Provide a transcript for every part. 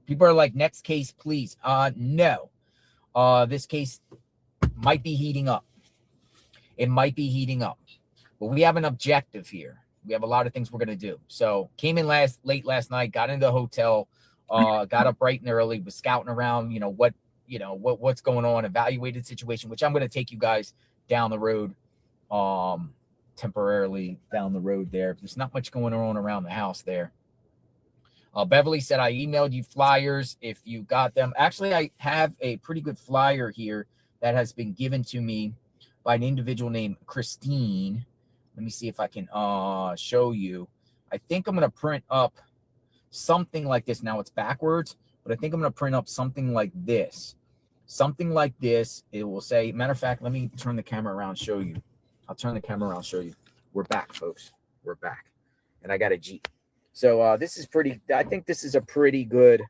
People are like, next case, please. No. This case might be heating up. It might be heating up. But we have an objective here. We have a lot of things we're going to do. So came in late last night, got into the hotel, got up bright and early, was scouting around, what's going on, evaluated the situation, which I'm going to take you guys down the road, temporarily down the road there. There's not much going on around the house there. Beverly said, I emailed you flyers if you got them. Actually, I have a pretty good flyer here that has been given to me by an individual named Christine. Let me see if I can show you. I think I'm going to print up something like this. Now it's backwards, but I think I'm going to print up something like this. Something like this. It will say, matter of fact, let me turn the camera around and show you. I'll turn the camera around and show you. We're back, folks. We're back. And I got a Jeep. So this is pretty, I think this is a pretty good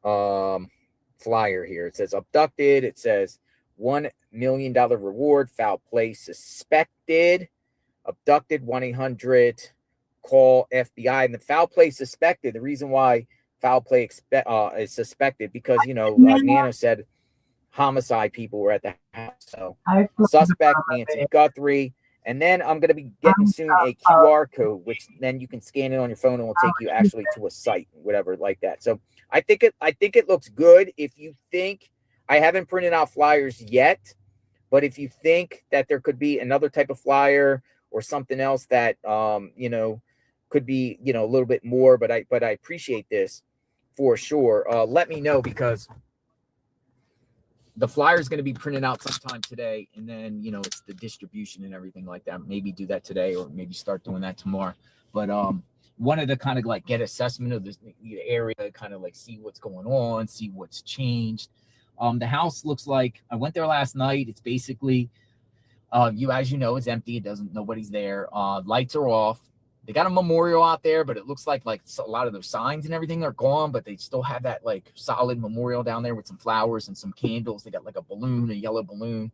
flyer here. It says abducted. It says $1 million reward, foul play suspected, abducted, 1-800, call FBI. And the foul play suspected, the reason why foul play is suspected, because, Nano said homicide people were at the house. So suspect, Nancy Guthrie. And then I'm going to be getting soon a QR code, which then you can scan it on your phone and will take you actually to a site, whatever like that. So I think it looks good. If you think, I haven't printed out flyers yet, but if you think that there could be another type of flyer or something else that, could be, a little bit more, but I appreciate this for sure. Let me know, because the flyer is going to be printed out sometime today, and then, it's the distribution and everything like that. Maybe do that today, or maybe start doing that tomorrow. But wanted to kind of like get assessment of the area, kind of like see what's going on, see what's changed. The house looks like, I went there last night. It's basically, as you know, it's empty. Nobody's there. Lights are off. They got a memorial out there, but it looks like a lot of those signs and everything are gone, but they still have that like solid memorial down there with some flowers and some candles. They got like a yellow balloon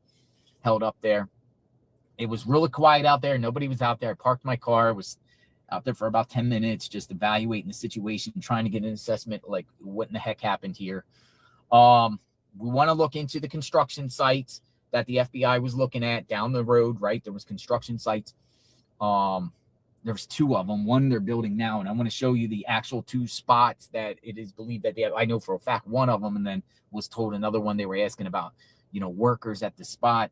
held up there. It was really quiet out there. Nobody was out there. I parked my car, was out there for about 10 minutes, just evaluating the situation, trying to get an assessment, like what in the heck happened here. We want to look into the construction sites that the FBI was looking at down the road, right? There was construction sites. There's two of them. One they're building now, and I want to show you the actual two spots that it is believed that they have. I know for a fact one of them, and then was told another one. They were asking about, workers at the spot,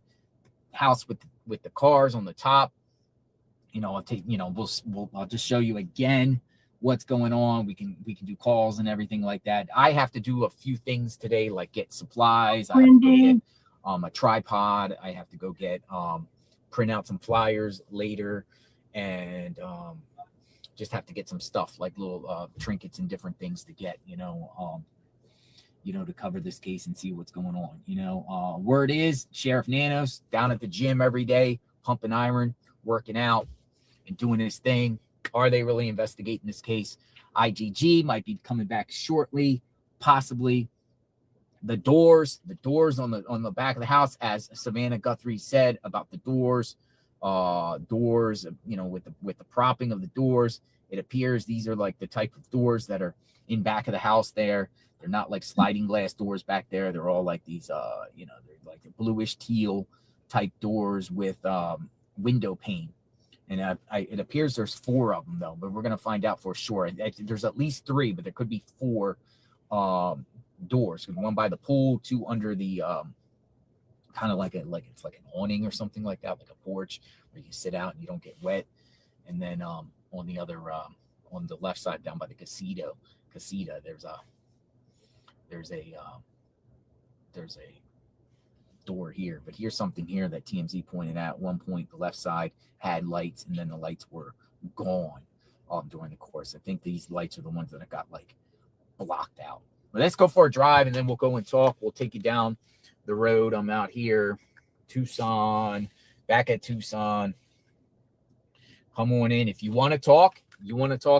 house with the cars on the top. I'll take, I'll just show you again what's going on. We can do calls and everything like that. I have to do a few things today, like get supplies. I have to go get a tripod. I have to go get print out some flyers later. And just have to get some stuff like little trinkets and different things to get, to cover this case and see what's going on. Word is Sheriff Nanos down at the gym every day, pumping iron, working out and doing his thing. Are they really investigating this case? IGG might be coming back shortly, possibly. The doors on the back of the house, as Savannah Guthrie said about the doors, with the propping of the doors, it appears these are like the type of doors that are in back of the house there. They're not like sliding glass doors back there. They're all like these they're like the bluish teal type doors with window pane. And it appears there's 4 of them though, but we're gonna find out for sure. There's at least 3, but there could be 4 doors. One by the pool, 2 under the kind of like it's like an awning or something like that, like a porch where you sit out and you don't get wet. And then on the other on the left side down by the casita, there's a door here. But here's something here that TMZ pointed out. At one point the left side had lights, and then the lights were gone during the course. I think these lights are the ones that got like blocked out. But let's go for a drive, and then we'll go and talk. We'll take you down the road. I'm out here, Tucson, back at Tucson. Come on in. If you want to talk,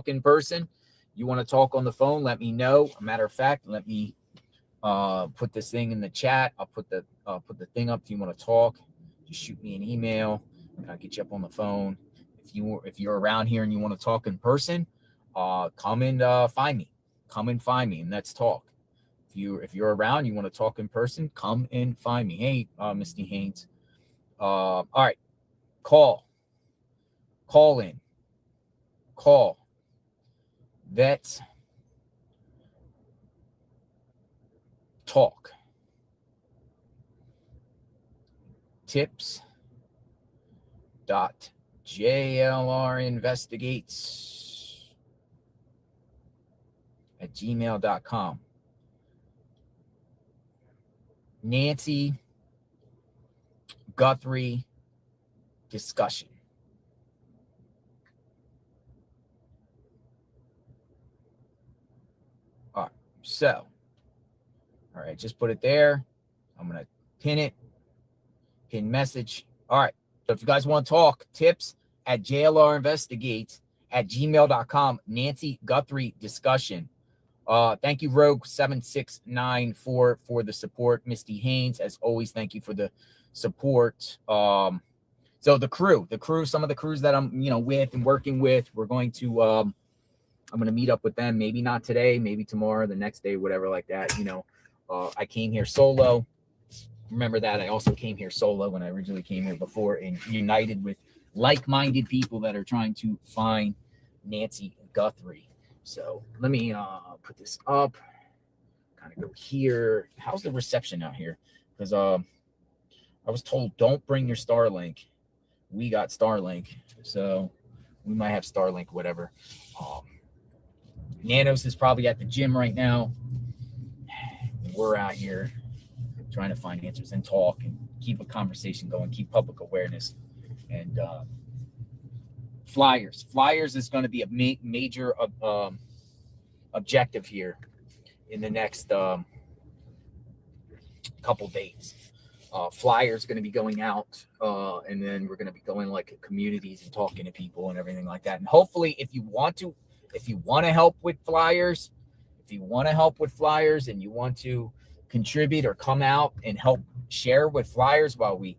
in person, you want to talk on the phone, let me know. A matter of fact, let me put this thing in the chat. I'll put the thing up. If you want to talk, just shoot me an email and I'll get you up on the phone. If you're around here and you want to talk in person, come and find me. come and find me and let's talk. If you're around, you want to talk in person, come and find me. Hey, Misty Haynes. All right, call in, call. Let's talk. Tips. JLR investigates at gmail.com. Nancy Guthrie discussion. All right, so, all right, just put it there. I'm going to pin message. All right, so if you guys want to talk, tips at JLR investigates at gmail.com. Nancy Guthrie discussion. Thank you, Rogue7694, for the support. Misty Haynes, as always, thank you for the support. So the crew, some of the crews that I'm, with and working with, we're going to, I'm going to meet up with them. Maybe not today, maybe tomorrow, the next day, whatever like that. I came here solo. Remember that I also came here solo when I originally came here before, and united with like-minded people that are trying to find Nancy Guthrie. So let me put this up, kind of go here. How's the reception out here? Because I was told don't bring your Starlink. We got Starlink, so we might have Starlink, whatever. Nanos is probably at the gym right now. We're out here trying to find answers and talk and keep a conversation going, keep public awareness. And flyers is going to be a major objective here in the next couple days. Flyers going to be going out, and then we're going to be going like communities and talking to people and everything like that. And hopefully, if you want to help with flyers, and you want to contribute or come out and help share with flyers while we,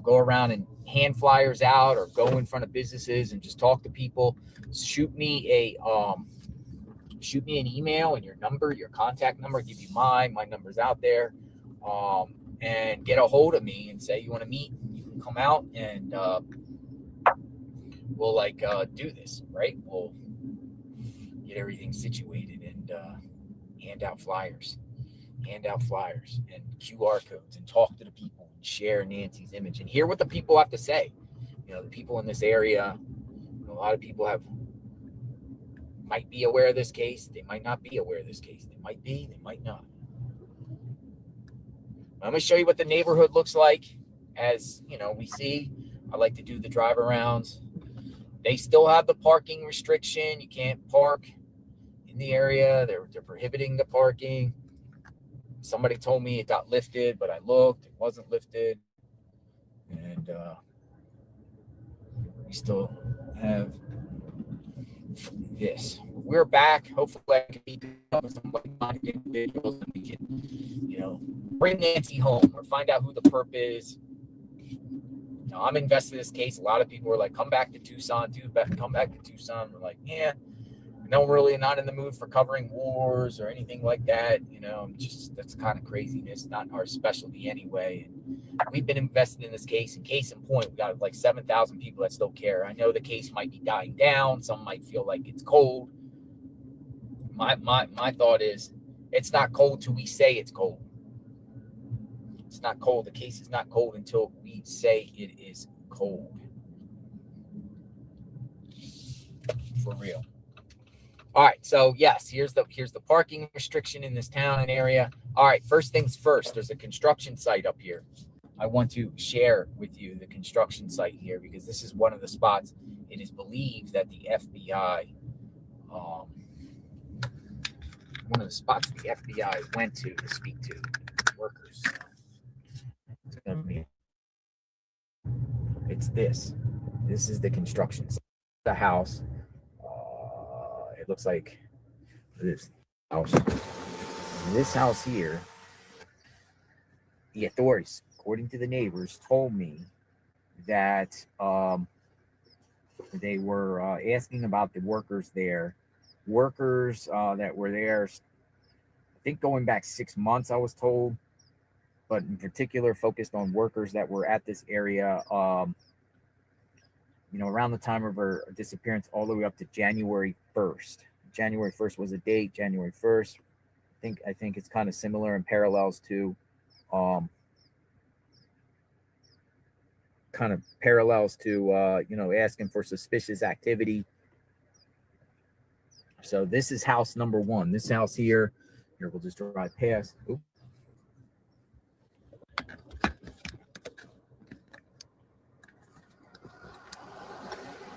go around and hand flyers out or go in front of businesses and just talk to people, shoot me an email and your contact number, give you mine. My number's out there. And get a hold of me and say you want to meet. You can come out and we'll do this, right? We'll get everything situated and hand out flyers and QR codes and talk to the people and share Nancy's image and hear what the people have to say. The people in this area, a lot of people might be aware of this case. They might not be aware of this case. They might be, they might not. I'm going to show you what the neighborhood looks like. As we see, I like to do the drive arounds. They still have the parking restriction. You can't park in the area. They're prohibiting the parking. Somebody told me it got lifted, but I looked, it wasn't lifted. And we still have this. We're back. Hopefully I can meet some like-minded individuals and we can, bring Nancy home or find out who the perp is. I'm invested in this case. A lot of people are like, come back to Tucson. We're like, yeah, no, really not in the mood for covering wars or anything like that. That's kind of craziness, not our specialty anyway. We've been invested in this case, and case in point, we got like 7,000 people that still care. I know the case might be dying down. Some might feel like it's cold. My thought is it's not cold till we say it's cold. It's not cold. The case is not cold until we say it is cold. For real. All right, so yes, here's the parking restriction in this town and area. All right, first things first, there's a construction site up here. I want to share with you the construction site here because this is one of the spots. It is believed that the FBI, one of the spots the FBI went to speak to workers. It's this. This is the construction site. The house. It looks like this house. This house here, the authorities, according to the neighbors, told me that they were asking about the workers there workers that were there. I think going back 6 months, I was told, but in particular focused on workers that were at this area. Around the time of her disappearance, all the way up to January 1st. January 1st was a date. January 1st. I think it's kind of similar and parallels to asking for suspicious activity. So this is house number one. This house here we'll just drive past. Oops.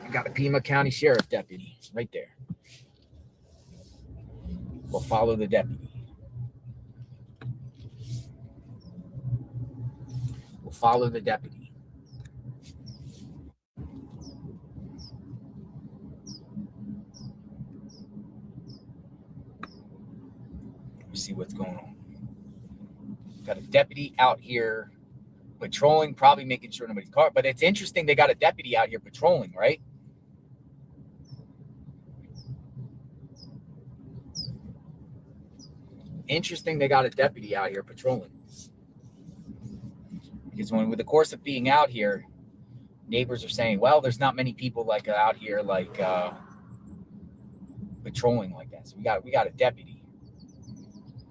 I got a Pima County Sheriff deputy right there. We'll follow the deputy. We'll follow the deputy. Let's see what's going on. Got a deputy out here patrolling, probably making sure nobody's caught. But it's interesting they got a deputy out here patrolling, right? Interesting they got a deputy out here patrolling. Because with the course of being out here, neighbors are saying, well, there's not many people like out here like patrolling like that. So we got a deputy.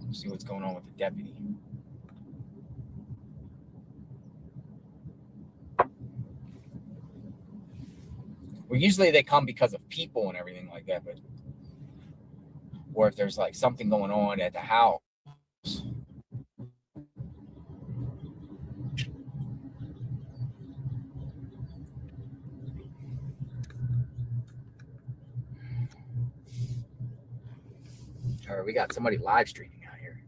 Let's see what's going on with the deputy. Well, usually they come because of people and everything like that, but or if there's like something going on at the house. All right, we got somebody live streaming out here.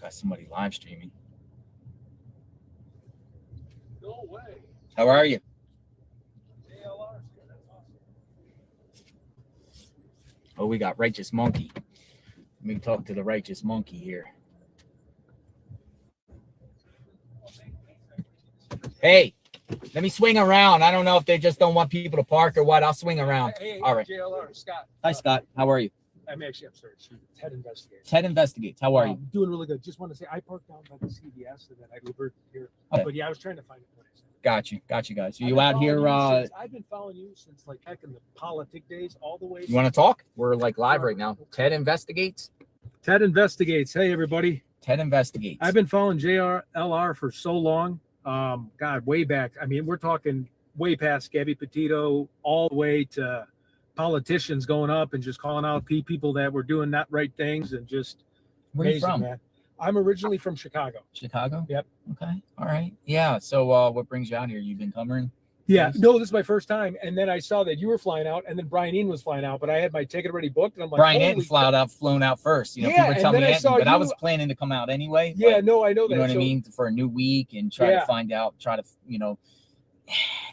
Got somebody live streaming. No way. How are you? JLR. That's awesome. Oh, we got Righteous Monkey. Let me talk to the Righteous Monkey here. Hey, let me swing around. I don't know if they just don't want people to park or what. I'll swing around. Hey, all right. JLR, Scott. Hi, Scott. How are you? I'm sorry. Ted Investigates. Ted Investigates. How are you? Doing really good. Just want to say I parked down by the CVS and then I Ubered here. Okay. But yeah, I was trying to find a place. Got you, guys. Are you out here? I've been following you since like back in the politic days, all the way. You want to talk? We're like live right now. Ted Investigates. Ted Investigates. Hey, everybody. Ted Investigates. I've been following JLR for so long. God, way back. I mean, we're talking way past Gabby Petito, all the way to politicians going up and just calling out people that were doing not right things and just. Where are you from? Man. I'm originally from Chicago. Chicago? Yep. Okay. All right. Yeah. So what brings you out here? You've been covering? Yeah. No, this is my first time. And then I saw that you were flying out and then Brian Eaton was flying out, but I had my ticket already booked. And I'm like, Brian Eaton flown out first. You know, yeah, people tell me Eaton, but I was you... planning to come out anyway. Yeah, no, I know that. You know what I mean? For a new week and try to find out,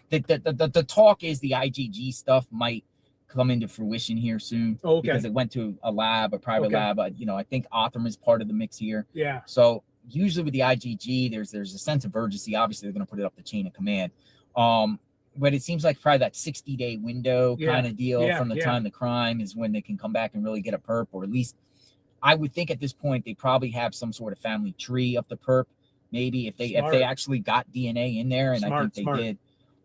the talk is the IgG stuff might come into fruition here soon. Okay. Because it went to a private lab. I think Othram is part of the mix here. Yeah. So usually with the IgG, there's a sense of urgency. Obviously, they're going to put it up the chain of command. But it seems like probably that 60-day window kind of deal from the time the crime is when they can come back and really get a perp, or at least I would think at this point they probably have some sort of family tree of the perp. Maybe if they actually got DNA in there, and I think they did.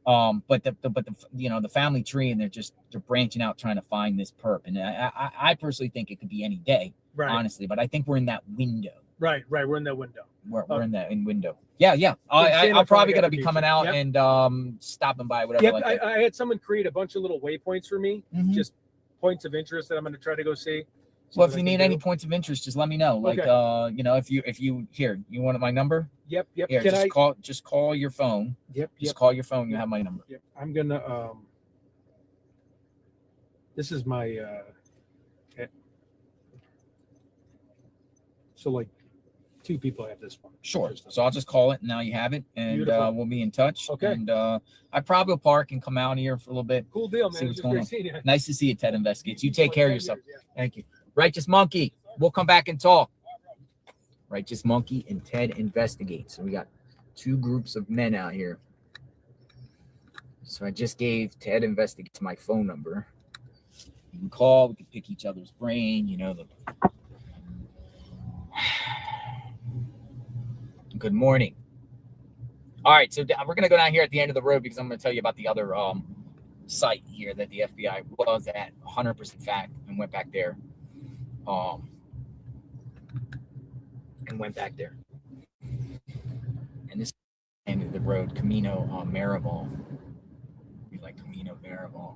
But the family tree, and they're branching out trying to find this perp, and I personally think it could be any day, honestly. But I think we're in that window. Right. We're in that window. We're in that window. Yeah. I'm probably gonna be coming out and stopping by whatever. Yep. Like I had someone create a bunch of little waypoints for me, just points of interest that I'm going to try to go see. Well, if you need any points of interest, just let me know. Like, if you you want my number? Yep. Here, just call your phone. Yep. Call your phone. You have my number. Yep. I'm gonna. This is my. So like, 2 people have this one. Sure. So I'll just call it. And now you have it, and we'll be in touch. Okay. And I probably will park and come out here for a little bit. Cool deal, man. See what's going on. Nice to see you, Ted Investigates. You take care of yourself. Thank you. Righteous Monkey, we'll come back and talk. Righteous Monkey and Ted investigate. So we got two groups of men out here. So I just gave Ted investigate my phone number. You can call, we can pick each other's brain, you know. Good morning. All right, so we're going to go down here at the end of the road because I'm going to tell you about the other site here that the FBI was at 100% fact and went back there. And this is the end of the road, Camino Maribel. We like Camino Maribel.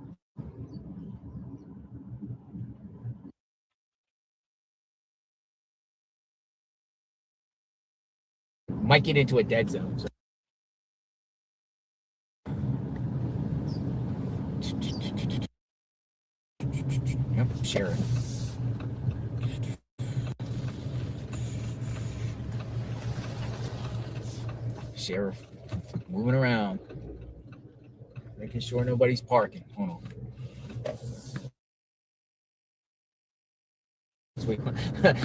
Might get into a dead zone. So. Yep, sheriff. Sheriff moving around, making sure nobody's parking. Hold on.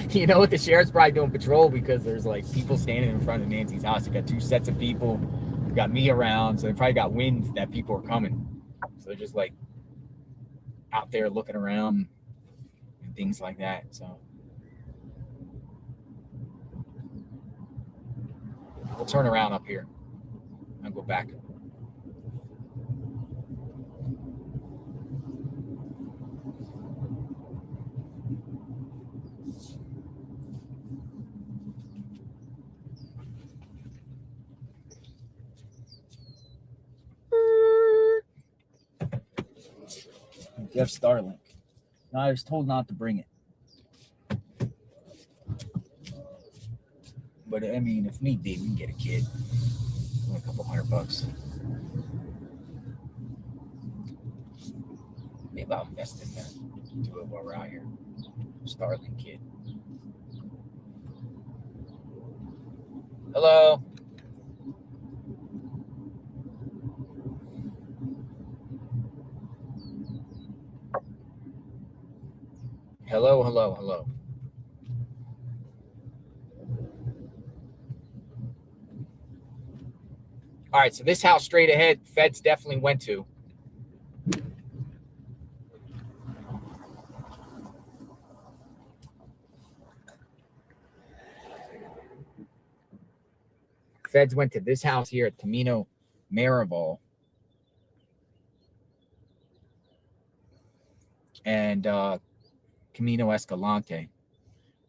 You know what? The sheriff's probably doing patrol because there's like people standing in front of Nancy's house. You got two sets of people. You got me around, so they probably got wind that people are coming. So they're just like out there looking around and things like that. So we'll turn around up here and go back. Jeff Starlink. No, I was told not to bring it. But I mean, if need be, we can get a kid. A couple $100. Maybe I'll invest in that. Do it while we're out here. Starlink kid. Hello. Hello. All right, so this house straight ahead, feds definitely went to. Feds went to this house here at Camino Maribel. And Camino Escalante.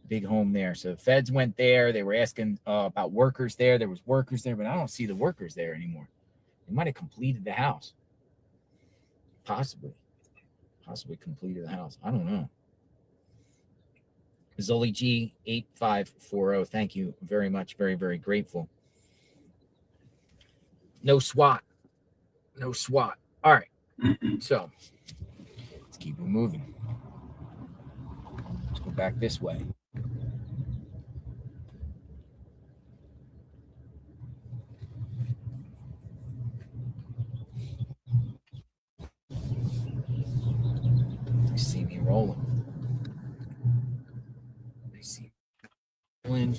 Big home there. So the feds went there. They were asking about workers there. There was workers there, but I don't see the workers there anymore. They might have completed the house. Possibly completed the house. I don't know. Zoli G 8540. Thank you very much. Very, very grateful. No SWAT. All right. So let's keep it moving. Let's go back this way. They see me rolling. They see me rolling.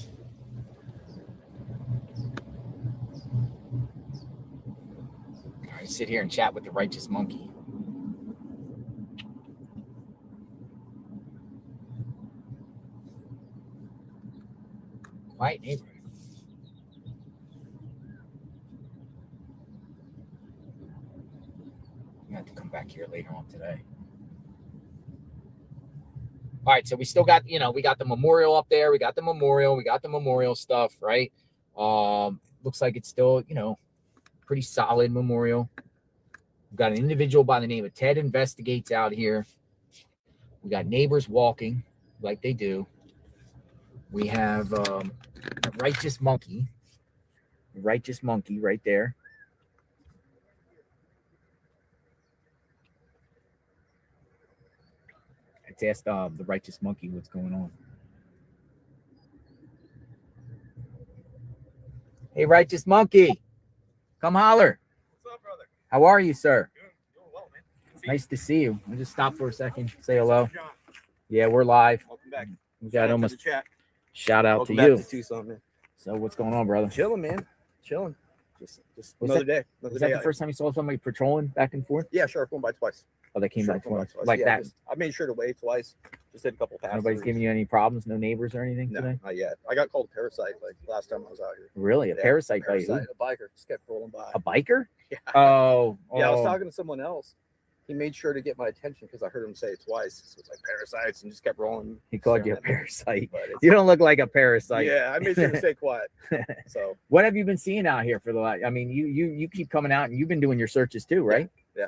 All right, sit here and chat with the righteous monkey. Quiet neighborhood. You have to come back here later on today. All right, so we still got, we got the memorial up there. We got the memorial stuff, right? Looks like it's still, pretty solid memorial. We've got an individual by the name of Ted Investigates out here. We got neighbors walking like they do. We have a righteous monkey right there. Let's ask the righteous monkey what's going on. Hey, righteous monkey, come holler. What's up, brother? How are you, sir? Doing well, man. Nice to see you. I'll just stop for a second, say hello. Yeah, we're live. Okay. We got almost chat. shout out Welcome to back you. to Tucson, man. So what's going on, brother? Chilling, man. Chilling. Just Was another day. Was that the first time you saw somebody patrolling back and forth? Yeah, sure. I've gone by twice. Oh, they came Sure, back I've gone by twice. Like yeah, that. I made sure to wave twice. Just did a couple passes. Nobody's giving you any problems? No neighbors or anything No, today? not yet. I got called a parasite like last time I was out here. Really? A Yeah, parasite bite? Parasite, a biker just kept rolling by. A biker? Yeah. Oh. Yeah, I was talking to someone else. He made sure to get my attention because I heard him say it twice. So it's like parasites and just kept rolling. He called you a staring at me. parasite. But it's- You don't look like a parasite. Yeah, I made sure to stay quiet. So What have you been seeing out here for the last? I mean, you keep coming out and you've been doing your searches too, right? Yeah.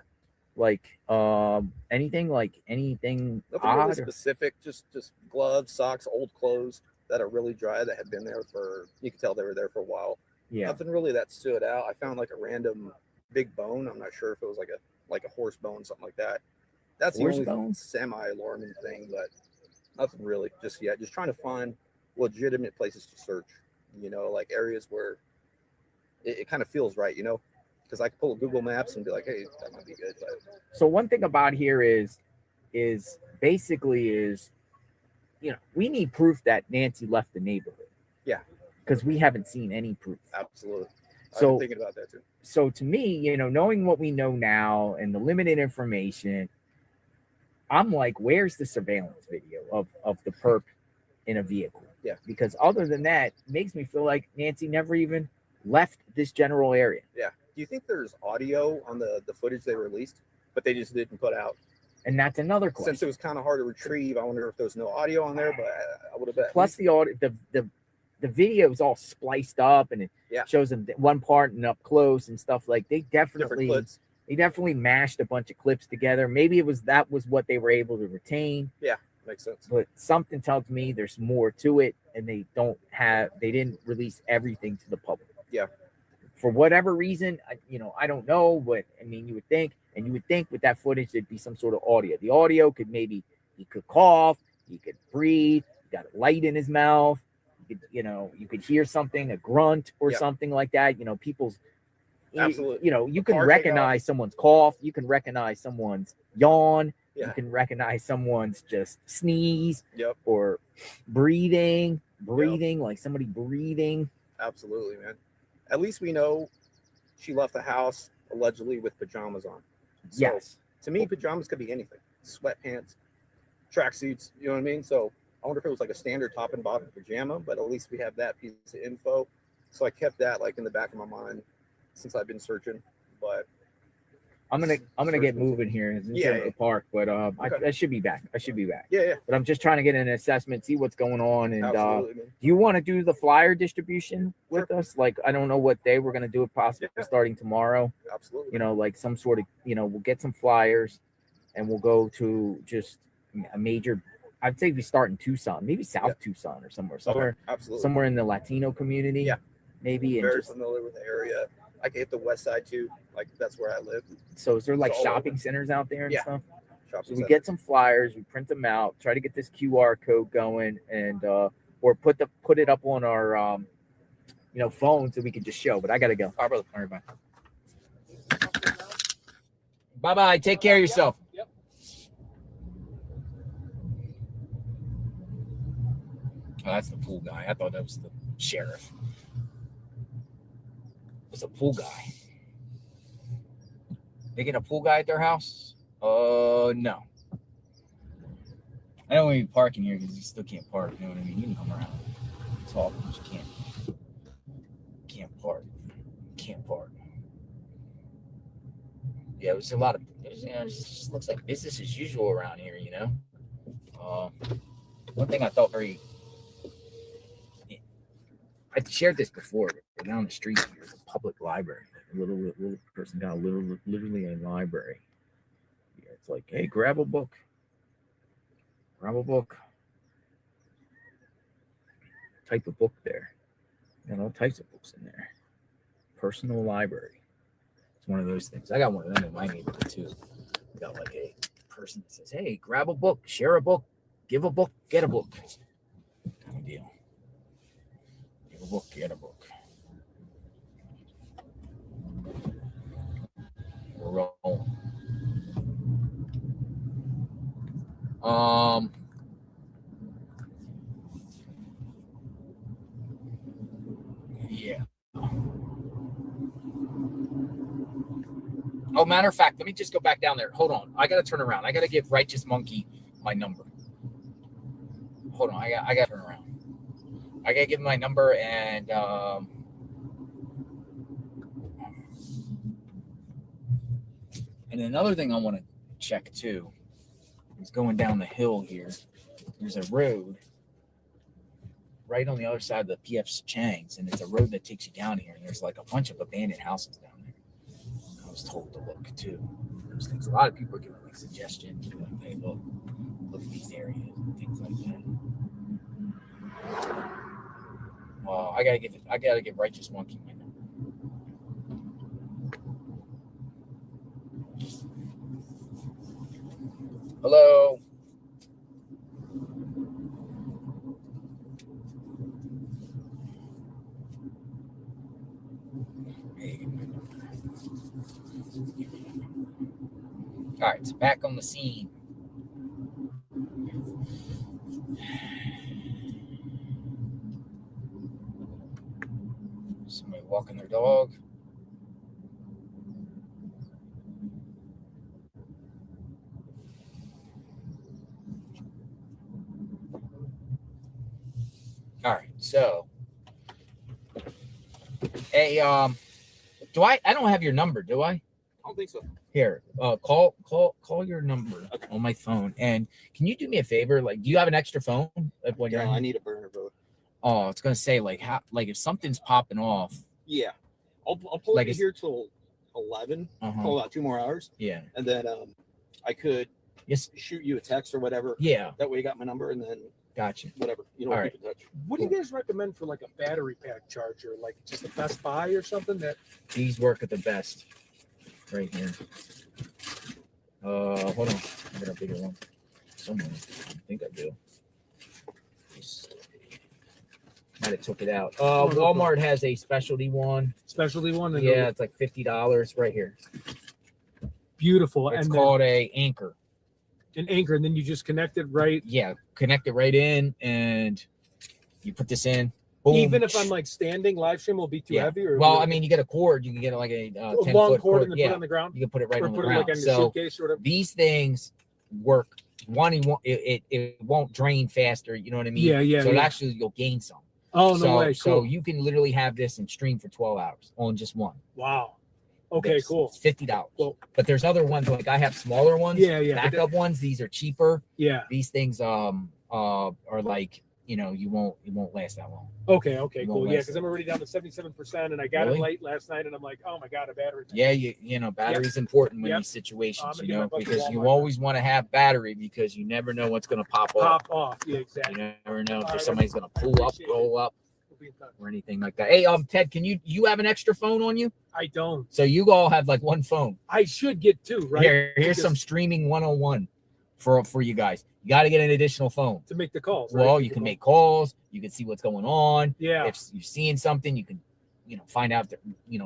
Like anything nothing odd? really specific. Just gloves, socks, old clothes that are really dry that had been there for. You could tell they were there for a while. Yeah. Nothing really that stood out. I found like a random big bone. I'm not sure if it was like a horse bone, something like that. That's Horse the only bone? semi-alarming thing, but nothing really just yet. Just trying to find legitimate places to search. You know, like areas where it kind of feels right. You know, because I could pull Google Maps and be like, hey, that might be good. But So one thing about here is basically we need proof that Nancy left the neighborhood. Yeah. Because we haven't seen any proof. absolutely. I've So been thinking about that too. so to me, knowing what we know now and the limited information, I'm like, where's the surveillance video of the perp in a vehicle? Yeah. Because other than that, it makes me feel like Nancy never even left this general area. Yeah. Do you think there's audio on the footage they released, but they just didn't put out? And that's another question. Since it was kind of hard to retrieve, I wonder if there's no audio on there, but I would have bet. Plus the audio, the video is all spliced up and it Yeah. shows them one part and up close and stuff. Like they different definitely clips. mashed a bunch of clips together. Maybe that was what they were able to retain. Makes sense. But something tells me there's more to it, and they didn't release everything to the public. Yeah. For whatever reason, I don't know, but I mean, you would think with that footage there'd be some sort of audio. The audio could he could cough, he could breathe, he got a light in his mouth, you could hear something, a grunt or Yeah. something like that. People's Absolutely. You can car recognize someone's cough, you can recognize someone's yawn. Yeah. You can recognize someone's just sneeze Yep. or breathing, like somebody breathing. Absolutely, man. At least we know she left the house allegedly with pajamas on. So, Yes. To me, pajamas could be anything. Sweatpants, tracksuits, you know what I mean? So I wonder if it was like a standard top and bottom pajama, but at least we have that piece of info. So I kept that like in the back of my mind since I've been searching. But I'm gonna get moving here into Yeah. the park, but Okay. I should be back. yeah, But I'm just trying to get an assessment, see what's going on, and absolutely, man. do you want to do the flyer distribution with us? Like, I don't know what day we're gonna do it, possibly Yeah. starting tomorrow. Absolutely. Like some sort of, we'll get some flyers, and we'll go to just a major. I'd say we start in Tucson, maybe South Tucson or somewhere Absolutely. somewhere in the Latino community. Yeah. Maybe. And Very just, familiar with the area. I can hit the west side too. Like that's where I live. so is there like It's all shopping over. centers out there and Yeah. stuff? Shopping So we center. get some flyers, we print them out, try to get this QR code going, and or put it up on our phone so we can just show. But I gotta go. All right, brother. All right, bye. Bye. Take care of yourself. Yep. Oh, that's the pool guy. I thought that was the sheriff. It's a pool guy. They get a pool guy at their house? No. I don't want to be parking here because you still can't park. You know what I mean? You can come around, talk, but you can't park. Can't park. Yeah, it was a lot of. It just looks like business as usual around here. One thing I thought very. I shared this before. But down the street there's a public library. A little person got literally a library. Yeah, it's like, hey, grab a book. Grab a book. Type of book there. All types of books in there. Personal library. It's one of those things. I got one of them in my neighborhood too. I got like a person that says, hey, grab a book, share a book, give a book, get a book. Kind of deal. Give a book, get a book. We're rolling. Yeah. Oh, matter of fact, let me just go back down there. Hold on. I got to turn around. I got to give Righteous Monkey my number. Hold on. I got to turn around. I got to give him my number and another thing I want to check too is going down the hill here. There's a road right on the other side of the PF's Chang's, and it's a road that takes you down here. And there's like a bunch of abandoned houses down there. I was told to look too. Those things. A lot of people are giving like suggestions, like, hey, look at these areas and things like that. Well, I gotta give Righteous Monkey my number. Hello. All right, so back on the scene. Somebody walking their dog. All right, so hey, do I don't have your number, do I? I don't think so. Here, call your number on my phone. And can you do me a favor? Like, do you have an extra phone? Like, Yeah, I need a burner, bro. Oh, it's gonna say like how, like if something's popping off. Yeah, I'll pull like it here till 11. Uh-huh. Pull about 2 more hours. Yeah, and then I could shoot you a text or whatever. Yeah, that way you got my number, and then gotcha. Whatever, you know, All keep in touch. What do you guys recommend for like a battery pack charger, like just a Best Buy or something? That These work at the best, right here. Hold on, I got a bigger one somewhere. I think I do. Might have took it out. Walmart has a specialty one. Yeah, it's like $50 right here. Beautiful. It's called a Anchor. An Anchor, and then you just connect it right. Yeah, connect it right in, and you put this in. Boom. Even if I'm like standing, live stream will be too heavy. Or well, I mean, you get a cord. You can get like a 10 long foot cord and then put it on the ground. You can put it right or on the put ground. It like on so your suitcase or whatever. These things work. It won't drain faster. You know what I mean? Yeah. So actually, you'll gain some. Oh, no way. Cool. So you can literally have this and stream for 12 hours on just one. Wow. Okay, cool. It's $50. Cool. But there's other ones, like I have smaller ones. Yeah. Backup ones. These are cheaper. Yeah. These things are like, it won't last that long. Okay, cool. Yeah, because I'm already down to 77%, and I got it late last night, and I'm like, oh my god, a battery. Yeah, battery's important in these situations, because you always want to have battery because you never know what's going to pop off. Yeah, exactly. You never know if somebody's going to pull up, roll up, or anything like that. Hey, Ted, can you have an extra phone on you? I don't. So you all have like one phone. I should get two, right? Here's some streaming 101 for you guys. You got to get an additional phone to make the calls. Well, right? You can make calls. You can see what's going on. Yeah. If you're seeing something, you can, find out,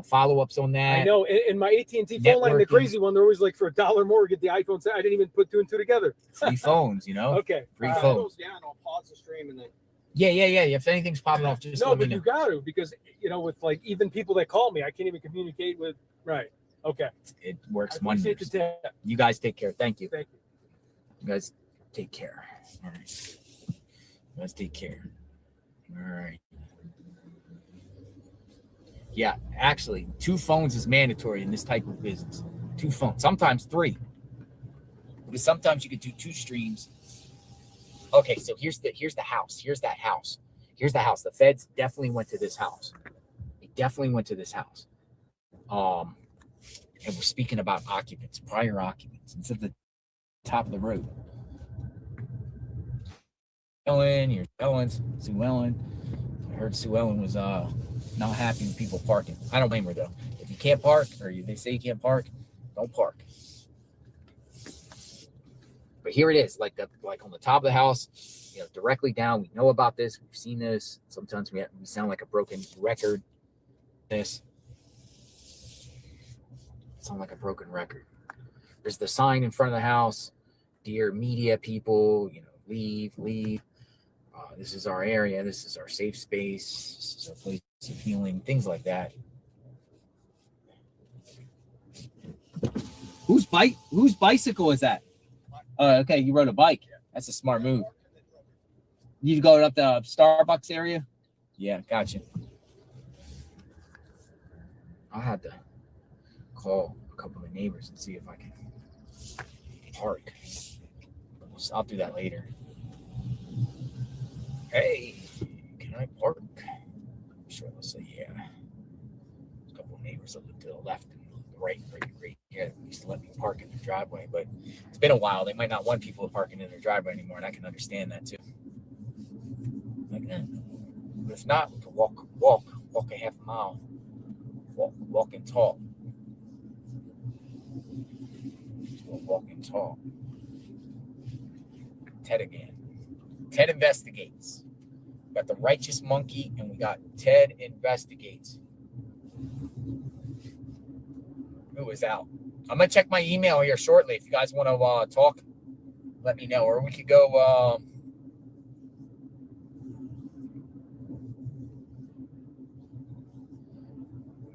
follow-ups on that. I know. In my AT&T phone line, the crazy one, they're always like for $1 more, get the iPhone. I didn't even put 2 and 2 together. Free phones, Okay. Free phones. Yeah, and I'll pause the stream and then. Yeah. If anything's popping off, just let me know. You got to, because with like even people that call me, I can't even communicate with. Right. Okay. It works wonders. You guys take care. Thank you. Thank you. You guys take care. All right. You guys take care. All right. Yeah, actually, 2 phones is mandatory in this type of business. 2 phones, sometimes 3. Because sometimes you could do 2 streams. Okay, so here's the house. Here's that house. Here's the house. The feds definitely went to this house. They definitely went to this house. And we're speaking about occupants, prior occupants. It's at the top of the road. Sue Ellen. I heard Sue Ellen was not happy with people parking. I don't blame her though. If you can't park, or they say you can't park, don't park. But here it is, like on the top of the house, directly down. We know about this. We've seen this. Sometimes we sound like a broken record. Sound like a broken record. There's the sign in front of the house. Dear media people, leave. This is our area. This is our safe space. This is our place healing, things like that. Whose bicycle is that? Oh, okay, you rode a bike. That's a smart move. You go up the Starbucks area? Yeah, gotcha. I'll have to call a couple of neighbors and see if I can park. I'll do that later. Hey, can I park? I'm sure they'll say yeah. There's a couple of neighbors that live to the left and the right. Yeah, they used to let me park in their driveway, but it's been a while. They might not want people parking in their driveway anymore, and I can understand that too. Like, but if not, we can walk a half a mile, walk and talk. We'll walk and talk. Ted again. Ted investigates. We got the righteous monkey, and we got Ted investigates. Who is out? I'm gonna check my email here shortly. If you guys want to talk, let me know, or we could go.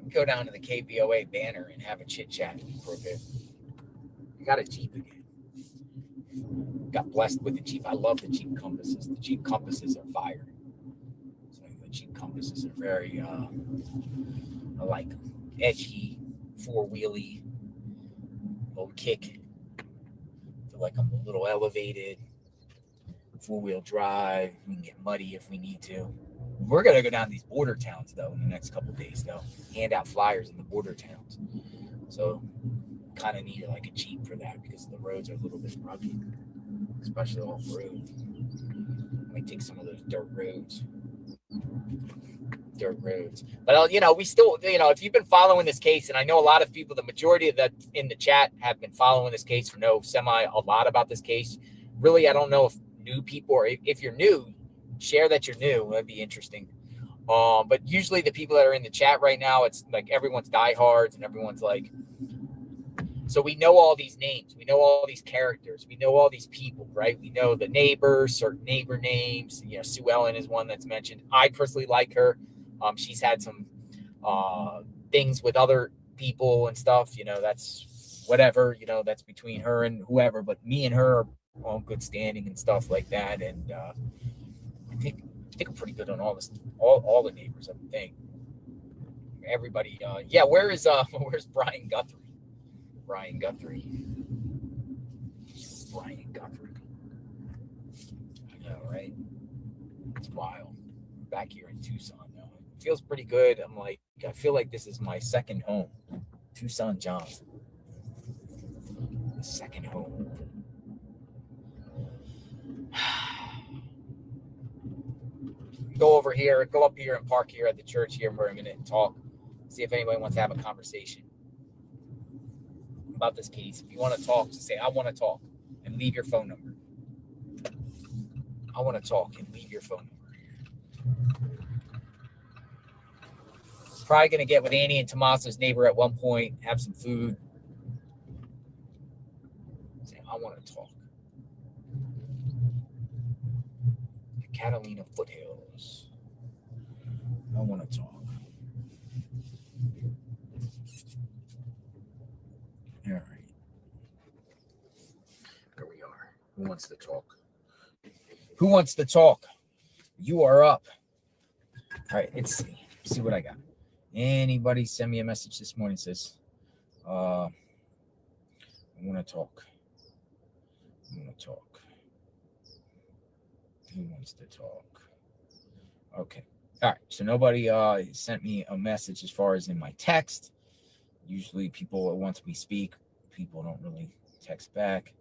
Go down to the KVOA banner and have a chit chat for a bit. I got a Jeep again. Got blessed with the Jeep. I love the Jeep Compasses. The Jeep Compasses are fire. So the Jeep Compasses are very, I like them. Edgy, four-wheely, little kick. Feel like I'm a little elevated. Four-wheel drive. We can get muddy if we need to. We're going to go down these border towns, though, in the next couple of days, though. Hand out flyers in the border towns. So kind of need like a Jeep for that because the roads are a little bit rugged, especially off-road. Might take some of those dirt roads. But, we still, if you've been following this case, and I know a lot of people, the majority of that in the chat have been following this case or know a lot about this case. Really, I don't know if new people, or if you're new, share that you're new. That'd be interesting. But usually the people that are in the chat right now, it's like everyone's diehards and everyone's like, so we know all these names. We know all these characters. We know all these people, right? We know the neighbors, certain neighbor names. Sue Ellen is one that's mentioned. I personally like her. She's had some things with other people and stuff. That's whatever. That's between her and whoever. But me and her are on good standing and stuff like that. And I think I'm pretty good on all the neighbors. I would think everybody. Where's Brian Guthrie? Brian Guthrie. I know, right? It's wild. Back here in Tucson now. It feels pretty good. I feel like this is my second home. Tucson, John. Second home. Go up here and park here at the church here for a minute and talk. See if anybody wants to have a conversation about this case. If you want to talk, just say, I want to talk, and leave your phone number. I want to talk and leave your phone number. Probably going to get with Annie and Tommaso's neighbor at one point, have some food. Say, I want to talk. The Catalina foothills. I want to talk. All right. Here we are. Who wants to talk? Who wants to talk? You are up. All right, let's see what I got. Anybody send me a message this morning, says, I want to talk. Who wants to talk? Okay. All right. So nobody sent me a message as far as in my text. Usually people want me to speak. People don't really text back.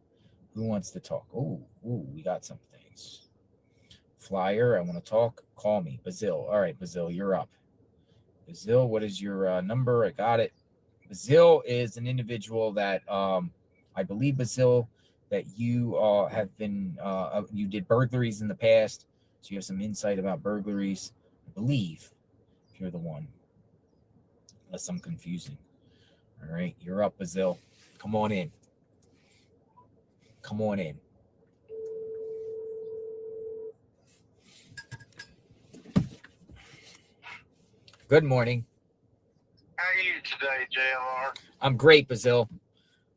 Who wants to talk? Oh, we got some things. Flyer, I want to talk. Call me. Bazil. All right, Bazil, you're up. Bazil, what is your number? I got it. Bazil is an individual that I believe, Bazil, that you have been, you did burglaries in the past. So you have some insight about burglaries. I believe you're the one. Unless I'm confusing. All right, you're up, Bazil. Come on in. Good morning. How are you today, JLR? I'm great, Bazil.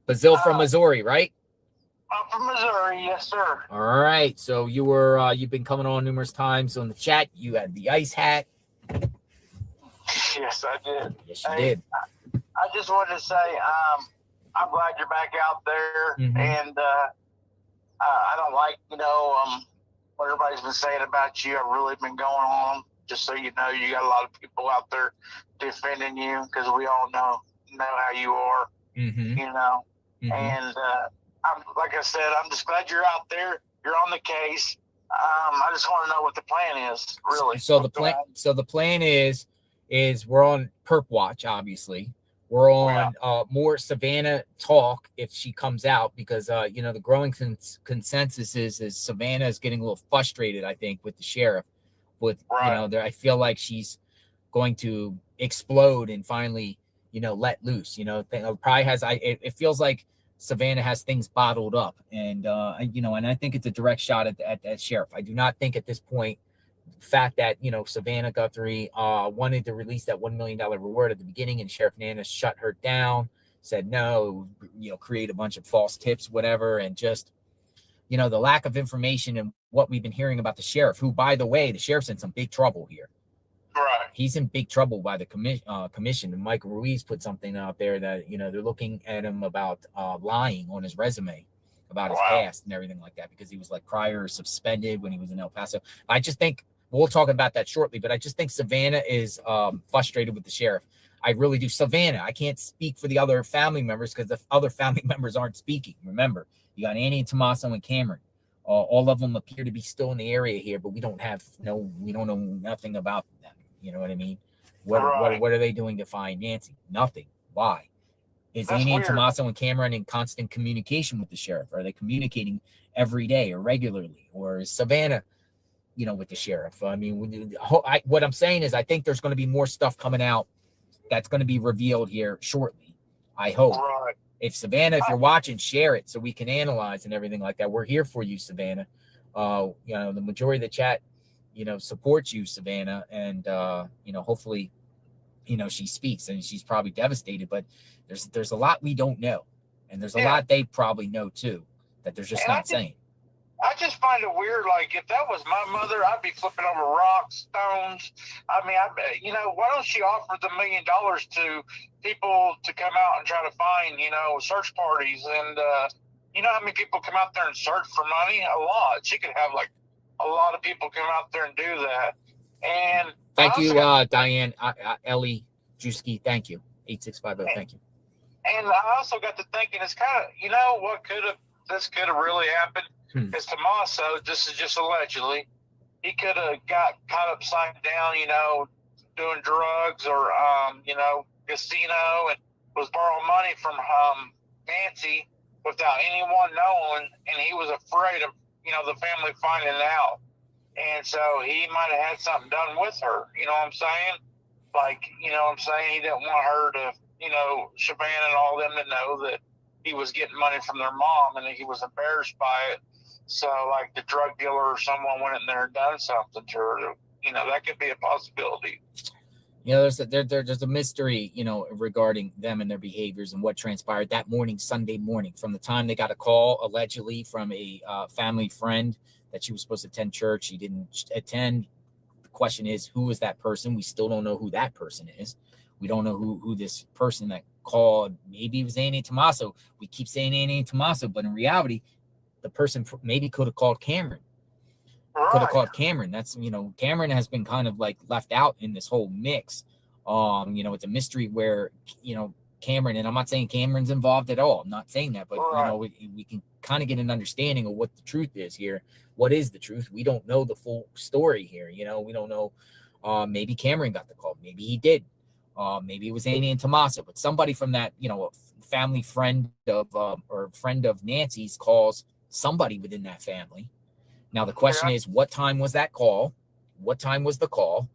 Bazil from Missouri, right? I'm from Missouri, yes, sir. All right. So you've been coming on numerous times on the chat. You had the ice hat. Yes, I did. Yes, you did. I just wanted to say, I'm glad you're back out there, and I don't like, what everybody's been saying about you. I've really been going on. Just so you know, you got a lot of people out there defending you because we all know how you are. And I'm like I said, I'm just glad you're out there. You're on the case. I just want to know what the plan is, really. So the plan is we're on perp watch. Obviously, we're on more Savannah talk if she comes out, because the growing consensus is Savannah is getting a little frustrated, I think, with the sheriff. I feel like she's going to explode and finally let loose. Probably has it feels like Savannah has things bottled up, and and I think it's a direct shot at sheriff. I do not think at this point the fact that Savannah Guthrie wanted to release that $1 million reward at the beginning, and Sheriff Nana shut her down, said no, create a bunch of false tips, whatever, and just the lack of information and what we've been hearing about the sheriff, who, by the way, the sheriff's in some big trouble here. Right. He's in big trouble by the commission. And Mike Ruiz put something out there that, they're looking at him about lying on his resume about his past and everything like that, because he was like prior suspended when he was in El Paso. I just think we'll talk about that shortly, but I just think Savannah is frustrated with the sheriff. I really do. Savannah, I can't speak for the other family members because the other family members aren't speaking. Remember, you got Annie and Tommaso and Cameron. All of them appear to be still in the area here, but we don't know nothing about them. You know what I mean? What are they doing to find Nancy? Nothing. Why? Is Annie and Tommaso and Cameron in constant communication with the sheriff? Are they communicating every day or regularly? Or is Savannah, with the sheriff? I mean, what I'm saying is I think there's going to be more stuff coming out that's going to be revealed here shortly. I hope. Right. If you're watching, share it so we can analyze and everything like that. We're here for you, Savannah. The majority of the chat, supports you, Savannah, and hopefully, she speaks, and she's probably devastated. But there's a lot we don't know, and there's a lot they probably know too that they're just not saying. I just find it weird. Like, if that was my mother, I'd be flipping over rocks, stones. I mean, why don't she offer the $1 million to people to come out and try to find, search parties? And, how many people come out there and search for money? A lot. She could have, like, a lot of people come out there and do that. And thank you, Diane, Ellie Juski. Thank you. 8650. Thank you. And I also got to thinking, it's kind of, this could have really happened. Because Tommaso, this is just allegedly, he could have got caught upside down, doing drugs or, casino, and was borrowing money from Nancy without anyone knowing, and he was afraid of, the family finding out. And so he might have had something done with her, you know what I'm saying? Like, he didn't want her to, Shabana and all them to know that he was getting money from their mom, and he was embarrassed by it. So, like, the drug dealer or someone went in there and done something to her. That could be a possibility. There's a mystery, regarding them and their behaviors and what transpired that morning, Sunday morning, from the time they got a call allegedly from a family friend that she was supposed to attend church. She didn't attend. The question is, who was that person? We still don't know who that person is. We don't know who this person that called. Maybe it was Annie and Tommaso. We keep saying Annie and Tommaso, but in reality, the person maybe could have called Cameron. Could have called Cameron. That's, Cameron has been kind of like left out in this whole mix. It's a mystery where, Cameron, and I'm not saying Cameron's involved at all. I'm not saying that, but, we can kind of get an understanding of what the truth is here. What is the truth? We don't know the full story here. We don't know. Maybe Cameron got the call. Maybe he did. Maybe it was Annie and Tommaso, but somebody from that, a family friend of, or friend of Nancy's calls somebody within that family. Now, the question is, what time was that call? What time was the call?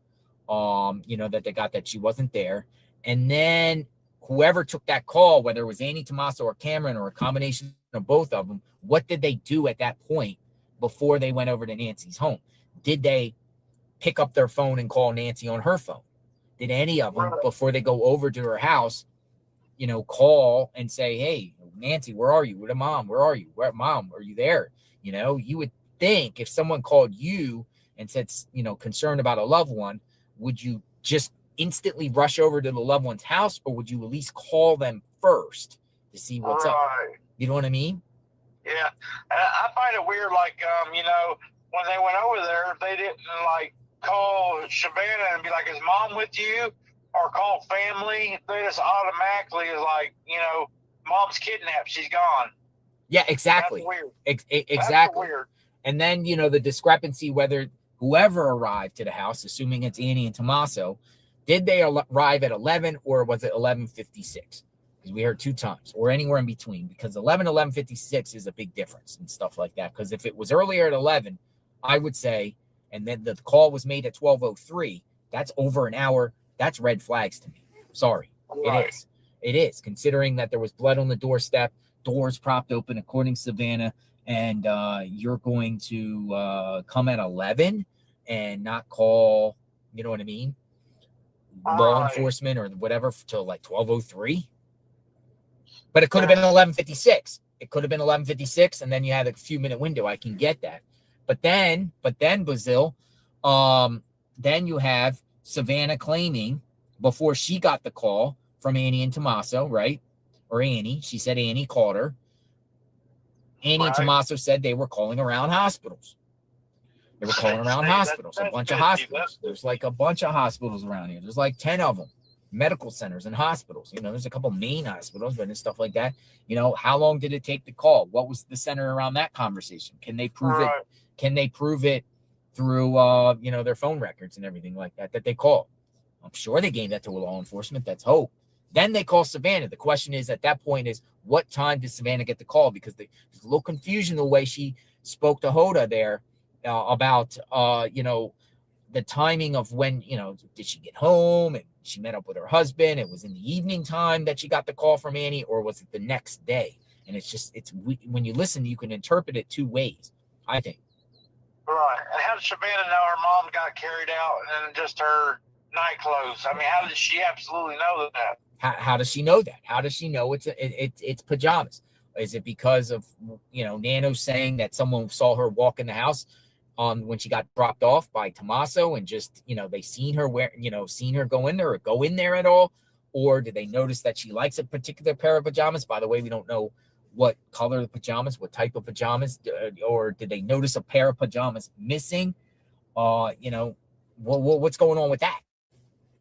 That they got that she wasn't there. And then whoever took that call, whether it was Annie Tommaso or Cameron or a combination of both of them, what did they do at that point before they went over to Nancy's home? Did they pick up their phone and call Nancy on her phone? Did any of them, Right. before they go over to her house, you know, call and say, hey, Nancy, where are you? Where the mom? Where are you? Where, mom, are you there? You know, you would think if someone called you and said, you know, concerned about a loved one, would you just instantly rush over to the loved one's house, or would you at least call them first to see what's up? Right. You know what I mean? Yeah. And I find it weird, like, you know, when they went over there, they didn't, like, call Savannah and be like, is mom with you? Or call family. They just automatically is like, you know, mom's kidnapped. She's gone. Yeah, exactly. That's weird. Exactly. That's weird. And then, you know, the discrepancy whether whoever arrived to the house, assuming it's Annie and Tommaso, did they arrive at 11 or was it 11:56? Because we heard 2 times, or anywhere in between, because 11:56 is a big difference and stuff like that. Because if it was earlier at 11, I would say, and then the call was made at 12:03, that's over an hour. That's red flags to me. Sorry. Right. It is. It is, considering that there was blood on the doorstep, doors propped open, according to Savannah, and you're going to come at 11 and not call, you know what I mean, law Right. enforcement or whatever till like 12:03. But it could have been 11:56. It could have been 11:56, and then you had a few minute window. I can get that. But then Brazil, then you have Savannah claiming before she got the call from Annie and Tommaso, right? Or Annie. She said Annie called her. Annie and Right. Tommaso said they were calling around hospitals. They were calling around See, hospitals, a that's bunch of fishy. hospitals. That's There's like a bunch of hospitals around here. There's like 10 of them, medical centers and hospitals. You know, there's a couple main hospitals, but and stuff like that. You know, how long did it take to call? What was the center around that conversation? Can they prove right. it? Can they prove it through, you know, their phone records and everything like that they call? I'm sure they gave that to law enforcement. That's hope. Then they call Savannah. The question is, at that point, is what time did Savannah get the call? Because there's a little confusion the way she spoke to Hoda there about, you know, the timing of when, you know, did she get home and she met up with her husband? It was in the evening time that she got the call from Annie, or was it the next day? And it's just, when you listen, you can interpret it 2 ways, I think. Right. And how did Savannah know her mom got carried out and just her night clothes? I mean, how did she absolutely know that? How does she know that? How does she know it's pajamas? Is it because of, you know, Nano saying that someone saw her walk in the house when she got dropped off by Tommaso, and just, you know, they seen her go in there or go in there at all? Or did they notice that she likes a particular pair of pajamas? By the way, we don't know what color the pajamas, what type of pajamas, or did they notice a pair of pajamas missing? You know, what's going on with that?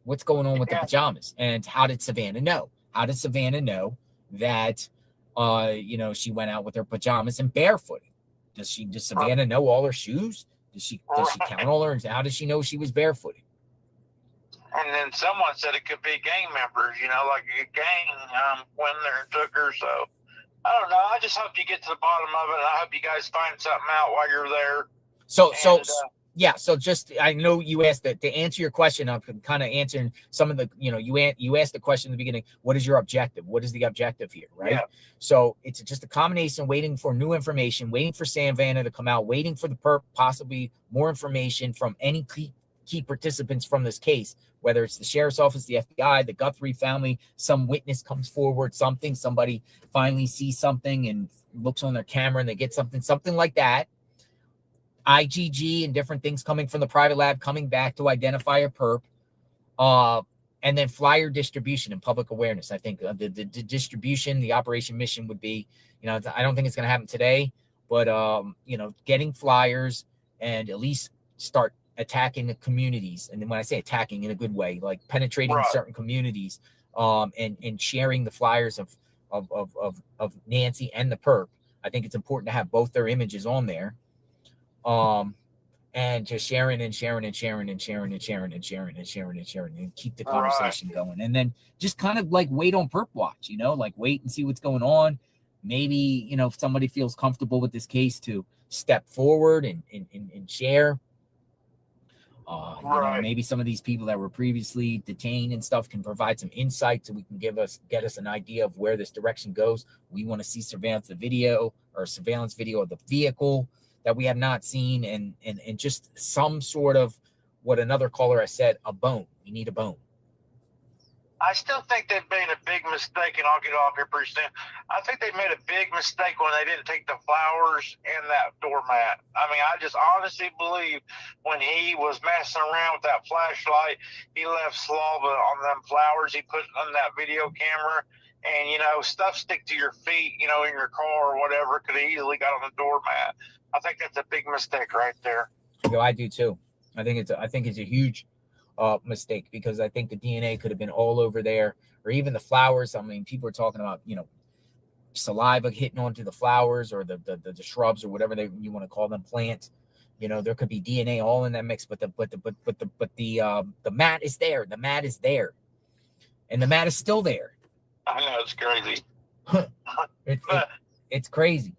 What's going on with the pajamas? And how did Savannah know? How did Savannah know that, you know, she went out with her pajamas and barefooted? Does Savannah know all her shoes? Does she count all her? How does she know she was barefooted? And then someone said it could be gang members, you know, like a gang went there and took her. So I don't know. I just hope you get to the bottom of it. And I hope you guys find something out while you're there. Yeah, so just, I know you asked that to answer your question. I'm kind of answering some of the, you know, you asked the question in the beginning, what is your objective? What is the objective here, right? Yeah. So it's just a combination, waiting for new information, waiting for Savannah to come out, waiting for the possibly more information from any key participants from this case, whether it's the sheriff's office, the FBI, the Guthrie family, some witness comes forward, somebody finally sees something and looks on their camera and they get something like that. IgG and different things coming from the private lab coming back to identify a perp, and then flyer distribution and public awareness. I think the distribution, the operation mission would be, you know, I don't think it's going to happen today, but you know, getting flyers and at least start attacking the communities. And then when I say attacking in a good way, like penetrating certain communities, and sharing the flyers of Nancy and the perp. I think it's important to have both their images on there. And just sharing and keep the conversation going. And then just kind of like wait on perp watch, you know, like wait and see what's going on. Maybe, you know, if somebody feels comfortable with this case to step forward and share. You know, maybe some of these people that were previously detained and stuff can provide some insight so we can get us an idea of where this direction goes. We want to see surveillance video of the vehicle that we have not seen, and just some sort of, what another caller has said, a bone. We need a bone. I still think they've made a big mistake, and I'll get off here pretty soon. I think they made a big mistake when they didn't take the flowers and that doormat. I mean, I just honestly believe when he was messing around with that flashlight, he left slobber on them flowers he put on that video camera. And, you know, stuff stick to your feet, you know, in your car or whatever, could have easily got on the doormat. I think that's a big mistake right there. You know, I do too. I think it's a huge mistake, because I think the DNA could have been all over there, or even the flowers. I mean, people are talking about, you know, saliva hitting onto the flowers or the shrubs or whatever you want to call them, plant. You know, there could be DNA all in that mix, but the mat is there. The mat is there, and the mat is still there. I know, it's crazy. It's crazy.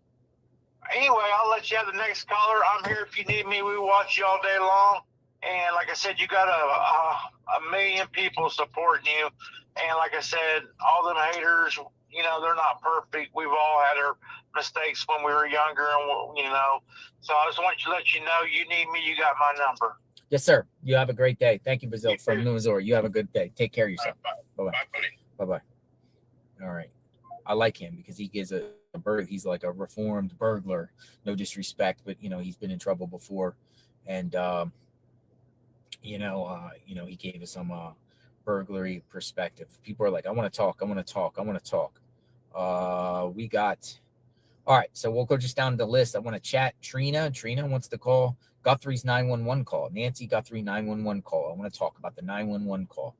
Anyway, I'll let you have the next caller. I'm here if you need me. We watch you all day long. And like I said, you got a million people supporting you. And like I said, all them haters, you know, they're not perfect. We've all had our mistakes when we were younger, and you know. So I just want to let you know, you need me, you got my number. Yes, sir. You have a great day. Thank you, Brazil, from Missouri. You have a good day. Take care of yourself. Bye-bye. Bye-bye. All right. I like him because he gives a bird. He's like a reformed burglar. No disrespect, but, you know, he's been in trouble before. And, he gave us some burglary perspective. People are like, I want to talk. We got, all right. So we'll go just down the list. I want to chat. Trina wants to call Guthrie's 911 call. Nancy Guthrie 911 call. I want to talk about the 911 call.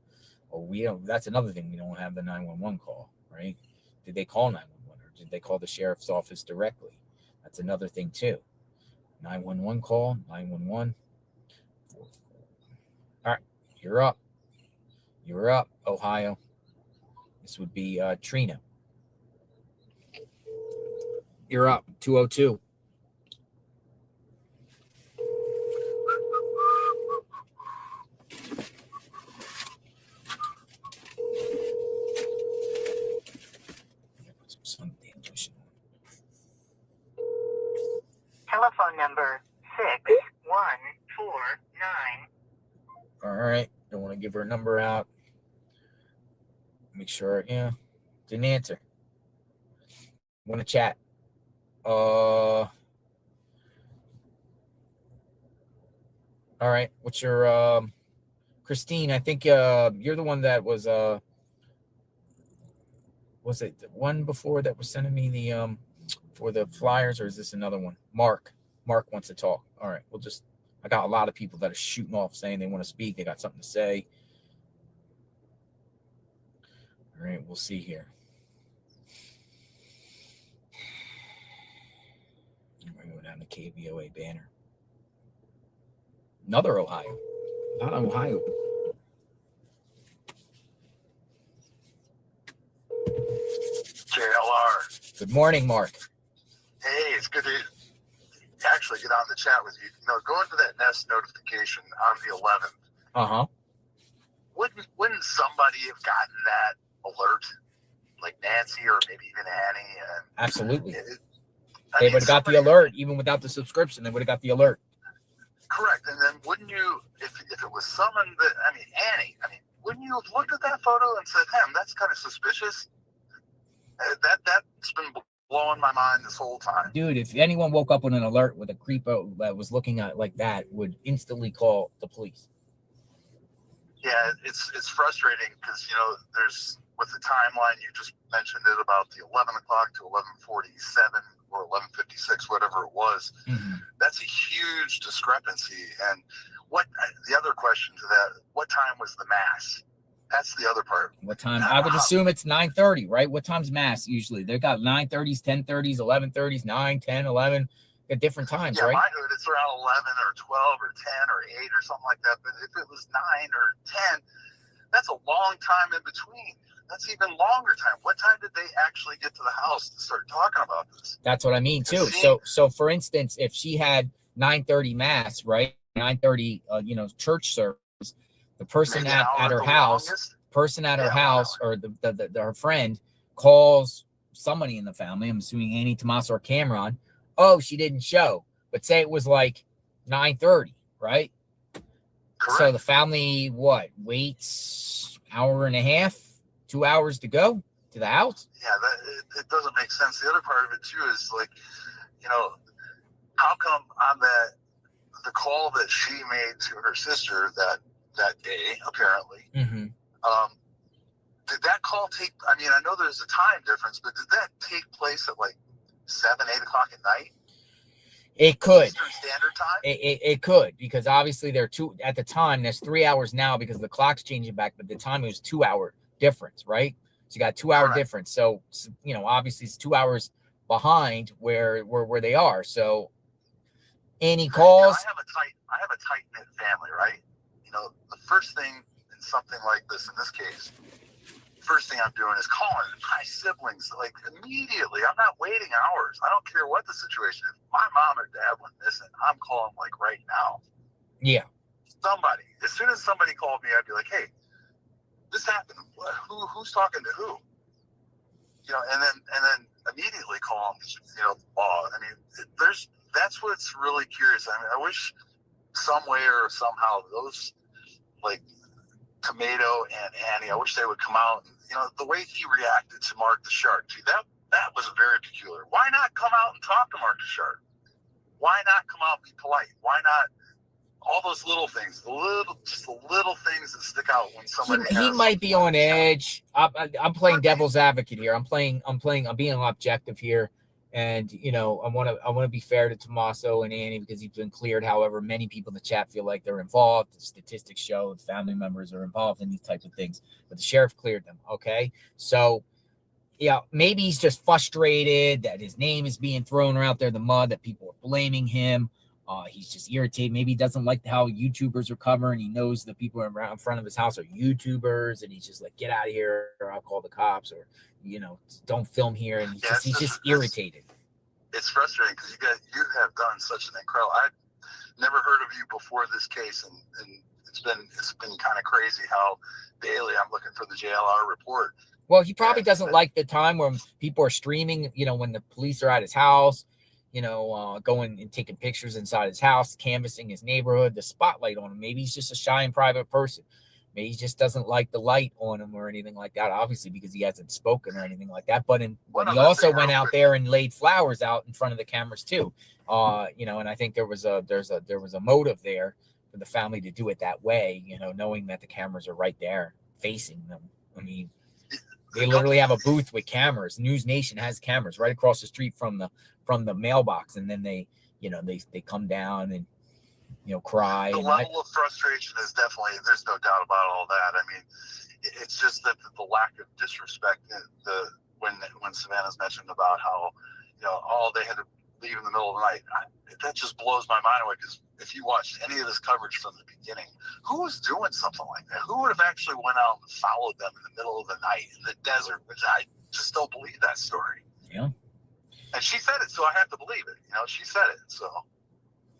Well, that's another thing. We don't have the 911 call, right? Did they call 911 or did they call the sheriff's office directly? That's another thing too. 911 call, 911. All right, you're up. You're up, Ohio. This would be Trina. You're up, 202. Telephone number 6149. All right. Don't want to give her number out. Make sure. Yeah. Didn't answer. Want to chat. All right. What's your Christine? I think you're the one that was it the one before that was sending me the for the flyers, or is this another one? Mark wants to talk. All right. I got a lot of people that are shooting off saying they want to speak. They got something to say. All right, we'll see here. I'm going to go down the KVOA banner. Another Ohio. Not Ohio. JLR. Good morning, Mark. Hey, it's good to actually get on the chat with you. You know, going to that Nest notification on the 11th. Uh-huh. Wouldn't somebody have gotten that alert? Like Nancy or maybe even Annie? Absolutely. They would have got the alert. Even without the subscription, they would have got the alert. Correct. And then wouldn't you, if it was someone that, Annie, wouldn't you have looked at that photo and said, that's kind of suspicious? That's been blowing my mind this whole time. Dude, if anyone woke up with an alert with a creepo that was looking at like that, would instantly call the police. Yeah, it's frustrating because, you know, there's, with the timeline, you just mentioned it about the 11 o'clock to 11:47 or 11:56, whatever it was. Mm-hmm. That's a huge discrepancy. And the other question to that, what time was the mass? That's the other part. What time? I would assume it's 9:30, right? What time's mass usually? They've got 9:30s, 10:30s, 11:30s, 9, 10, 11 at different times, right? Yeah, my hood, it's around 11 or 12 or 10 or 8 or something like that. But if it was 9 or 10, that's a long time in between. That's even longer time. What time did they actually get to the house to start talking about this? That's what I mean too. So for instance, if she had 9:30 mass, right? 9:30, church service, the person at her house, or her friend calls somebody in the family. I'm assuming Annie, Tommaso, or Cameron. Oh, she didn't show. But say it was like 9:30, right? Correct. So the family, waits hour and a half, 2 hours to go to the house. Yeah, it doesn't make sense. The other part of it too is like, you know, how come on the call that she made to her sister that day, apparently, did that call take? I mean, I know there's a time difference, but did that take place at like 7, 8 o'clock at night? It could. Eastern Standard Time? It could, because obviously they're two at the time. There's 3 hours now because the clock's changing back, but the time it was 2 hour difference, right? So you got 2 hour difference. So, you know, obviously it's 2 hours behind where they are. So any calls? You know, I have a tight knit family, right? You know, the first thing in something like this, in this case, first thing I'm doing is calling my siblings like immediately. I'm not waiting hours. I don't care what the situation is. My mom or dad went missing, I'm calling like right now. Yeah. Somebody. As soon as somebody called me, I'd be like, hey, this happened. Who's talking to who? You know, and then immediately call them, you know, law. I mean, that's what's really curious. I mean, I wish some way or somehow those like Tomato and Annie, I wish they would come out. And, you know, the way he reacted to Mark the Shark, too, that was very peculiar. Why not come out and talk to Mark the Shark? Why not come out and be polite? Why not all those little things, the little things that stick out when somebody he might be on edge. I'm playing devil's advocate here. I'm being objective here. And, you know, I want to be fair to Tommaso and Annie because he's been cleared. However, many people in the chat feel like they're involved. The statistics show the family members are involved in these types of things, but the sheriff cleared them. Okay. So, yeah, maybe he's just frustrated that his name is being thrown out there in the mud, that people are blaming him. He's just irritated. Maybe he doesn't like how YouTubers are covering. He knows the people around in front of his house are YouTubers, and he's just like, get out of here, or I'll call the cops, or, you know, don't film here. And he's just irritated. It's frustrating because you have done such an incredible. I've never heard of you before this case, and it's been kind of crazy how daily I'm looking for the JLR report. Well, he probably doesn't like the time when people are streaming, you know, when the police are at his house, you know, going and taking pictures inside his house, canvassing his neighborhood, the spotlight on him. Maybe he's just a shy and private person. Maybe he just doesn't like the light on him or anything like that, obviously, because he hasn't spoken or anything like that. But he also went out there and laid flowers out in front of the cameras too. You know, and I think there was a motive there for the family to do it that way, you know, knowing that the cameras are right there facing them. I mean, they literally have a booth with cameras. News Nation has cameras right across the street from the mailbox, and then they come down and, you know, cry. The level of frustration is definitely, there's no doubt about all that. I mean, it's just that the lack of disrespect, when Savannah's mentioned about how, you know, they had to leave in the middle of the night, that just blows my mind away, because if you watched any of this coverage from the beginning, who was doing something like that? Who would have actually went out and followed them in the middle of the night in the desert? Which I just don't believe that story. Yeah. And she said it, so I have to believe it. You know, she said it, so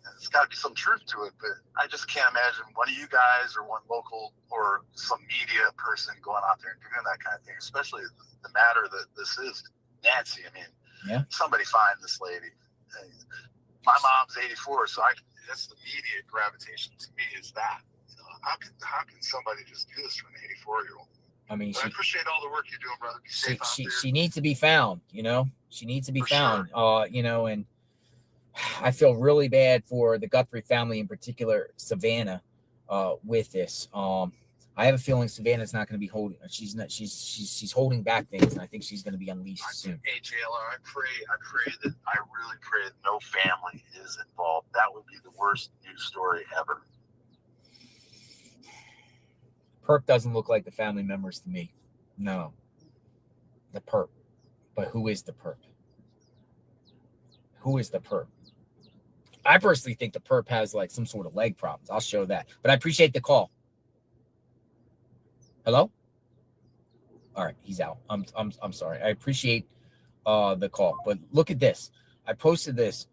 there's got to be some truth to it. But I just can't imagine one of you guys or one local or some media person going out there and doing that kind of thing, especially the matter that this is. Nancy, I mean, somebody find this lady. My mom's 84, so that's the immediate gravitation to me is that. You know, how can somebody just do this to an 84-year-old? I mean, I appreciate all the work you're doing, brother. Be safe out there. She needs to be found, you know. She needs to be found. Sure. You know, and I feel really bad for the Guthrie family, in particular, Savannah, with this. I have a feeling Savannah's not going to be holding. She's holding back things, and I think she's going to be unleashed soon. Hey, JLR, I really pray that no family is involved. That would be the worst news story ever. Perp doesn't look like the family members to me. No. The perp. But who is the perp? Who is the perp? I personally think the perp has like some sort of leg problems. I'll show that. But I appreciate the call. Hello? All right, he's out. I'm sorry. I appreciate the call. But look at this. I posted this.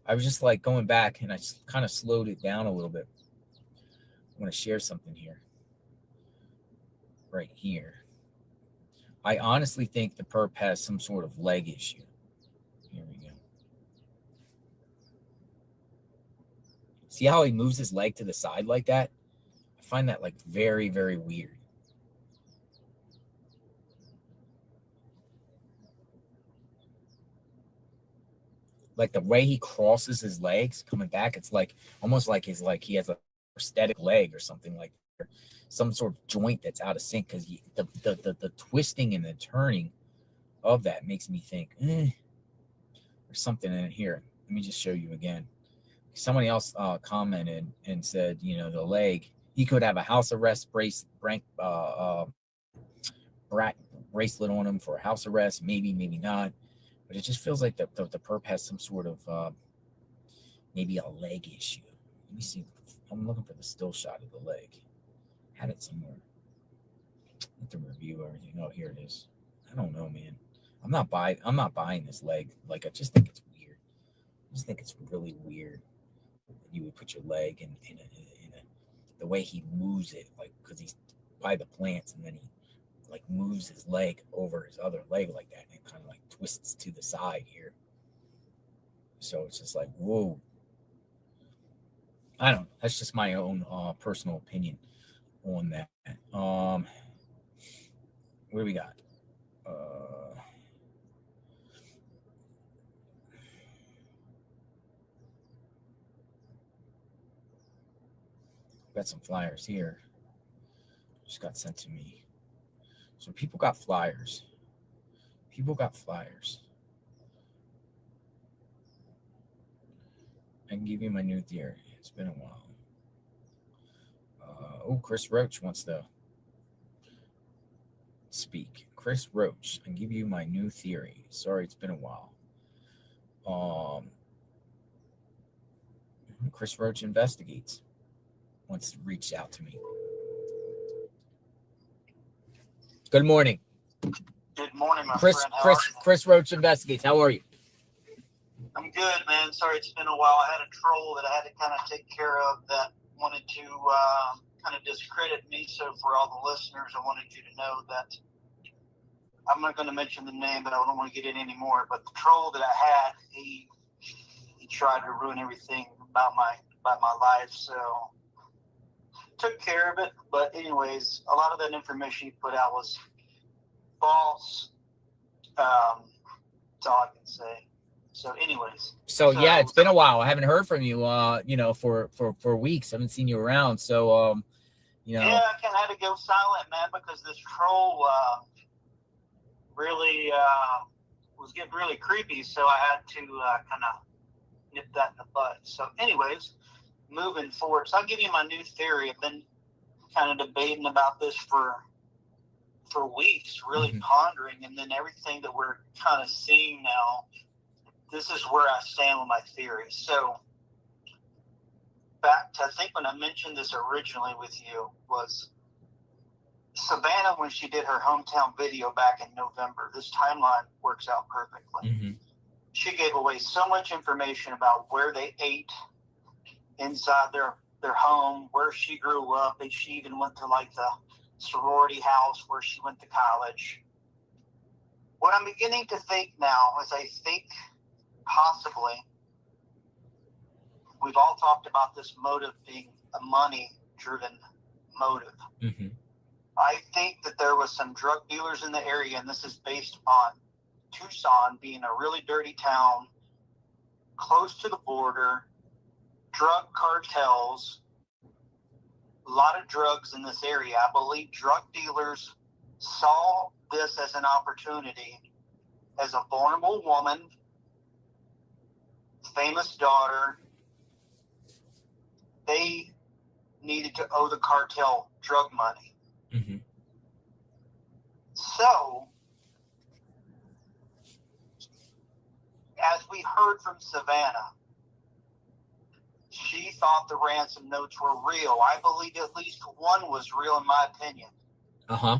I was just like going back, and I just kind of slowed it down a little bit. I want to share something here. Right here. I honestly think the perp has some sort of leg issue. Here we go. See how he moves his leg to the side like that? I find that like very, very weird. Like the way he crosses his legs coming back, it's like almost like he has a prosthetic leg or something, like some sort of joint that's out of sync, because the twisting and the turning of that makes me think there's something in it here. Let me just show you again. Somebody else commented and said, the leg, he could have a house arrest bracelet on him for house arrest, maybe not, but it just feels like the perp has some sort of maybe a leg issue. Let me see. I'm looking for the still shot of the leg. Had it somewhere. Let them review everything. Oh, here it is. I don't know, man. I'm not buying this leg. Like, I just think it's weird. I just think it's really weird. You would put your leg in the way he moves it, like, because he's by the plants, and then he like moves his leg over his other leg like that, and it kind of like twists to the side here. So it's just like, whoa. I don't know. That's just my own personal opinion on that. What do we got? Got some flyers here. Just got sent to me. So people got flyers. I can give you my new theory. It's been a while. Chris Roach wants to speak. Chris Roach, I can give you my new theory. Sorry, it's been a while. Chris Roach investigates. Wants to reach out to me. Good morning. Good morning, my friend. Chris Roach investigates. How are you? I'm good, man. Sorry, it's been a while. I had a troll that I had to kind of take care of that wanted to kind of discredit me. So for all the listeners, I wanted you to know that I'm not going to mention the name, but I don't want to get in anymore. But the troll that I had, he tried to ruin everything about my life. So took care of it. But anyways, a lot of that information he put out was false. That's all I can say. So anyways. So yeah, it's been a while. I haven't heard from you, for weeks. I haven't seen you around. So, Yeah, I kind of had to go silent, man, because this troll really was getting really creepy. So I had to kind of nip that in the bud. So anyways, moving forward. So I'll give you my new theory. I've been kind of debating about this for weeks, really pondering, and then everything that we're kind of seeing now, this is where I stand with my theory. So back to, I think when I mentioned this originally with you, was Savannah, when she did her hometown video back in November. This timeline works out perfectly. Mm-hmm. She gave away so much information about where they ate inside their home, where she grew up, and she even went to like the sorority house where she went to college. What I'm beginning to think now is I think possibly we've all talked about this motive being a money-driven motive. Mm-hmm. I think that there was some drug dealers in the area, and this is based on Tucson being a really dirty town, close to the border, drug cartels, a lot of drugs in this area. I believe drug dealers saw this as an opportunity, as a vulnerable woman, famous daughter. They needed to owe the cartel drug money. Mm-hmm. So, as we heard from Savannah, she thought the ransom notes were real. I believe at least one was real, in my opinion. Uh-huh.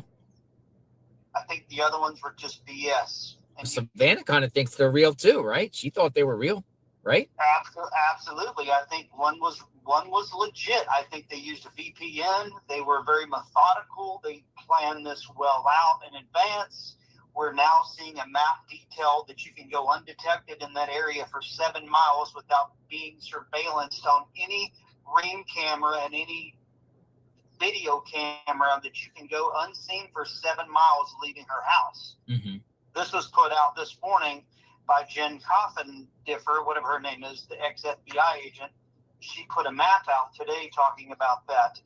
I think the other ones were just BS. And Savannah kind of thinks they're real too, right? She thought they were real, right? Absolutely. I think one was legit. I think they used a VPN. They were very methodical. They planned this well out in advance. We're now seeing a map detail that you can go undetected in that area for 7 miles without being surveillanced on any ring camera and any video camera, that you can go unseen for 7 miles leaving her house. Mm-hmm. This was put out this morning. by Jen Coffin Differ, whatever her name is, the ex-FBI agent. She put a map out today talking about that.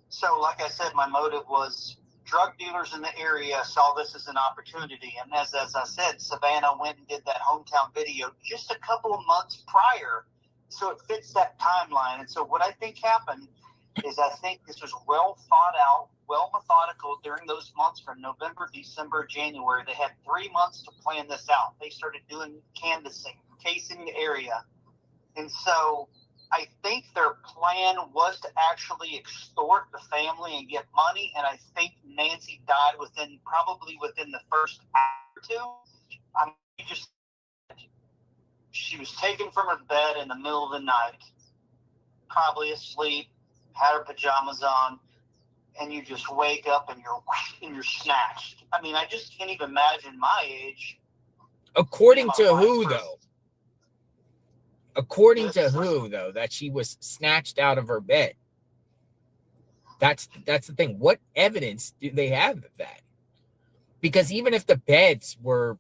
So, like I said, my motive was drug dealers in the area saw this as an opportunity. And as I said, Savannah went and did that hometown video just a couple of months prior. So it fits that timeline. And so what I think happened is I think this was well thought out, well methodical during those months from November, December, January. They had 3 months to plan this out. They started doing canvassing, casing the area. And so I think their plan was to actually extort the family and get money. And I think Nancy died probably within the first hour or two. I mean, she was taken from her bed in the middle of the night, probably asleep, had her pajamas on, and you just wake up and you're snatched. I mean, I just can't even imagine my age. According to who, though? According to who, though, that she was snatched out of her bed? That's the thing. What evidence do they have of that? Because even if the beds were,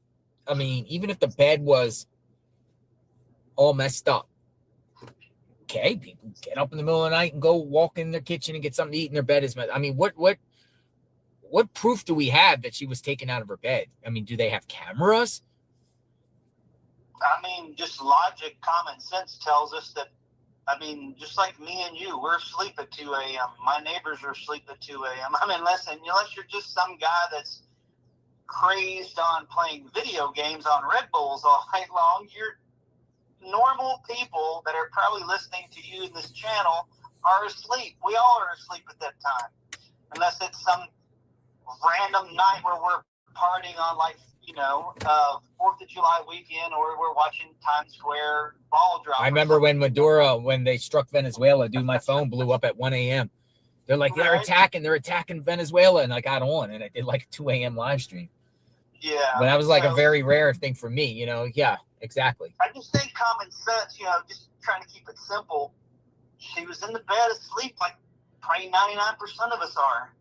I mean, even if the bed was all messed up, okay, people get up in the middle of the night and go walk in their kitchen and get something to eat, and their bed is messed. I mean, what proof do we have that she was taken out of her bed? I mean, do they have cameras? I mean, just logic, common sense tells us that, I mean, just like me and you, we're asleep at 2 a.m. My neighbors are asleep at 2 a.m. I mean, listen, unless you're just some guy that's crazed on playing video games on Red Bulls all night long, you're normal people that are probably listening to you in this channel are asleep. We all are asleep at that time. Unless it's some random night where we're partying on, like, 4th of July weekend, or we're watching Times Square ball drop. I remember when Maduro, when they struck Venezuela, dude, my phone blew up at 1 a.m. They're like, they're attacking Venezuela. And I got on and I did like a 2 a.m. live stream. Yeah. But that was like a very rare thing for me, Yeah, exactly. I just think common sense, just trying to keep it simple. She was in the bed asleep like probably 99% of us are.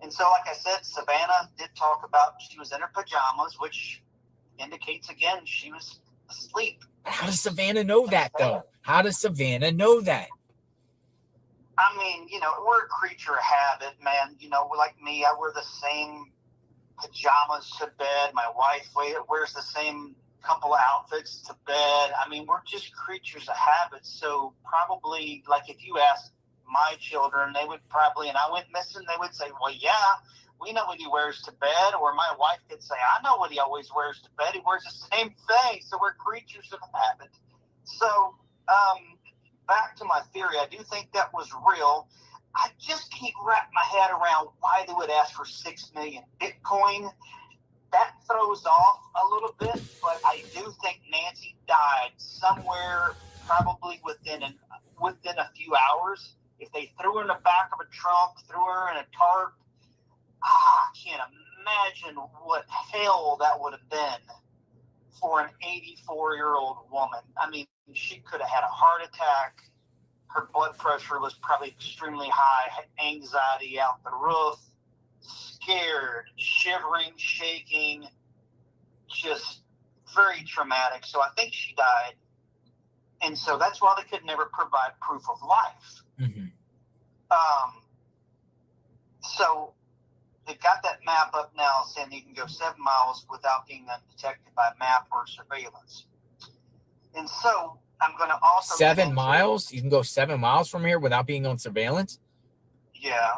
And so, like I said, Savannah did talk about she was in her pajamas, which indicates, again, she was asleep. How does Savannah know that, though? How does Savannah know that? I mean, we're a creature of habit, man. Like me, I wear the same pajamas to bed. My wife wears the same couple of outfits to bed. I mean, we're just creatures of habit. So probably, like, if you ask my children, they would probably, and I went missing, they would say, well, yeah, we know what he wears to bed. Or my wife could say, I know what he always wears to bed. He wears the same thing. So we're creatures of habit. So back to my theory, I do think that was real. I just can't wrap my head around why they would ask for 6 million Bitcoin. That throws off a little bit, but I do think Nancy died somewhere probably within a few hours. If they threw her in the back of a trunk, threw her in a tarp, I can't imagine what hell that would have been for an 84-year-old woman. I mean, she could have had a heart attack. Her blood pressure was probably extremely high, had anxiety out the roof, scared, shivering, shaking, just very traumatic. So I think she died. And so that's why they could never provide proof of life. Mm-hmm. So they've got that map up now saying you can go 7 miles without being undetected by map or surveillance. And so I'm going to also 7 miles? You can go 7 miles from here without being on surveillance? Yeah.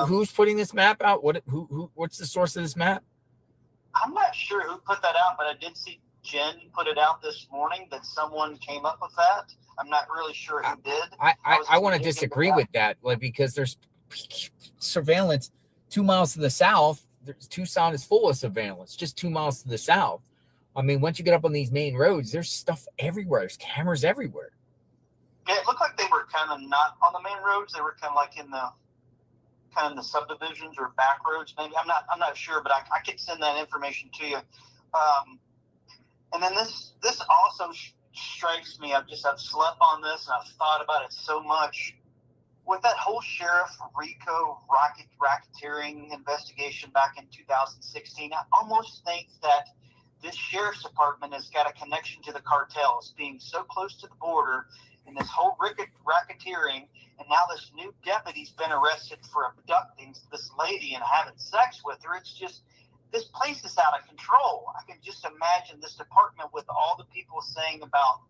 Who's putting this map out? What's the source of this map? I'm not sure who put that out, but I did see Jen put it out this morning that someone came up with that. I'm not really sure who did. I want to disagree with that, because there's surveillance 2 miles to the south. Tucson is full of surveillance, just 2 miles to the south. I mean, once you get up on these main roads, there's stuff everywhere. There's cameras everywhere. Yeah, it looked like they were kind of not on the main roads. They were kind of like in the subdivisions or back roads. Maybe I'm not sure, but I could send that information to you. And then this also strikes me. I've slept on this and I've thought about it so much. With that whole Sheriff Rico racketeering investigation back in 2016, I almost think that this sheriff's department has got a connection to the cartels, being so close to the border, and this whole racketeering. And now this new deputy's been arrested for abducting this lady and having sex with her. It's just, this place is out of control. I can just imagine this department with all the people saying about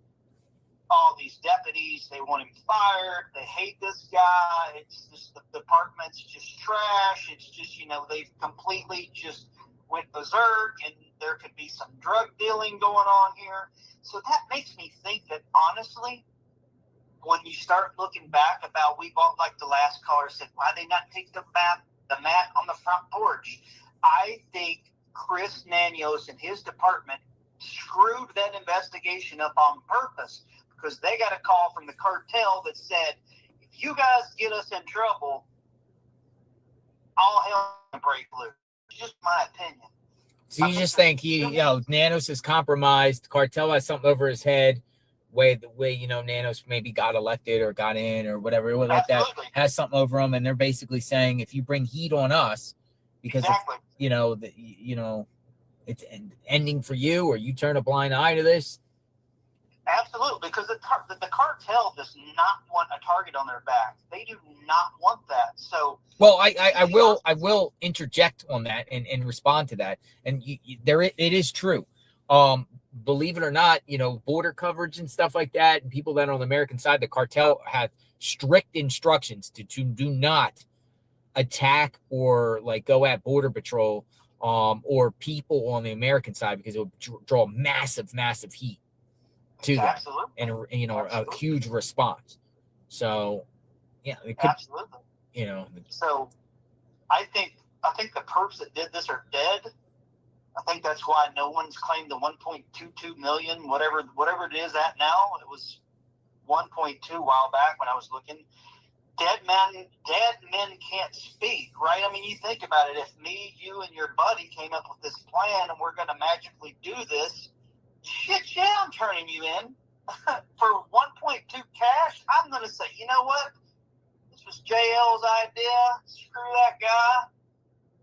all these deputies, they want him fired, they hate this guy, it's just, the department's just trash, it's just, they've completely just went berserk, and there could be some drug dealing going on here. So that makes me think that, honestly, when you start looking back about, like the last caller said, why they not take the mat on the front porch? I think Chris Nanos and his department screwed that investigation up on purpose, because they got a call from the cartel that said, if you guys get us in trouble, all hell will break loose. It's just my opinion. So you just think Nanos is compromised, cartel has something over his head, the way Nanos maybe got elected or got in or whatever, like that, has something over him, and they're basically saying, if you bring heat on us, because it's ending for you, or you turn a blind eye to this. Absolutely, because the cartel does not want a target on their back. They do not want that. So, well, I will interject on that and respond to that. And it is true. Believe it or not, border coverage and stuff like that, and people that are on the American side, the cartel have strict instructions to do not attack or go at border patrol or people on the American side, because it will draw massive heat to them. Absolutely. And a huge response. So yeah, it could, absolutely. So I think the perps that did this are dead. I think that's why no one's claimed the 1.22 million, whatever it is at now. It was 1.2 a while back when I was looking. Dead men can't speak, right? I mean, you think about it. If me, you, and your buddy came up with this plan and we're going to magically do this, shit, yeah, I'm turning you in. For 1.2 cash, I'm going to say, you know what? This was JL's idea. Screw that guy.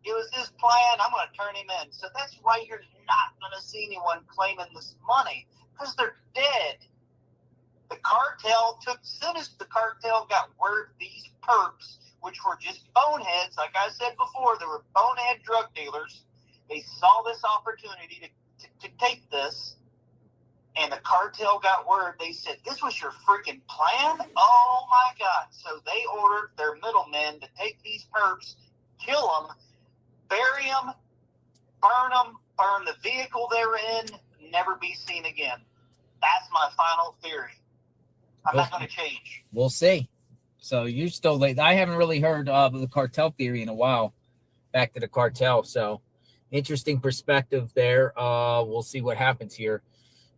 It was his plan. I'm going to turn him in. So that's why you're not going to see anyone claiming this money, because they're dead. The cartel as soon as the cartel got word these perps, which were just boneheads, like I said before, they were bonehead drug dealers. They saw this opportunity to take this, and the cartel got word. They said, this was your freaking plan? Oh, my God. So they ordered their middlemen to take these perps, kill them, bury them, burn the vehicle they were in, never be seen again. That's my final theory. I'm not going to change. We'll see. So you're still late. I haven't really heard of the cartel theory in a while. Back to the cartel. So interesting perspective there. We'll see what happens here.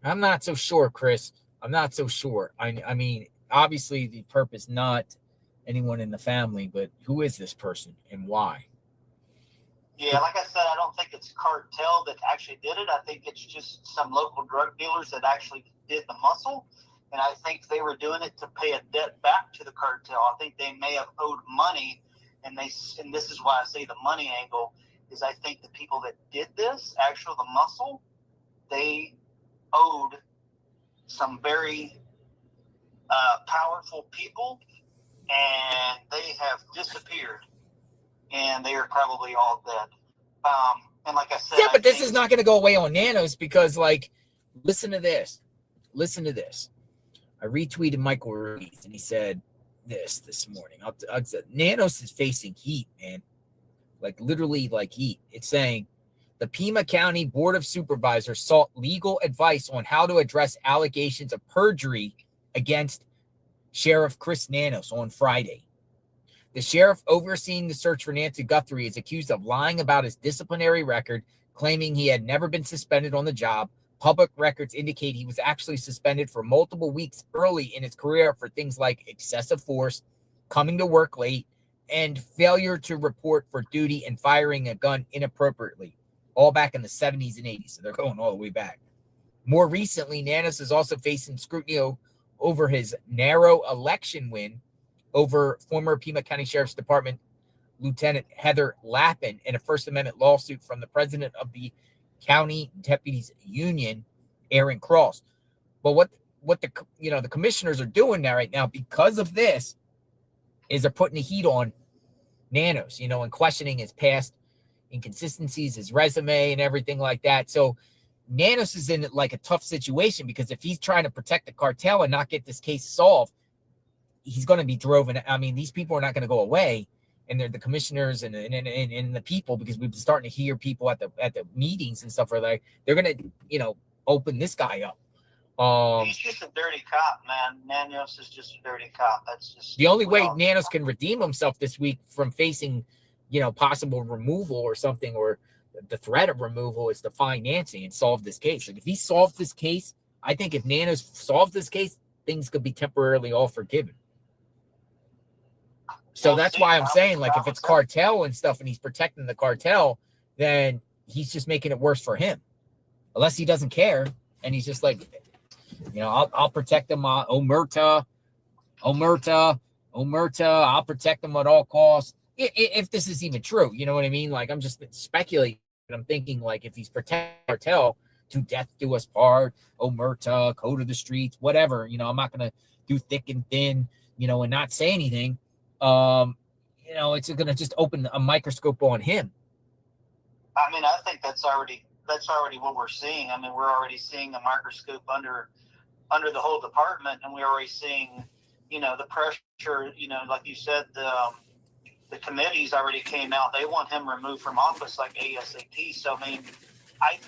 I'm not so sure, Chris. I'm not so sure. I mean, obviously the perp is not anyone in the family, but who is this person and why? Yeah, like I said, I don't think it's cartel that actually did it. I think it's just some local drug dealers that actually did the muscle. And I think they were doing it to pay a debt back to the cartel. I think they may have owed money, and this is why I say the money angle, is I think the people that did this, actually the muscle, they owed some very powerful people, and they have disappeared, and they are probably all dead. And like I said, yeah, but this is not going to go away on Nanos, because listen to this. I retweeted Michael Ruiz, and he said this morning. I said, Nanos is facing heat, man. Literally heat. It's saying the Pima County Board of Supervisors sought legal advice on how to address allegations of perjury against Sheriff Chris Nanos on Friday. The sheriff overseeing the search for Nancy Guthrie is accused of lying about his disciplinary record, claiming he had never been suspended on the job. Public records indicate he was actually suspended for multiple weeks early in his career for things like excessive force, coming to work late, and failure to report for duty and firing a gun inappropriately, all back in the 70s and 80s. So they're going all the way back. More recently, Nanos is also facing scrutiny over his narrow election win over former Pima County Sheriff's Department Lieutenant Heather Lappin in a First Amendment lawsuit from the president of the County Deputies Union, Aaron Cross. But what the commissioners are doing now right now because of this is they're putting the heat on Nanos, and questioning his past inconsistencies, his resume, and everything like that. So Nanos is in like a tough situation because if he's trying to protect the cartel and not get this case solved, he's going to be driven. I mean, these people are not going to go away, and they're the commissioners and the people, because we've been starting to hear people at the meetings and stuff where they're going to open this guy up. He's just a dirty cop, man. Nanos is just a dirty cop. That's just the only way Nanos can redeem himself this week from facing, possible removal or something, or the threat of removal, is to find Nancy and solve this case. Like if he solved this case, I think if Nanos solved this case, things could be temporarily all forgiven. So that's why I'm saying, like, if it's cartel and stuff and he's protecting the cartel, then he's just making it worse for him. Unless he doesn't care and he's just like, I'll protect them. Omerta. I'll protect them at all costs. If this is even true, you know what I mean? Like, I'm just speculating. I'm thinking, like, if he's protecting cartel, to death do us part, Omerta, code of the streets, whatever. I'm not going to do thick and thin, and not say anything. It's going to just open a microscope on him. I mean, I think that's already what we're seeing. I mean, we're already seeing a microscope under the whole department, and we're already seeing, the pressure, like you said, the committees already came out. They want him removed from office like ASAP. So, I mean, I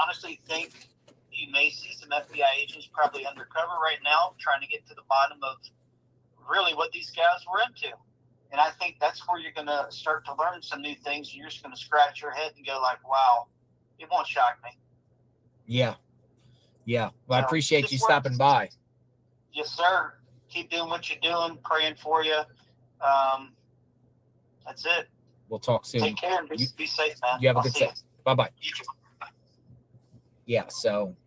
honestly think you may see some FBI agents probably undercover right now trying to get to the bottom of really what these guys were into. And I think that's where you're going to start to learn some new things. You're just going to scratch your head and go like, wow, it won't shock me. Yeah. Well, I appreciate you stopping by. Yes, sir. Keep doing what you're doing. Praying for you. That's it. We'll talk soon. Take care and be safe, man. You have a good day. Bye-bye. You too. Yeah, so,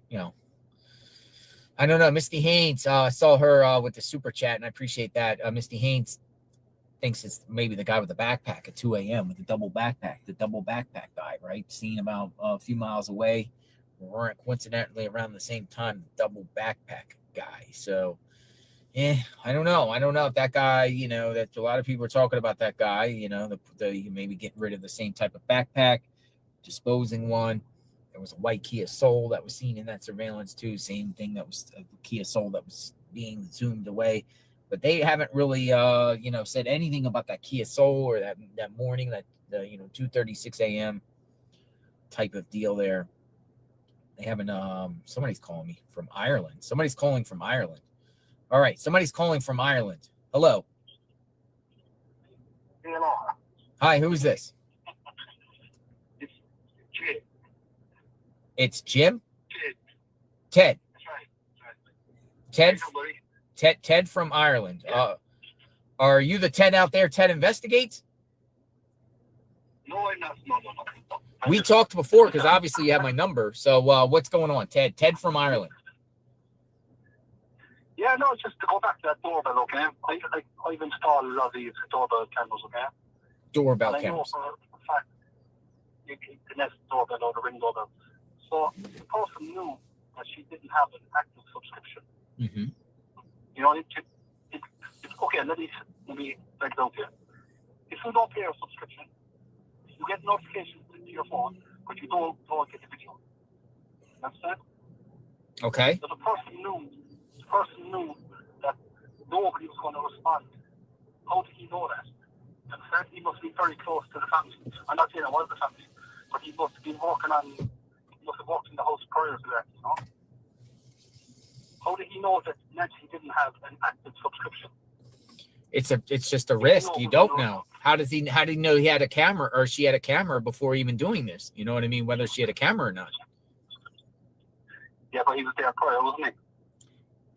I don't know. Misty Haynes, I saw her with the super chat, and I appreciate that. Misty Haynes thinks it's maybe the guy with the backpack at 2 a.m. with the double backpack guy, right? Seen about a few miles away. We weren't coincidentally around the same time, the double backpack guy. So, I don't know. I don't know if that guy, that a lot of people are talking about that guy, the maybe getting rid of the same type of backpack, disposing one. There was a white Kia Soul that was seen in that surveillance too. Same thing, that was a Kia Soul that was being zoomed away. But they haven't really, said anything about that Kia Soul or that morning, that 2:36 a.m. type of deal there. They haven't. Somebody's calling me from Ireland. Somebody's calling from Ireland. All right, somebody's calling from Ireland. Hello. Hello. Hi, who is this? It's Jim. It's Jim? Ted. Ted. That's right. Ted from Ireland. Yeah. Are you the Ted out there, Ted Investigates? No, I'm not. No. We talked before because obviously you have my number. So what's going on, Ted? Ted from Ireland. Yeah, no, it's just to go back to that doorbell, okay? I've installed a lot of these doorbell cameras, okay? Doorbell and cameras. I know for a fact you can connect the doorbell or the ring doorbell. So the person knew that she didn't have an active subscription. Mm-hmm. It's okay, let me break it down to you. If you don't pay your subscription, you get notifications to your phone, but you don't get the video. Understand? Okay. So the person knew that nobody was going to respond. How did he know that? And he must be very close to the family. I'm not saying it was the family, but he must have been worked in the house prior to that, How did he know that Nancy didn't have an active subscription? It's just a risk. You don't know. How did he know he had a camera or she had a camera before even doing this? You know what I mean? Whether she had a camera or not. Yeah, but he was there prior, wasn't he?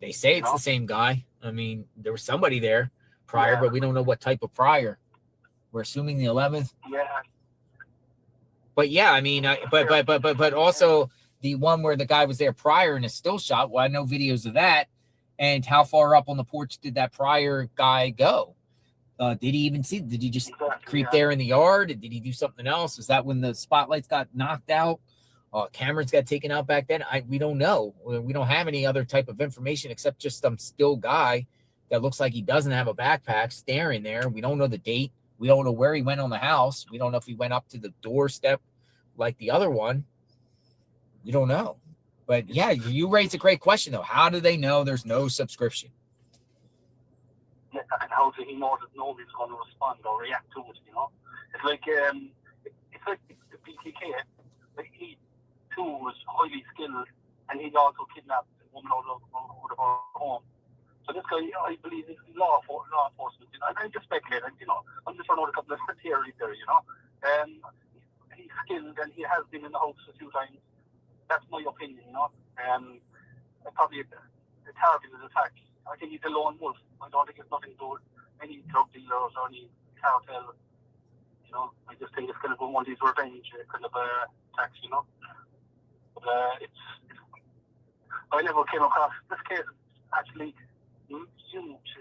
They say it's the same guy. I mean, there was somebody there prior, but we don't know what type of prior. We're assuming the 11th. Yeah. But yeah, I mean, but also the one where the guy was there prior in a still shot. Well, I know videos of that. And how far up on the porch did that prior guy go? Did he even see? Did he just creep there in the yard? Did he do something else? Is that when the spotlights got knocked out? Cameras got taken out back then. We don't know. We don't have any other type of information except just some still guy that looks like he doesn't have a backpack staring there. We don't know the date. We don't know where he went on the house. We don't know if he went up to the doorstep like the other one. We don't know. But yeah, you raised a great question though. How do they know there's no subscription? Yeah, and how do he know that nobody's going to respond or react to it? You know, it's like the PKK. Like he too was highly skilled, and he also kidnapped a woman out of her home. So this guy, I believe, is law enforcement. You know, I'm just speculating. You know, I'm just throwing out a couple of theories there. You know, he's skilled and he has been in the house a few times. That's my opinion. You know, probably a targeted attack. I think he's a lone wolf. I don't think it's nothing to do with any drug dealers or any cartel. You know, I just think it's kind of one of these revenge kind of attacks. You know, but I never came across this case. Actually, huge,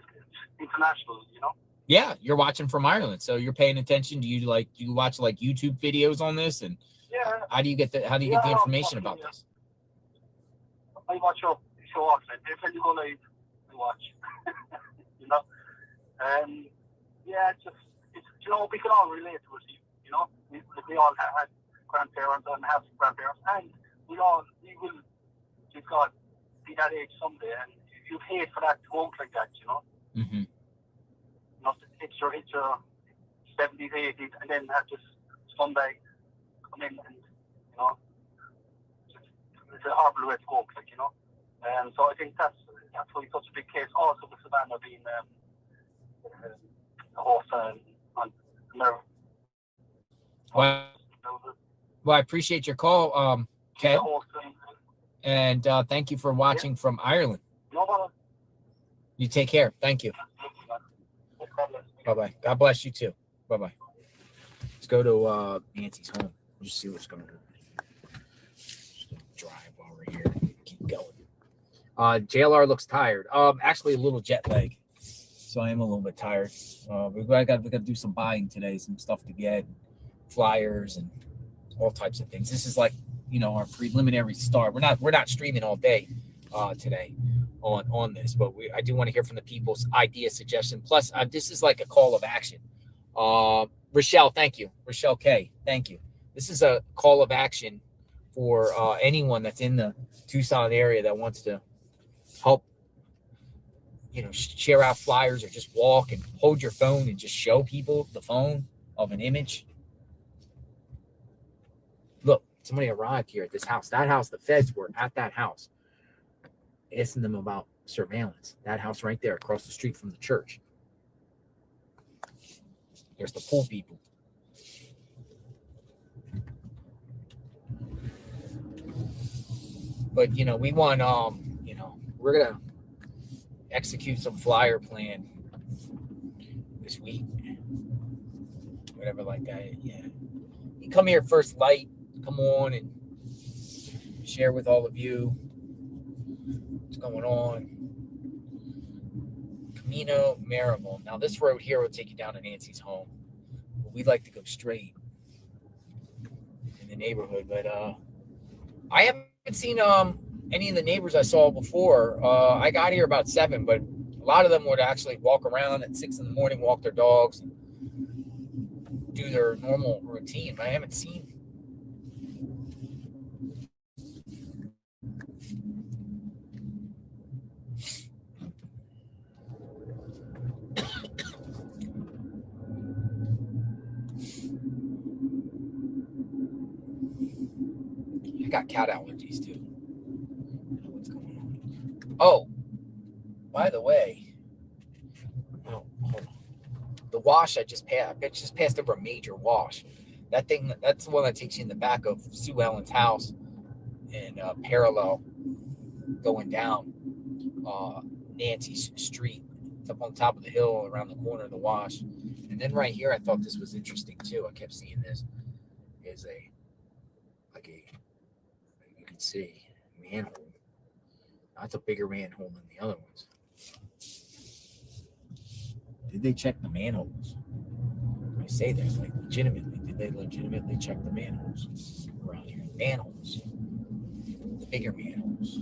international. You know. Yeah, you're watching from Ireland, so you're paying attention. Do you watch like YouTube videos on this, and yeah? How do you get the information about this? I watch your show often. If you go live, I watch. You know, yeah, it's you know, we can all relate to it. You know, we all had grandparents and have grandparents, and we will, you've got be that age someday, and you'd hate for that to go out like that. You know. Mm-hmm. You know, hit your 70s, 80s, and then have this scumbag come in and, you know, it's a horrible way to go, like, you know. And so I think that's why it's such a big case. Also, with Savannah being a horse on America. Well, I appreciate your call, Ken. And thank you for watching from Ireland. No bother. You take care. Thank you. Bye-bye. God bless you too. Bye-bye. Let's go to Nancy's home. We'll just see what's going on. Just drive while we're here. Keep going. JLR looks tired. Actually a little jet lag. So I am a little bit tired. We got to do some buying today, some stuff to get, flyers and all types of things. This is like, you know, our preliminary start. We're not streaming all day today on this, but I do want to hear from the people's idea suggestion. Plus, this is like a call of action. Rochelle, thank you. Rochelle K, thank you. This is a call of action for anyone that's in the Tucson area that wants to help, you know, share out flyers or just walk and hold your phone and just show people the phone of an image. Look, somebody arrived here at this house. That house, the feds were at that house asking them about surveillance. That house right there across the street from the church. There's the pool people. But, you know, we want, you know, we're going to execute some flyer plan this week. Whatever like that. Yeah. You come here first light, come on and share with all of you what's going on. Camino Maribel. Now this road here will take you down to Nancy's home. But we'd like to go straight in the neighborhood, but I haven't seen any of the neighbors I saw before. I got here about 7, but a lot of them would actually walk around at 6 in the morning, walk their dogs, and do their normal routine. I haven't seen I got cat allergies too. What's going on? Oh, by the way, hold on. The wash I just passed over a major wash. That thing, that's the one that takes you in the back of Sue Ellen's house and parallel going down Nancy's Street. It's up on top of the hill around the corner of the wash. And then right here, I thought this was interesting too. I kept seeing this is you can see manhole. That's a bigger manhole than the other ones. Did they check the manholes? I say that like legitimately. Did they legitimately check the manholes around here? Manholes. Bigger manholes.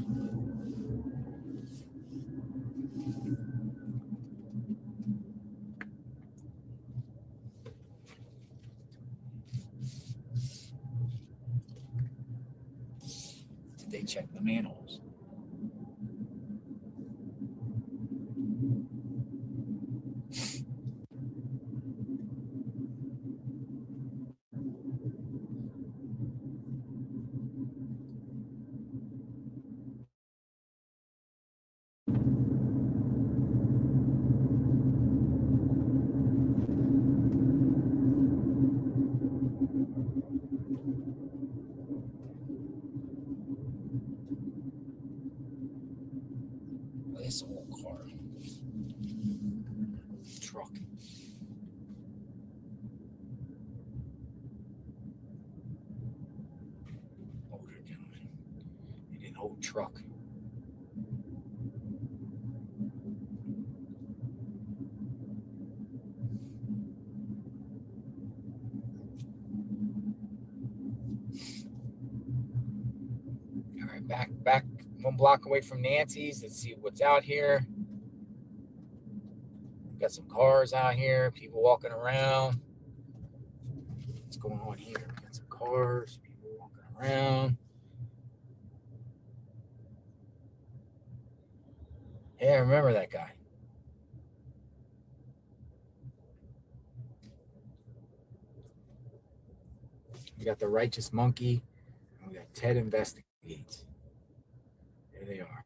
Did they check the manholes? This whole car. Truck. Older gentleman. In an old truck. All right, back 1 block away from Nancy's. Let's see what's out here. Got some cars out here, people walking around. What's going on here? We got some cars, people walking around. Hey, I remember that guy. We got the Righteous Monkey, and we got Ted Investigates. There they are.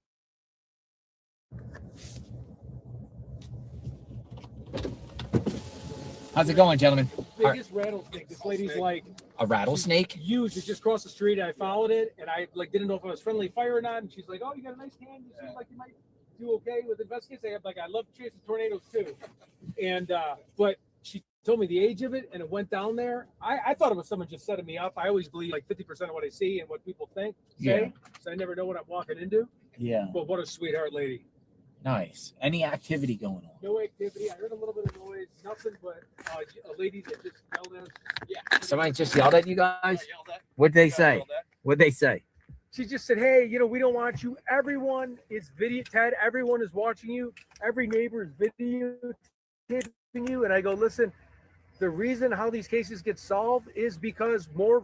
How's it going, gentlemen? Biggest rattlesnake. This lady's like a rattlesnake. Huge. It just crossed the street. And I followed it, and I like didn't know if I was friendly fire or not. And she's like, "Oh, you got a nice hand. You seem like you might do okay with investigating." I love chasing tornadoes too. And but she told me the age of it, and it went down there. I thought it was someone just setting me up. I always believe like 50% of what I see and what people think say. So I never know what I'm walking into. Yeah. But what a sweetheart lady. Nice. Any activity going on? No activity. I heard a little bit of noise. Nothing but a lady that just yelled at us. Yeah. Somebody just yelled at you guys? What'd they say? What'd they say? She just said, "Hey, we don't want you. Everyone is Ted, everyone is watching you. Every neighbor is videotaping you." And I go, "Listen, the reason how these cases get solved is because more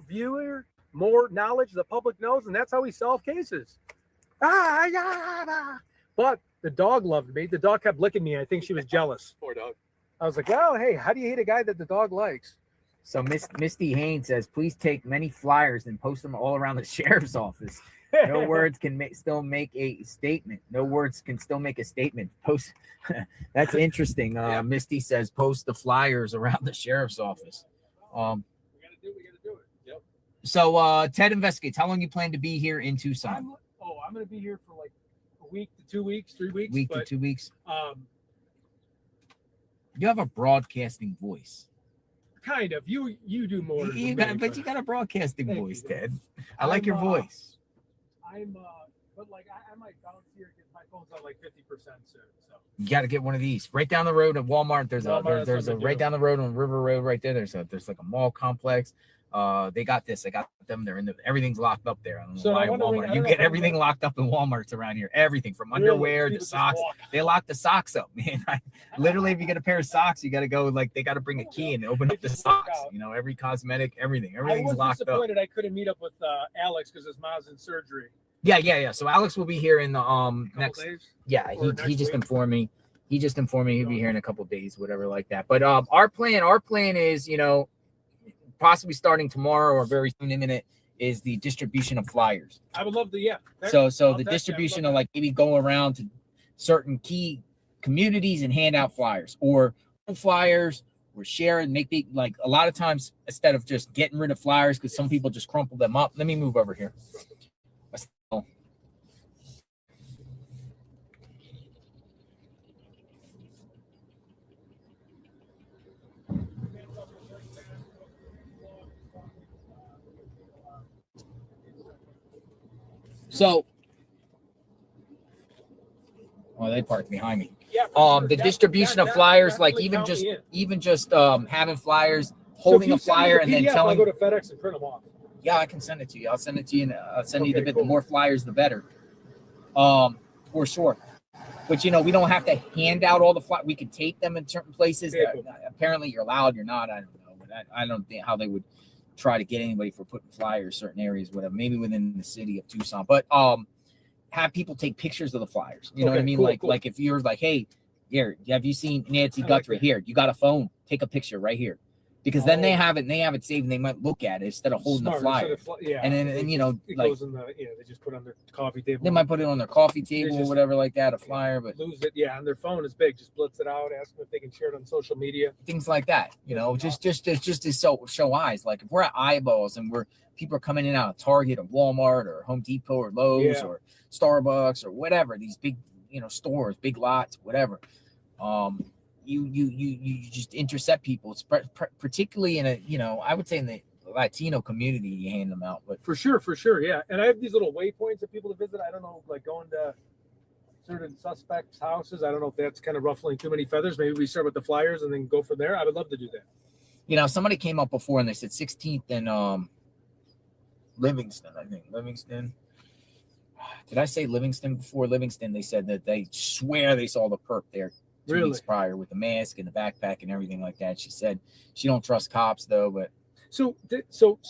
more knowledge the public knows, and that's how we solve cases." But the dog loved me. The dog kept licking me. I think she was jealous. Poor dog. I was like, "Oh, hey, how do you hate a guy that the dog likes?" So Misty Haynes says, "Please take many flyers and post them all around the sheriff's office. No words can still make a statement. No words can still make a statement. Post." That's interesting. Misty says, "Post the flyers around the sheriff's office." We gotta do it. Yep. So Ted Investigates. How long you plan to be here in Tucson? I'm gonna be here for like a week to 2 weeks, 3 weeks. Week to 2 weeks. You have a broadcasting voice. Kind of. You do more. But you got a broadcasting voice, Ted. I like your voice. But like I might bounce here and get my phone's on like 50% soon. So you got to get one of these right down the road at Walmart. There's a right down the road on River Road right there. There's like a mall complex. They got this. I got them. They're everything's locked up there. I don't know why Walmart. You get everything locked up in Walmarts around here. Everything from underwear to socks. They lock the socks up, man. Literally, if you get a pair of socks, you got to go they got to bring a key and open up the socks. Every cosmetic, everything's locked up. I was disappointed I couldn't meet up with Alex because his mom's in surgery. Yeah. So Alex will be here in the next days? Yeah, he just informed me. He just informed me he'll be here in a couple of days, whatever like that. But our plan is, possibly starting tomorrow or very soon imminent, is the distribution of flyers. I would love to, So the distribution of maybe go around to certain key communities and hand out flyers or flyers or share and make a lot of times instead of just getting rid of flyers because some people just crumple them up. Let me move over here. So, they parked behind me. Yeah, the distribution of flyers, even just having flyers, holding a flyer, and then telling. I'll go to FedEx and print them off. Yeah, I can send it to you. I'll send it to you, and I'll send you Okay, the bit. cool. The more flyers, the better. For sure. But we don't have to hand out all the flyers. We can take them in certain places. Okay, That, cool. apparently, you're allowed. You're not. I don't know. But I don't think how they would try to get anybody for putting flyers certain areas, whatever. Maybe within the city of Tucson. But have people take pictures of the flyers. You know what I mean? Cool, like cool. like if you're like, hey, here, have you seen Nancy I Guthrie? like Here, you got a phone? Take a picture right here. Because then they have it saved and they might look at it instead of holding the flyer. Yeah. And then it like goes in the they just put it on their coffee table. they might put it on their coffee table or whatever like that, a flyer, but lose it. Yeah, and their phone is big. Just blitz it out, ask them if they can share it on social media. things like that, just to show eyes. Like if we're at eyeballs and people are coming in out of Target or Walmart or Home Depot or Lowe's or Starbucks or whatever, these big, stores, big lots, whatever. You just intercept people. It's particularly in I would say in the Latino community, you hand them out. But for sure, yeah. And I have these little waypoints of people to visit. I don't know, like going to certain suspects' houses. I don't know if that's kind of ruffling too many feathers. Maybe we start with the flyers and then go from there. I would love to do that. Somebody came up before and they said 16th and Livingston. I think Livingston. Did I say Livingston before Livingston? They said that they swear they saw the perp there 2 weeks prior with the mask and the backpack and everything like that. She said she don't trust cops though, but so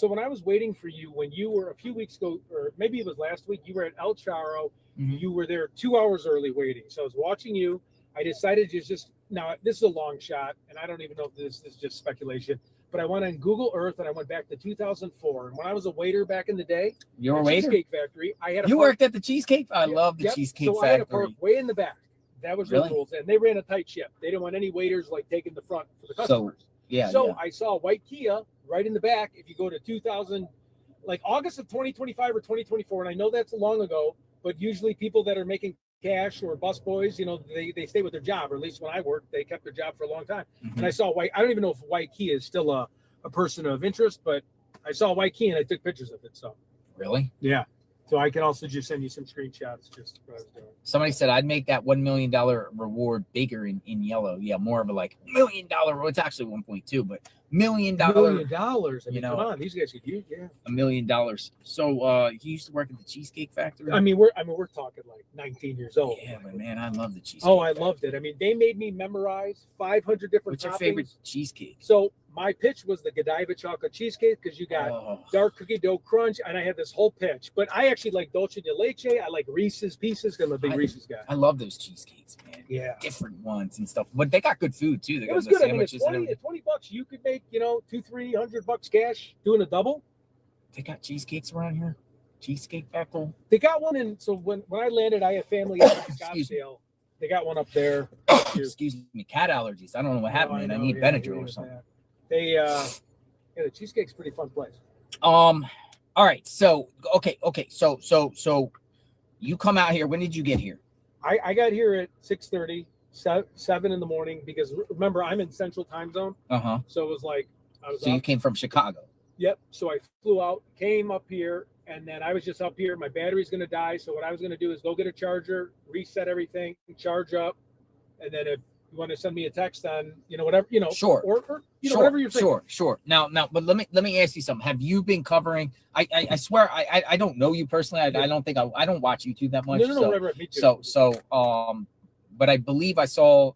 when I was waiting for you, when you were a few weeks ago, or maybe it was last week, you were at El Charo. Mm-hmm. You were there 2 hours early waiting. So I was watching you. I decided to just now this is a long shot, and I don't even know if this is just speculation, but I went on Google Earth and I went back to 2004. And when I was a waiter back in the day, you were a waiter? Cheesecake Factory. I had you worked at the Cheesecake. I love the Cheesecake Factory. I had a park way in the back. That was the really? rules, and they ran a tight ship. They didn't want any waiters like taking the front for the customers. So I saw a white Kia right in the back. If you go to 2000, like August of 2025 or 2024, and I know that's long ago, but usually people that are making cash or busboys, they stay with their job, or at least when I worked, they kept their job for a long time. Mm-hmm. And I saw white. I don't even know if white Kia is still a person of interest, but I saw a white Kia and I took pictures of it. So really, yeah. So I can also just send you some screenshots. Just what I was doing. Somebody said I'd make that $1 million reward bigger in yellow. Yeah, more of a like $1 million. It's actually 1.2, but $1 million. $1 million. I mean, come on, these guys could use $1 million. So you used to work at the Cheesecake Factory. I mean, we're talking like 19 years old. Yeah, but man, I love the Cheesecake. Oh, I loved it. I mean, they made me memorize 500 different. What's your toppings. favorite cheesecake? So my pitch was the Godiva chocolate cheesecake because you got dark cookie dough crunch, and I had this whole pitch. But I actually like dulce de leche. I like Reese's Pieces because I'm a big Reese's guy. I love those cheesecakes, man. Yeah, different ones and stuff. But they got good food too. They got was good. Sandwiches I mean, at $20, you could make $200-$300 cash doing a double. They got cheesecakes around here. Cheesecake Factory. They got one in. So when I landed, I had family in Scottsdale. They got one up there. Excuse me, cat allergies. I don't know what happened, man. I need Benadryl or something. The Cheesecake's a pretty fun place. All right. So okay. So you come out here. When did you get here? I got here at 6:30, 7 in the morning, because remember I'm in Central Time Zone. So it was like you came from Chicago. Yep. So I flew out, came up here, and then I was just up here. My battery's going to die. So what I was going to do is go get a charger, reset everything, charge up. And then if you want to send me a text on, whatever, sure. Or whatever you're thinking. Sure. Now, but let me ask you something. Have you been covering, I swear, I don't know you personally. I don't think I don't watch YouTube that much. No, me too. But I believe I saw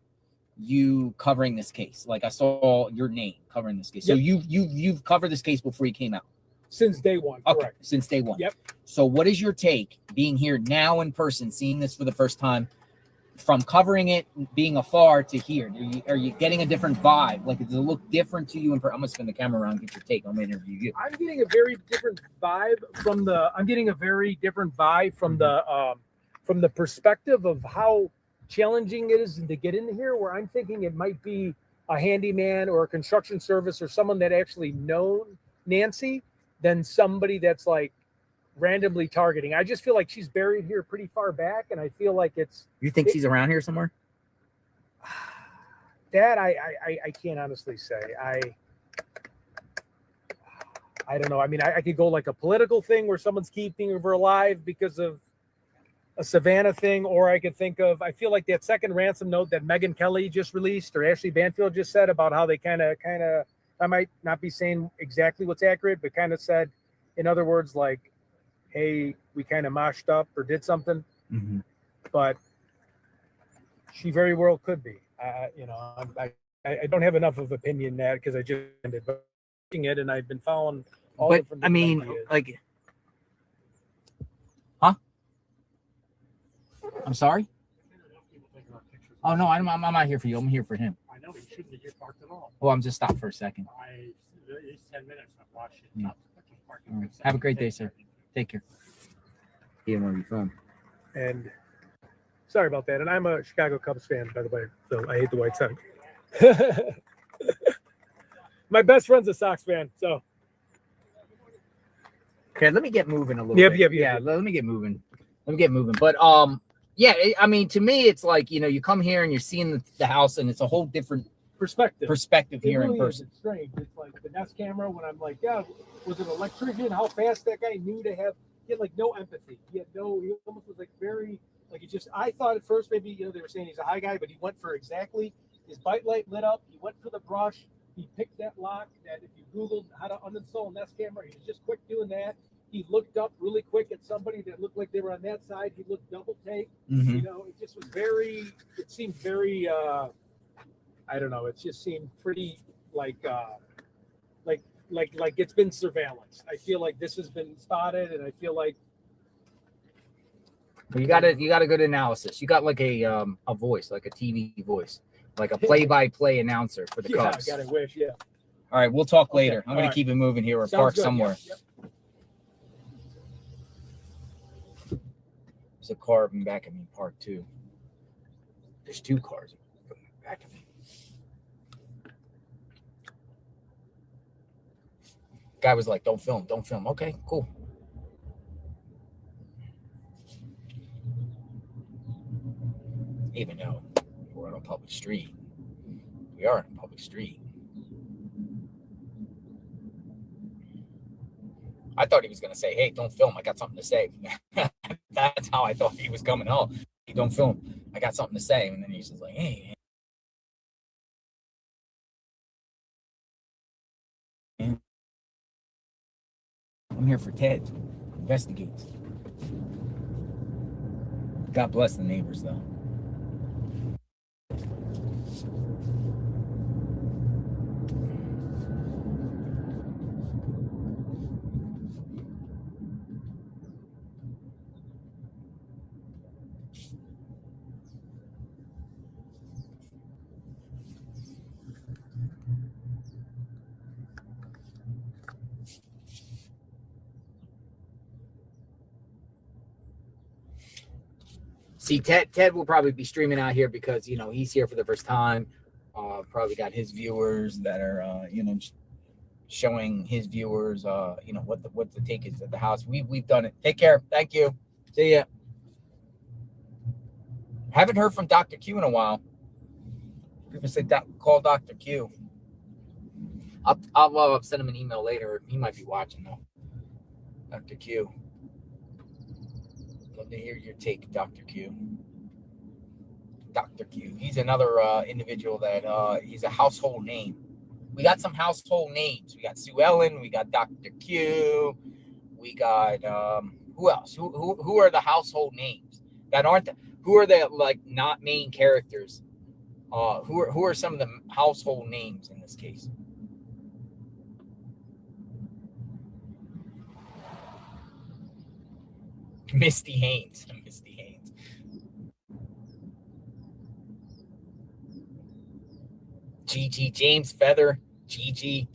you covering this case. Like I saw your name covering this case. So you've covered this case before you came out. Since day one. Okay, correct. Since day one. Yep. So what is your take being here now in person, seeing this for the first time, from covering it, being afar to here? Are you getting a different vibe? Like, does it look different to you? I'm going to spin the camera around and get your take. I'm going to interview you. I'm getting a very different vibe from the perspective of how challenging it is to get in here, where I'm thinking it might be a handyman or a construction service or someone that actually known Nancy than somebody that's like randomly targeting. I just feel like she's buried here pretty far back, and I feel like You think she's around here somewhere? That I can't honestly say. I don't know. I mean, I could go like a political thing where someone's keeping her alive because of a Savannah thing, or I could think of, I feel like that second ransom note that Megyn Kelly just released, or Ashley Banfield just said about how they kind of, I might not be saying exactly what's accurate, but kind of said, In other words, like, hey, we kind of moshed up or did something, but she very well could be. I don't have enough of opinion that because I just ended up watching it and I've been following all different ideas. like, huh? I'm sorry. Oh no, I'm not here for you. I'm here for him. I know he shouldn't be here parked at all. Well, I'm just stopped for a second. It's 10 minutes. I've watched it. Yeah. All right. Have a great day, sir. Take care. He didn't want to be filmed. And sorry about that. And I'm a Chicago Cubs fan, by the way, so I hate the White Sox. My best friend's a Sox fan, so. Okay, let me get moving a little bit. Yeah, let me get moving. But yeah, I mean, to me, it's like, you come here and you're seeing the house, and it's a whole different perspective here in person. It's strange. It's like the Nest camera when I'm like, yeah, was it an electrician? How fast that guy knew to have. He had like no empathy. He almost was like very, like, I thought at first maybe, they were saying he's a high guy, but he went for exactly his bike light lit up. He went for the brush. He picked that lock that if you Googled how to uninstall a Nest camera, he was just quick doing that. He looked up really quick at somebody that looked like they were on that side. He looked double take. It just was it seemed very, I don't know. It just seemed pretty like it's been surveillance. I feel like this has been spotted, and I feel like you got a good analysis. You got like a voice, like a TV voice, like a play-by-play announcer for the Cubs. I wish. Yeah. All right, we'll talk later. I'm gonna keep it moving here or park somewhere. Yeah. Yep. There's a car in back of me parked too. There's two cars back of me. Guy was like, don't film. Okay, cool. Even though we're on a public street. We are on a public street. I thought he was going to say, hey, don't film. I got something to say. That's how I thought he was coming home. Hey, don't film. I got something to say. And then he's just like, hey. I'm here for Ted. Investigates. God bless the neighbors, though. See, Ted will probably be streaming out here because, he's here for the first time. Probably got his viewers that are, showing his viewers, what the take is at the house. We've done it. Take care. Thank you. See ya. Haven't heard from Dr. Q in a while. People say call Dr. Q. I'll send him an email later. He might be watching though. Dr. Q. Love to hear your take, Dr. Q. Dr. Q. He's another individual that he's a household name. We got some household names. We got Sue Ellen. We got Dr. Q. We got who else? Who are the household names that aren't? Who are the not main characters? Who are some of the household names in this case? Misty Haynes. Gigi, James Feather, Gigi,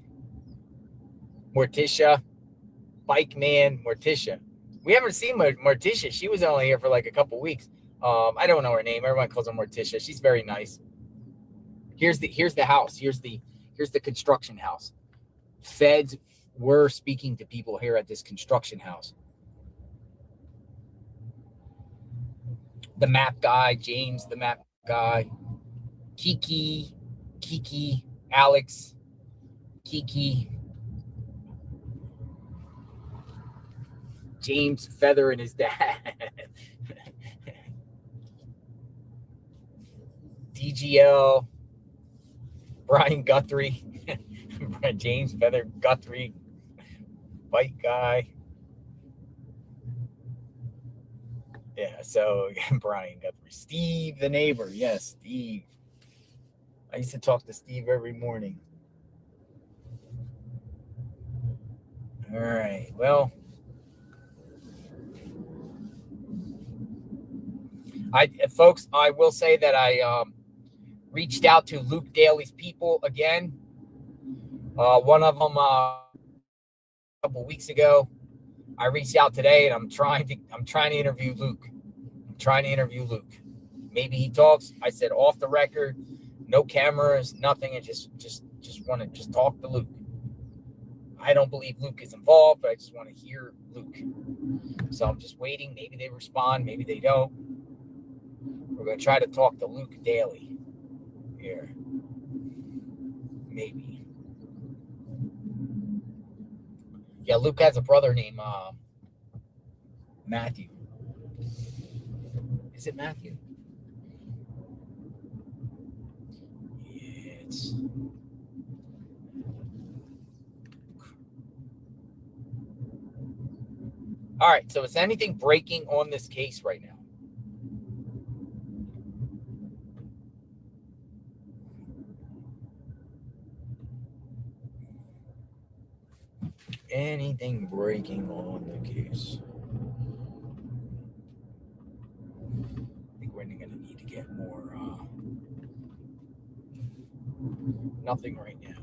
Morticia, Bike Man, Morticia. We haven't seen Morticia. She was only here for a couple weeks. I don't know her name. Everyone calls her Morticia. She's very nice. Here's the house. Here's the construction house. Feds were speaking to people here at this construction house. The map guy, James, the map guy, Kiki, Alex, Kiki, James Feather and his dad, DGL, Brian Guthrie, James Feather, Guthrie, bike guy. Yeah, so Brian Guthrie. Steve, the neighbor. Yes, Steve. I used to talk to Steve every morning. All right. Well, folks, I will say that I reached out to Luke Daly's people again. One of them a couple weeks ago. I reached out today, and I'm trying to interview Luke. I'm trying to interview Luke. Maybe he talks. I said off the record, no cameras, nothing, and just want to just talk to Luke. I don't believe Luke is involved, but I just want to hear Luke. So I'm just waiting. Maybe they respond. Maybe they don't. We're going to try to talk to Luke Daly here. Maybe. Yeah, Luke has a brother named Matthew. Is it Matthew? Yeah, it's... All right, so is anything breaking on this case right now? Anything breaking on the case? I think we're going to need to get more. Nothing right now.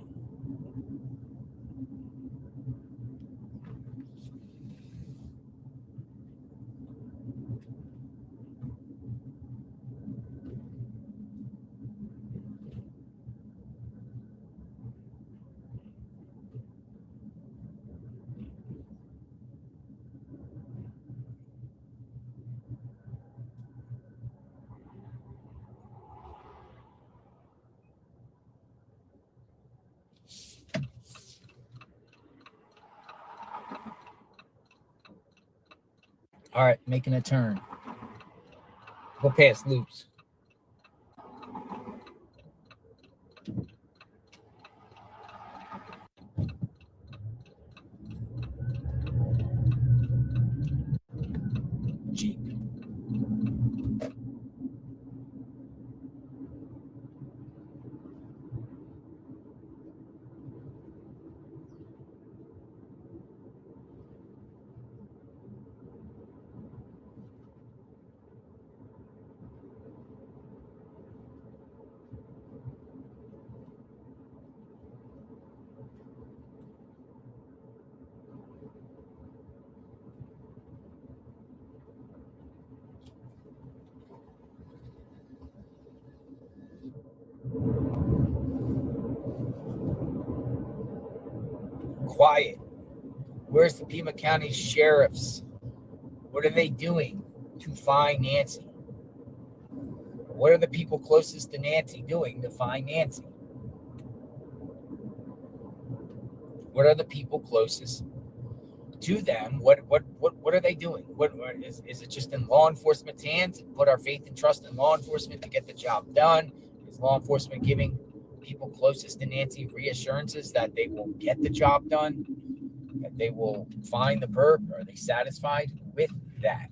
All right, making a turn. Go past Loops. Jeep. Quiet. Where's the Pima County sheriffs? What are they doing to find Nancy? What are the people closest to Nancy doing to find Nancy? What are the people closest to them? What are they doing? What is it just in law enforcement's hands? Put our faith and trust in law enforcement to get the job done. Is law enforcement giving people closest to Nancy reassurances that they will get the job done, that they will find the perp? Are they satisfied with that?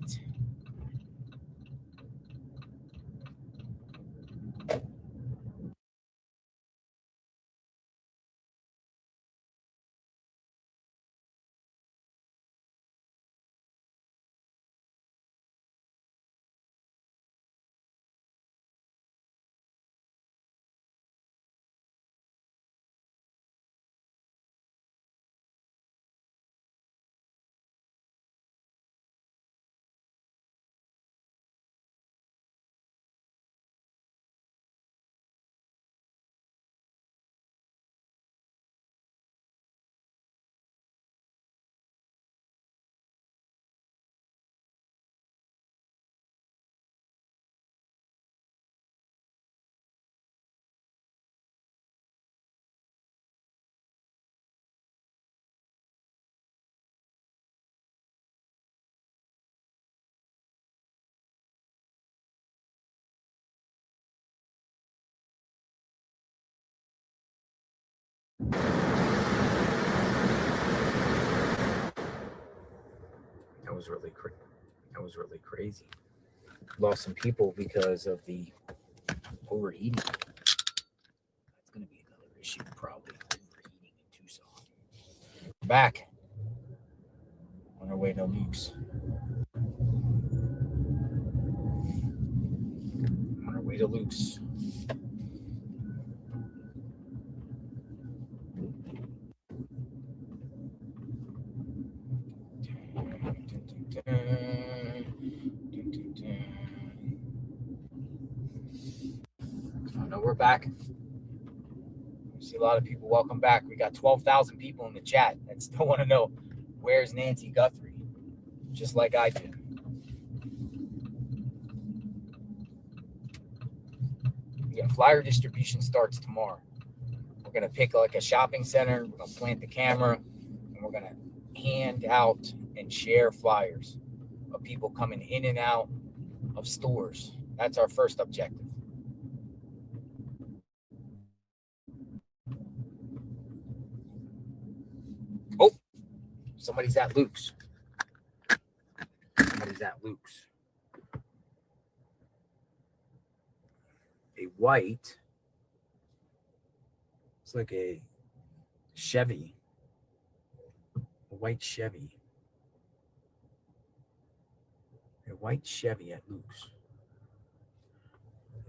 was really crazy. Lost some people because of the overheating. That's going to be another issue, probably. Overheating in Tucson. We're back on our way to Luke's. On our way to Luke's. Oh, no, we're back. See a lot of people. Welcome back. We got 12,000 people in the chat that still want to know where's Nancy Guthrie, just like I did. Yeah, flyer distribution starts tomorrow. We're gonna pick like a shopping center. We're gonna plant the camera, and we're gonna hand out and share flyers of people coming in and out of stores. That's our first objective. Oh, somebody's at Luke's. Somebody's at Luke's. A white, it's like a Chevy, a white Chevy. A white Chevy at Luke's.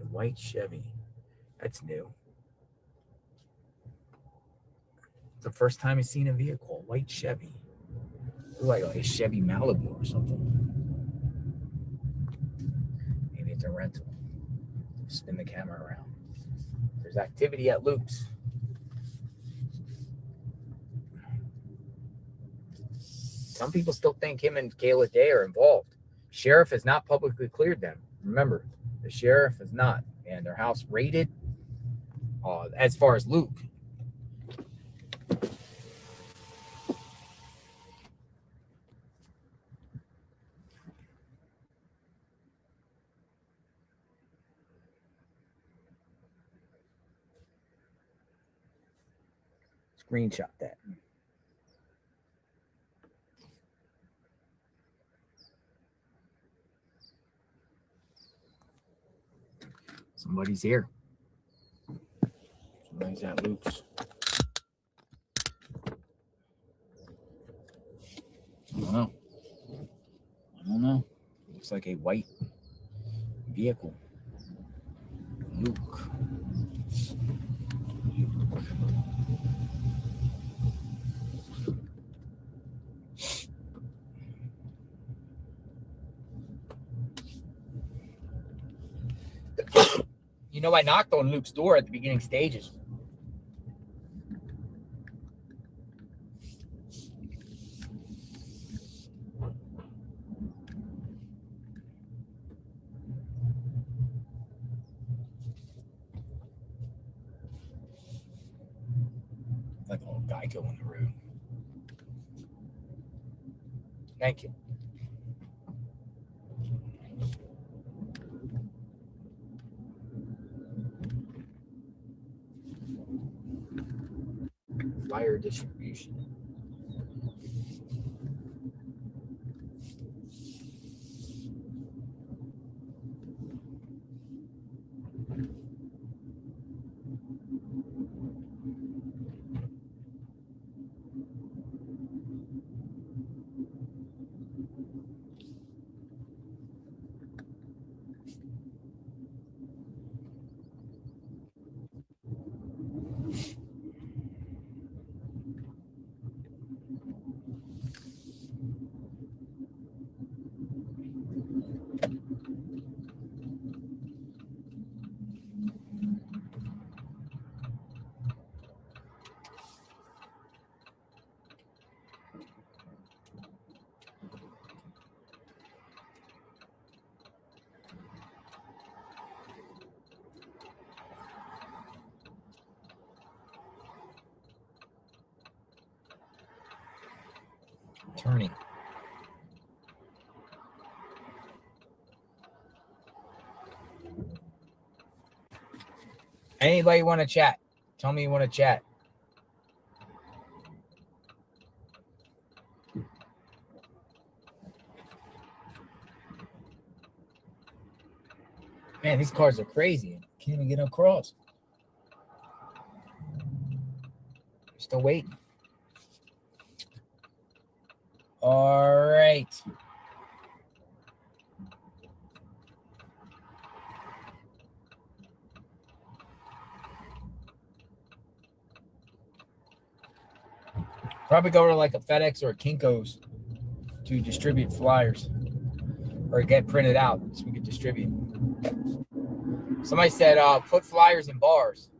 A white Chevy. That's new. It's the first time I've seen a vehicle, a white Chevy. Like a Chevy Malibu or something. Maybe it's a rental. Spin the camera around. There's activity at Luke's. Some people still think him and Kayla Day are involved. Sheriff has not publicly cleared them. Remember, the sheriff is not. And their house raided. As far as Luke. Screenshot that. Somebody's here. Somebody's at Luke's. I don't know. Looks like a white vehicle. Luke. You know, I knocked on Luke's door at the beginning stages. Like a little Geico on the road. Thank you. Flyer distribution. Turning. Anybody want to chat? Tell me you want to chat. Man, these cars are crazy. Can't even get across. Still waiting. All right. Probably go to like a FedEx or a Kinko's to distribute flyers or get printed out so we can distribute. Somebody said put flyers in bars.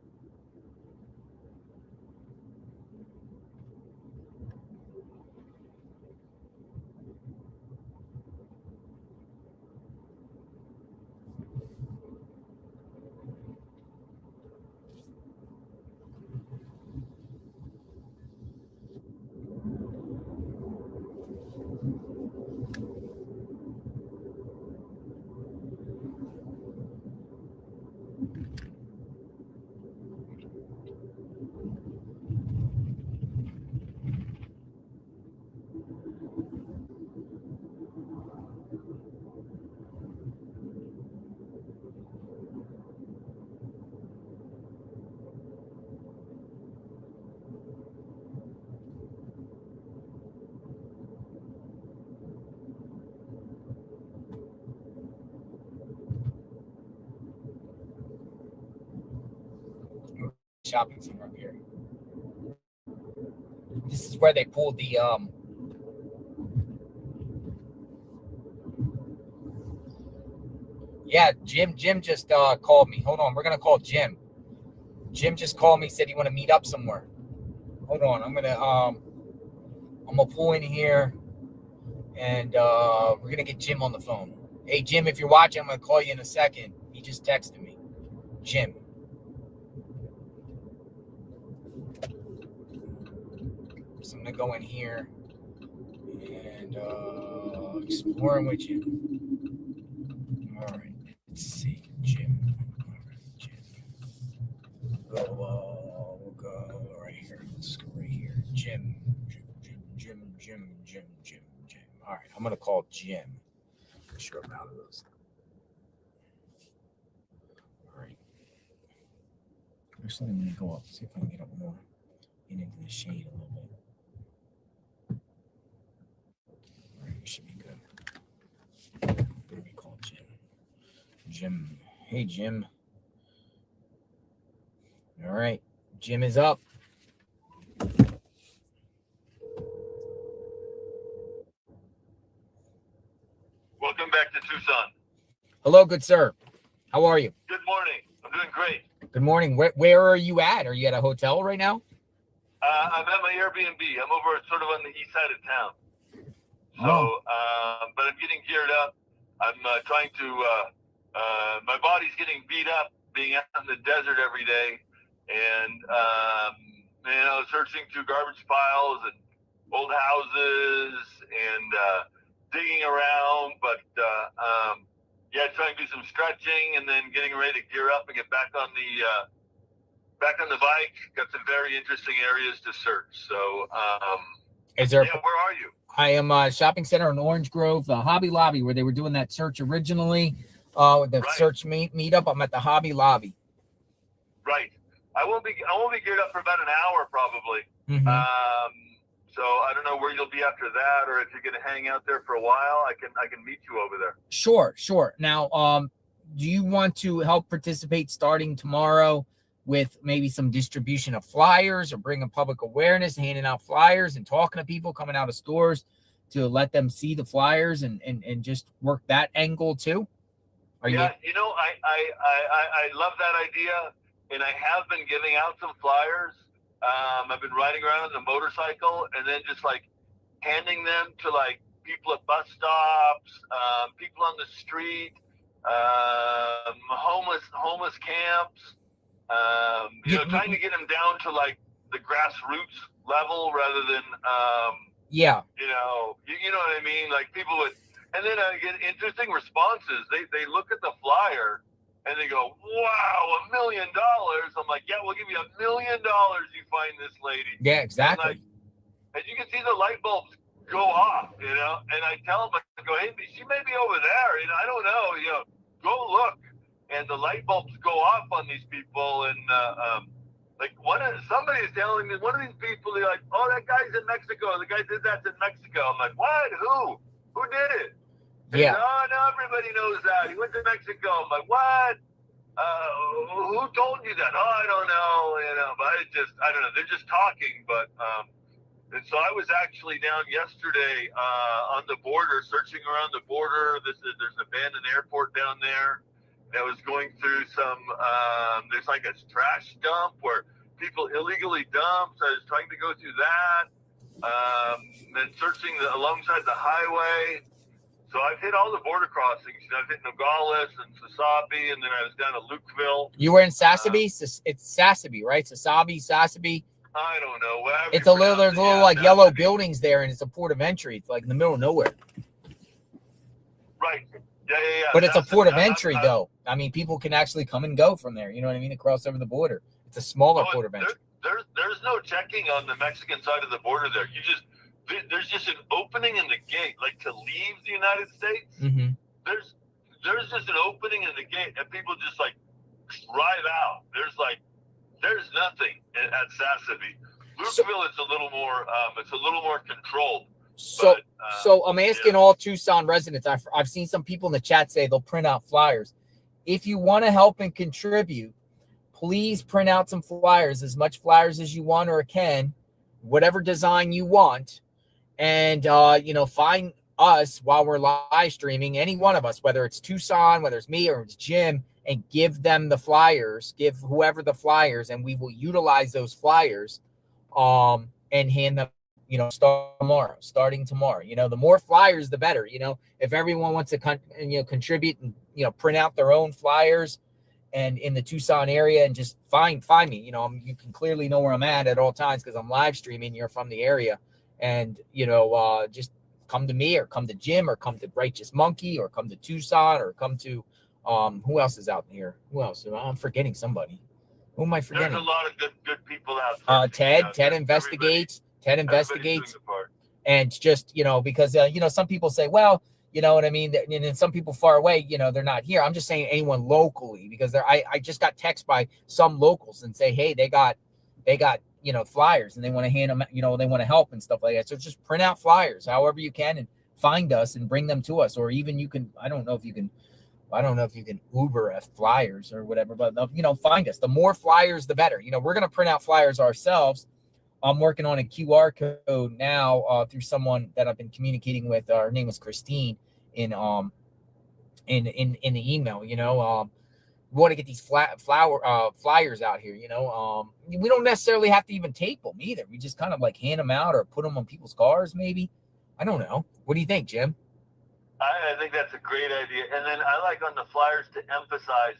Shopping center up here. This is where they pulled the yeah, Jim just called me. Hold on, we're gonna call Jim. Jim just called me, said he want to meet up somewhere. Hold on, I'm gonna pull in here and we're gonna get Jim on the phone. Hey Jim, if you're watching, I'm gonna call you in a second. He just texted me. Jim. So I'm gonna go in here and exploring with you. All right, let's see, Jim. All right, Jim. We'll go right here. Let's go right here. Jim. All right, I'm gonna call Jim. I'm sure I'm out of those. All right. Actually, I'm gonna go up, see if I can get up more, get into the shade a little bit. All right, we should be good. Let me call Jim. Jim. Hey, Jim. All right. Jim is up. Welcome back to Tucson. Hello, good sir. How are you? Good morning. I'm doing great. Good morning. Where are you at? Are you at a hotel right now? I'm at my Airbnb. I'm over sort of on the east side of town. So, but I'm getting geared up. I'm trying to, my body's getting beat up being out in the desert every day. And, searching through garbage piles and old houses and digging around. But, trying to do some stretching and then getting ready to gear up and get back on the bike. Got some very interesting areas to search. So, where are you? I am shopping center in Orange Grove, the Hobby Lobby, where they were doing that search originally. Search meetup. I'm at the Hobby Lobby. Right. I won't be geared up for about an hour probably. Mm-hmm. So I don't know where you'll be after that, or if you're going to hang out there for a while. I can meet you over there. Sure. Now, do you want to help participate starting tomorrow with maybe some distribution of flyers or bringing public awareness, handing out flyers and talking to people coming out of stores to let them see the flyers and just work that angle too? I love that idea, and I have been giving out some flyers. I've been riding around on the motorcycle and then just like handing them to like people at bus stops, people on the street, homeless camps. Trying to get them down to like the grassroots level rather than you know what I mean, like people would, and then I get interesting responses. They look at the flyer and they go, wow, $1 million. I'm like, yeah, we'll give you $1 million. You find this lady. Yeah, exactly. And you can see the light bulbs go off, and I tell them, I go, hey, she may be over there, I don't know, go look. and the light bulbs go off on these people. And like somebody is telling me, one of these people, they're like, oh, that guy's in Mexico. The guy did that in Mexico. I'm like, what? Who did it? And Yeah. no, everybody knows that. He went to Mexico. I'm like, what? Who told you that? Oh, I don't know. But I don't know. They're just talking. But and so I was actually down yesterday on the border, searching around the border. There's an abandoned airport down there. I was going through some. There's like a trash dump where people illegally dump. So I was trying to go through that. Then searching alongside the highway. So I've hit all the border crossings. I've hit Nogales and Sasabe, and then I was down to Lukeville. You were in Sasabe? It's Sasabe, right? Sasabe. I don't know. It's there's little like yellow buildings there, and it's a port of entry. It's like in the middle of nowhere. Right. Yeah. But it's a port of entry, though. I mean, people can actually come and go from there. You know what I mean? To cross over the border. It's a smaller port of entry. There's no checking on the Mexican side of the border there. There's just an opening in the gate, like to leave the United States. Mm-hmm. There's just an opening in the gate, and people just like drive out. There's nothing at Sasabe. Lukeville is a little more controlled. So I'm asking all Tucson residents. I've seen some people in the chat say they'll print out flyers. If you want to help and contribute, please print out some flyers, as much flyers as you want or can, whatever design you want. And, find us while we're live streaming, any one of us, whether it's Tucson, whether it's me or it's Jim, and give them the flyers, give whoever the flyers, and we will utilize those flyers and hand them, starting tomorrow. The more flyers, the better. If everyone wants to contribute and, print out their own flyers and in the Tucson area and just find me, you can clearly know where I'm at all times because I'm live streaming. You're from the area. And, just come to me or come to Jim or come to Righteous Monkey or come to Tucson or come to, who else is out here? Who else? I'm forgetting somebody. Who am I forgetting? There's a lot of good people out there. Ted investigates. Ted investigates. And just, because, some people say, well, you know what I mean? And then some people far away, they're not here. I'm just saying anyone locally, because I just got text by some locals and say, hey, they got, flyers and they want to hand them, they want to help and stuff like that. So just print out flyers however you can and find us and bring them to us. Or even you can, I don't know if you can Uber flyers or whatever, but find us. The more flyers, the better. We're going to print out flyers ourselves. I'm working on a QR code now through someone that I've been communicating with. Her name is Christine in the email, we want to get these flyers out here, we don't necessarily have to even tape them either. We just kind of like hand them out or put them on people's cars. Maybe. I don't know. What do you think, Jim? I think that's a great idea. And then I like on the flyers to emphasize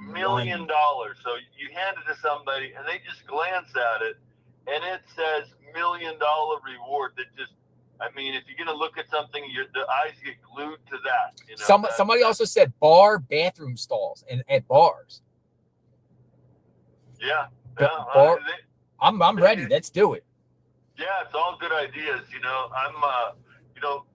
$1 million. So you hand it to somebody and they just glance at it and it says $1 million reward. That just, if you're going to look at something, the eyes get glued to that. Somebody also said bathroom stalls at bars. Yeah. I'm ready. Let's do it. Yeah, it's all good ideas. I'm,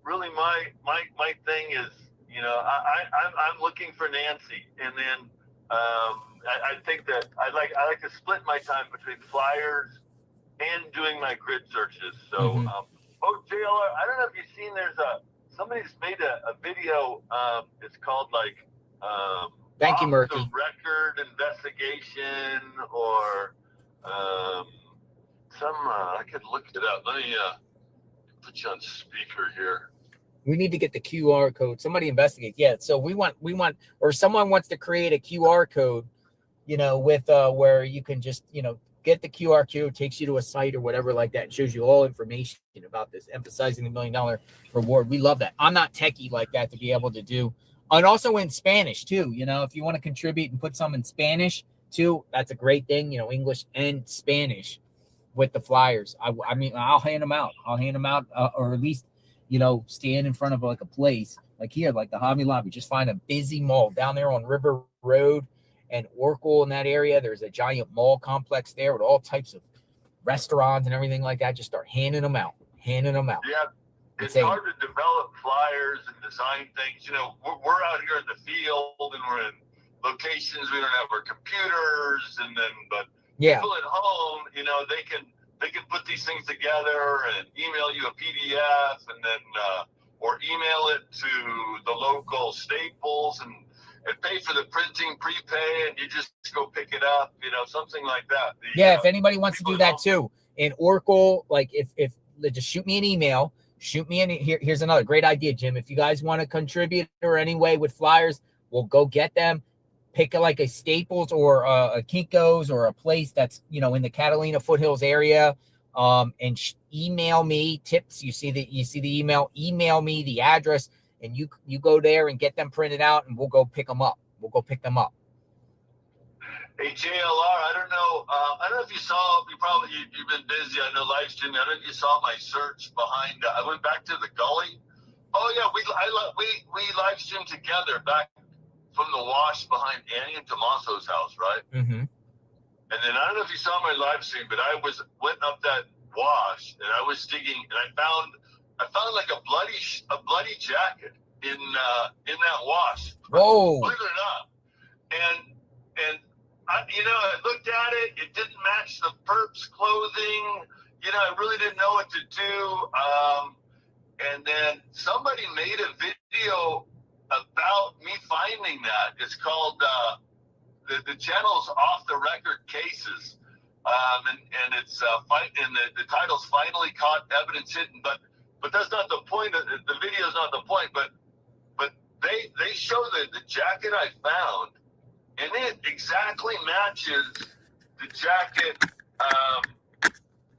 really my thing is, I'm looking for Nancy, and then I think that I like to split my time between flyers and doing my grid searches. So, JLR, I don't know if you've seen. Somebody's made a video. It's called Thank you, Murky. The record investigation or I could look it up. Let me put you on speaker here. We need to get the QR code. Somebody investigate. Yeah. So we want, or someone wants to create a QR code, with where you can just, get the QR code, takes you to a site or whatever like that, and shows you all information about this, emphasizing the $1 million reward. We love that. I'm not techie like that to be able to do. And also in Spanish too, if you want to contribute and put some in Spanish too, that's a great thing, English and Spanish with the flyers. I'll hand them out. Or at least, stand in front of like a place like here, like the Hobby Lobby. Just find a busy mall down there on River Road and Oracle in that area. There's a giant mall complex there with all types of restaurants and everything like that. Just start handing them out. Yeah, it's hard to develop flyers and design things. We're out here in the field and we're in locations. We don't have our computers, and then but Yeah. people at home, you know, they can put these things together and email you a PDF, and then or email it to the local Staples and pay for the printing prepay, and you just go pick it up, you know, something like that. Yeah, if anybody wants to do that too, in Oracle, like if just shoot me an email, here's another great idea, Jim. If you guys want to contribute or any way with flyers, we'll go get them. Pick like a Staples or a Kinko's or a place that's, you know, in the Catalina Foothills area, and email me tips. You see the email me the address, and you go there and get them printed out, and we'll go pick them up. Hey, JLR, I don't know if you saw, you've been busy. I know live streaming. I don't know if you saw my search behind, I went back to the gully. Oh yeah, we live streamed together back from the wash behind Annie and Tommaso's house, right? Mm-hmm. And then I don't know if you saw my live stream, but I went up that wash and I was digging, and I found like a bloody jacket in that wash. Whoa! Believe it or not, and I looked at it. It didn't match the perp's clothing. You know, I really didn't know what to do. And then somebody made a video about me finding that. It's called the channel's Off the Record Cases, and it's and the title's Finally Caught Evidence Hidden. But that's not the point. The video's not the point. But they show the jacket I found, and it exactly matches the jacket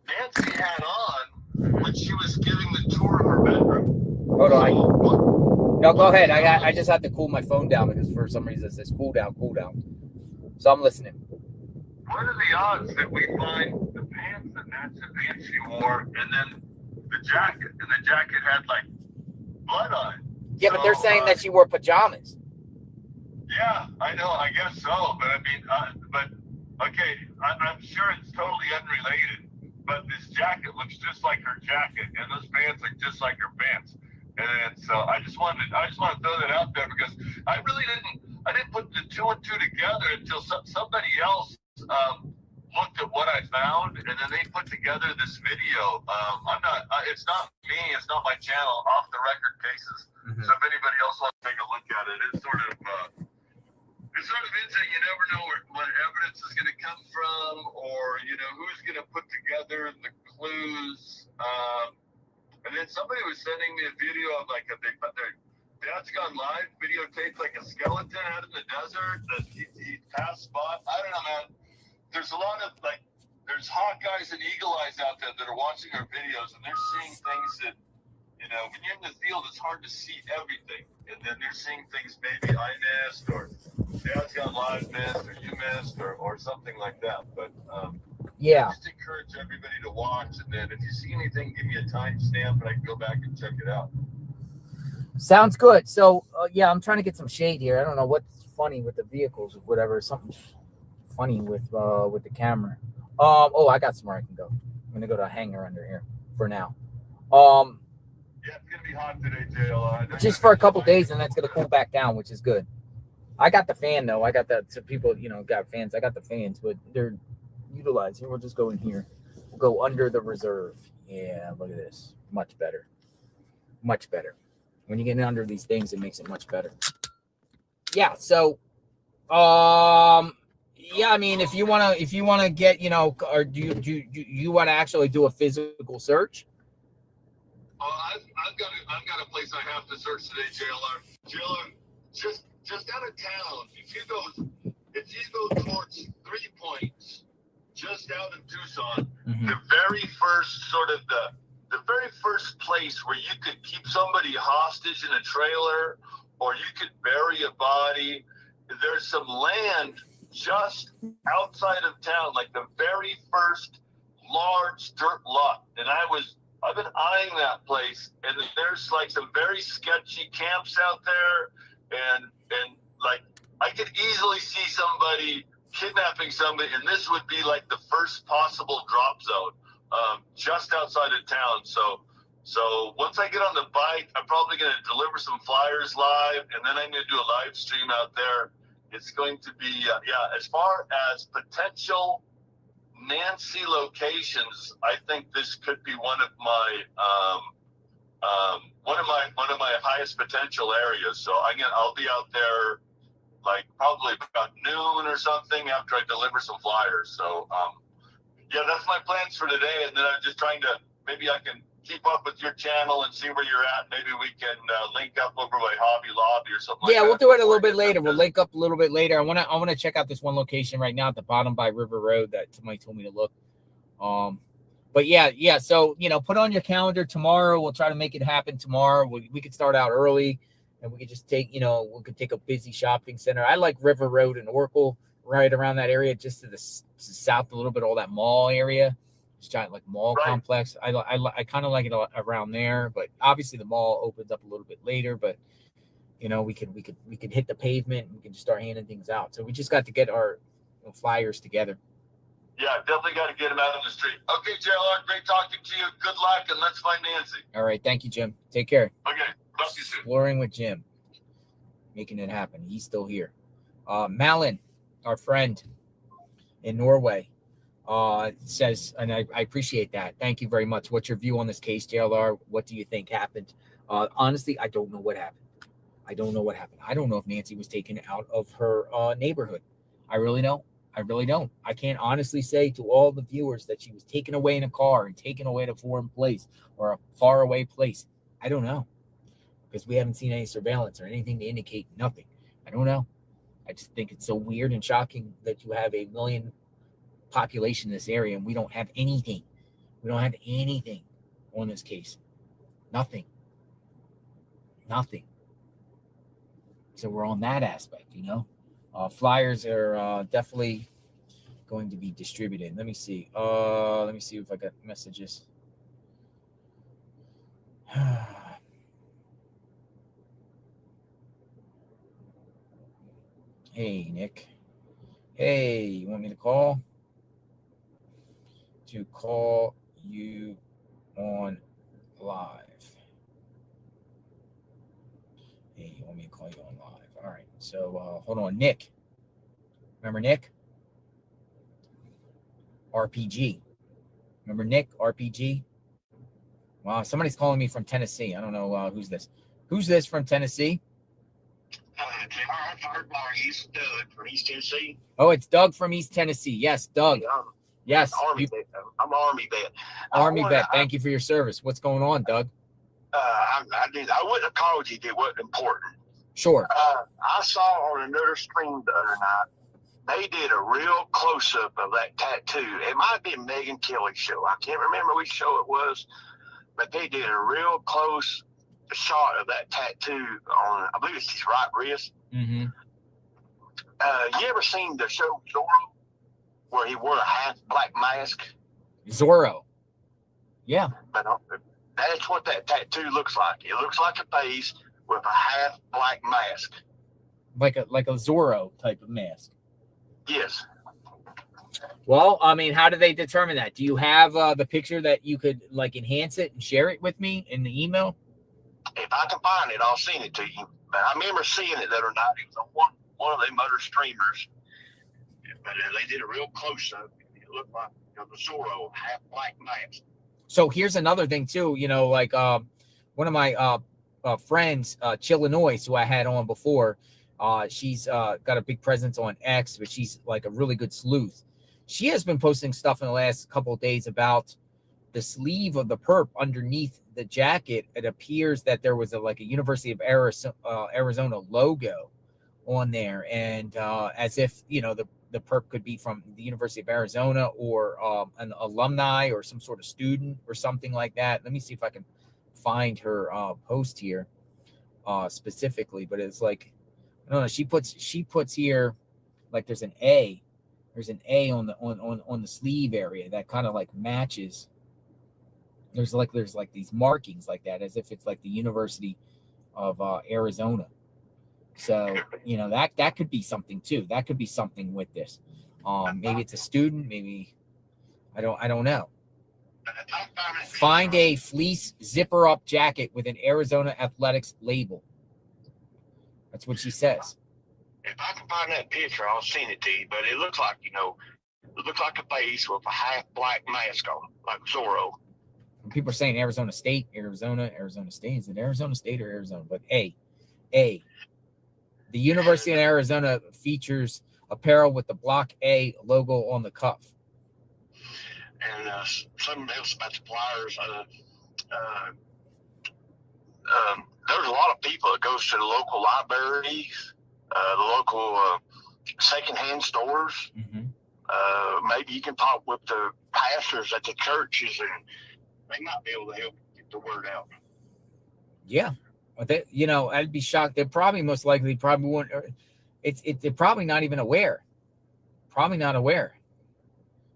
Nancy had on when she was giving the tour of her bedroom. Hold on. No, go ahead. I just had to cool my phone down because for some reason it says cool down. So I'm listening. What are the odds that we find the pants that Nancy wore, and then the jacket, and the jacket had like blood on it? Yeah, but they're saying that she wore pajamas. Yeah, I know. I guess so. But I mean, okay, I'm sure it's totally unrelated. But this jacket looks just like her jacket, and those pants look just like her pants. And so I just wanted to throw that out there because I didn't put the two and two together until somebody else looked at what I found, and then they put together this video. It's not me. It's not my channel. Off the Record Cases. Mm-hmm. So if anybody else wants to take a look at it, it's sort of interesting. You never know what evidence is going to come from, or who's going to put together the clues. And then somebody was sending me a video of like they put their Dad's Gone Live videotaped like a skeleton out in the desert that he passed spot. I don't know, man. There's a lot of there's Hawkeyes and Eagle Eyes out there that are watching our videos, and they're seeing things that, when you're in the field, it's hard to see everything. And then they're seeing things maybe I missed, or Dad's Gone Live missed, or you missed, or something like that. But yeah, I just encourage everybody to watch, and then if you see anything, give me a timestamp, and I can go back and check it out. Sounds good. So yeah, I'm trying to get some shade here. I don't know what's funny with the vehicles or whatever. Something funny with the camera. I got somewhere I can go. I'm gonna go to a hangar under here for now. Yeah, it's gonna be hot today, JLI. Just for a couple days, and that's gonna cool back down, which is good. I got the fan though. I got that. So people, got fans. I got the fans, but they're utilized. Here, we'll just go in here. We'll go under the reserve. Yeah, look at this. Much better. Much better. When you get under these things, it makes it much better. Yeah. So, yeah. I mean, if you wanna get, or do you want to actually do a physical search? I've got a place I have to search today, JLR. JLR, just out of town. If you go towards 3 Points, just out in Tucson, mm-hmm. the very first place where you could keep somebody hostage in a trailer, or you could bury a body. There's some land just outside of town, like the very first large dirt lot, and I've been eyeing that place, and there's like some very sketchy camps out there, and like I could easily see somebody kidnapping somebody, and this would be like the first possible drop zone, just outside of town. So once I get on the bike, I'm probably going to deliver some flyers live, and then I'm going to do a live stream out there, It's going to be, as far as potential Nancy locations, I think this could be one of my highest potential areas. So I'll be out there like probably about noon or something after I deliver some flyers. So that's my plans for today. And then I'm just trying to, maybe I can keep up with your channel and see where you're at. Maybe we can link up over by Hobby Lobby or something like that. Yeah, we'll do it a little bit later. We'll link up a little bit later. I want to check out this one location right now at the bottom by River Road that somebody told me to look. But yeah. So, put on your calendar tomorrow. We'll try to make it happen tomorrow. We could start out early and we could just take, we could take a busy shopping center. I like River Road and Oracle, right around that area, just to the south a little bit, all that mall area. Giant like mall complex. I kind of like it around there, but obviously the mall opens up a little bit later. But we could hit the pavement and we can just start handing things out. So we just got to get our flyers together. Yeah, definitely got to get them out on the street. Okay, JLR, great talking to you. Good luck, and let's find Nancy. All right, thank you, Jim. Take care. Okay, talk to you soon. Exploring with Jim, making it happen. He's still here. Malin, our friend in Norway. Says, and I appreciate that. Thank you very much. What's your view on this case, JLR? What do you think happened? Honestly, I don't know what happened. I don't know if Nancy was taken out of her neighborhood. I really don't. I can't honestly say to all the viewers that she was taken away in a car and taken away to a foreign place or a far away place. I don't know, because we haven't seen any surveillance or anything to indicate nothing. I don't know. I just think it's so weird and shocking that you have 1 million population in this area and we don't have anything. We don't have anything on this case. Nothing. So we're on that aspect, flyers are definitely going to be distributed. Let me see if I got messages. Hey, Nick. Hey, you want me to call? To call you on live. Hey, you want me to call you on live? All right. So hold on, Nick. Remember Nick? RPG. Remember Nick? RPG. Wow, somebody's calling me from Tennessee. I don't know who's this. Who's this from Tennessee? East Doug from East Tennessee. Oh, it's Doug from East Tennessee. Yes, Doug. Yes. I'm Army vet. Army vet. Thank you for your service. What's going on, Doug? I wouldn't have called you if it wasn't important. Sure. I saw on another stream the other night, they did a real close-up of that tattoo. It might have been Megan Kelly's show. I can't remember which show it was, but they did a real close shot of that tattoo on, I believe it's his right wrist. Mm-hmm. You ever seen the show Zorro, where he wore a half black mask? Zorro. Yeah. But that's what that tattoo looks like. It looks like a face with a half black mask. Like a Zorro type of mask. Yes. Well, I mean, how do they determine that? Do you have the picture that you could enhance it and share it with me in the email? If I can find it, I'll send it to you. But I remember seeing it the other night. It was on one of them other streamers. But they did a real close-up. It looked like the Zorro, half black mask. So here's another thing, too. One of my friends, Chillinois, who I had on before, she's got a big presence on X, but she's like a really good sleuth. She has been posting stuff in the last couple of days about the sleeve of the perp underneath the jacket. It appears that there was a University of Arizona logo on there, and as if the perp could be from the University of Arizona or an alumni or some sort of student or something like that. Let me see if I can find her post here specifically, but it's like, I don't know. She puts here like there's an A on the sleeve area that kind of matches. There's these markings like that, as if it's like the University of Arizona. So that could be something too. That could be something with this. Maybe it's a student. Maybe I don't know. Find a fleece zipper up jacket with an Arizona Athletics label. That's what she says. If I can find that picture, I'll send it to you. But it looks like, it looks like a face with a half black mask on, like Zorro. People are saying Arizona State, Arizona State. Is it Arizona State or Arizona? But the University of Arizona features apparel with the Block A logo on the cuff. And something else about the Flyers. There's a lot of people that goes to the local libraries, the local secondhand stores. Mm-hmm. Maybe you can talk with the pastors at the churches, and they might be able to help get the word out. Yeah, I'd be shocked. They're probably won't. They're probably not even aware. Probably not aware.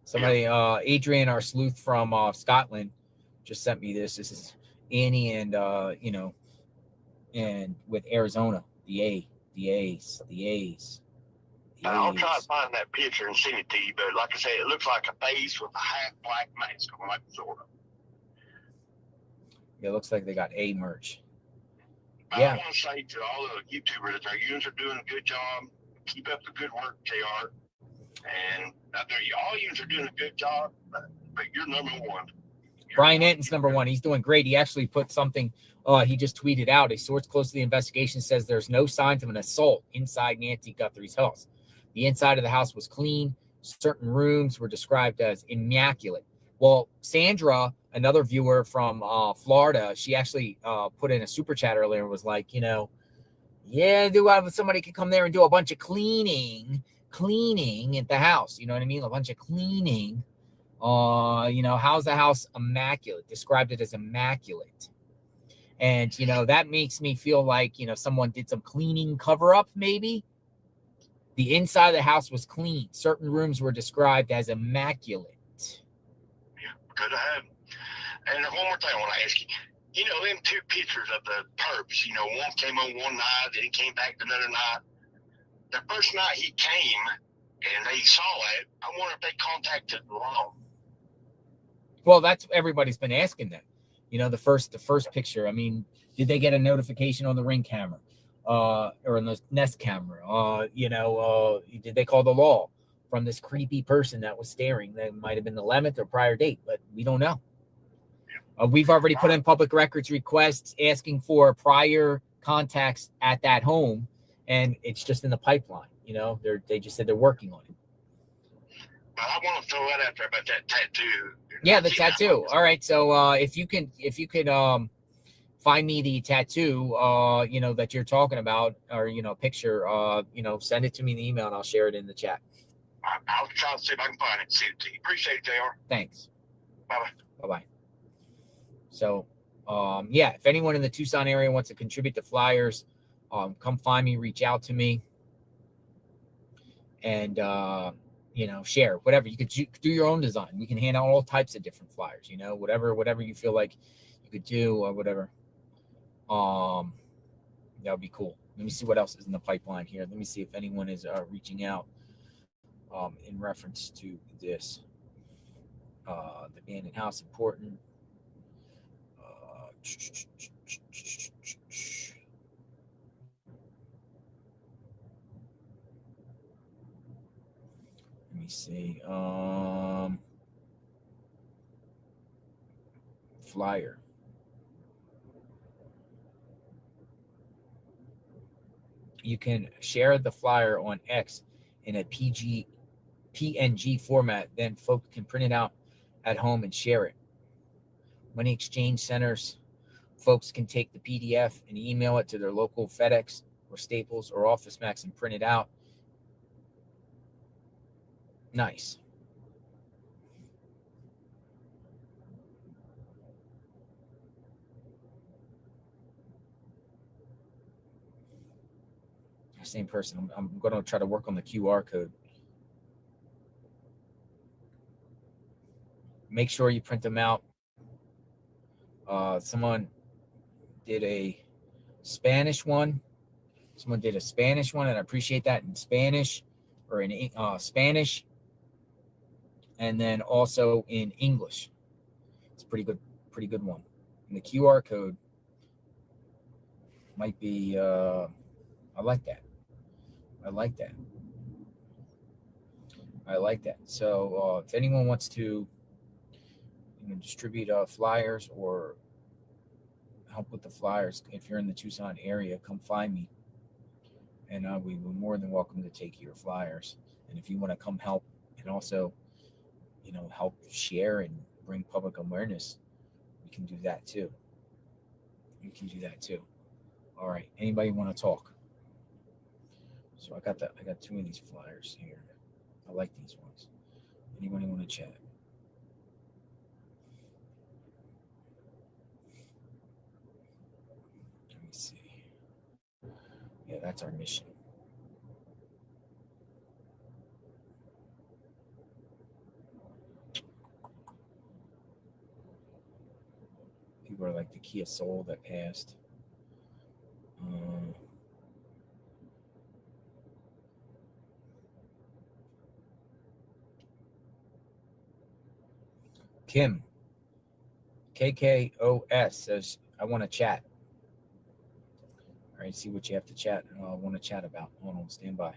Somebody, Adrian, our sleuth from Scotland, just sent me this. This is Annie and and with Arizona, the A's. I'll try to find that picture and send it to you. But like I said, it looks like a face with a half black mask on, like Zorro. Yeah, it looks like they got A merch. I want to say to all the YouTubers there, you guys are doing a good job. Keep up the good work, JR. And all you are doing a good job, but you're number one. Brian Enton's number one. He's doing great. He actually put something, he just tweeted out, a source close to the investigation says there's no signs of an assault inside Nancy Guthrie's house. The inside of the house was clean. Certain rooms were described as immaculate. Well, Sandra, another viewer from Florida, she actually put in a super chat earlier and was like, somebody could come there and do a bunch of cleaning at the house. You know what I mean? A bunch of cleaning. How's the house immaculate? Described it as immaculate. And, that makes me feel like, someone did some cleaning cover up, maybe. The inside of the house was clean. Certain rooms were described as immaculate. Yeah, could have. And one more thing I want to ask you. Them two pictures of the perps, one came on one night, then he came back another night. The first night he came and they saw it, I wonder if they contacted the law. Well, that's everybody's been asking that. The first picture. I mean, did they get a notification on the Ring camera, or on the Nest camera? Did they call the law from this creepy person that was staring? That might have been the 11th or prior date, but we don't know. We've already put in public records requests asking for prior contacts at that home, and it's just in the pipeline. They just said they're working on it. But I want to throw that out there about that tattoo. Yeah, the tattoo. All right. So if you could find me the tattoo, that you're talking about, or picture, send it to me in the email and I'll share it in the chat. I'll try to see if I can find it. See it to you. Appreciate it, JR. Thanks. Bye-bye. Bye-bye. So, if anyone in the Tucson area wants to contribute to flyers, come find me, reach out to me, and share whatever. You could do your own design. We can hand out all types of different flyers, whatever you feel like you could do or whatever. That would be cool. Let me see what else is in the pipeline here. Let me see if anyone is reaching out in reference to this. The abandoned house, important. Let me see. Flyer. You can share the flyer on X in a PNG format. Then folks can print it out at home and share it. Money exchange centers, folks can take the PDF and email it to their local FedEx or Staples or Office Max and print it out. Nice. Same person. I'm going to try to work on the QR code. Make sure you print them out. Someone did a Spanish one. And I appreciate that, in Spanish or in Spanish, and then also in English. It's a pretty good one. And the QR code might be, I like that. I like that. I like that. So if anyone wants to distribute flyers or help with the flyers, if you're in the Tucson area, come find me. And we were more than welcome to take your flyers. And if you want to come help and also, help share and bring public awareness, we can do that too. All right. Anybody want to talk? So I got 2 of these flyers here. I like these ones. Anybody want to chat? Let me see. Yeah, that's our mission. People are like the Kia Soul that passed. Kim, KKOS says, I want to chat. All right, see what you have to chat. I want to chat about. Hold on, stand by.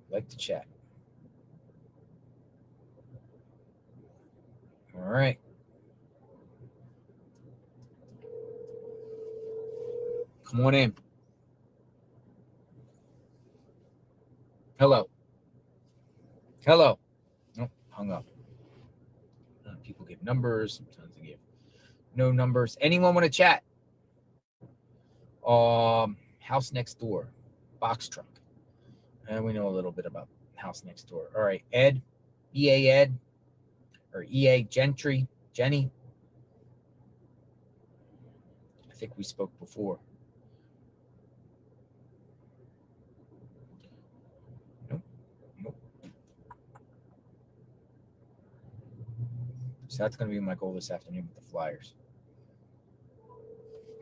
Like to chat. All right. Come on in. Hello. Oh, hung up. People give numbers. Sometimes they give no numbers. Anyone want to chat? House next door. Box truck. And we know a little bit about house next door. All right. Ed. EA Ed. Or EA Gentry. Jenny. I think we spoke before. Nope. So that's going to be my goal this afternoon with the flyers.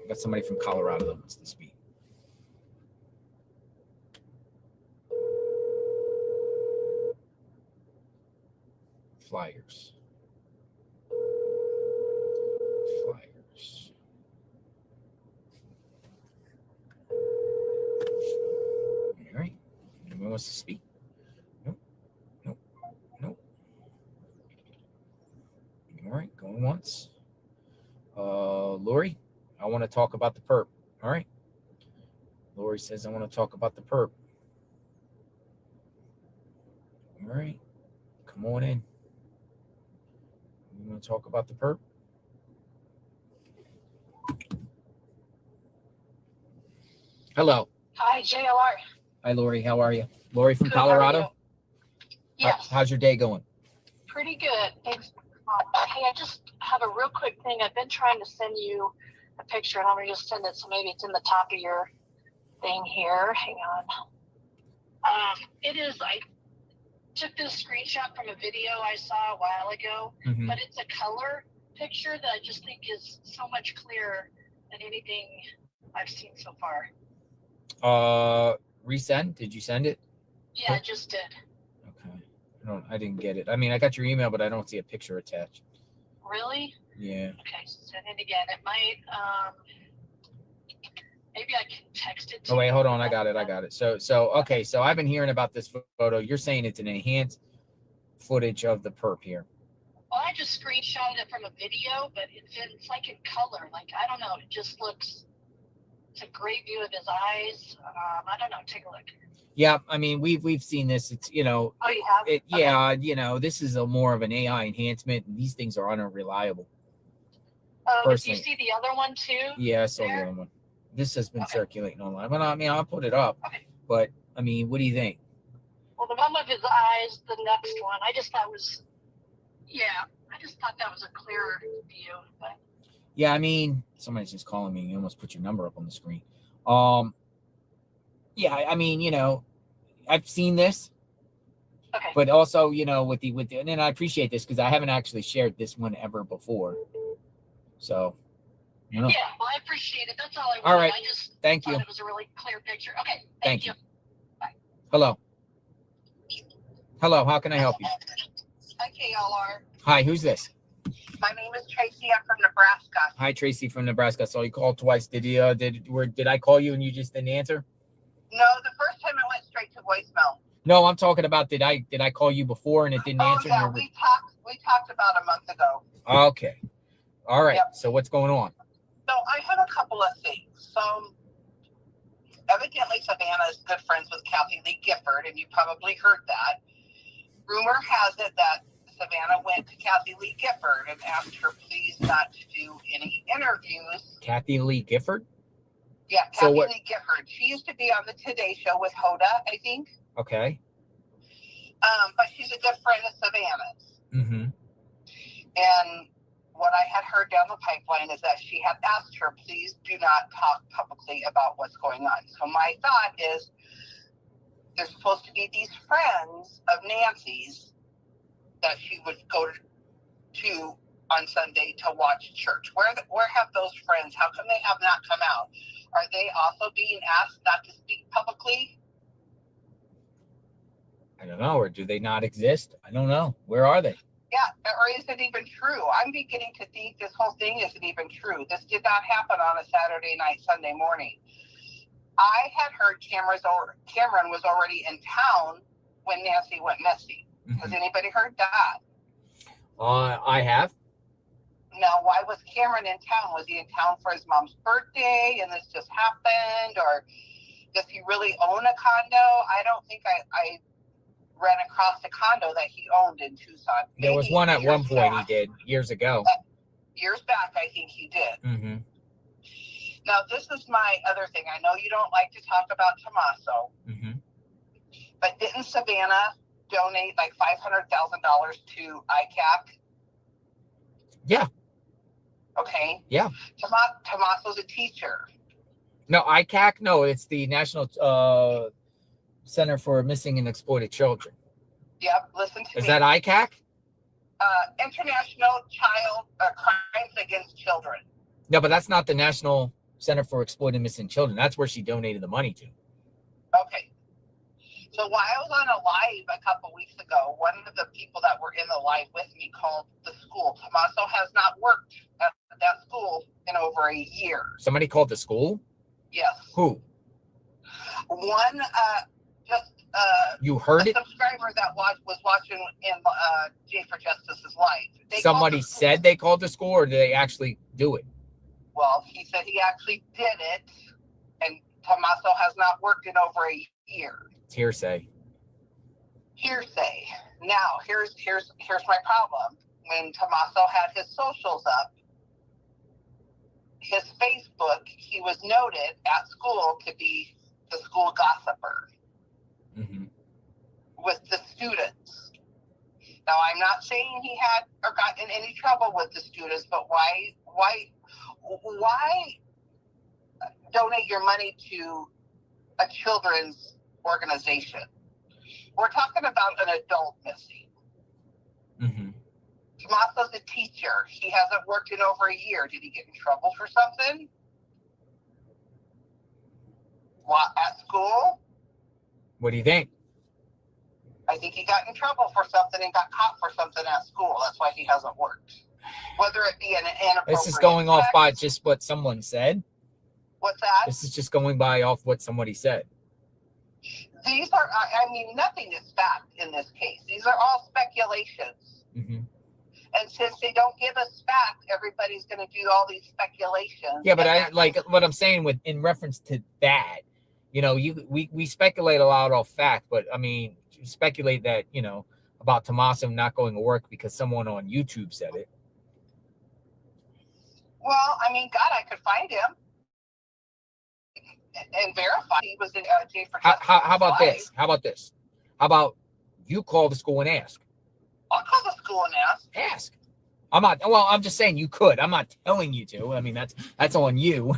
I got somebody from Colorado that wants to speak. Flyers. All right. Anyone wants to speak? Nope. All right, going once. Lori, I want to talk about the perp. All right. Lori says, I want to talk about the perp. All right. Come on in. You want to talk about the perp? Hello. Hi, JLR. Hi, Lori. How are you? Lori from Good, Colorado? Yes. How's your day going? Pretty good. Thanks. Hey, I just have a real quick thing. I've been trying to send you a picture, and I'm going to just send it, so maybe it's in the top of your thing here. Hang on. I took this screenshot from a video I saw a while ago, but it's a color picture that I just think is so much clearer than anything I've seen so far. Resend? Did you send it? Yeah, I just did. Okay. I didn't get it. I mean, I got your email, but I don't see a picture attached. Really? Yeah. Okay, send it again. It might, maybe I can text it to you. Oh, wait, hold on. I got it. So okay. So I've been hearing about this photo. You're saying it's an enhanced footage of the perp here. Well, I just screenshotted it from a video, but it's like in color. Like, I don't know. It just looks, it's a great view of his eyes. I don't know. Take a look. Yeah, I mean, we've seen this. It's, you know. Oh, you have? Yeah, you know, this is more of an AI enhancement, and these things are unreliable. Oh, did you see the other one too? Yeah, I saw the other one. This has been circulating online. Well, I mean, I'll put it up. Okay. But I mean, what do you think? Well, the one with his eyes, the next one, I just thought that was a clearer view. But yeah, I mean, somebody's just calling me. You almost put your number up on the screen. Yeah, I mean, you know, I've seen this. Okay. But also, you know, with the and then I appreciate this because I haven't actually shared this one ever before. So, you know. Yeah, well, I appreciate it. That's all I wanted. All right. I just Thank thought you. it was a really clear picture. Okay. Thank you. Bye. Hello. Hello. How can I help you? Hi, KLR. Hi. Who's this? My name is Tracy. I'm from Nebraska. Hi, Tracy from Nebraska. So you called twice. Did I call you and you just didn't answer? No, the first time it went straight to voicemail. No, I'm talking about did I call you before and it didn't answer? Yeah, we talked about a month ago. Okay. All right. Yep. So what's going on? So I have a couple of things. So evidently Savannah is good friends with Kathy Lee Gifford, and you probably heard that. Rumor has it that Savannah went to Kathy Lee Gifford and asked her please not to do any interviews. Kathy Lee Gifford? Yeah, Kathy Lee Gifford. She used to be on the Today Show with Hoda, I think. Okay. But she's a good friend of Savannah's. Mm-hmm. And what I had heard down the pipeline is that she had asked her, please do not talk publicly about what's going on. So my thought is there's supposed to be these friends of Nancy's that she would go to on Sunday to watch church. Where have those friends? How come they have not come out? Are they also being asked not to speak publicly? I don't know. Or do they not exist? I don't know. Where are they? Yeah, or is it even true? I'm beginning to think this whole thing isn't even true. This did not happen on a Saturday night, Sunday morning. I had heard Cameron was already in town when Nancy went missing. Has anybody heard that? I have. Now, why was Cameron in town? Was he in town for his mom's birthday and this just happened? Or does he really own a condo? I don't think I ran across a condo that he owned in Tucson. There was one at one point he did years ago. Years back, I think he did. Mm-hmm. Now, this is my other thing. I know you don't like to talk about Tommaso, but didn't Savannah donate like $500,000 to ICAC? Yeah. Okay. Yeah. Tommaso's a teacher. No, ICAC? No, it's the National Center for Missing and Exploited Children. Yep, listen to me. Is that ICAC? International Child Crimes Against Children. No, but that's not the National Center for Exploited and Missing Children. That's where she donated the money to. Okay. So while I was on a live a couple weeks ago, one of the people that were in the live with me called the school. Tommaso has not worked at that school in over a year. Somebody called the school? Yes. Who? One, you heard it? Subscriber that was watching in J for Justice's live. Somebody said they called the school, or did they actually do it? Well, he said he actually did it, and Tommaso has not worked in over a year. It's hearsay. Hearsay. Now, here's my problem. When Tommaso had his socials up, his Facebook, he was noted at school to be the school gossiper with the students. Now, I'm not saying he had or got in any trouble with the students, but why donate your money to a children's organization? We're talking about an adult missing. Tommaso's a teacher. He hasn't worked in over a year. Did he get in trouble for something? What, at school? What do you think? I think he got in trouble for something and got caught for something at school. That's why he hasn't worked. Whether it be an inappropriate. This is going off by just what someone said. What's that? This is just going by off what somebody said. These are, I mean, nothing is fact in this case. These are all speculations. And since they don't give us fact, everybody's going to do all these speculations. Yeah, but I like what I'm saying with in reference to that. You know, we speculate a lot off fact, but I mean, speculate that, you know, about Tommaso not going to work because someone on YouTube said it. Well, I mean, God, I could find him and verify he was in J for Justice. How about this? How about this? How about you call the school and ask? I'll call the school and ask. Ask. I'm just saying you could. I'm not telling you to. I mean, that's on you,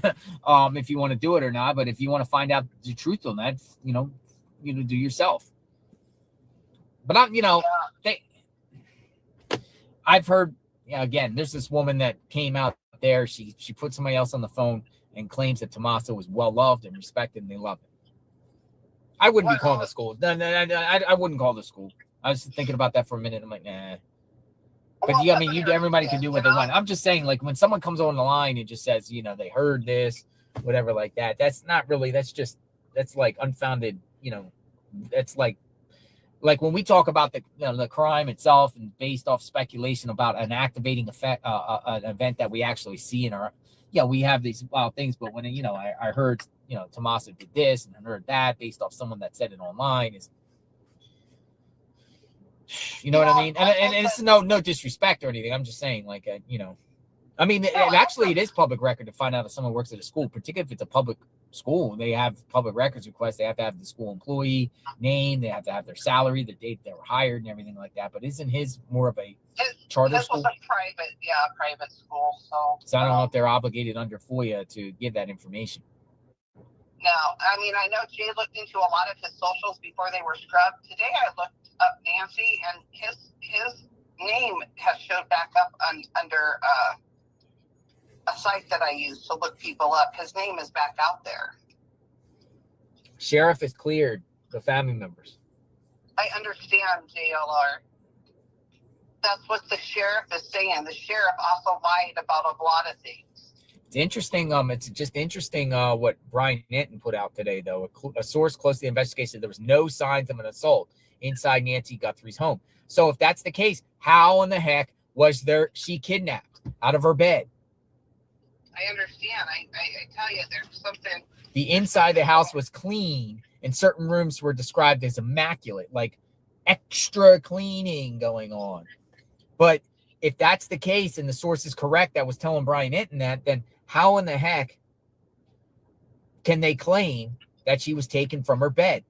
if you want to do it or not. But if you want to find out the truth on that, you know, do yourself. But I've heard, again, there's this woman that came out there. She put somebody else on the phone and claims that Tommaso was well loved and respected, and they love him. I wouldn't be calling the school. I wouldn't call the school. I was thinking about that for a minute. I'm like, nah. But I mean, everybody can do what they want. I'm just saying, like, when someone comes on the line and just says, you know, they heard this, whatever, like that, that's not really, that's like unfounded, you know, that's like when we talk about the crime itself and based off speculation about an activating effect, an event that we actually see in our, we have these wild things, but when, you know, I heard, you know, Tommaso did this and I heard that based off someone that said it online is, you know what I mean? And it's no disrespect or anything. I'm just saying, like, you know, I mean, it is public record to find out if someone works at a school, particularly if it's a public school. They have public records requests. They have to have the school employee name. They have to have their salary, the date they were hired, and everything like that. But isn't his more of a charter school? His was a private school. So I don't know if they're obligated under FOIA to give that information. No, I mean, I know Jay looked into a lot of his socials before they were scrubbed. Today I looked up Nancy, and his name has showed back up under a site that I use to look people up. His name is back out there. Sheriff has cleared the family members. I understand, JLR. That's what the sheriff is saying. The sheriff also lied about a lot of things. It's interesting. It's just interesting what Brian Nenton put out today, though. A source close to the investigation said there was no signs of an assault inside Nancy Guthrie's home. So if that's the case, how in the heck was she kidnapped out of her bed? I understand. I tell you, there's something. The inside of the house was clean, and certain rooms were described as immaculate, like extra cleaning going on. But if that's the case and the source is correct that was telling Brian Nenton that, then how in the heck can they claim that she was taken from her bed,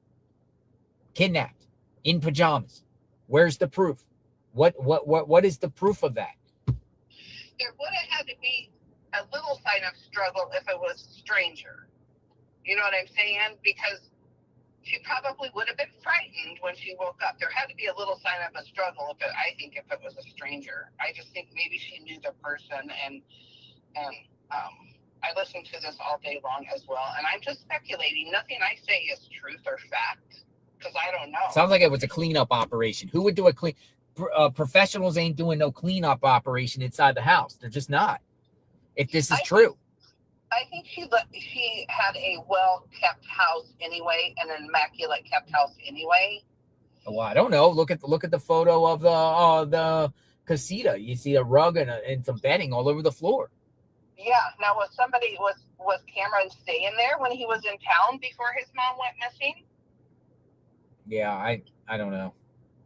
kidnapped, in pajamas? Where's the proof? What is the proof of that? There would have had to be a little sign of struggle if it was a stranger. You know what I'm saying? Because she probably would have been frightened when she woke up. There had to be a little sign of a struggle if it was a stranger. I just think maybe she knew the person, and I listen to this all day long as well, and I'm just speculating. Nothing I say is truth or fact because I don't know. Sounds like it was a cleanup operation. Who would do a clean? Professionals ain't doing no cleanup operation inside the house. They're just not. If this is true. I think she had a well-kept house anyway, and an immaculate-kept house anyway. Well, I don't know. Look at the photo of the casita. You see a rug and some bedding all over the floor. Yeah. Now, was Cameron staying there when he was in town before his mom went missing? Yeah, I don't know.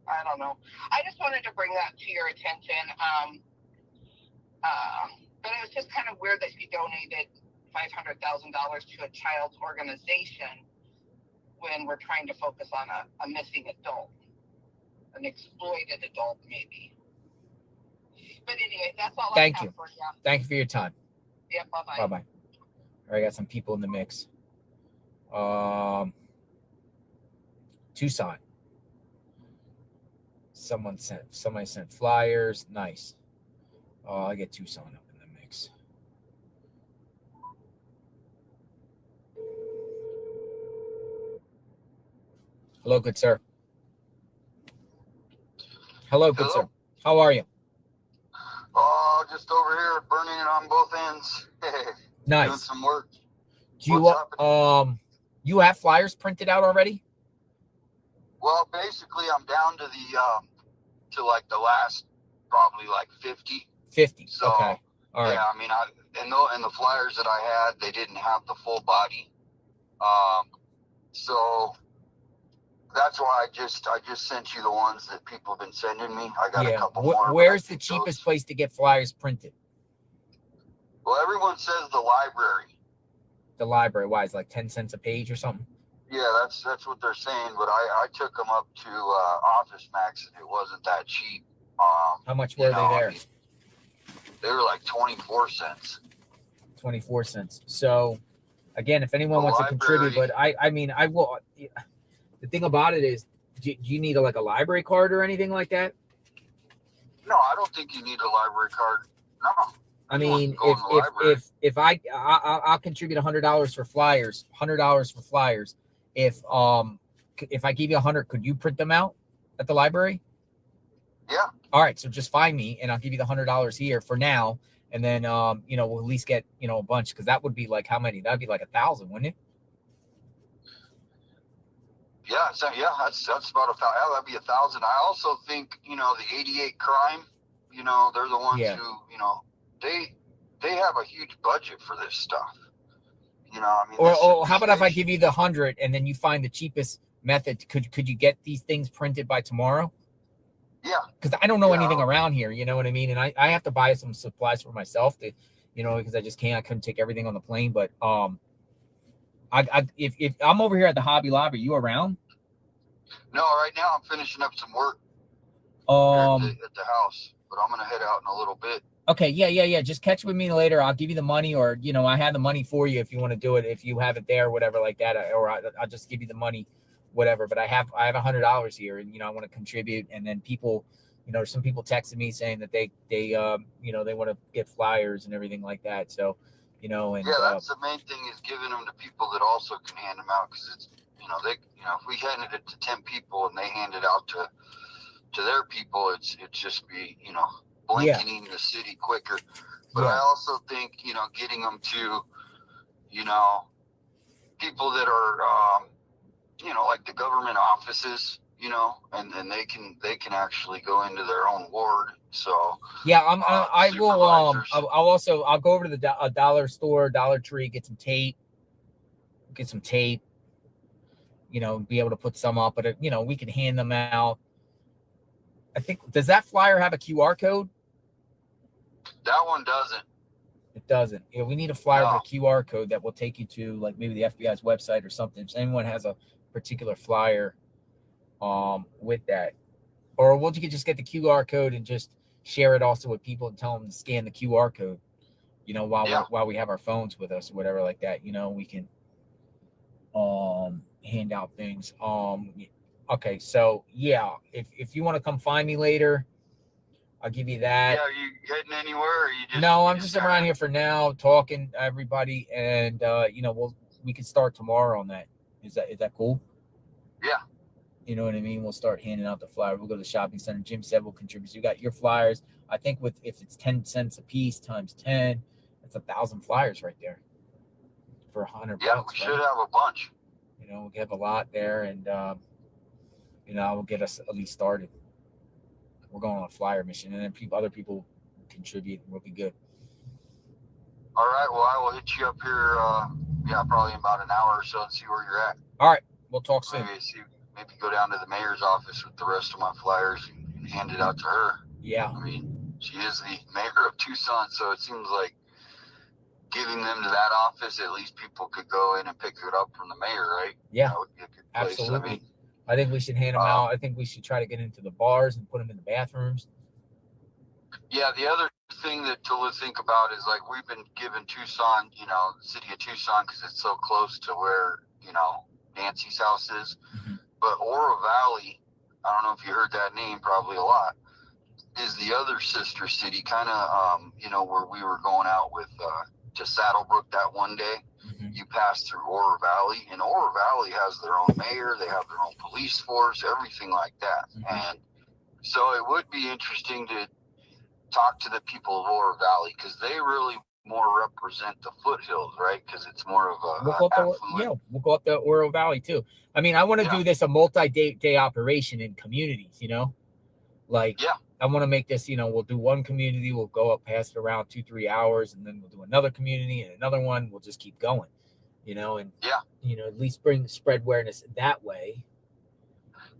I don't know. I just wanted to bring that to your attention. But it was just kind of weird that she donated $500,000 to a child's organization when we're trying to focus on a missing adult, an exploited adult, maybe. But anyway, that's all Thank I you. have for you. Thank you for your time. Yeah, bye-bye. Bye-bye. All right, I got some people in the mix. Tucson. Somebody sent flyers. Nice. I get Tucson up in the mix. Hello, good sir. Hello, good sir. How are you? Oh, just over here burning it on both ends. Nice. Doing some work. Do you you have flyers printed out already? Well, basically, I'm down to to like the last probably like 50. 50. So, okay. All right. Yeah, I mean, in the flyers that I had, they didn't have the full body. So that's why I just sent you the ones that people have been sending me. I got a couple more. Where's the cheapest place to get flyers printed? Well, everyone says the library. The library. Why? It's like 10 cents a page or something? Yeah, that's what they're saying. But I took them up to Office Max, and it wasn't that cheap. How much were they there? I mean, they were like 24 cents. 24 cents. So, again, if anyone wants to contribute, but I mean, I will. The thing about it is, do you need a library card or anything like that? No, I don't think you need a library card. No. I mean, if I'll contribute $100 for flyers, $100 for flyers. If I give you 100, could you print them out at the library? Yeah. All right. So just find me and I'll give you the $100 here for now. And then, you know, we'll at least get, you know, a bunch. Cause that would be like, how many? That'd be like 1,000, wouldn't it? Yeah. So yeah, that's about 1,000. That'd be 1,000. I also think, you know, the 88 crime, you know, they're the ones Yeah. who, you know, they have a huge budget for this stuff. You know, I mean, Or how about if I give you the 100 and then you find the cheapest method? Could you get these things printed by tomorrow? Yeah. Because I don't know anything around here, you know what I mean? And I have to buy some supplies for myself to, you know, because I couldn't take everything on the plane. But if I'm over here at the Hobby Lobby, you around? No, right now I'm finishing up some work at the house, but I'm gonna head out in a little bit. Okay, yeah. Just catch with me later. I'll give you the money, or you know, I have the money for you if you want to do it. If you have it there, whatever, like that, or I'll just give you the money, whatever. But I have $100 here, and you know, I want to contribute. And then people, you know, some people texted me saying that they you know, they want to get flyers and everything like that. So, you know, and yeah, that's the main thing, is giving them to people that also can hand them out, because it's, you know, if we handed it to 10 people and they hand it out to their people, it's just be, you know, blanketing the city quicker. But I also think, you know, getting them to, you know, people that are, you know, like the government offices, you know, and they can actually go into their own ward. So yeah, I will. I'll go over to the dollar store, Dollar Tree, get some tape. You know, be able to put some up, but you know, we can hand them out. I think, does that flyer have a QR code? That one doesn't. It doesn't. Yeah, we need a flyer with a QR code that will take you to like maybe the FBI's website or something. If anyone has a particular flyer with that, or you could just get the QR code and just share it also with people and tell them to scan the QR code, you know, while we have our phones with us or whatever like that, you know, we can hand out things. Okay, so yeah, if you want to come find me later, I'll give you that. Yeah, are you heading anywhere, or you just? No, I'm just around here for now, talking to everybody, and you know, we can start tomorrow on that. Is that cool? Yeah. You know what I mean? We'll start handing out the flyer. We'll go to the shopping center. Jim said we'll contribute. So you got your flyers. I think if it's 10 cents a piece times 10, that's 1,000 flyers right there for $100. Yeah, we should have a bunch. You know, we have a lot there, and you know, will get us at least started. We're going on a flyer mission, and then other people contribute, and we'll be good. All right. Well, I will hit you up here. Probably in about an hour or so, and see where you're at. All right. We'll talk soon. Maybe go down to the mayor's office with the rest of my flyers and hand it out to her. Yeah. I mean, she is the mayor of Tucson, so it seems like giving them to that office, at least people could go in and pick it up from the mayor, right? Yeah. That would be a good place. Absolutely. I mean, I think we should hand them out. I think we should try to get into the bars and put them in the bathrooms. Yeah, the other thing to think about is, like, we've been given Tucson, you know, the city of Tucson, because it's so close to where, you know, Nancy's house is. Mm-hmm. But Oro Valley, I don't know if you heard that name, probably a lot, is the other sister city, kind of, you know, where we were going out with to Saddlebrook that one day. Mm-hmm. You pass through Oro Valley, and Oro Valley has their own mayor, they have their own police force, everything like that. Mm-hmm. And so it would be interesting to talk to the people of Oro Valley, because they really more represent the foothills, right? Because it's more of a we'll go up to Oro Valley too. I mean, I want to do this a multi-day operation in communities, you know, like I want to make this, you know, we'll do one community, we'll go up, pass it around 2-3 hours, and then we'll do another community and another one. We'll just keep going, you know, and you know, at least spread awareness that way.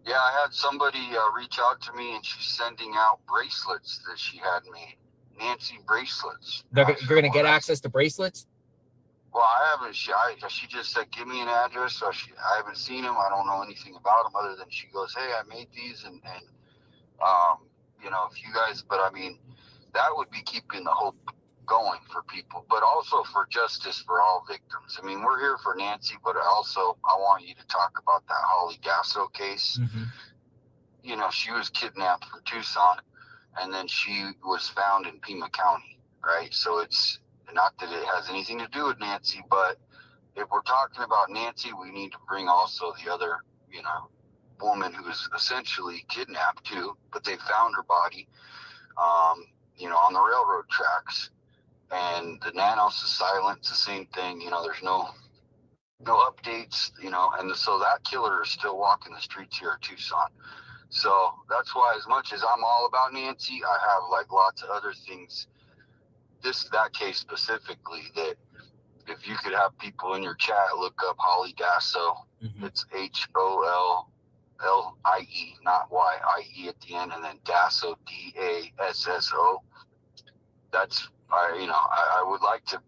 Yeah, I had somebody reach out to me, and she's sending out bracelets that she had made. Nancy bracelets. They're going to get access to bracelets? Well, I haven't. She just said, give me an address. So I haven't seen them. I don't know anything about them, other than she goes, hey, I made these, and you know, if you guys, but I mean, that would be keeping the hope going for people, but also for justice for all victims. I mean, we're here for Nancy, but also I want you to talk about that Holly Gasso case. Mm-hmm. You know, she was kidnapped from Tucson, and then she was found in Pima County, right? So it's not that it has anything to do with Nancy, but if we're talking about Nancy, we need to bring also the other, you know, woman who was essentially kidnapped too, but they found her body, on the railroad tracks. And the Nanos is silent. It's the same thing. There's no updates, and so that killer is still walking the streets here at Tucson. So that's why, as much as I'm all about Nancy, I have like lots of other things, that case specifically, that if you could have people in your chat look up Holly Dasso. It's HOLLIE, not YIE at the end, and then Dasso, DASSO. That's, I would like to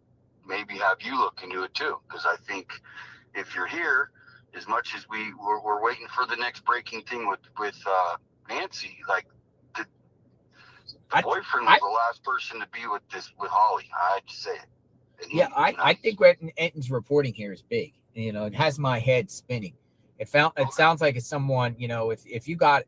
maybe have you look into it too, because I think if you're here, as much as we're waiting for the next breaking thing with Nancy, like the boyfriend was the last person to be with Holly. I had to say it. And I think what Enton's reporting here is big. It has my head spinning. It sounds like it's someone, if you got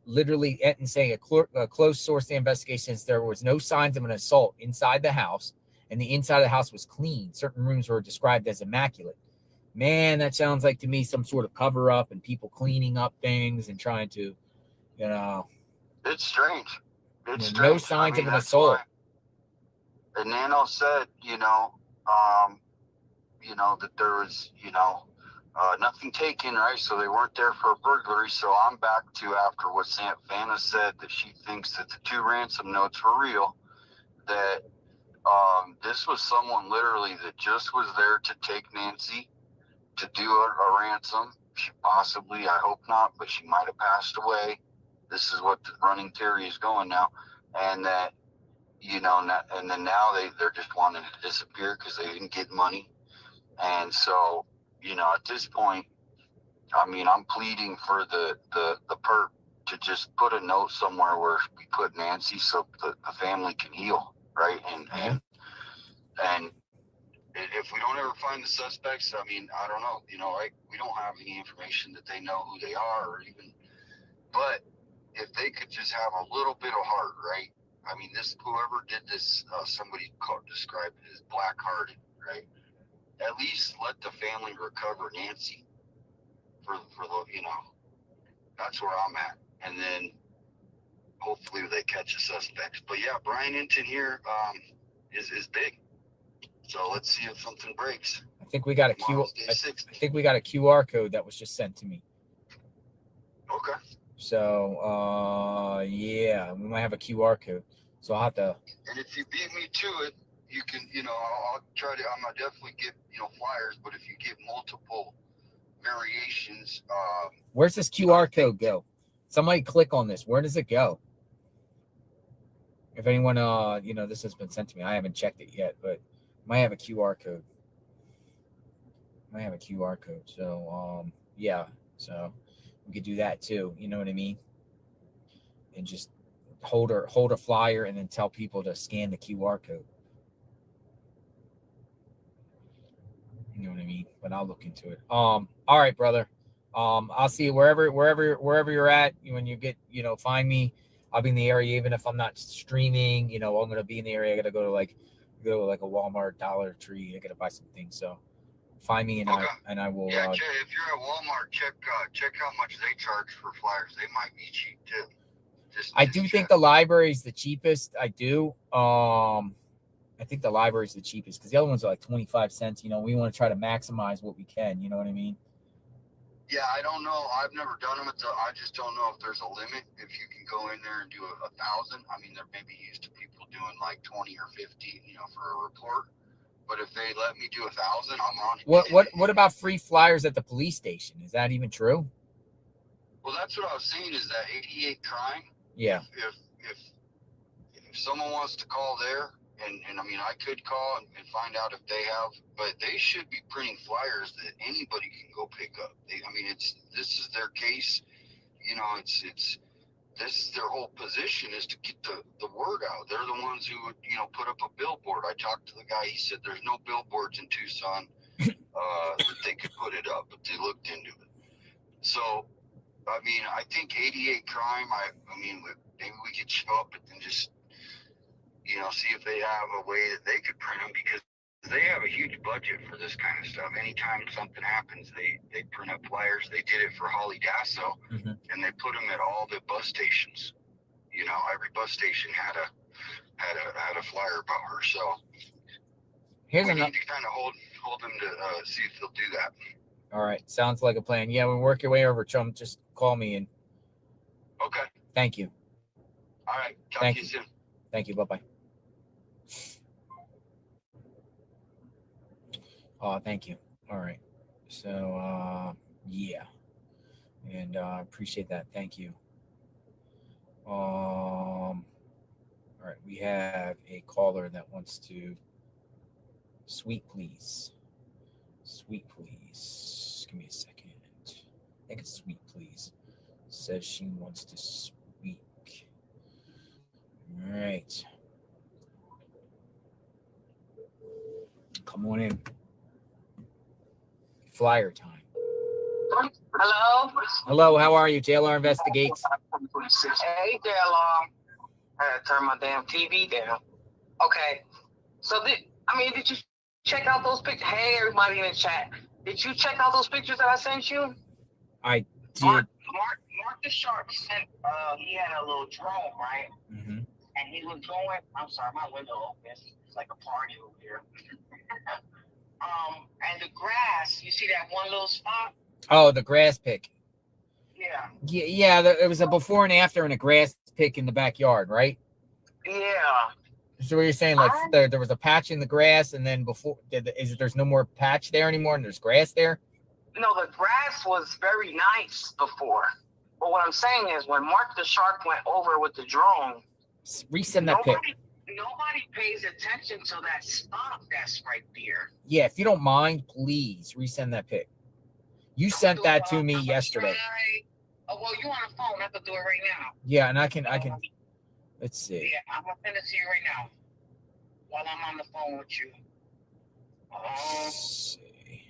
literally Enton saying a close source to the investigation says there was no signs of an assault inside the house, and the inside of the house was clean. Certain rooms were described as immaculate. Man, that sounds like to me some sort of cover up and people cleaning up things and trying to, It's strange. It's strange. No signs of an assault. And Nano said, that there was, nothing taken, right? So they weren't there for a burglary. So I'm back to after what Vanna said, that she thinks that the 2 ransom notes were real, that this was someone literally that just was there to take Nancy to do a ransom. She possibly, I hope not, but she might have passed away. This is what the running theory is going now. And that, and then now they're just wanting to disappear because they didn't get money. And so, at this point, I mean, I'm pleading for the perp to just put a note somewhere where we put Nancy so the family can heal, right? And if we don't ever find the suspects, I mean, I don't know, we don't have any information that they know who they are or even, but if they could just have a little bit of heart, right? I mean, whoever did this, somebody described it as black-hearted, right? At least let the family recover Nancy for the, that's where I'm at. And then hopefully they catch a suspect. But yeah, Brian Enton here is big. So let's see if something breaks. I think we got a QR code that was just sent to me. Okay. So yeah, we might have a QR code. So I'll have to. And if you beat me to it, you can, I'll try to. I'm gonna definitely get flyers. But if you get multiple variations, where's this QR code go? Somebody click on this. Where does it go? If anyone, this has been sent to me. I haven't checked it yet, but might have a QR code. So, yeah. So we could do that too. You know what I mean? And just hold a flyer and then tell people to scan the QR code. You know what I mean? But I'll look into it. All right, brother. I'll see you wherever you're at. When you get, find me. I'll be in the area, even if I'm not streaming. I'm gonna be in the area. I gotta go to like a Walmart, Dollar Tree. I gotta buy some things. So find me and I will. Yeah, if you're at Walmart, check how much they charge for flyers. They might be cheap too. I do think the library is the cheapest. I do. I think the library is the cheapest because the other ones are like 25 cents. We want to try to maximize what we can. You know what I mean? Yeah, I don't know. I've never done them. I just don't know if there's a limit. If you can go in there and do 1,000. I mean, they're maybe used to people doing like 20 or 50, for a report. But if they let me do 1,000, I'm on it. What about free flyers at the police station? Is that even true? Well, that's what I was saying. Is that 88 crime? Yeah. If someone wants to call there, and I mean, I could call and find out if they have, but they should be printing flyers that anybody can go pick up. This is their case. This is their whole position, is to get the word out. They're the ones who would, put up a billboard. I talked to the guy. He said there's no billboards in Tucson that they could put it up, but they looked into it. So, I mean, I think 88 crime. Maybe we could show up and just, see if they have a way that they could print them, because They have a huge budget for this kind of stuff. Anytime something happens, they print up flyers. They did it for Holly Dasso, and they put them at all the bus stations. You know, every bus station had a flyer about her. So Here's we another. need to kind of hold them to see if they'll do that. All right, sounds like a plan. Yeah, when we work your way over, chum, just call me and. Okay. Thank you. All right. Talk Thank to you you. soon. Thank you. Bye-bye. Oh, thank you. All right. So, yeah. And appreciate that. Thank you. All right. We have a caller that wants to. Sweet, please. Sweet, please. Give me a second. I think it's sweet, please. Says she wants to speak. All right. Come on in. Flyer time. Hello? Hello, how are you? JLR Investigates. Hey, JLR. I had to turn my damn TV down. Okay. So, did you check out those pictures? Hey, everybody in the chat. Did you check out those pictures that I sent you? I did. Mark the Shark sent, he had a little drone, right? Mm-hmm. And he was going, I'm sorry, my window open. It's like a party over here. And the grass, you see that one little spot? Oh, the grass pick. Yeah. Yeah, it was a before and after in a grass pick in the backyard, right? Yeah. So what you're saying, like there was a patch in the grass, and then there's no more patch there anymore, and there's grass there? No, the grass was very nice before. But what I'm saying is when Mark the Shark went over with the drone, resend that pic. Nobody pays attention to that spot that's right there. Yeah, if you don't mind, please resend that pic. You sent that to me yesterday. Oh, well, you on the phone. I could do it right now. Yeah, and I can. Let's see. Yeah, I'm gonna send it to you right now while I'm on the phone with you. Let's see.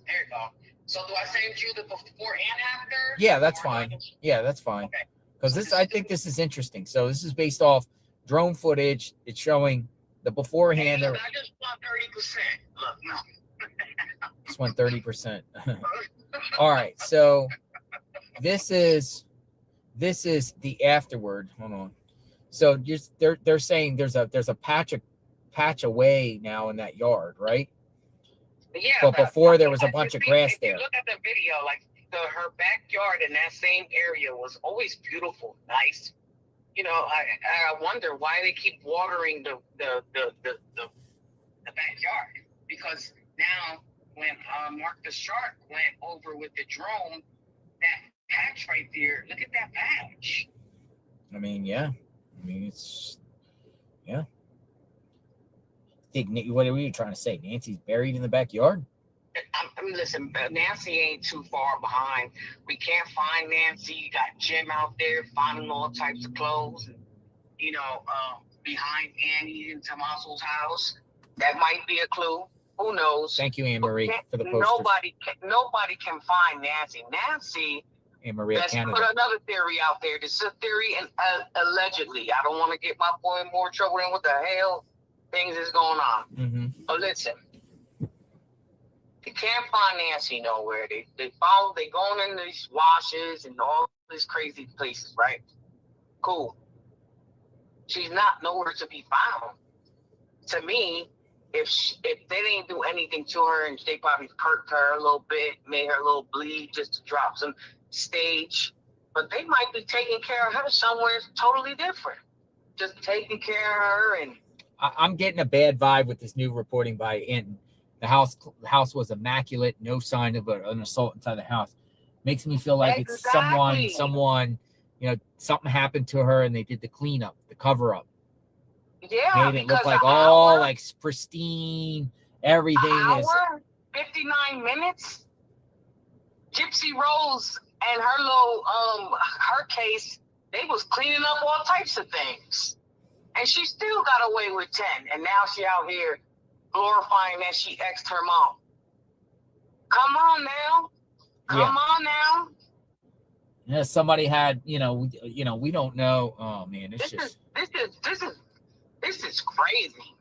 There you go. So do I send you the before and after? Yeah, that's fine. Yeah, that's fine. Because I think this is interesting. So this is based off drone footage. It's showing the beforehand. Hey, look, I just want 30%. Look, no. Just went 30%. All right, so this is the afterward. Hold on. So they're saying there's a patch away now in that yard, right? Yeah. But before there was a bunch of grass there. If you look at the video, like her backyard in that same area was always beautiful, nice. You know, I wonder why they keep watering the backyard, because now when Mark the Shark went over with the drone, that patch right there, look at that patch. I mean, yeah. I mean, it's, yeah. What are you trying to say? Nancy's buried in the backyard? I mean, listen, Nancy ain't too far behind. We can't find Nancy. You got Jim out there finding all types of clothes, and, you know, behind Annie and Tommaso's house. That might be a clue. Who knows? Thank you, Anne Marie, for the posters. Nobody can find Nancy. Nancy. Anne Marie, let's Canada. put another theory out there. This is a theory, and allegedly. I don't want to get my boy in more trouble than what the hell things is going on. Mm-hmm. But listen, they can't find Nancy nowhere. They going in these washes and all these crazy places, right? Cool. She's not nowhere to be found. To me, if they didn't do anything to her and they probably perked her a little bit, made her a little bleed just to drop some stage, but they might be taking care of her somewhere totally different. Just taking care of her. And I'm getting a bad vibe with this new reporting by Anton. The house was immaculate, no sign of an assault inside the house. Makes me feel like it's someone, you know, something happened to her and they did the cleanup, the cover up. Yeah, made it look like all like pristine. Everything is 59 minutes. Gypsy Rose and her little her case, they was cleaning up all types of things, and she still got away with 10. And now she out here glorifying that she exed her mom. Come on now, come on now. Yeah, somebody had, we don't know. Oh man, it's this is crazy.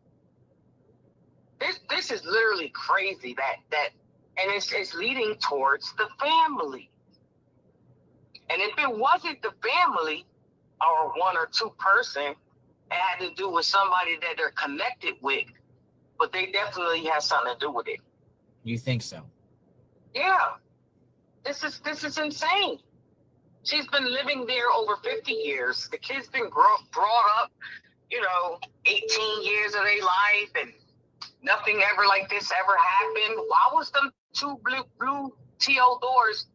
this is literally crazy and it's leading towards the family. And if it wasn't the family or one or two person, it had to do with somebody that they're connected with, but they definitely have something to do with it. You think so? Yeah. This is insane. She's been living there over 50 years. The kid's been brought up, 18 years of their life, and nothing ever like this ever happened. Why was them two blue TO doors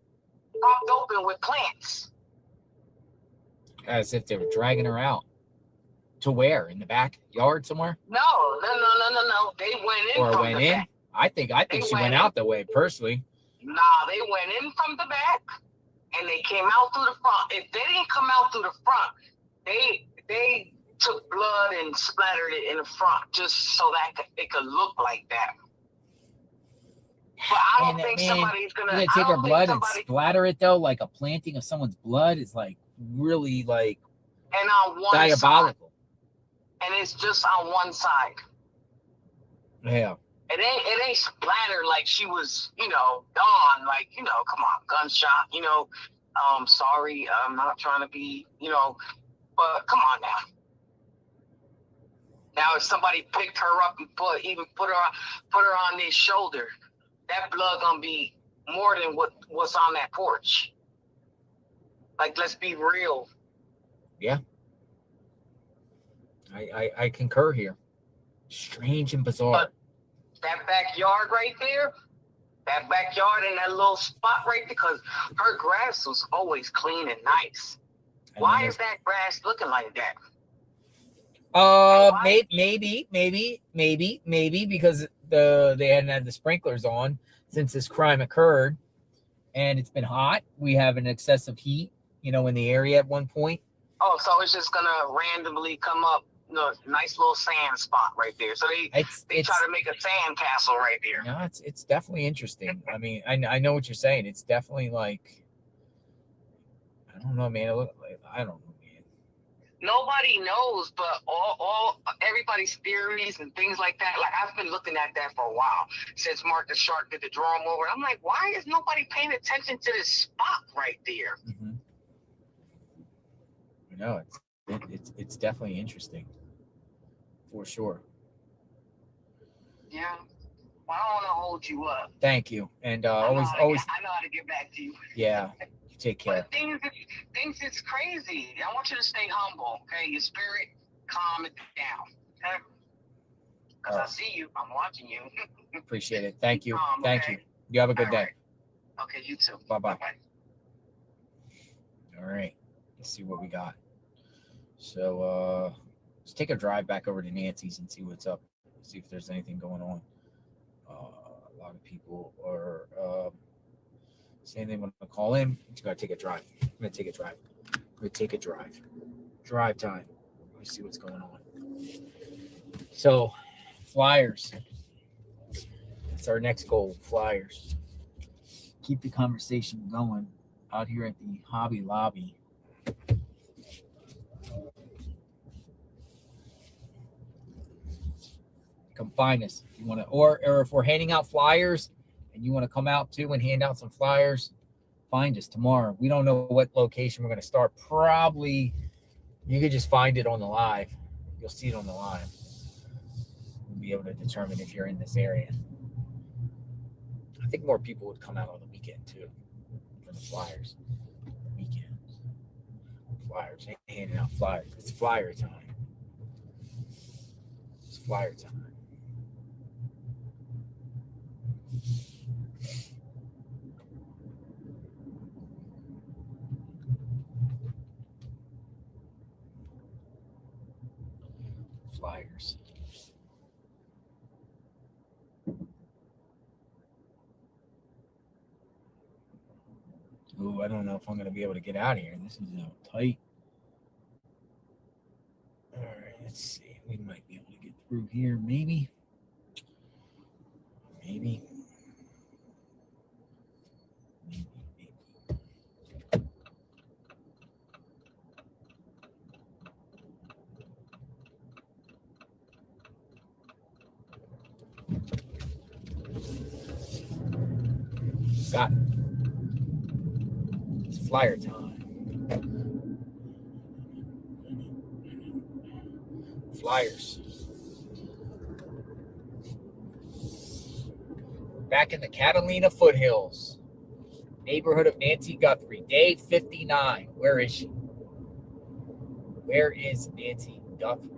propped open with plants? As if they were dragging her out. To where? In the backyard somewhere? No. They went in or from went the in? back. I think she went out that way, personally. Nah, they went in from the back, and they came out through the front. If they didn't come out through the front, they took blood and splattered it in the front just so that it could look like that. But I don't think somebody's gonna take her blood and splatter it though, like a planting of someone's blood is like really like and on one diabolical. Side, and it's just on one side. Yeah. It ain't splattered like she was, gone, like, come on, gunshot, sorry, I'm not trying to be, but come on now. Now if somebody picked her up and put her on their shoulder, that blood gonna be more than what's on that porch. Like, let's be real. Yeah. I concur here. Strange and bizarre. But that backyard right there, and that little spot right there, because her grass was always clean and nice. Why is that grass looking like that? Maybe because they hadn't had the sprinklers on since this crime occurred, and it's been hot. We have an excessive heat, in the area at one point. Oh, so it's just gonna randomly come up, nice little sand spot right there. So they try to make a sand castle right there. No, it's definitely interesting. I mean, I know what you're saying. It's definitely like, I don't know, man. I don't know. Nobody knows, but all everybody's theories and things like that. Like, I've been looking at that for a while since Mark the Shark did the drawing over. I'm like, why is nobody paying attention to this spot right there? Mm-hmm. No, it's definitely interesting, for sure. Yeah, well, I don't want to hold you up. Thank you, and always. I know how to get back to you. Yeah. Take care. But things it's crazy. I want you to stay humble, okay? Your spirit, calm it down, okay? Because I see you. I'm watching you. Appreciate it. Thank you. Thank you. You have a good day. Right. Okay, you too. Bye-bye. All right. Let's see what we got. So let's take a drive back over to Nancy's and see what's up. See if there's anything going on. A lot of people are... saying they want to call in. You gotta take a drive. I'm gonna take a drive. Drive time. Let me see what's going on. So, Flyers. That's our next goal. Flyers. Keep the conversation going out here at the Hobby Lobby. Come find us if you want to, or if we're handing out flyers. And you want to come out too and hand out some flyers, find us tomorrow. We don't know what location we're going to start. Probably you could just find it on the live. You'll see it on the live. We'll be able to determine if you're in this area. I think more people would come out on the weekend too for the flyers. Weekends. Flyers. Handing out flyers. It's flyer time. It's flyer time. Flyers. Ooh, I don't know if I'm going to be able to get out of here. This is tight. All right, let's see. We might be able to get through here, maybe. Maybe. Got it. It's flyer time. Flyers. Back in the Catalina foothills, neighborhood of Nancy Guthrie, day 59. Where is she? Where is Nancy Guthrie?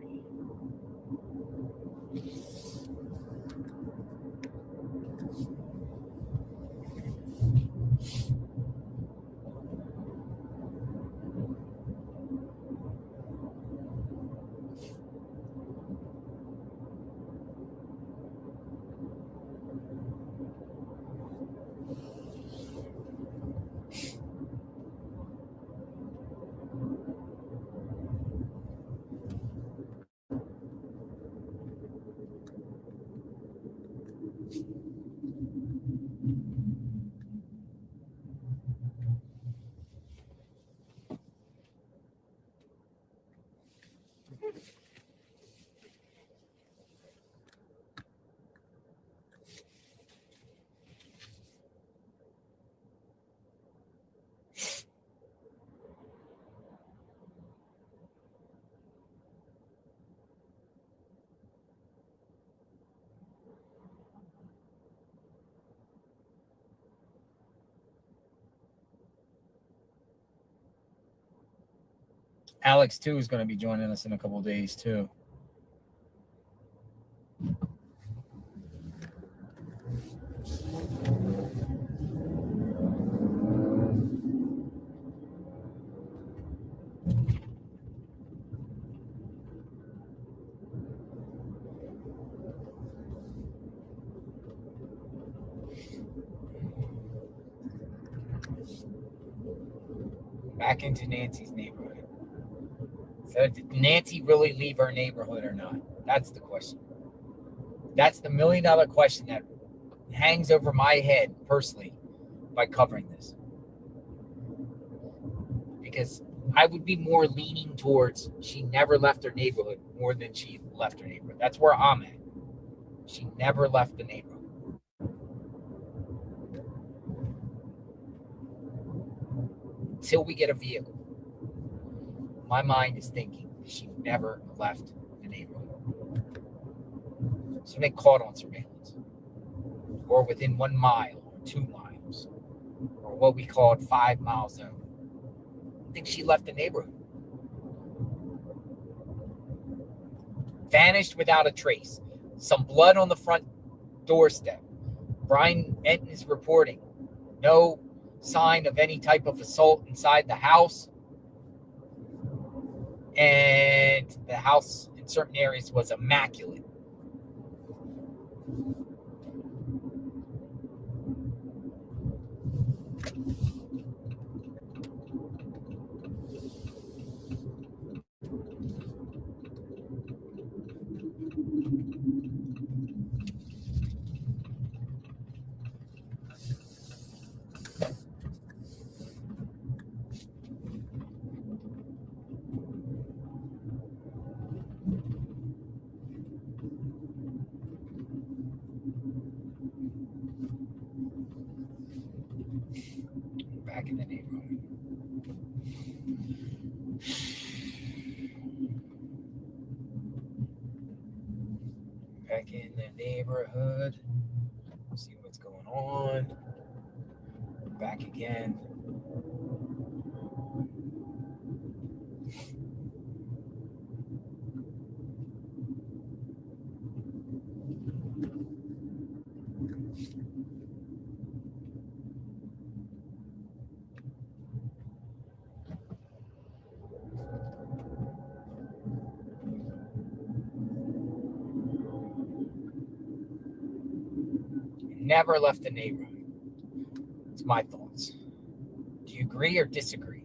Alex, too, is going to be joining us in a couple of days, too. Back into Nancy's neighborhood. So did Nancy really leave her neighborhood or not? That's the question. That's the $1 million question that hangs over my head personally by covering this. Because I would be more leaning towards she never left her neighborhood more than she left her neighborhood. That's where I'm at. She never left the neighborhood. Until we get a vehicle. My mind is thinking she never left the neighborhood. So they caught on surveillance. Or within 1 mile or 2 miles. Or what we call 5 mile zone. I think she left the neighborhood. Vanished without a trace. Some blood on the front doorstep. Brian Enton is reporting. No sign of any type of assault inside the house. And the house in certain areas was immaculate. Back in the neighborhood. Back in the neighborhood. See what's going on. Back again. Never left the neighborhood. It's my thoughts. Do you agree or disagree?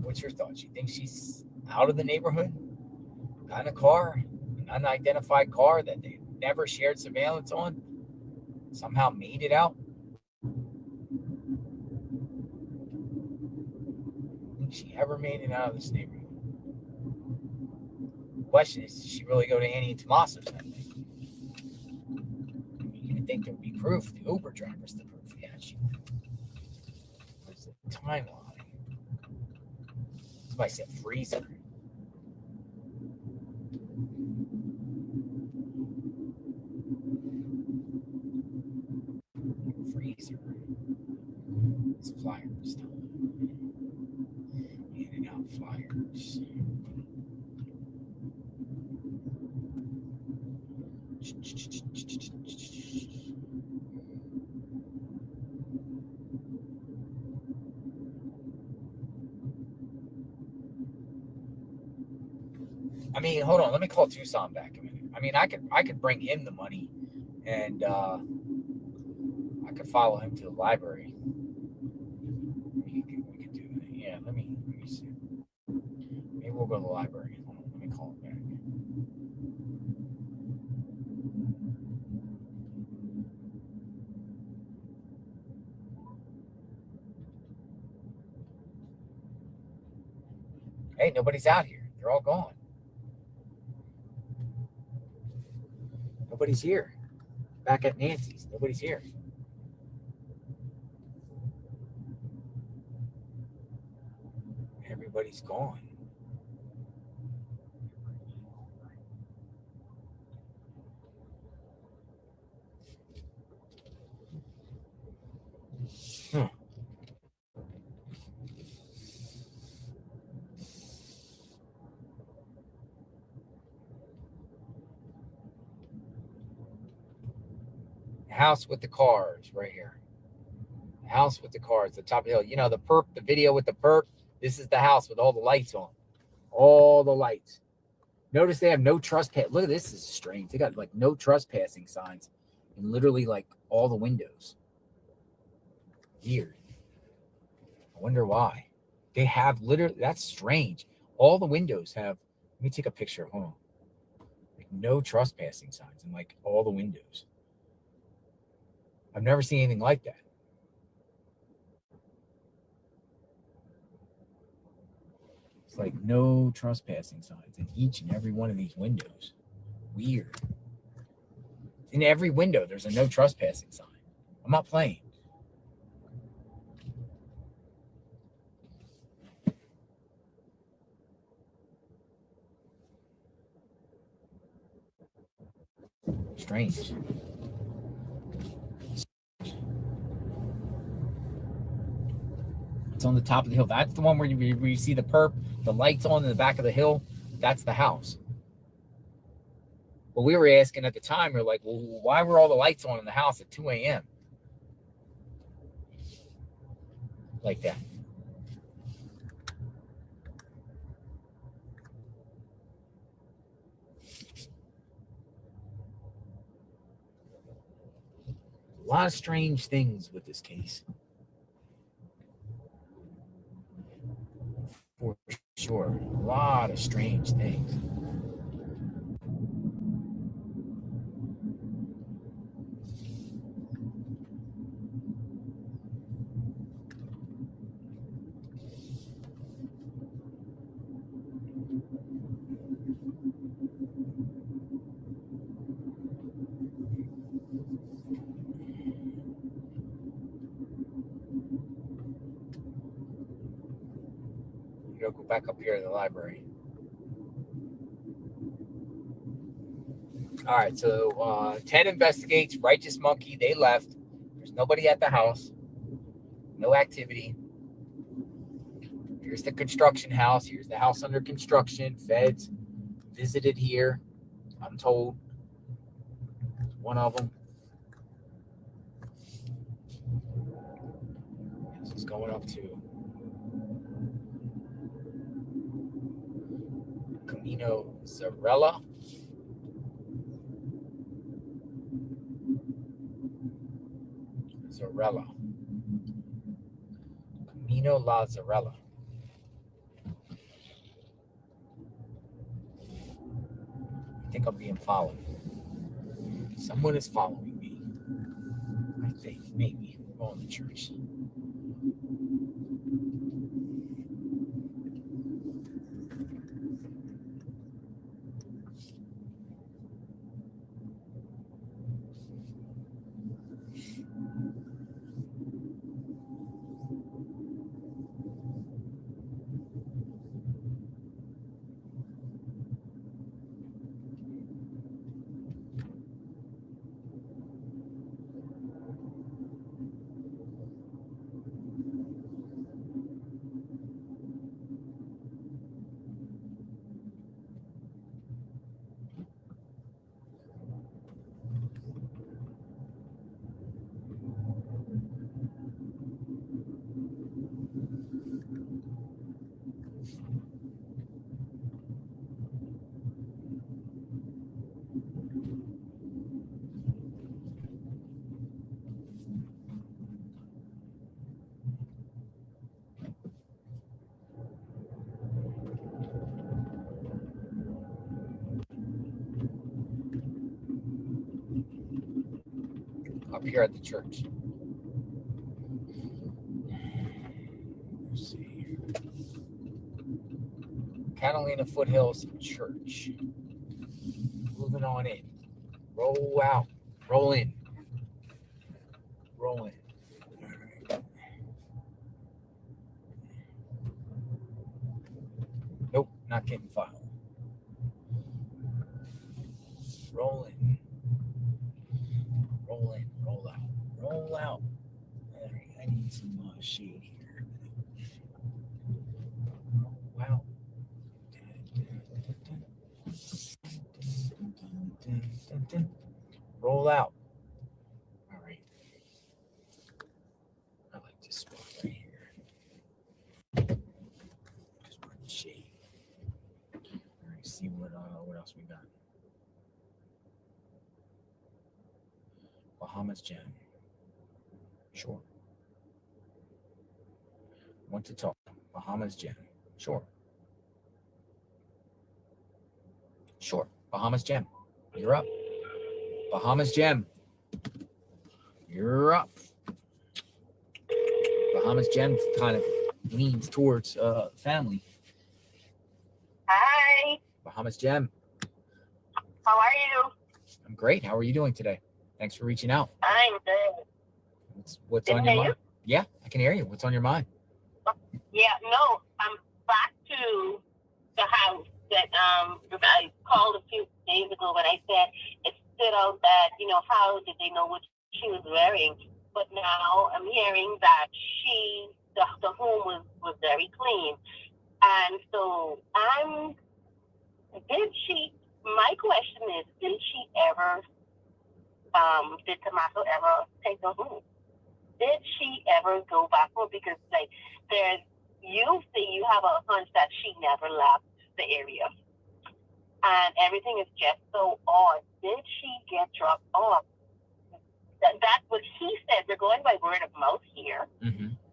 What's your thoughts? You think she's out of the neighborhood? Got in a car? An unidentified car that they never shared surveillance on? Somehow made it out? Think she ever made it out of this neighborhood? The question is, did she really go to Annie and Tommaso's that night? You would think there would be proof. The Uber driver's the proof. Yeah, she would. timeline. Somebody said freezer. Freezer. It's flyers. In and out flyers. I mean, hold on. Let me call Tucson back a minute. I mean, I could bring him the money, and I could follow him to the library. We could do that. Yeah. Let me see. Maybe we'll go to the library. Hold on. Let me call him back. Hey, nobody's out here. They're all gone. Nobody's here. Back at Nancy's. Nobody's here. Everybody's gone. House with the cars right here. The house with the cars, the top of the hill. You know, the perp, the video with the perp. This is the house with all the lights on. All the lights. Notice they have no trespass. Look at this. This is strange. They got like no trespassing signs in literally like all the windows. Weird. I wonder why. They have literally, that's strange. All the windows have, let me take a picture. Hold on. Like no trespassing signs in like all the windows. I've never seen anything like that. It's like no trespassing signs in each and every one of these windows. Weird. In every window, there's a no trespassing sign. I'm not playing. Strange. It's on the top of the hill. That's the one where you see the perp, the lights on in the back of the hill. That's the house. But we were asking at the time, we're like, well, why were all the lights on in the house at 2 a.m.? Like that. A lot of strange things with this case. For sure. A lot of strange things. Go back up here to the library. All right, so 10 investigates, Righteous Monkey, they left. There's nobody at the house. No activity. Here's the construction house. Here's the house under construction. Feds visited here, I'm told. One of them. This is going up to Camino Zarella. Zarella. Camino La Zarella. I think I'm being followed. Someone is following me. I think, maybe. We're going to church. up here at the church. Let's see. Catalina Foothills Church. Moving on in. Roll out. Roll in. Roll in. Nope, not getting filed. Roll in. Roll in. Roll out. Roll out. All right, I need some shade here. Roll out. Roll out. All right. I like this spot right here. Just put shade. All right, see what else we got. Bahamas Gem. Sure. Want to talk. Bahamas Gem. Sure. Sure. Bahamas Gem. You're up. Bahamas Gem. You're up. Bahamas Gem kind of leans towards family. Hi. Bahamas Gem. How are you? I'm great. How are you doing today? Thanks for reaching out. I'm good. What's on your mind? Yeah, I can hear you. What's on your mind? Yeah, no, I'm back to the house that I called a few days ago when I said it stood out that, how did they know what she was wearing? But now I'm hearing that the home was very clean. And so my question is, did Tommaso ever take her home? Did she ever go back home? Because you have a hunch that she never left the area. And everything is just so odd. Did she get dropped off? That's what he said. They're going by word of mouth here,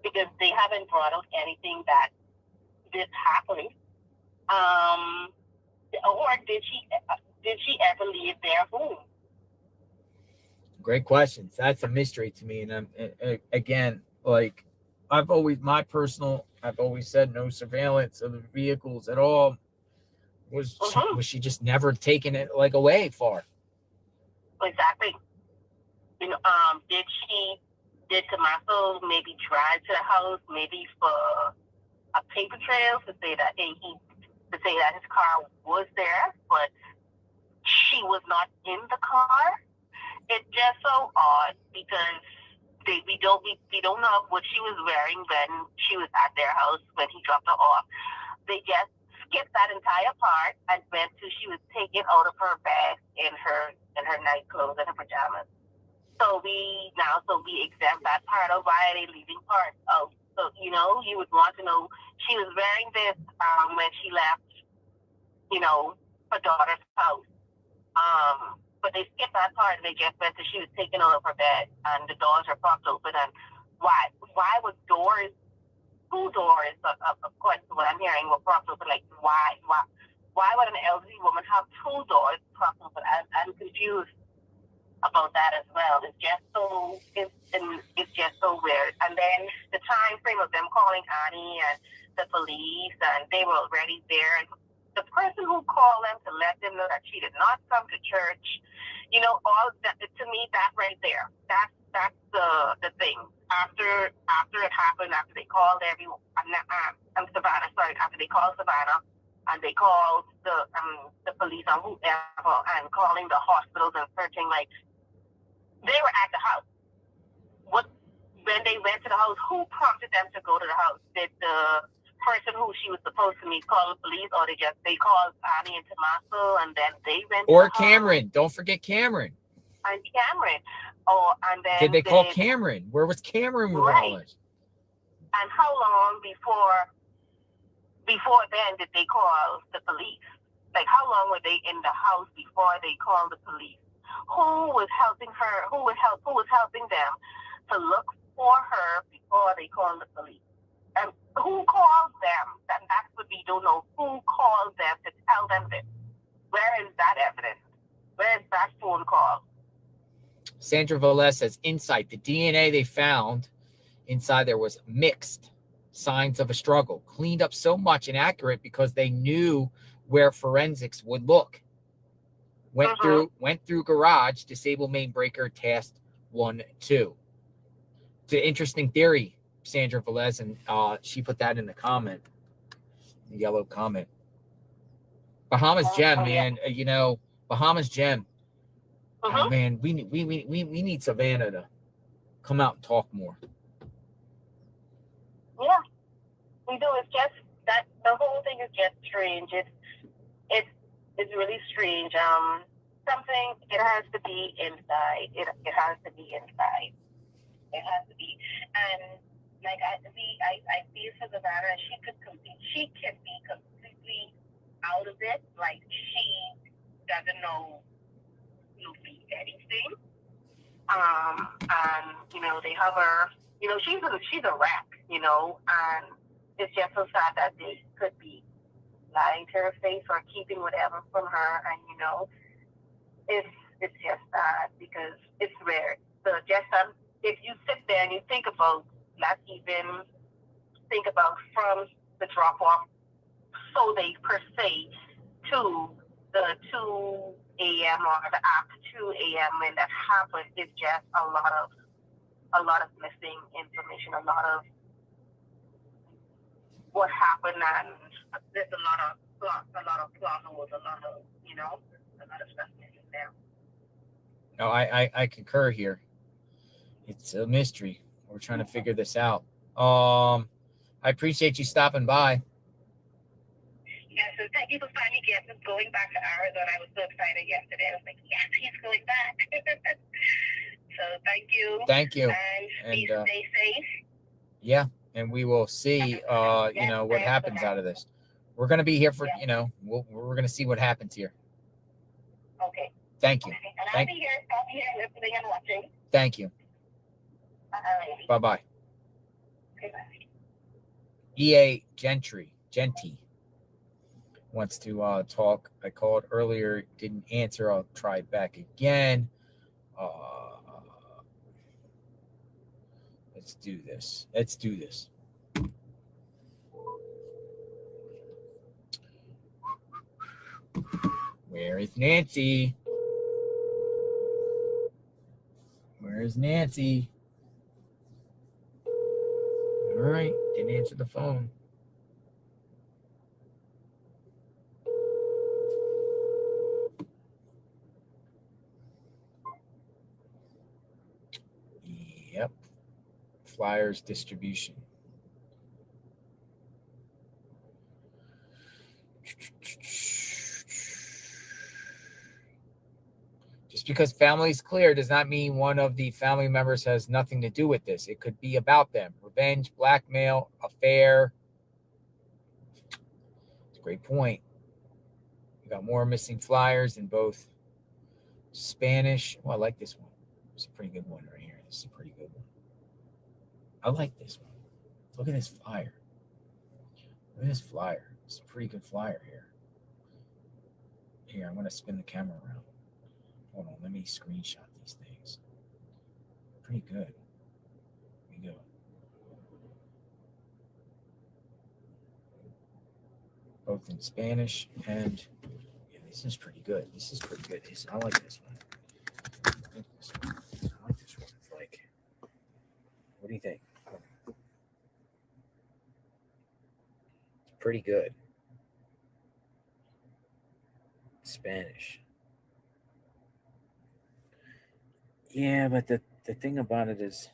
because they haven't brought out anything that this happened. Or did she ever leave their home? Great questions. That's a mystery to me. And again, like I've always said no surveillance of the vehicles at all. Was she just never taking it away far? Exactly. Did Tommaso maybe drive to the house, maybe for a paper trail to say that his car was there, but she was not in the car? It's just so odd because we don't know what she was wearing when she was at their house when he dropped her off. They just skipped that entire part and went to she was taken out of her bag in her night clothes and her pajamas. So we exempt that part of why are they leaving parts out. So you would want to know she was wearing this when she left, her daughter's house. But they skipped that part and they just went to she was taken out of her bed and the doors are propped open. And why would doors, two doors, of course, what I'm hearing, were propped open? Like, why would an elderly woman have two doors propped open? I'm confused about that as well. It's just so weird. And then the time frame of them calling Annie and the police, and they were already there. And the person who called them to let them know that she did not come to church, all that, to me, that right there, that's the thing. After it happened, after they called everyone, Savannah, sorry, after they called Savannah, and they called the police and whoever, and calling the hospitals and searching, they were at the house. When they went to the house, who prompted them to go to the house? Did the person who she was supposed to meet call the police, or they called Annie and Tommaso and then they went to the Cameron? house? Don't forget Cameron. And Cameron. Oh, and then did they call Cameron? Where was Cameron with all this? And how long before then did they call the police? How long were they in the house before they called the police? Who was helping her? Who was helping them to look for her before they called the police? And who called them? That's what we don't know. Who called them to tell them this? Where is that evidence? Where is that phone call? Sandra Velez says, insight, the DNA they found inside there was mixed, signs of a struggle, cleaned up so much, inaccurate because they knew where forensics would look. Went through garage, disable main breaker, test 1, 2. It's an interesting theory, Sandra Velez, and she put that in the comment, the yellow comment. Bahamas Gem, man, Bahamas Gem. Man, we need Savannah to come out and talk more. Yeah, we do. It's just that the whole thing is just strange. It's really strange. Something, it has to be inside. It has to be inside. It has to be. And like I feel for Savannah, she can be completely out of it. Like she doesn't know anything. And they have her. She's a wreck. And it's just so sad that they could be lying to her face or keeping whatever from her. And it's just sad because it's rare. So just if you sit there and you think about, not even think about from the drop off, so they per se to the 2 a.m. or the after 2 a.m. when that happened, it's just a lot of missing information, a lot of what happened, and there's a lot of plot holes, a lot of stuff missing there. No, I concur here. It's a mystery. We're trying to figure this out. I appreciate you stopping by. Yeah, so thank you for finally going back to Arizona. I was so excited yesterday. I was like, yes, he's going back. So thank you. Thank you. And stay safe. Yeah, and we will see, what happens out of this. We're going to be here for, we're going to see what happens here. Okay. Thank you. And I'll be here listening and watching. Thank you. Bye-bye. Okay, bye. EA Genty wants to talk. I called earlier, didn't answer. I'll try back again. Let's do this. Where is Nancy? All right, didn't answer the phone. Yep. Flyers distribution. Just because family is clear does not mean one of the family members has nothing to do with this. It could be about them. Revenge, blackmail, affair. It's a great point. We got more missing flyers in both Spanish. Oh, I like this one. It's a pretty good one right here. This is a pretty good one. I like this one. Look at this flyer. It's a pretty good flyer here. Here, I'm going to spin the camera around. Hold on, let me screenshot these things. Pretty good. Here we go. Both in Spanish and this is pretty good. I like this one. It's like, what do you think? It's pretty good. Spanish. Yeah, but the thing about it is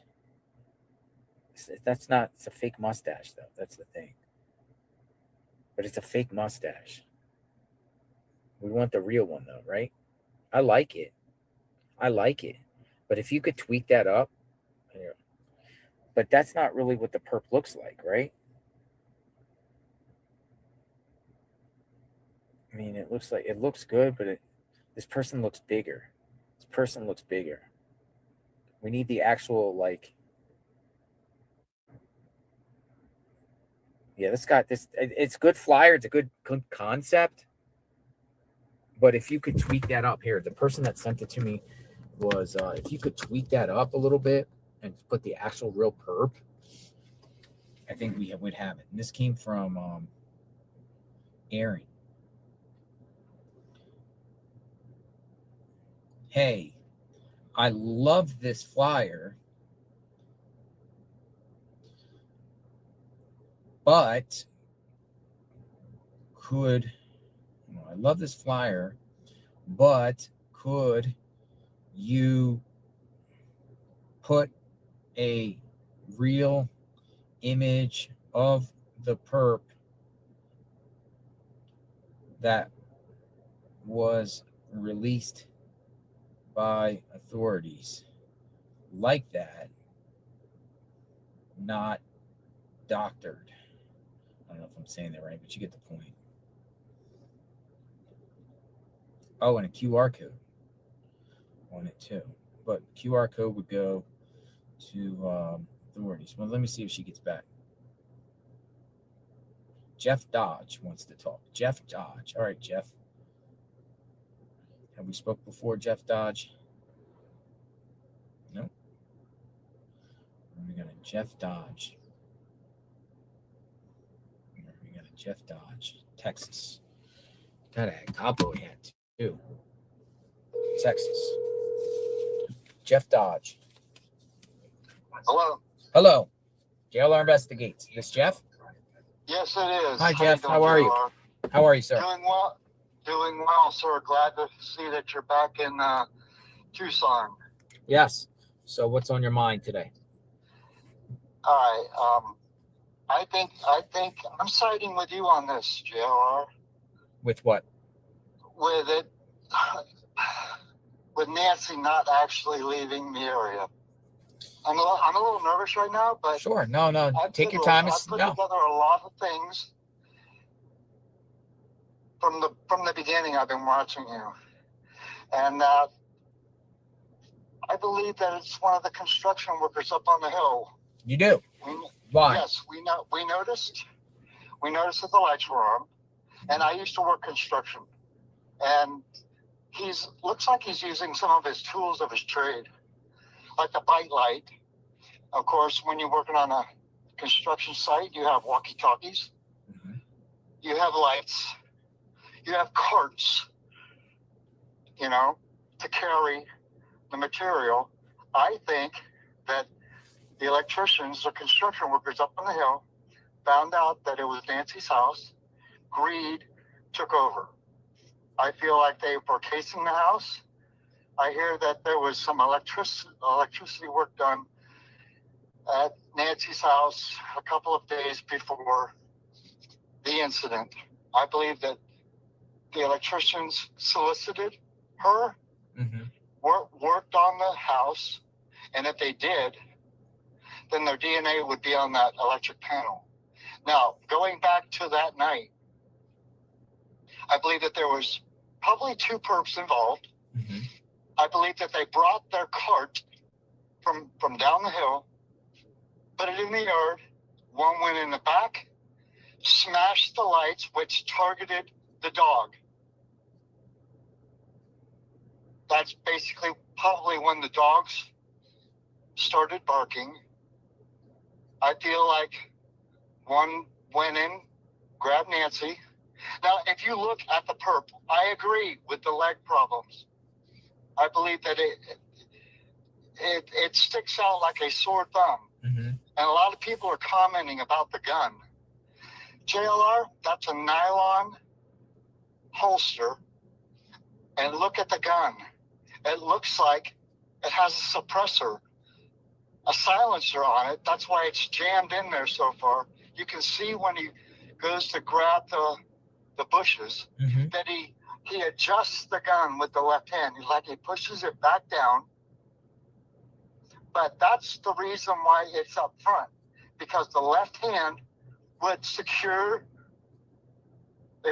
it's a fake mustache though. That's the thing. But it's a fake mustache. We want the real one though, right? I like it. But if you could tweak that up, but that's not really what the perp looks like, right? I mean, it looks good, but this person looks bigger. We need the actual, it's good flyer. It's a good concept. But if you could tweak that up here, the person that sent it to me was if you could tweak that up a little bit and put the actual real perp, I think we would have it. And this came from Aaron. Hey, I love this flyer, but could you put a real image of the perp that was released by authorities like that, not doctored? I don't know if I'm saying that right, but you get the point. Oh, and a QR code on it too. But QR code would go to authorities. Well, let me see if she gets back. Jeff Dodge wants to talk. Jeff Dodge. All right, Jeff. Have we spoke before, Jeff Dodge? No. We got a Jeff Dodge. We got a Jeff Dodge, Texas. Got a Cabo hat too. Texas. Jeff Dodge. Hello. Hello. JLR Investigates. This Jeff? Yes, it is. Hi, Jeff. doing, How are you? JLR? How are you, sir? Doing well, sir. Glad to see that you're back in Tucson. Yes. So what's on your mind today? All right. I think I'm siding with you on this, JLR. With what? With it, with Nancy not actually leaving the area. I'm a little nervous right now, but sure. No. Take your time. I put together a lot of things from the beginning. I've been watching you, and I believe that it's one of the construction workers up on the hill. You do? Why? Yes, we noticed. We noticed that the lights were on, and I used to work construction, and looks like he's using some of his tools of his trade, like the bite light. Of course, when you're working on a construction site, you have walkie-talkies, you have lights, you have carts, to carry the material. I think that the electricians, the construction workers up on the hill, found out that it was Nancy's house. Greed took over. I feel like they were casing the house. I hear that there was some electricity work done at Nancy's house a couple of days before the incident. I believe that the electricians solicited her, worked on the house, and if they did, then their DNA would be on that electric panel. Now, going back to that night, I believe that there was probably two perps involved. I believe that they brought their cart from down the hill, put it in the yard. One went in the back, smashed the lights, which targeted the dog. That's basically probably when the dogs started barking. I feel like one went in, grabbed Nancy. Now, if you look at the perp, I agree with the leg problems. I believe that it sticks out like a sore thumb. And a lot of people are commenting about the gun. JLR, that's a nylon holster. And look at the gun. It looks like it has a suppressor, a silencer on it. That's why it's jammed in there so far. You can see when he goes to grab the bushes that he adjusts the gun with the left hand. He pushes it back down. But that's the reason why it's up front, because the left hand would secure the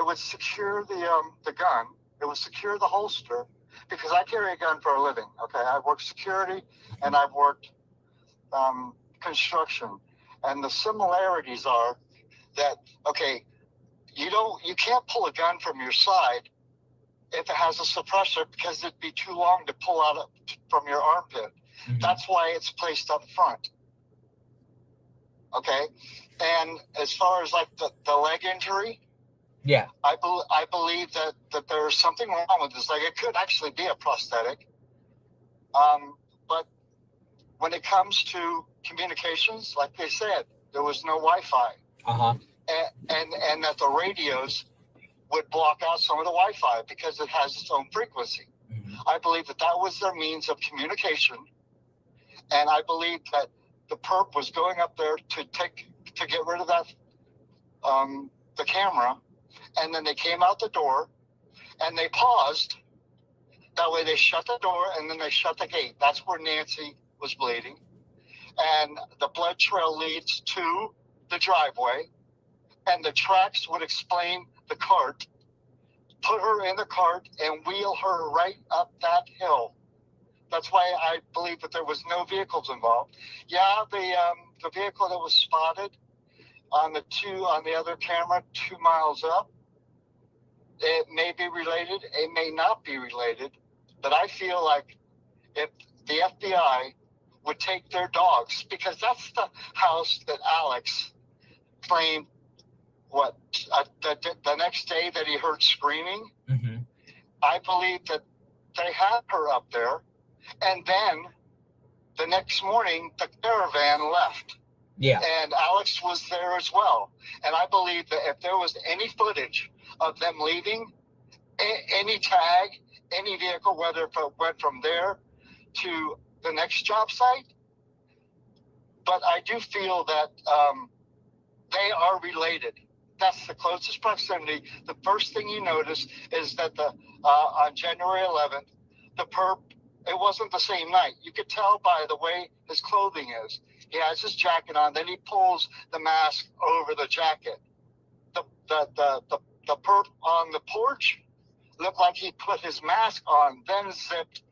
gun. It would secure the holster, because I carry a gun for a living. Okay, I've worked security and I've worked construction, and the similarities are that you can't pull a gun from your side if it has a suppressor, because it'd be too long to pull out from your armpit. Mhm. That's why it's placed up front. Okay. And as far as like the leg injury, Yeah. I believe that there's something wrong with this leg. It could actually be a prosthetic. But when it comes to communications, like they said, there was no Wi-Fi. Uh-huh. And that the radios would block out some of the Wi-Fi because it has its own frequency. Mhm. I believe that was their means of communication. And I believe that the perp was going up there to get rid of that, the camera. And then they came out the door and they paused. That way they shut the door and then they shut the gate. That's where Nancy was bleeding. And the blood trail leads to the driveway. And the tracks would explain the cart, put her in the cart and wheel her right up that hill. That's why I believe that there was no vehicles involved. Yeah, the vehicle that was spotted on the other camera 2 miles up, it may be related, it may not be related, but I feel like if the FBI would take their dogs, because that's the house that Alex claimed the next day that he heard screaming. Mm-hmm. I believe that they had her up there, and then the next morning the caravan left. Yeah. And Alex was there as well. And I believe that if there was any footage of them leaving, any tag, any vehicle, whether if it went from there to the next job site, but I do feel that they are related. That's the closest proximity. The first thing you notice is that on January 11th, the perp, it wasn't the same night. You could tell by the way his clothing is. He has his jacket on, then he pulls the mask over the jacket. The perp on the porch looked like he put his mask on, then zipped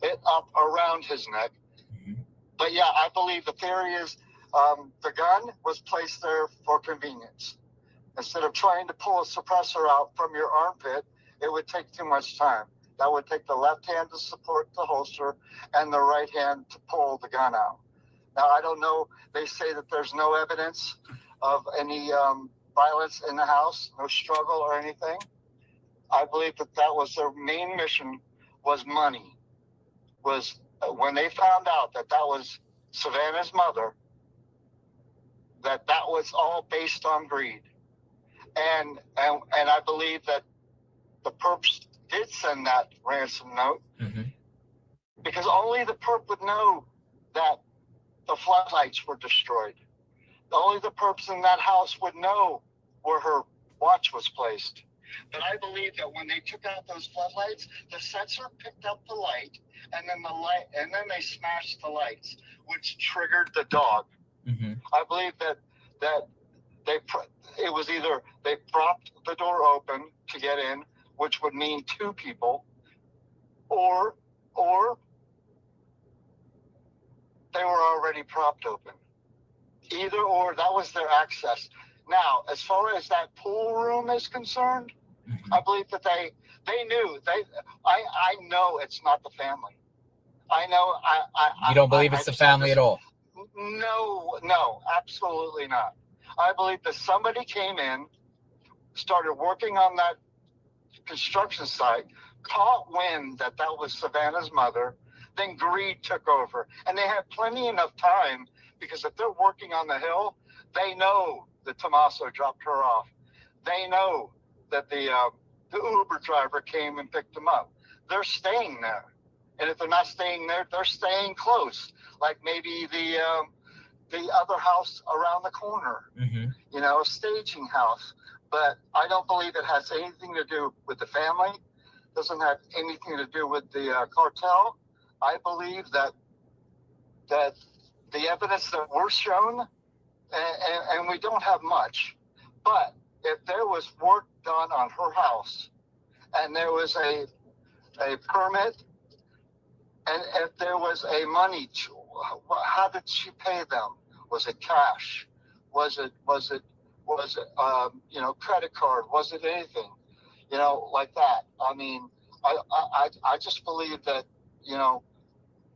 it up around his neck. Mm-hmm. But yeah, I believe the theory is the gun was placed there for convenience. Instead of trying to pull a suppressor out from your armpit, it would take too much time. That would take the left hand to support the holster and the right hand to pull the gun out. Now, I don't know. They say that there's no evidence of any violence in the house, no struggle or anything. I believe that was their main mission, was money. Was when they found out that was Savannah's mother, that was all based on greed. And I believe that the perps did send that ransom note, mm-hmm. because only the perp would know that the floodlights were destroyed. Only the perps in that house would know where her watch was placed. But I believe that when they took out those floodlights, the sensor picked up the light, and then they smashed the lights, which triggered the dog. Mm-hmm. I believe that it was either they propped the door open to get in, which would mean two people, or they were already propped open. Either or, that was their access. Now, as far as that pool room is concerned, mm-hmm. I believe that they knew. I know it's not the family. I know. You don't believe it's the family at all? No, absolutely not. I believe that somebody came in, started working on that construction site, caught wind that was Savannah's mother, then greed took over. And they had plenty enough time, because if they're working on the hill, they know that Tommaso dropped her off. They know that the Uber driver came and picked them up. They're staying there. And if they're not staying there, they're staying close, like maybe the other house around the corner, mm-hmm. A staging house. But I don't believe it has anything to do with the family. Doesn't have anything to do with the cartel. I believe that the evidence that we're shown, and we don't have much, but if there was work done on her house, and there was a permit, and if there was a money, how did she pay them? Was it cash? Was it credit card? Was it anything, like that? I mean, I just believe that,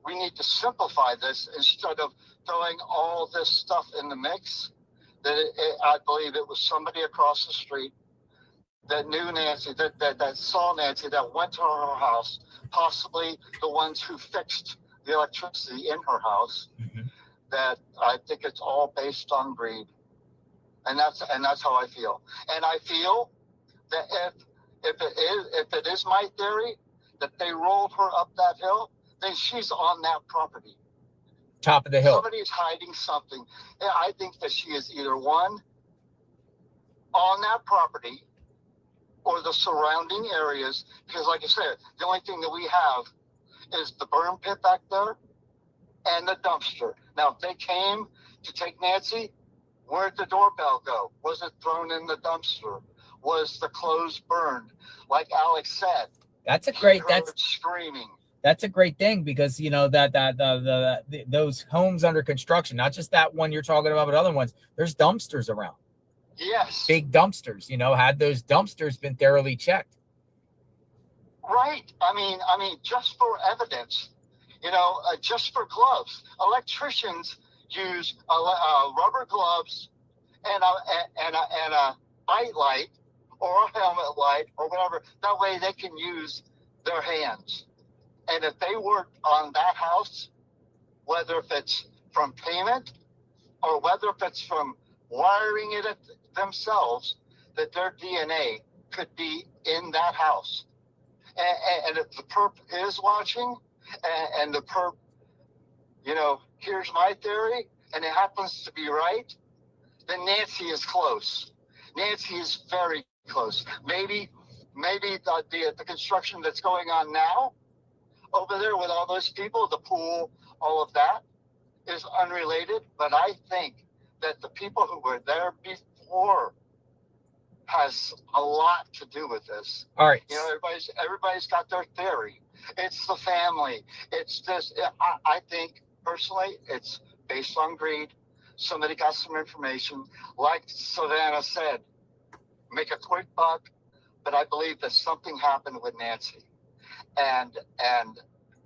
we need to simplify this instead of throwing all this stuff in the mix. I believe it was somebody across the street that knew Nancy, that saw Nancy, that went to her house, possibly the ones who fixed the electricity in her house. That I think it's all based on greed, and that's how I feel. And I feel that if it is my theory that they rolled her up that hill, then she's on that property. Top of the hill. Somebody is hiding something. And I think that she is either one on that property or the surrounding areas, because like I said, the only thing that we have is the burn pit back there and the dumpster. Now, if they came to take Nancy, where'd the doorbell go? Was it thrown in the dumpster? Was the clothes burned? Like Alex said, that's a great. That's screaming. That's a great thing, because those homes under construction, not just that one you're talking about, but other ones, there's dumpsters around. Yes. Big dumpsters. Had those dumpsters been thoroughly checked? Right. I mean, just for evidence, just for gloves. Electricians use rubber gloves and a bite light or a helmet light or whatever. That way they can use their hands. And if they worked on that house, whether if it's from payment or whether if it's from wiring it themselves, that their DNA could be in that house. And if the perp is watching and the perp, here's my theory, and it happens to be right, then Nancy is close. Nancy is very close. Maybe the construction that's going on now over there with all those people, the pool, all of that is unrelated. But I think that the people who were there before has a lot to do with this. All right. Everybody's got their theory. It's the family. It's this. I think personally, it's based on greed. Somebody got some information, like Savannah said, make a quick buck. But I believe that something happened with Nancy, and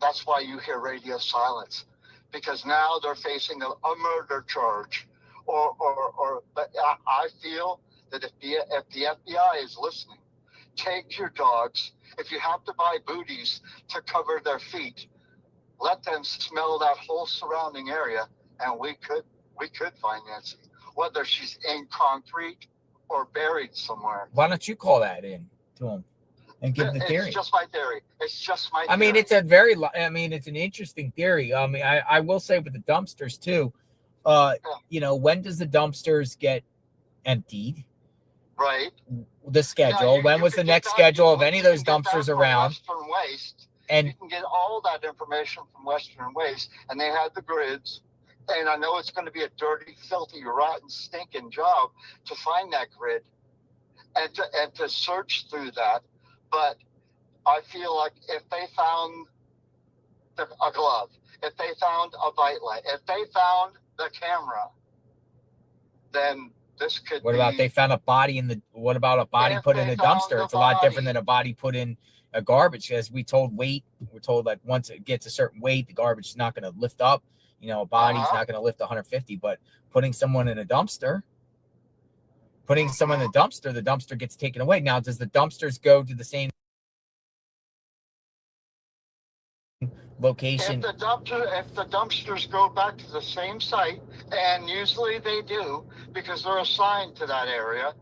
that's why you hear radio silence, because now they're facing a murder charge, but I feel that if the FBI is listening, take your dogs. If you have to buy booties to cover their feet, let them smell that whole surrounding area, and we could find Nancy, whether she's in concrete or buried somewhere. Why don't you call that in to them and give the theory? It's just my theory. I mean, it's it's an interesting theory. I mean, I will say with the dumpsters too, when does the dumpsters get emptied? Right. The schedule. When was the next schedule of any of those dumpsters around? Western Waste. And you can get all that information from Western Waste, and they had the grids. And I know it's going to be a dirty, filthy, rotten, stinking job to find that grid and to search through that. But I feel like if they found a glove, if they found a bite light, if they found the camera, then this could What about they found a body what about a body put in a dumpster? It's a lot different than a body put in a garbage. As we're told like once it gets a certain weight, the garbage is not going to lift up. A body's not going to lift 150, but putting someone in a dumpster, the dumpster gets taken away. Now, does the dumpsters go to the same location? If the dumpsters go back to the same site, and usually they do because they're assigned to that area,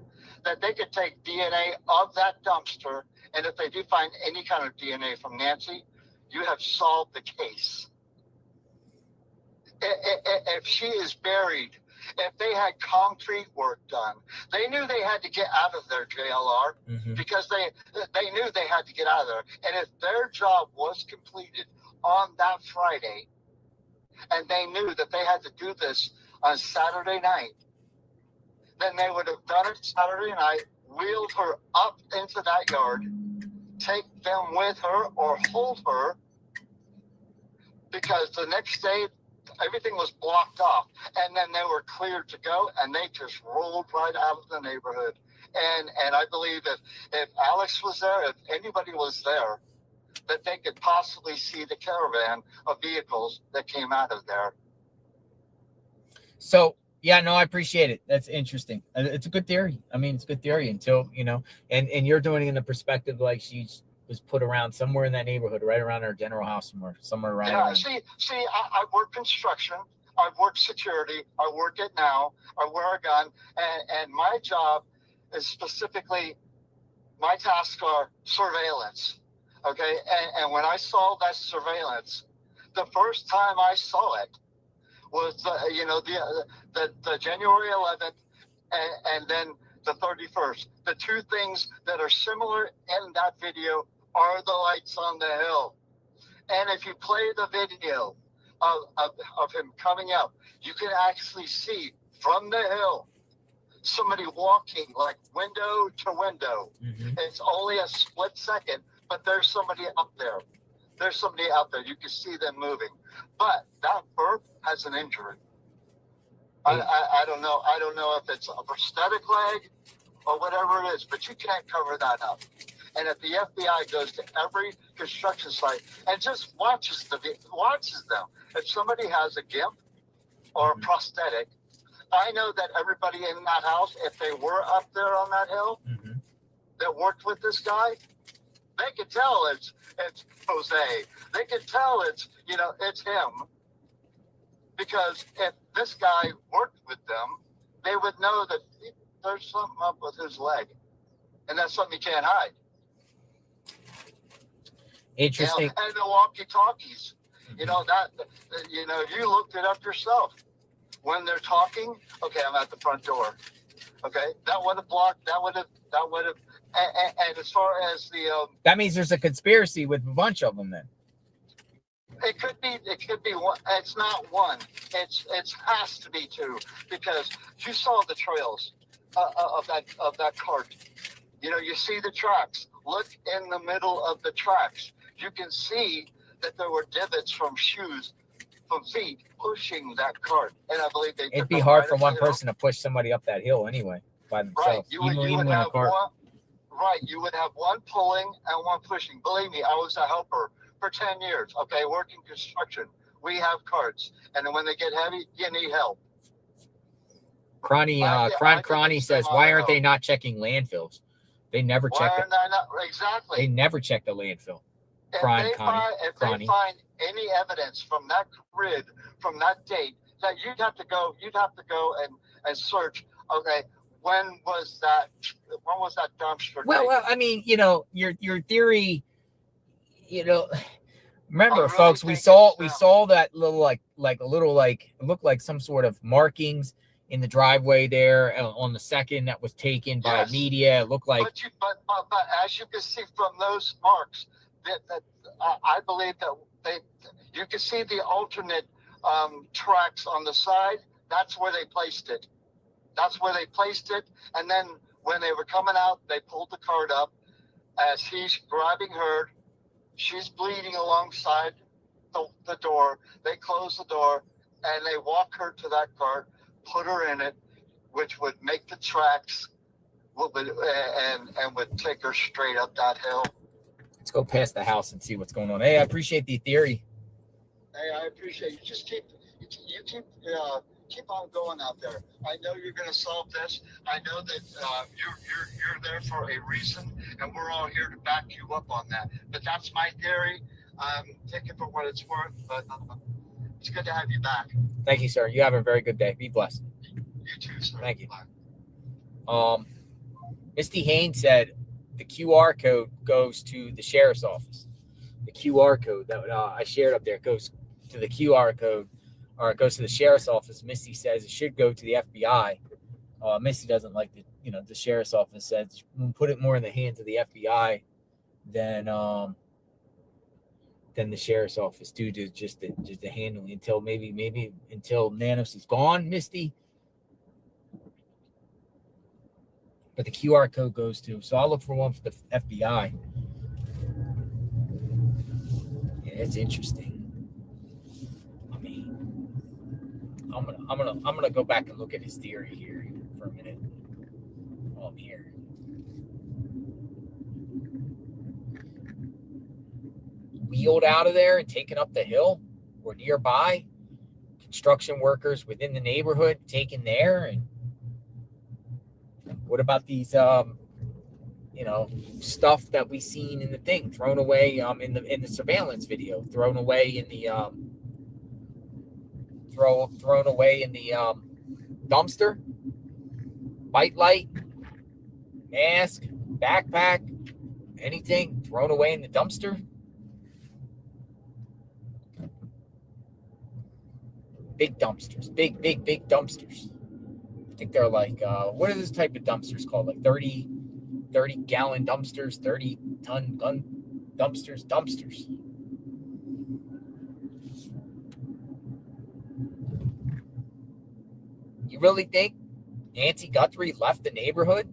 that they could take DNA of that dumpster, and if they do find any kind of DNA from Nancy, you have solved the case. If she is buried, if they had concrete work done, they knew they had to get out of their JLR because they knew they had to get out of there. And if their job was completed on that Friday, and they knew that they had to do this on Saturday night, then they would have done it Saturday night, wheeled her up into that yard, take them with her or hold her, because the next day everything was blocked off, and then they were cleared to go, and they just rolled right out of the neighborhood. And I believe if Alex was there, if anybody was there, that they could possibly see the caravan of vehicles that came out of there. So, yeah, no, I appreciate it. That's interesting. It's a good theory. I mean, it's a good theory until, and you're doing it in the perspective like she was put around somewhere in that neighborhood, right around her general house, somewhere around. Yeah, I work construction. I work security. I work it now. I wear a gun. And my job is specifically, my tasks are surveillance. Okay. And when I saw that surveillance, the first time I saw it was, the January 11th and then the 31st. The two things that are similar in that video are the lights on the hill. And if you play the video of him coming out, you can actually see from the hill somebody walking like window to window. Mm-hmm. It's only a split second, but there's somebody up there. There's somebody out there. You can see them moving. But that burp has an injury. I don't know. I don't know if it's a prosthetic leg or whatever it is, but you can't cover that up. And if the FBI goes to every construction site and just watches them, if somebody has a gimp or a prosthetic, I know that everybody in that house, if they were up there on that hill, that worked with this guy, they could tell it's Jose. They could tell it's him. Because if this guy worked with them, they would know that there's something up with his leg. And that's something you can't hide. Interesting. And the walkie-talkies. You looked it up yourself. When they're talking, okay, I'm at the front door. Okay, that would have blocked. That would have. And as far as the that means there's a conspiracy with a bunch of them. Then it could be one. It's not one. It has to be two, because you saw the trails of that cart. You see the tracks. Look in the middle of the tracks. You can see that there were divots from feet pushing that cart. And I believe it'd be hard for one person to push somebody up that hill anyway by themselves. Right. You would have one. Right. You would have one pulling and one pushing. Believe me, I was a helper for 10 years. Okay, working construction. We have carts, and when they get heavy, you need help. Cronny says, why aren't they not checking landfills? They never check it. Exactly. They never check the landfill. If they find any evidence from that grid, from that date, that you'd have to go and search. Okay, when was that dumpster? Well, I mean, your theory, remember, folks, we saw that little it looked like some sort of markings in the driveway there on the second that was taken by media. It looked like, but as you can see from those marks, that I believe that you can see the alternate tracks on the side. That's where they placed it. And then when they were coming out, they pulled the cart up. As he's grabbing her, she's bleeding alongside the door. They close the door and they walk her to that cart, put her in it, which would make the tracks and would take her straight up that hill. Let's go past the house and see what's going on. Hey, I appreciate the theory. Hey, I appreciate you. Just keep on going out there. I know you're going to solve this. I know that you're there for a reason, and we're all here to back you up on that. But that's my theory. Take it for what it's worth. But it's good to have you back. Thank you, sir. You have a very good day. Be blessed. You too, sir. Thank you. Bye. Misty Haynes said the QR code goes to the sheriff's office. The QR code that I shared up there goes to the QR code, or it goes to the sheriff's office. Misty says it should go to the FBI. Misty doesn't like the sheriff's office says put it more in the hands of the FBI than the sheriff's office due to just the handling until maybe until Nanos is gone, Misty. But the QR code goes to, so I'll look for one for the FBI. Yeah, it's interesting. I mean, I'm gonna go back and look at his theory here for a minute while I'm here. wheeled out of there and taken up the hill or nearby. Construction workers within the neighborhood taken there. And what about these, stuff that we seen in the thing thrown away in the surveillance video, thrown away in the thrown away in the dumpster, bite light, mask, backpack, anything thrown away in the dumpster? Big dumpsters, big dumpsters. I think they're like, what are this type of dumpsters called? Like 30 gallon dumpsters, 30 ton gun dumpsters. You really think Nancy Guthrie left the neighborhood?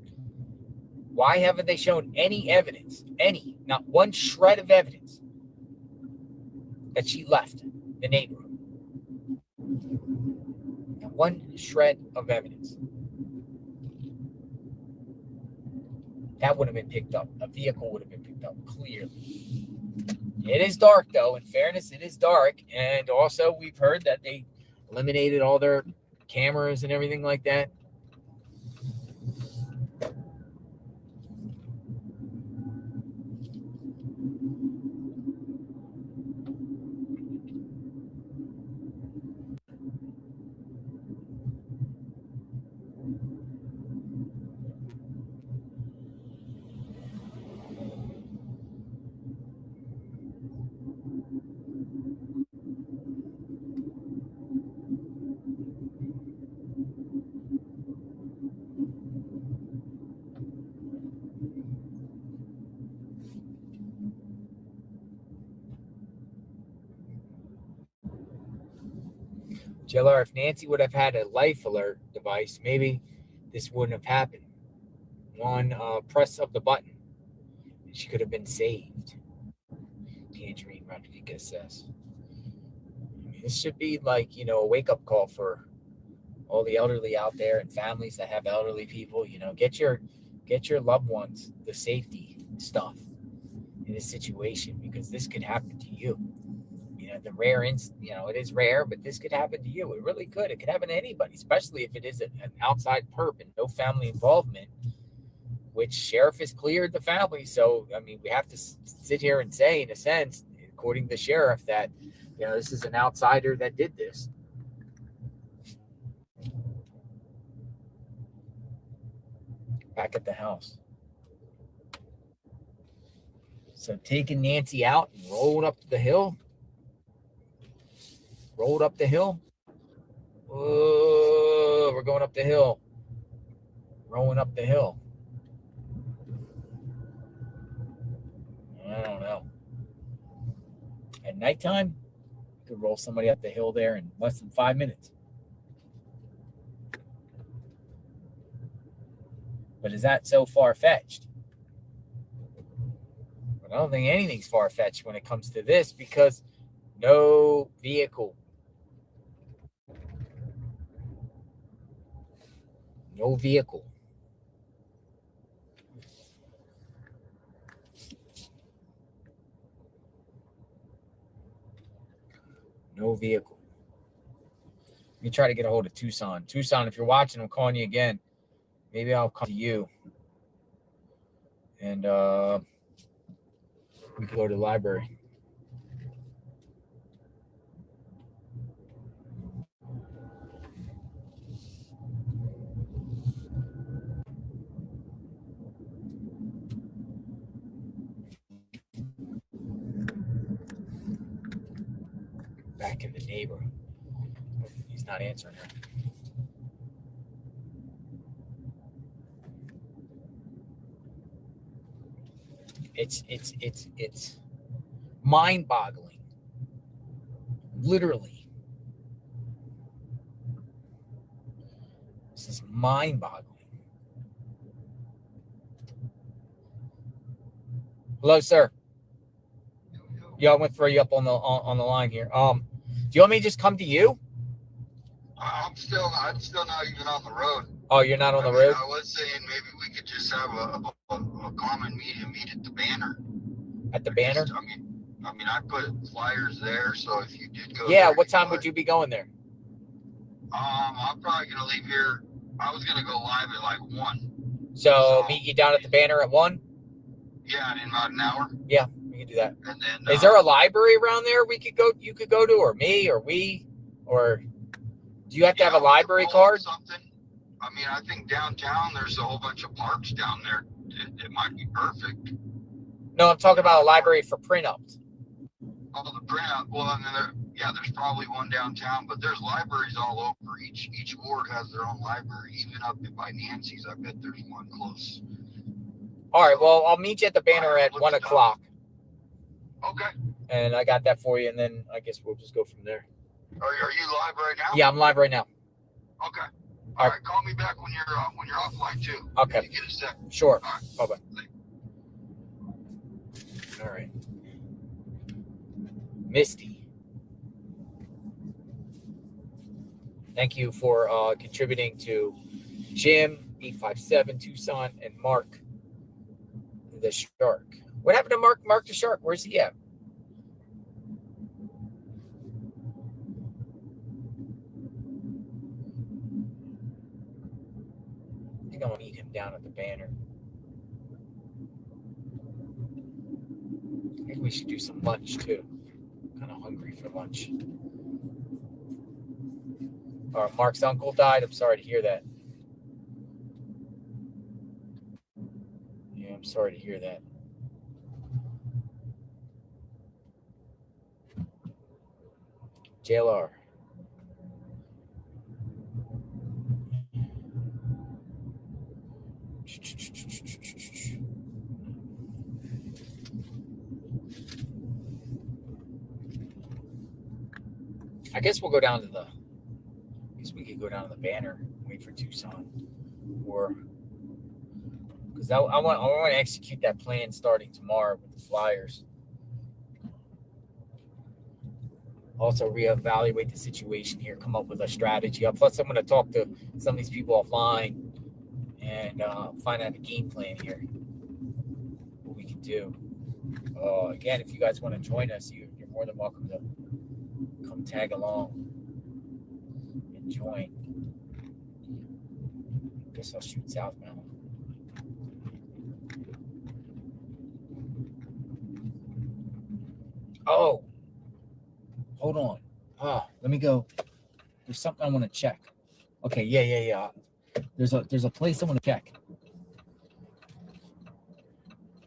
Why haven't they shown any evidence, not one shred of evidence that she left the neighborhood? Not one shred of evidence. That would have been picked up. A vehicle would have been picked up, clearly. It is dark, though. In fairness, it is dark. And also, we've heard that they eliminated all their cameras and everything like that. JLR, if Nancy would have had a life alert device, maybe this wouldn't have happened. One press of the button, and she could have been saved. Tangerine Rodriguez says. I mean, this should be like, a wake-up call for all the elderly out there and families that have elderly people. Get your loved ones the safety stuff in this situation, because this could happen to you. The rare it is rare, but this could happen to you. It really could. It could happen to anybody, especially if it is an outside perp and no family involvement, which sheriff has cleared the family. So, I mean, we have to sit here and say, in a sense, according to the sheriff, that, this is an outsider that did this. Back at the house. So taking Nancy out and rolling up the hill. Rolled up the hill. Oh, we're going up the hill. Rolling up the hill. I don't know. At nighttime, you could roll somebody up the hill there in less than 5 minutes. But is that so far-fetched? But I don't think anything's far-fetched when it comes to this, because no vehicle. No vehicle. No vehicle. Let me try to get a hold of Tucson. Tucson, if you're watching, I'm calling you again. Maybe I'll come to you. And we can go to the library. Back in the neighborhood. He's not answering her. It's mind-boggling. Literally. This is mind-boggling. Hello, sir. Yeah, I'm gonna throw you up on the line here. Do you want me to just come to you? I'm still not even on the road. Oh, you're not on the road? I was saying maybe we could just have a common meet at the banner. At the banner? I mean, I put flyers there, so if you did go Yeah, there, what time would you be going there? I'm probably gonna leave here. I was gonna go live at like 1. So meet you down at the banner at 1? Yeah, in about an hour. Yeah, we can do that. And then is there a library around there you could go to, or me, or we, or do you have to have a library card? Something. I mean, I think downtown there's a whole bunch of parks down there. It might be perfect. No, I'm talking about a library for print-ups. Oh, the printout. Well, I mean, there's probably one downtown, but there's libraries all over. Each ward has their own library. Even up by Nancy's, I bet there's one close. All right, well, I'll meet you at the banner at 1 o'clock. Okay. And I got that for you, and then I guess we'll just go from there. Are you live right now? Yeah, I'm live right now. Okay. All right. Call me back when you're offline too. Okay. When you get a sec. Sure. All right. Bye-bye. All right. Misty, thank you for contributing to Jim, 857 Tucson, and Mark the Shark. What happened to Mark the Shark? Where's he at? I think I'm gonna meet him down at the banner. I think we should do some lunch too. Kind of hungry for lunch. Mark's uncle died. I'm sorry to hear that. Yeah, I'm sorry to hear that. JLR. I guess we'll go down to the. I guess we could go down to the banner, wait for Tucson, or because I want to execute that plan starting tomorrow with the flyers. Also reevaluate the situation here, come up with a strategy. Plus, I'm going to talk to some of these people offline and find out a game plan here, what we can do. Again, if you guys want to join us, you're more than welcome to come tag along and join. I guess I'll shoot southbound. Oh, hold on. Let me go. There's something I want to check. Okay, yeah. There's a place I want to check.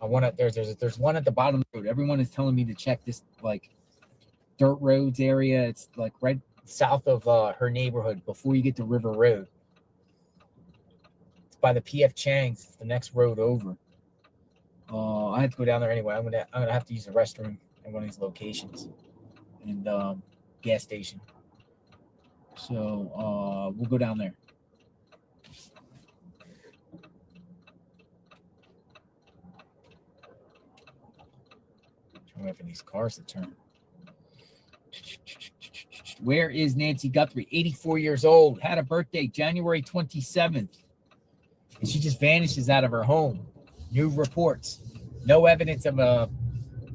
There's one at the bottom of the road. Everyone is telling me to check this like dirt roads area. It's like right south of her neighborhood before you get to River Road. It's by the PF Chang's. It's the next road over. I have to go down there anyway. I'm gonna have to use the restroom at one of these locations and gas station. So we'll go down there. I'm waiting for these cars to turn. Where is Nancy Guthrie? 84 years old. Had a birthday January 27th. And she just vanishes out of her home. New reports. No evidence of a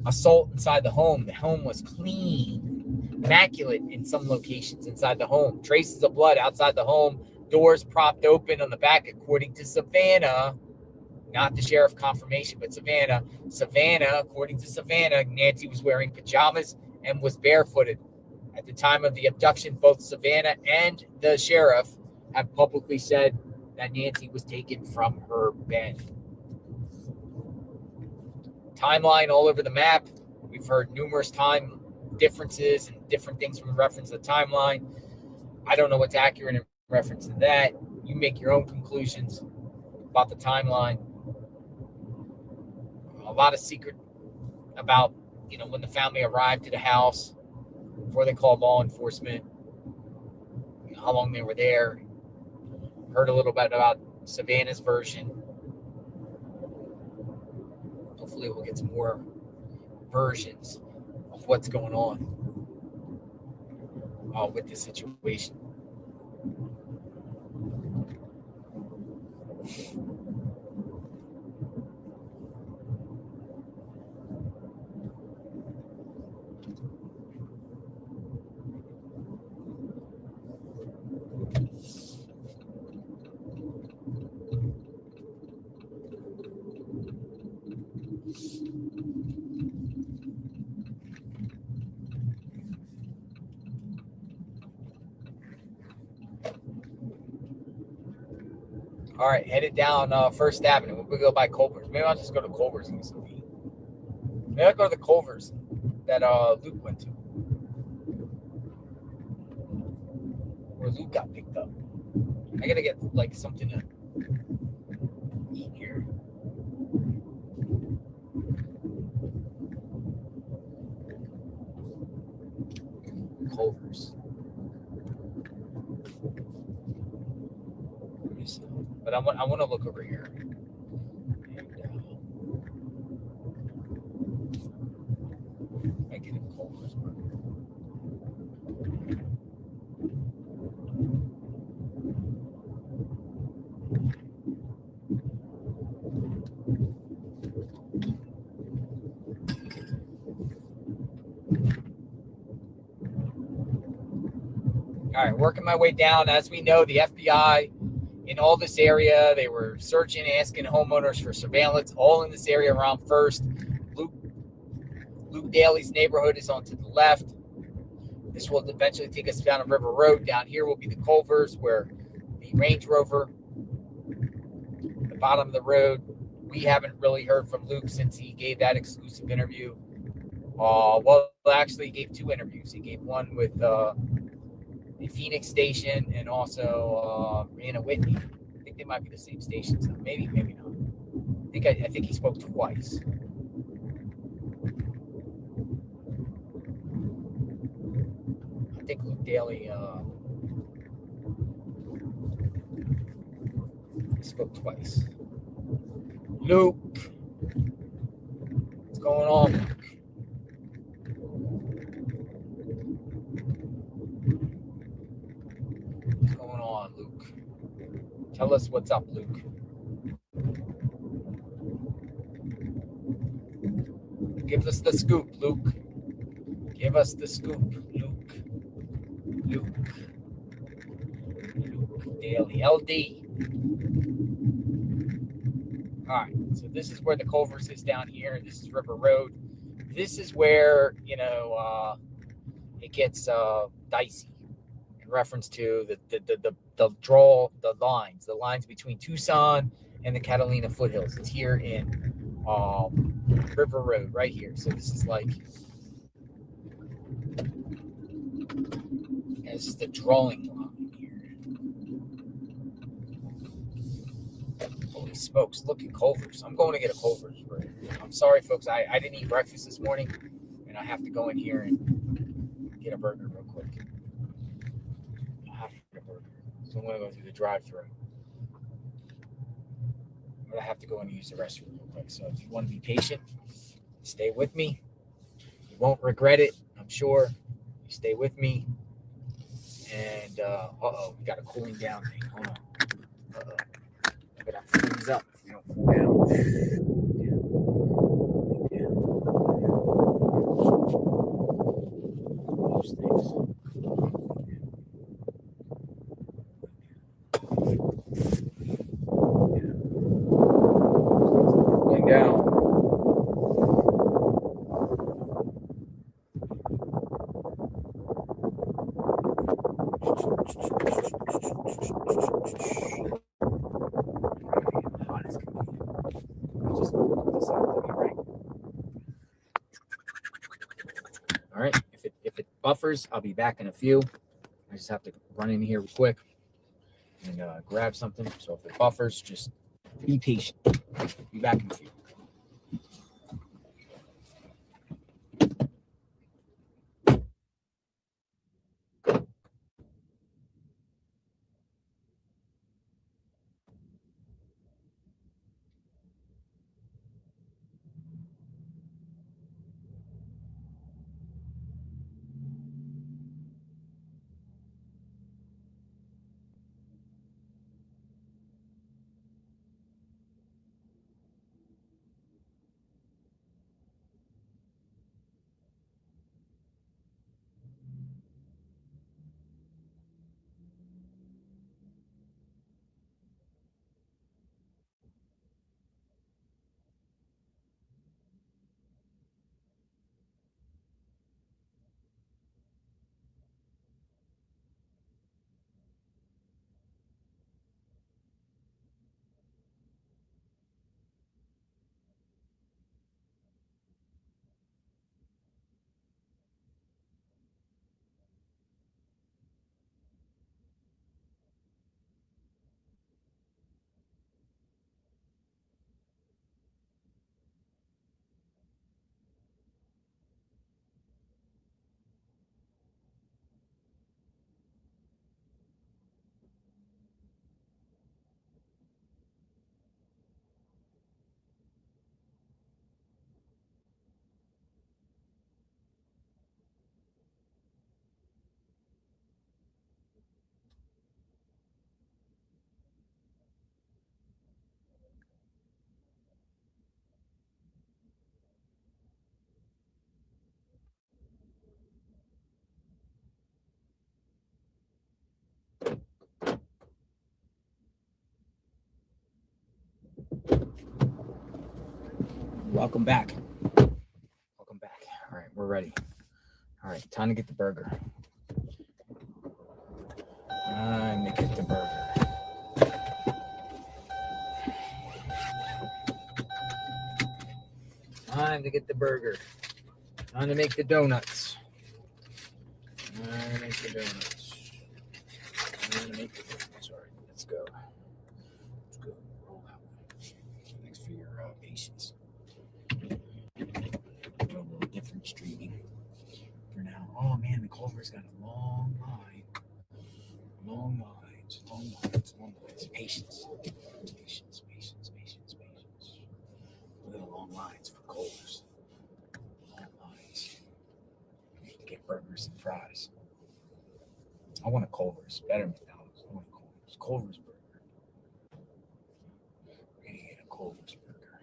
assault inside the home. The home was clean, immaculate in some locations inside the home. Traces of blood outside the home. Doors propped open on the back, according to Savannah. Not the sheriff confirmation, but Savannah. According to Savannah, Nancy was wearing pajamas and was barefooted. At the time of the abduction, both Savannah and the sheriff have publicly said that Nancy was taken from her bed. Timeline all over the map. We've heard numerous time differences and different things from reference to the timeline. I don't know what's accurate in reference to that. You make your own conclusions about the timeline. A lot of secret about, when the family arrived to the house, before they called law enforcement, how long they were there. Heard a little bit about Savannah's version. Hopefully we'll get some more versions of what's going on with this situation. All right, headed down First Avenue. We'll go by Culver's. Maybe I'll just go to Culver's and get some meat. Maybe I'll go to the Culver's that Luke went to. Where Luke got picked up. I gotta get like something to eat here. Culver's. But I want to look over here. And, I get a Culver's burger. All right, working my way down. As we know, the FBI in all this area, they were searching, asking homeowners for surveillance, all in this area around First. Luke Daly's neighborhood is on to the left. This will eventually take us down a river road. Down here will be the Culver's, where the Range Rover, the bottom of the road. We haven't really heard from Luke since he gave that exclusive interview. Well, actually, he gave 2 interviews. He gave one with the Phoenix station and also Brianna Whitney. I think they might be the same stations. So maybe not. I think he spoke twice. I think Luke Daly spoke twice. Luke, what's going on, Luke? What's going on, Luke? Tell us what's up, Luke. Give us the scoop, Luke. Give us the scoop, Luke. Luke Daly, LD. All right, so this is where the Culver's is down here. This is River Road. This is where, it gets dicey in reference to the lines between Tucson and the Catalina foothills. It's here in River Road right here. So this is this is the drawing line here. Holy smokes, look at Culver's. I'm going to get a Culver's. I'm sorry, folks. I didn't eat breakfast this morning, and I have to go in here and get a burger real quick. I have to get a burger. So I'm going to go through the drive-thru. But I have to go and use the restroom real quick. So if you want to be patient, stay with me. You won't regret it, I'm sure. You stay with me. And, we got a cooling down thing. Hold on. I'm going to freeze up if we don't cool down. Those things. Cooling down. All right, if it buffers, I'll be back in a few. I just have to run in here real quick and grab something. So if it buffers, just be patient. Be back in a few. Welcome back. Welcome back. All right, we're ready. All right, time to get the burger. Time to get the burger. Time to get the burger. Time to make the donuts. Time to make the donuts. Time to make the donuts. All right, let's go. Let's go. Roll out. Thanks for your patience. Do a little different streaming for now. Oh man, the Culver's got a long line. Long lines. Long lines. Long lines. Patience. Patience. Patience. Patience. Patience. Look at the long lines for Culver's. Long lines. Get burgers and fries. I want a Culver's. Better than McDonald's. I want a Culver's. Culver's burger. We're going to get a Culver's burger.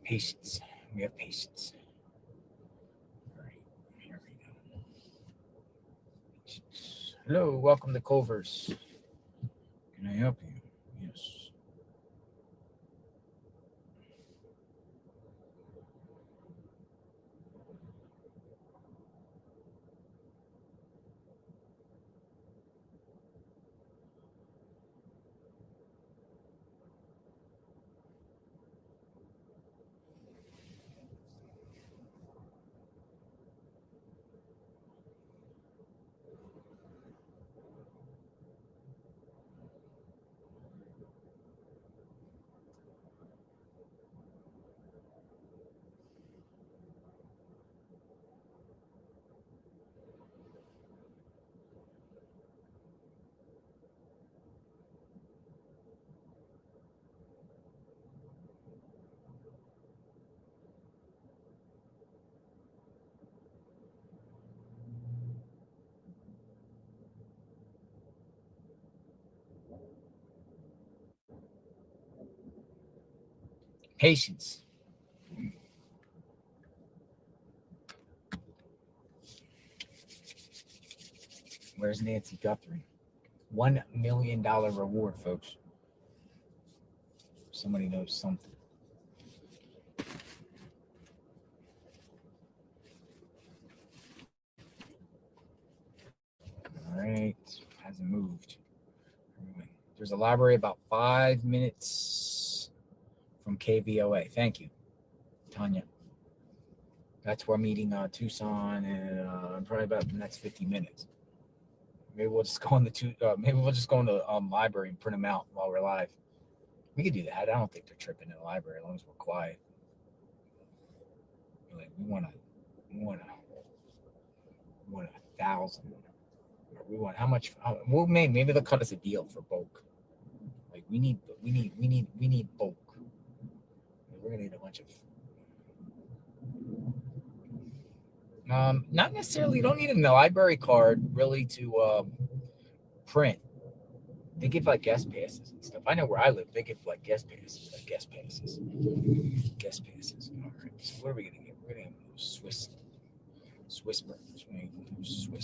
Patience. We have patience. All right. Here we go. Patience. Hello. Welcome to Culver's. Can I help you? Yes. Patience. Where's Nancy Guthrie? $1 million reward, folks. Somebody knows something. All right. Hasn't moved. There's a library about 5 minutes from KVOA. Thank you, Tanya. That's where I'm meeting Tucson and probably about the next 50 minutes. Maybe we'll just go on the library and print them out while we're live. We could do that. I don't think they're tripping in the library as long as we're quiet. Like we want 1,000. We want how much? Well, maybe they'll cut us a deal for bulk. Like we need bulk. We're gonna need a bunch of. Not necessarily. You don't need a library card really to print. They give like guest passes and stuff. I know where I live. They give like guest passes. Guest passes. All right. So what are we gonna get? We're gonna have Swiss burgers. Swiss.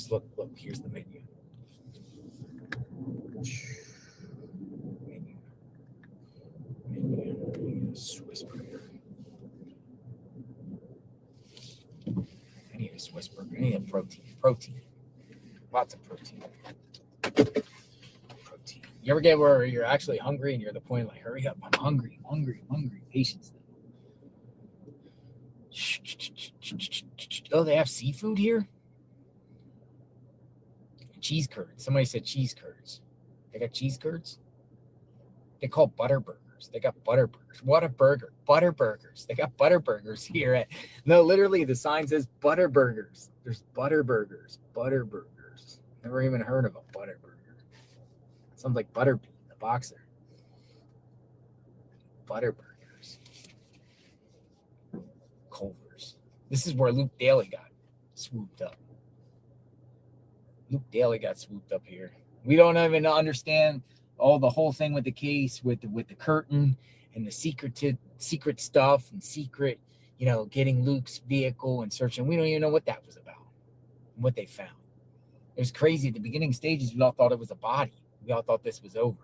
Look. Here's the menu. Menu. Swiss burger. I need a Swiss burger. I need a protein. Lots of protein. You ever get where you're actually hungry and you're at the point like, hurry up, I'm hungry. Patience. Oh, they have seafood here? Cheese curds. Somebody said cheese curds. They got cheese curds? They call butter burgers. They got butter burgers. What a burger. Butter burgers. They got butter burgers here. No, literally the sign says butter burgers. There's butter burgers. Butter burgers. Never even heard of a butter burger. Sounds like Butterbean, the boxer. Butter burgers. Culver's. This is where Luke Daly got swooped up. Here. We don't even understand the whole thing with the case, with the curtain and the secret stuff and secret, getting Luke's vehicle and searching. We don't even know what that was about and what they found. It was crazy. At the beginning stages, we all thought it was a body. We all thought this was over.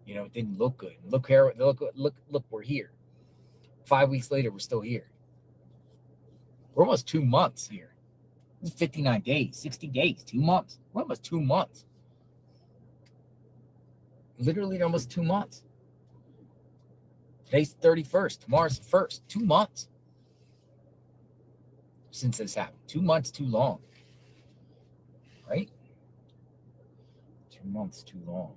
You know, it didn't look good. Look here, look, we're here. 5 weeks later, we're still here. We're almost 2 months here. It's 59 days, 60 days, 2 months. We're almost 2 months. Literally almost 2 months. Today's 31st. Tomorrow's the 1st. 2 months since this happened. 2 months too long. Right? 2 months too long.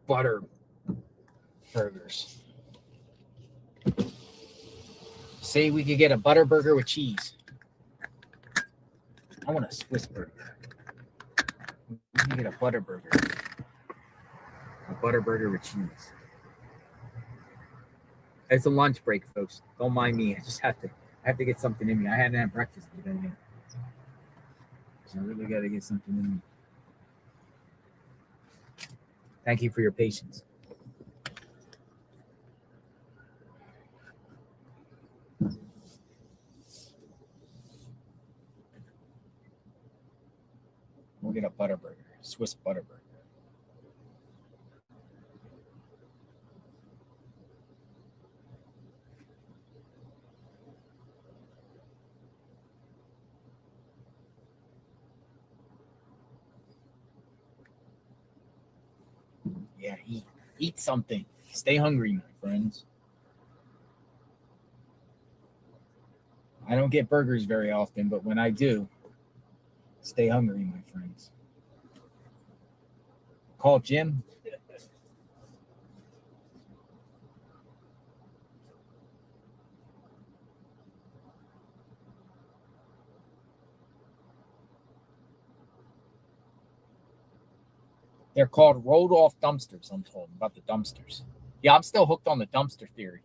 Butter burgers. Say we could get a butter burger with cheese. I want a Swiss burger. We can get a butter burger. A butter burger with cheese. It's a lunch break, folks. Don't mind me. I just have to get something in me. I hadn't had breakfast today. So I really got to get something in me. Thank you for your patience. We'll get a butter burger, Swiss butter burger. Yeah, eat something. Stay hungry, my friends. I don't get burgers very often, but when I do, stay hungry, my friends. Call Jim. They're called rolled off dumpsters, I'm told, about the dumpsters. Yeah, I'm still hooked on the dumpster theory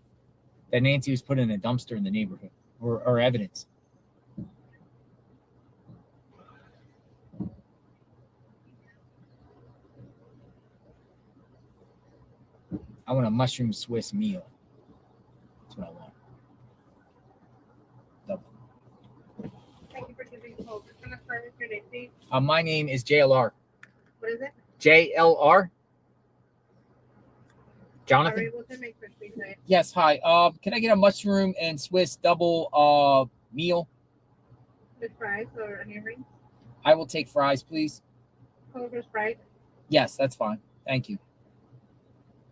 that Nancy was putting a dumpster in the neighborhood or evidence. I want a mushroom Swiss meal. That's what I want. Double. Thank you for giving hope. Can I start with your name, please? My name is JLR. What is it? JLR. Jonathan? Sorry, what's your name, please? Yes, hi. Can I get a mushroom and Swiss double meal? With fries or onion rings? I will take fries, please. Culver's Sprite? Yes, that's fine. Thank you.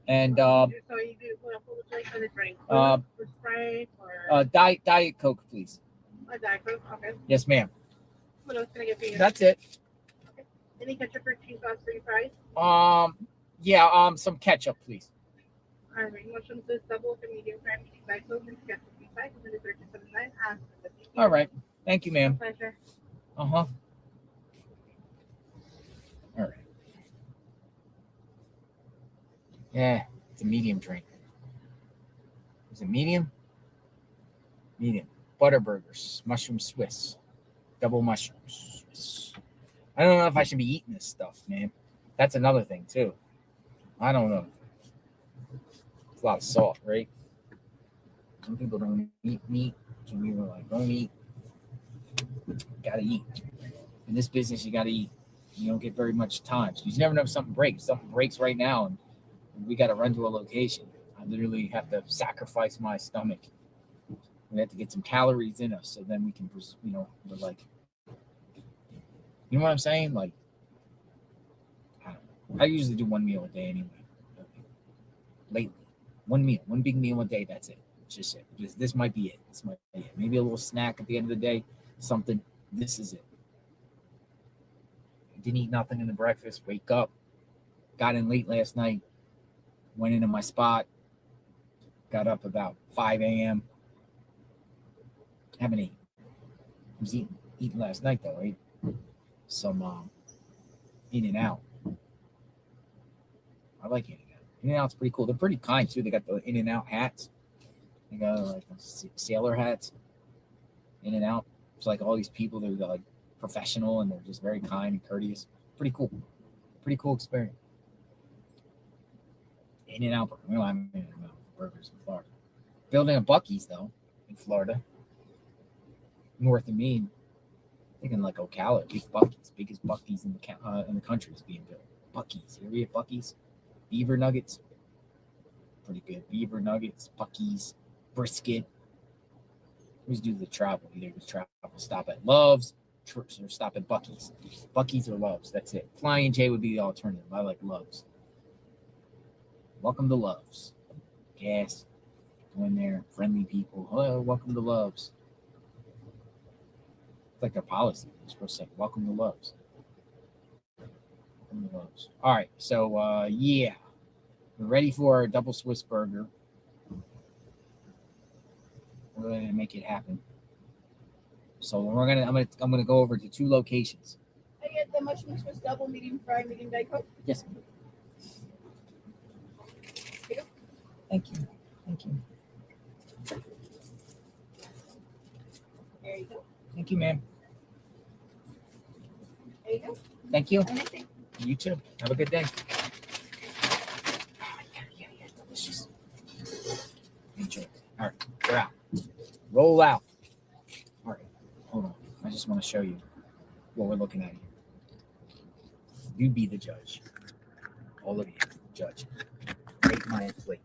And so you do what kind of drink? With Sprite or Diet Coke, please. a Diet Coke? Okay. Yes, ma'am. What else can I get for you? That's it. Okay. Any ketchup or cheese sauce for your fries? Yeah, some ketchup, please. All right, mushroom Swiss double with a medium crab cheese Diet Coke and ketchup inside. And then $13.79. All right. Thank you, ma'am. My pleasure. Uh-huh. All right. Yeah, it's a medium drink. Is it medium? Medium. Butter burgers, mushroom Swiss, double mushrooms Swiss. I don't know if I should be eating this stuff, man. That's another thing, too. I don't know. It's a lot of salt, right? Some people don't eat meat. Some people are like, don't eat. You gotta eat. In this business, you gotta eat. You don't get very much time. So you never know if something breaks. Something breaks right now, and we gotta run to a location. I literally have to sacrifice my stomach. We have to get some calories in us, so then we can, we're like, you know what I'm saying? Like, I usually do one meal a day anyway. Lately, one meal, one big meal a day. That's it. It's just it. This might be it. This might be it. Maybe a little snack at the end of the day. Something. This is it. I didn't eat nothing in the breakfast. Wake up. got in late last night, went into my spot, got up about 5 a.m. Haven't eaten. I was eating last night though, right? Some In-N-Out. I like In-N-Out. In-N-Out's pretty cool. They're pretty kind too. They got the In-N-Out hats. They got like sailor hats. In-N-Out. It's like all these people. They're like professional and they're just very kind and courteous. Pretty cool. Pretty cool experience. In-N-Out burger. We don't have In-N-Out burgers in Florida. Building a Buc-ee's though in Florida. North of me, thinking like Ocala, big Buc-ee's, biggest Buc-ee's in the country is being built. Buc-ee's, you ever eat Buc-ee's? Beaver nuggets, pretty good. Beaver nuggets, Buc-ee's, brisket. Always do the travel. Either just travel, stop at Love's, or stop at Buc-ee's. Buc-ee's or Love's, that's it. Flying J would be the alternative. I like Love's. Welcome to Love's. Gas, go in there, friendly people. Hello, welcome to Love's. It's like their policy. They're supposed to say, welcome to Love's. Welcome to Love's. All right, so yeah. We're ready for our double Swiss burger. We're going to make it happen. So I'm gonna go over to 2 locations. I get the mushroom Swiss double, medium fry, medium Diet Coke. Yes. Thank you. Thank you. There you go. Thank you, ma'am. There you go. Thank you. Anything. You too. Have a good day. Yeah, delicious. Enjoy. All right, we're out. Roll out. All right, hold on. I just want to show you what we're looking at here. You be the judge. All of you, judge. Rate my plate.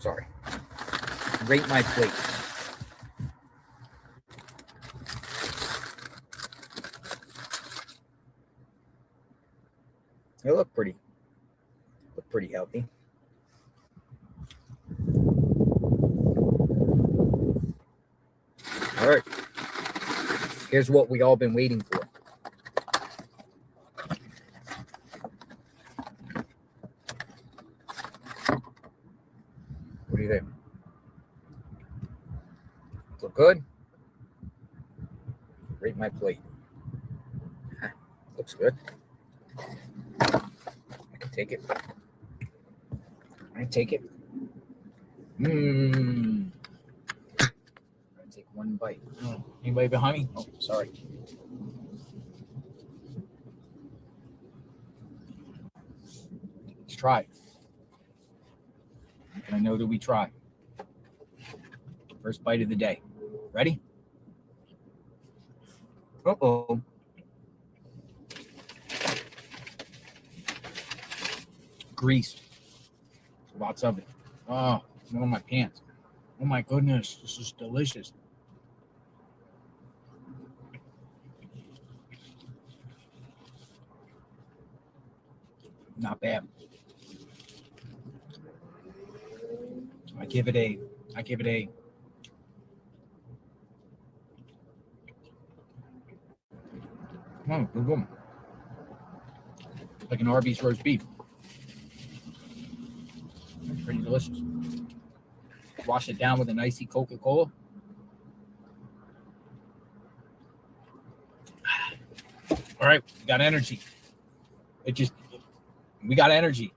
Sorry. Rate my plate. They look pretty healthy. All right. Here's what we all been waiting for. What do you think? Look good? Rate my plate. Looks good. I can take it. I take it. Mmm. Take one bite. Oh, anybody behind me? Oh, sorry. Let's try. And I know that we try. First bite of the day. Ready? Uh-oh. Grease. Lots of it. Oh, one of my pants. Oh my goodness, this is delicious. Not bad. I give it a good one. Like an Arby's roast beef. It's pretty delicious. Wash it down with an icy Coca-Cola. All right, we got energy. We got energy.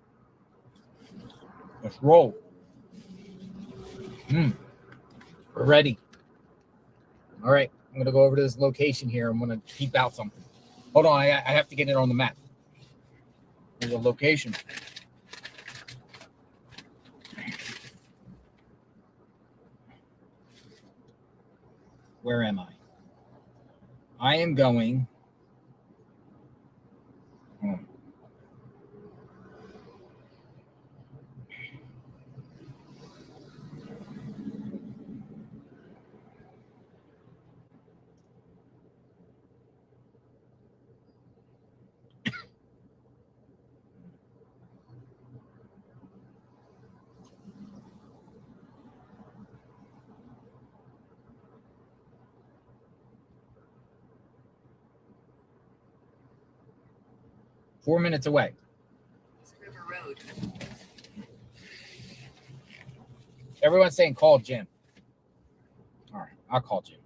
Let's roll. We're ready. All right, I'm gonna go over to this location here. I'm gonna peep out something. Hold on, I have to get it on the map. There's a location. Where am I? I am going. 4 minutes away. River Road. Everyone's saying call Jim. All right, I'll call Jim.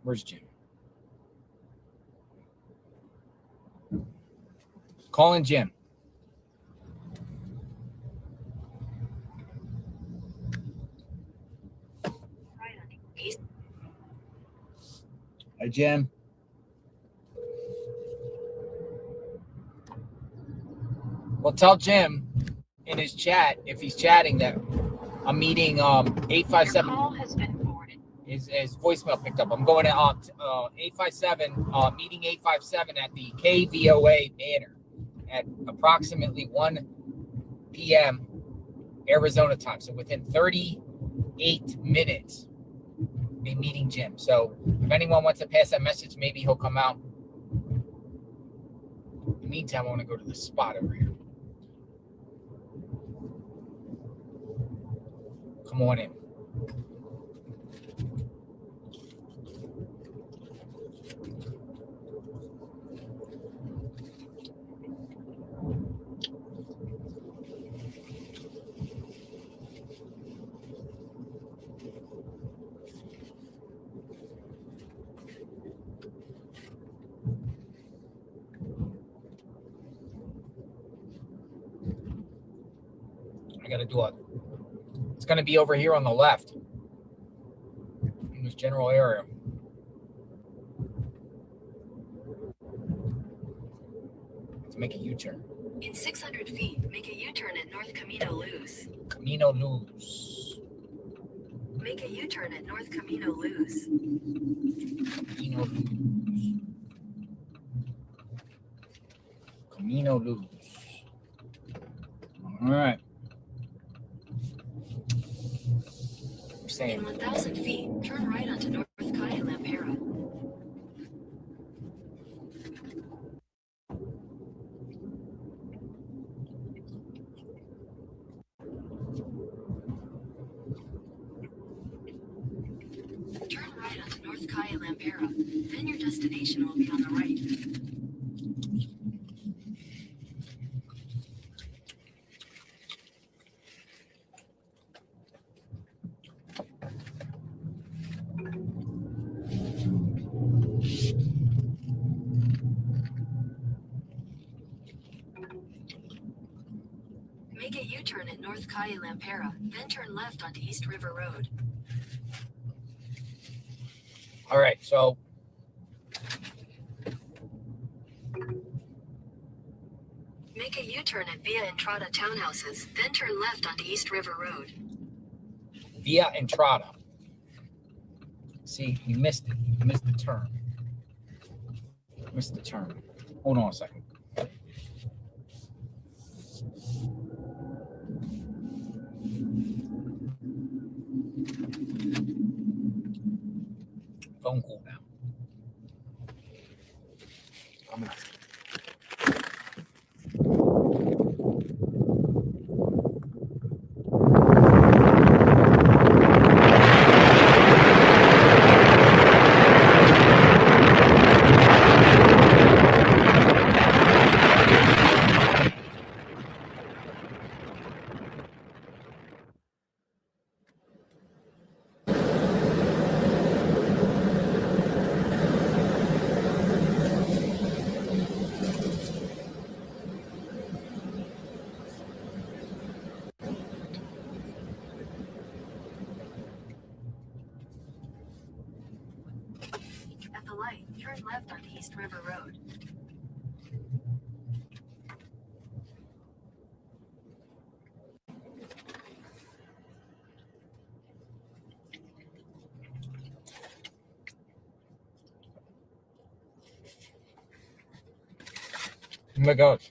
Where's Jim? Calling Jim. Hi, Jim. Well, tell Jim in his chat, if he's chatting, that I'm meeting 857. Your call has been forwarded. His voicemail picked up. I'm going to 857, meeting 857 at the KVOA Manor at approximately 1 p.m. Arizona time. So within 38 minutes, be meeting Jim. So if anyone wants to pass that message, maybe he'll come out. In the meantime, I want to go to the spot over here. Come on in. I got to do it. It's going to be over here on the left in this general area. Let's make a U-turn. In 600 feet, make a U-turn at North Camino Luz. Camino Luz. Make a U-turn at North Camino Luz. Camino Luz. Camino Luz. All right. In 1,000 feet, turn right onto North Calle Lampera. Turn right onto North Calle Lampera. Then your destination will be on the right. Make a U-turn at North Calle Lampera, then turn left onto East River Road. All right, so Make a U-turn at Via Entrada Townhouses, then turn left onto East River Road. Via Entrada. See, you missed it. You missed the turn. Missed the turn. Hold on a second. Phone call now. Coming up. At the light, turn left onto East River Road. Oh my gosh.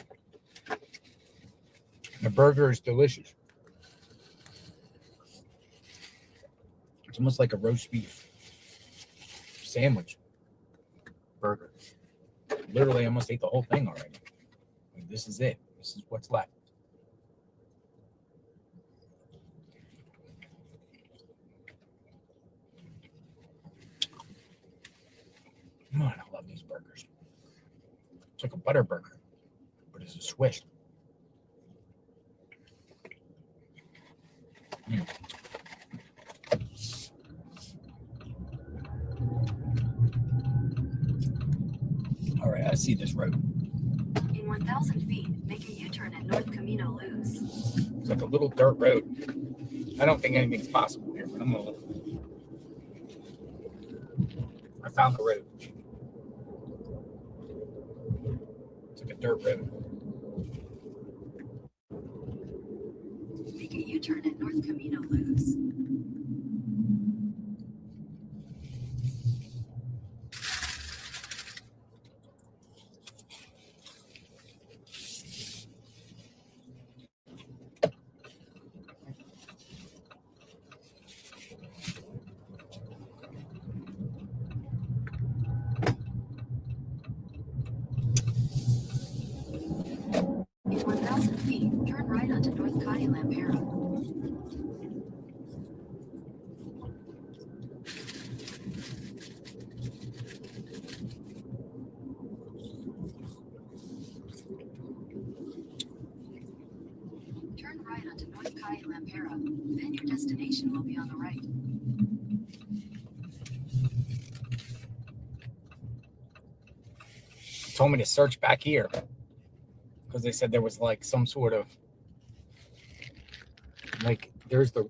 The burger is delicious. It's almost like a roast beef sandwich burger. Literally, I almost ate the whole thing already. And this is it. This is what's left. Man, I love these burgers. It's like a butter burger, but it's a swish. All right, I see this road. In 1,000 feet, make a U-turn at North Camino Luz. It's like a little dirt road. I don't think anything's possible here, but I'm gonna look. I found the road. It's like a dirt road. Make a U-turn at North Camino Luz. In 1,000 feet, turn right onto North Calle Lampera. Turn right onto North Calle Lampera. Then your destination will be on the right. Told me to search back here because they said there was like some sort of like there's the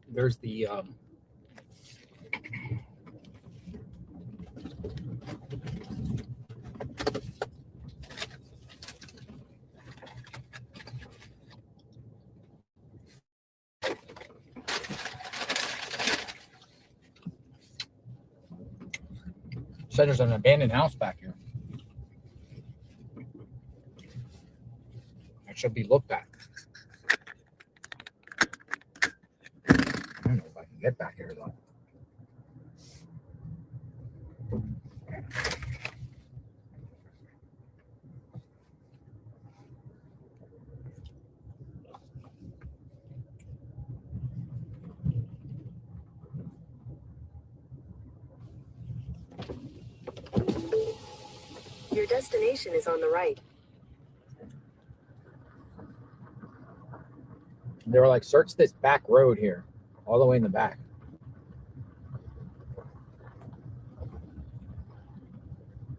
said there's an abandoned house back here. It should be looked at. I don't know if I can get back here though. Your destination is on the right. They were like, search this back road here, all the way in the back.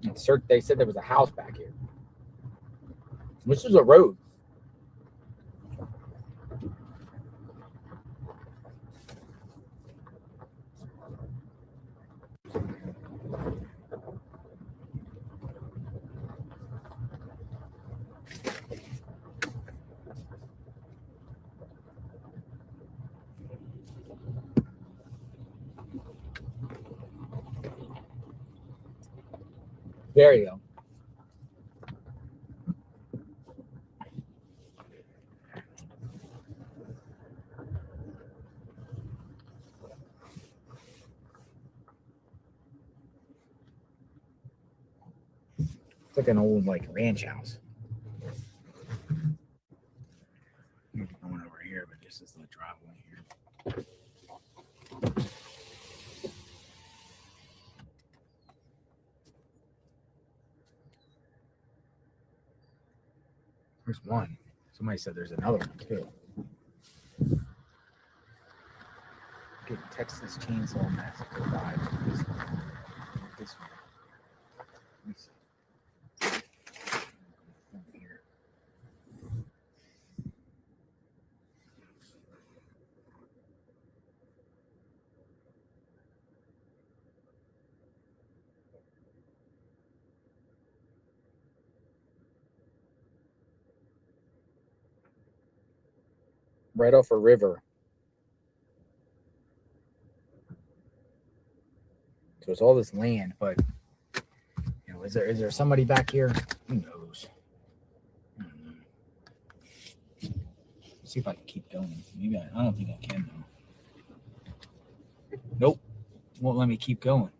And search. They said there was a house back here. This is a road. There you go. It's like an old like ranch house. I'm going over here, but this is the driveway here. There's one. Somebody said there's another one too. Get Texas Chainsaw Massacre vibes from this one. This one. Let me see. Over here. Right off a river. So it's all this land, but you know, is there somebody back here? Who knows? I don't know. Let's see if I can keep going. Maybe I don't think I can though. Nope. Won't let me keep going.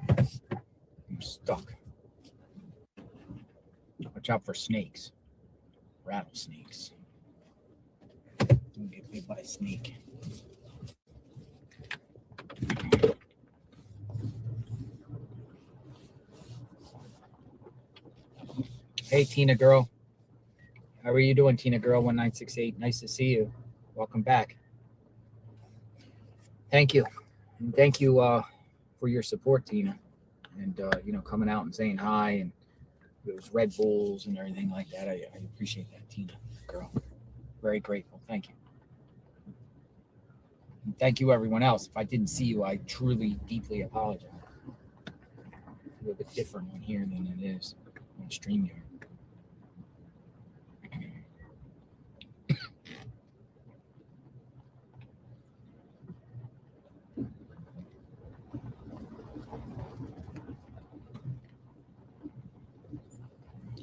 I'm stuck. Watch out for snakes. Rattlesnakes. Don't get bit by a snake. Hey, Tina girl. How are you doing, Tina girl 1968? Nice to see you. Welcome back. Thank you. And thank you for your support, Tina. And, coming out and saying hi and those Red Bulls and everything like that. I appreciate that, Tina girl. Very grateful. Thank you. And thank you, everyone else. If I didn't see you, I truly, deeply apologize. A little bit different on here than it is on StreamYard.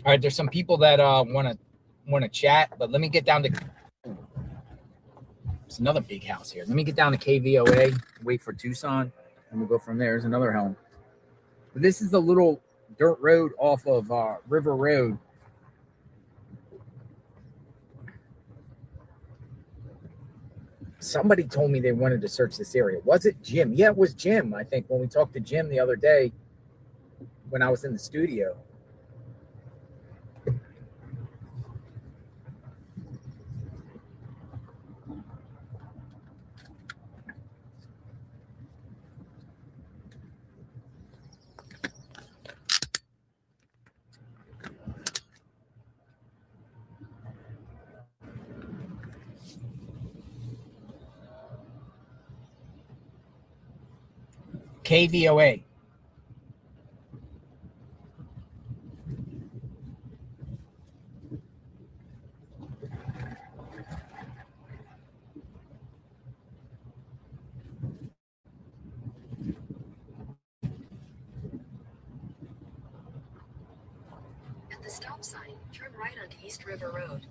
All right, there's some people that want to chat, but let me get down to. It's another big house here. Let me get down to KVOA. Wait for Tucson, and we'll go from there. There's another home. But this is a little dirt road off of River Road. Somebody told me they wanted to search this area. Was it Jim? Yeah, it was Jim. I think when we talked to Jim the other day, when I was in the studio. KVOA. At the stop sign, turn right onto East River Road.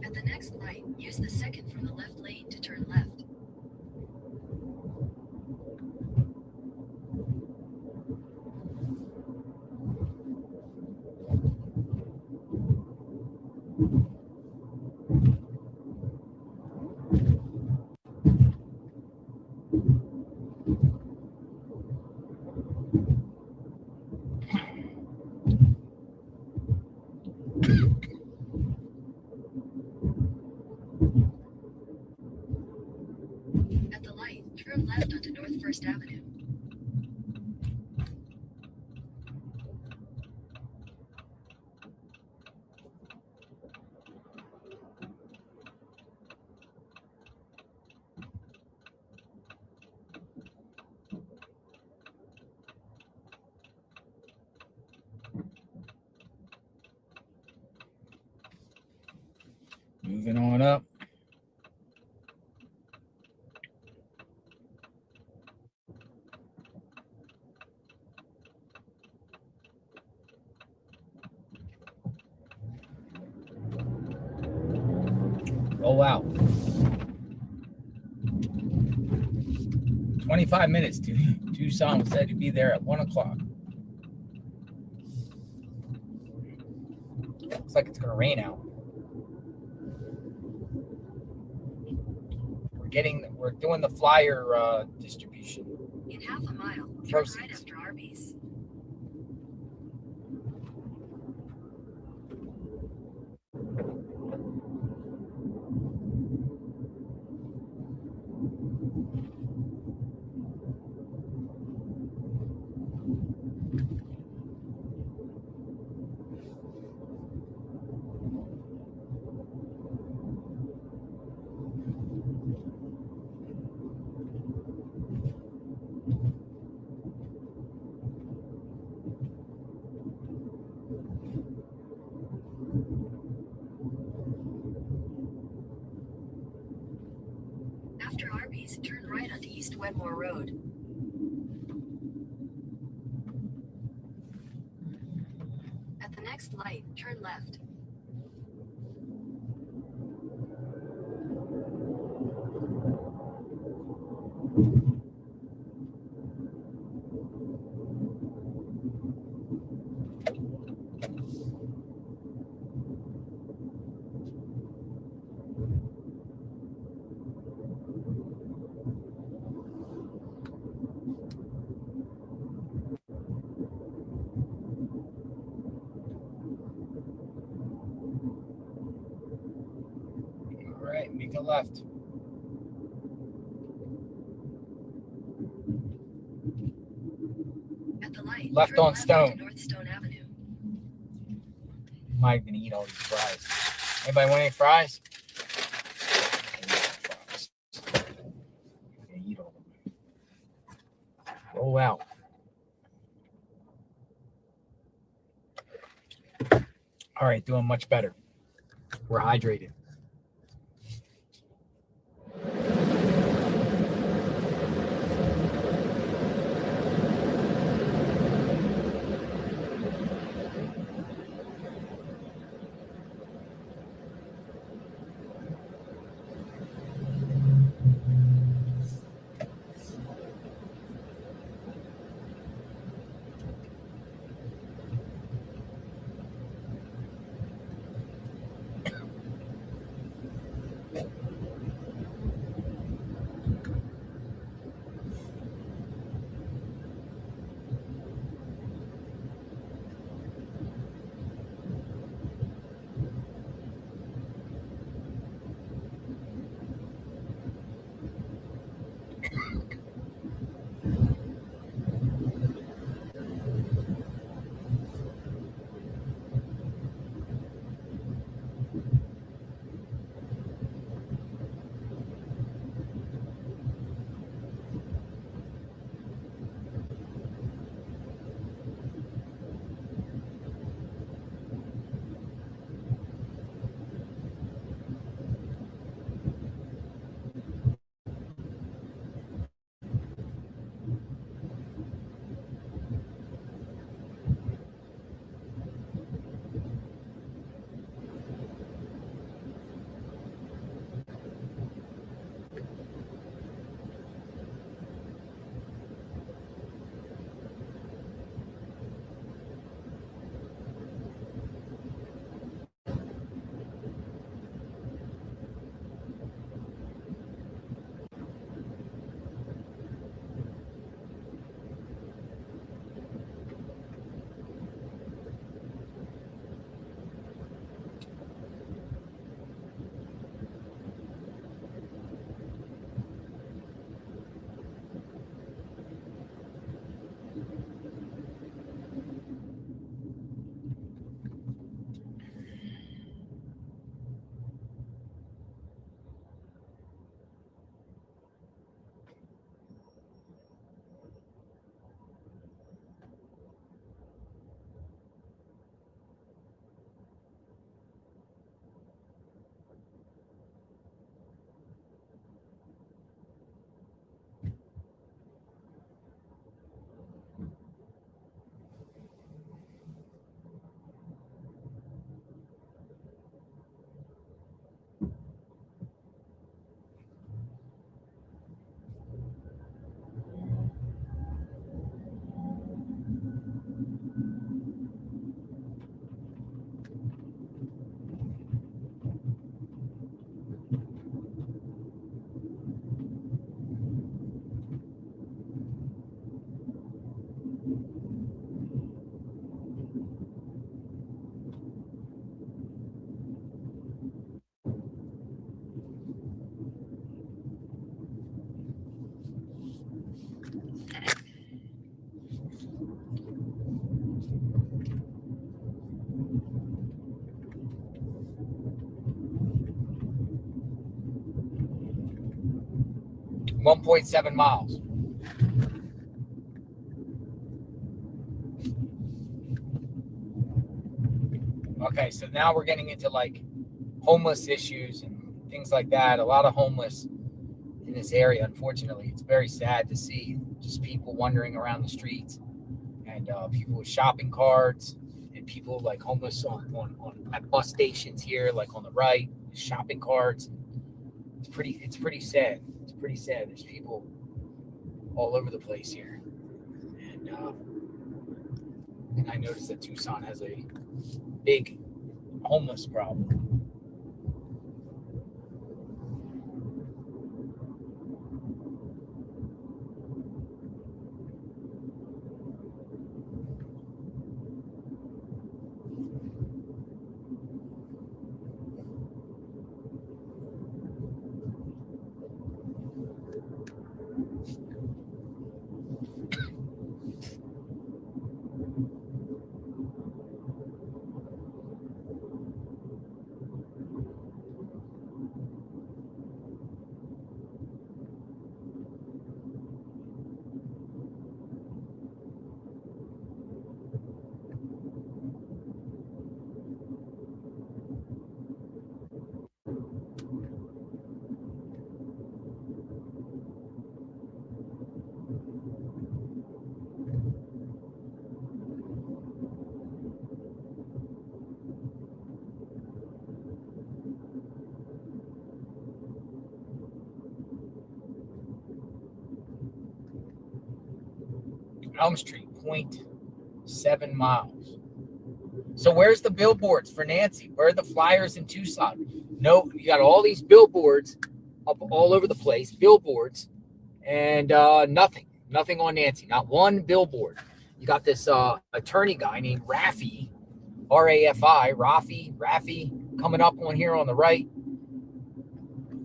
At the next light, use the second from the left lane to turn left. At the light, turn left onto North First Avenue. Moving on up. Roll out. 25 minutes. Tucson said to be there at 1 o'clock. Looks like it's going to rain out. We're doing the flyer distribution. In half a mile, turn Proceeds. right after Arby's. After Arby's, turn right onto East Wedmore Road. next light, turn left. All right, make a left. At the light, Left turn on Stone. onto North Stone Avenue. I'm not gonna eat all these fries. Anybody want any fries? I'm gonna eat all of them. Roll out. All right, doing much better. We're hydrated. .7 miles. Okay, so now we're getting into like homeless issues and things like that. A lot of homeless in this area, unfortunately. It's very sad to see just people wandering around the streets and people with shopping carts and people like homeless at bus stations here, like on the right, shopping carts. It's pretty sad. It's pretty sad. There's people all over the place here, and I noticed that Tucson has a big homeless problem. Elm Street, 0.7 miles. So where's the billboards for Nancy? Where are the flyers in Tucson? No, you got all these billboards up all over the place, billboards, and nothing on Nancy, not one billboard. You got this attorney guy named Rafi, Rafi, coming up on here on the right.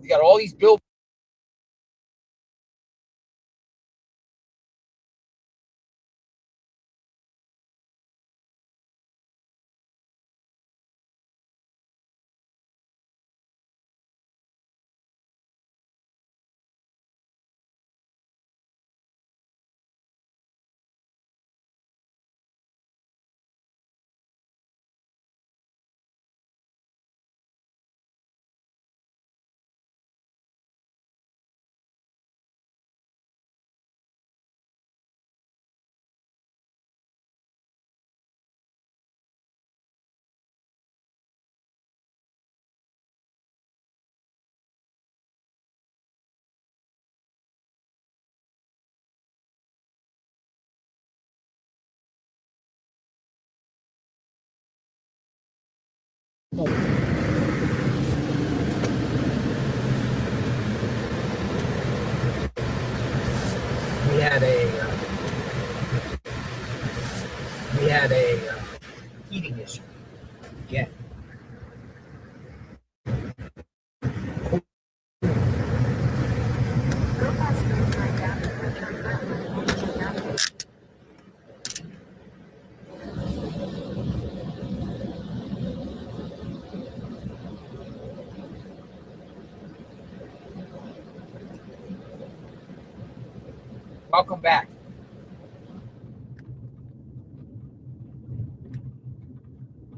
You got all these billboards. We had a heating issue. Yeah. Welcome back.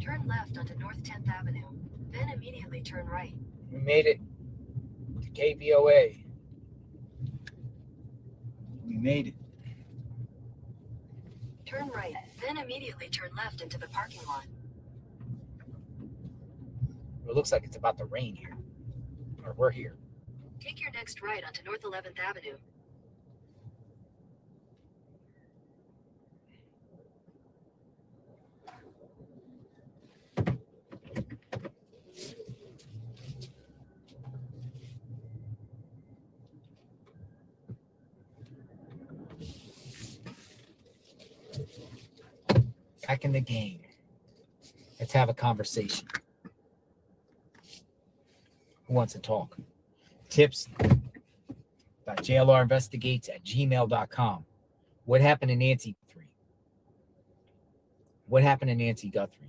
Turn left onto North 10th Avenue, then immediately turn right. We made it to KVOA. We made it. Turn right, then immediately turn left into the parking lot. It looks like it's about to rain here. Or we're here. Take your next right onto North 11th Avenue. Back in the game. Let's have a conversation. Who wants to talk? Tips.jlrinvestigates@gmail.com. What happened to Nancy Guthrie? What happened to Nancy Guthrie?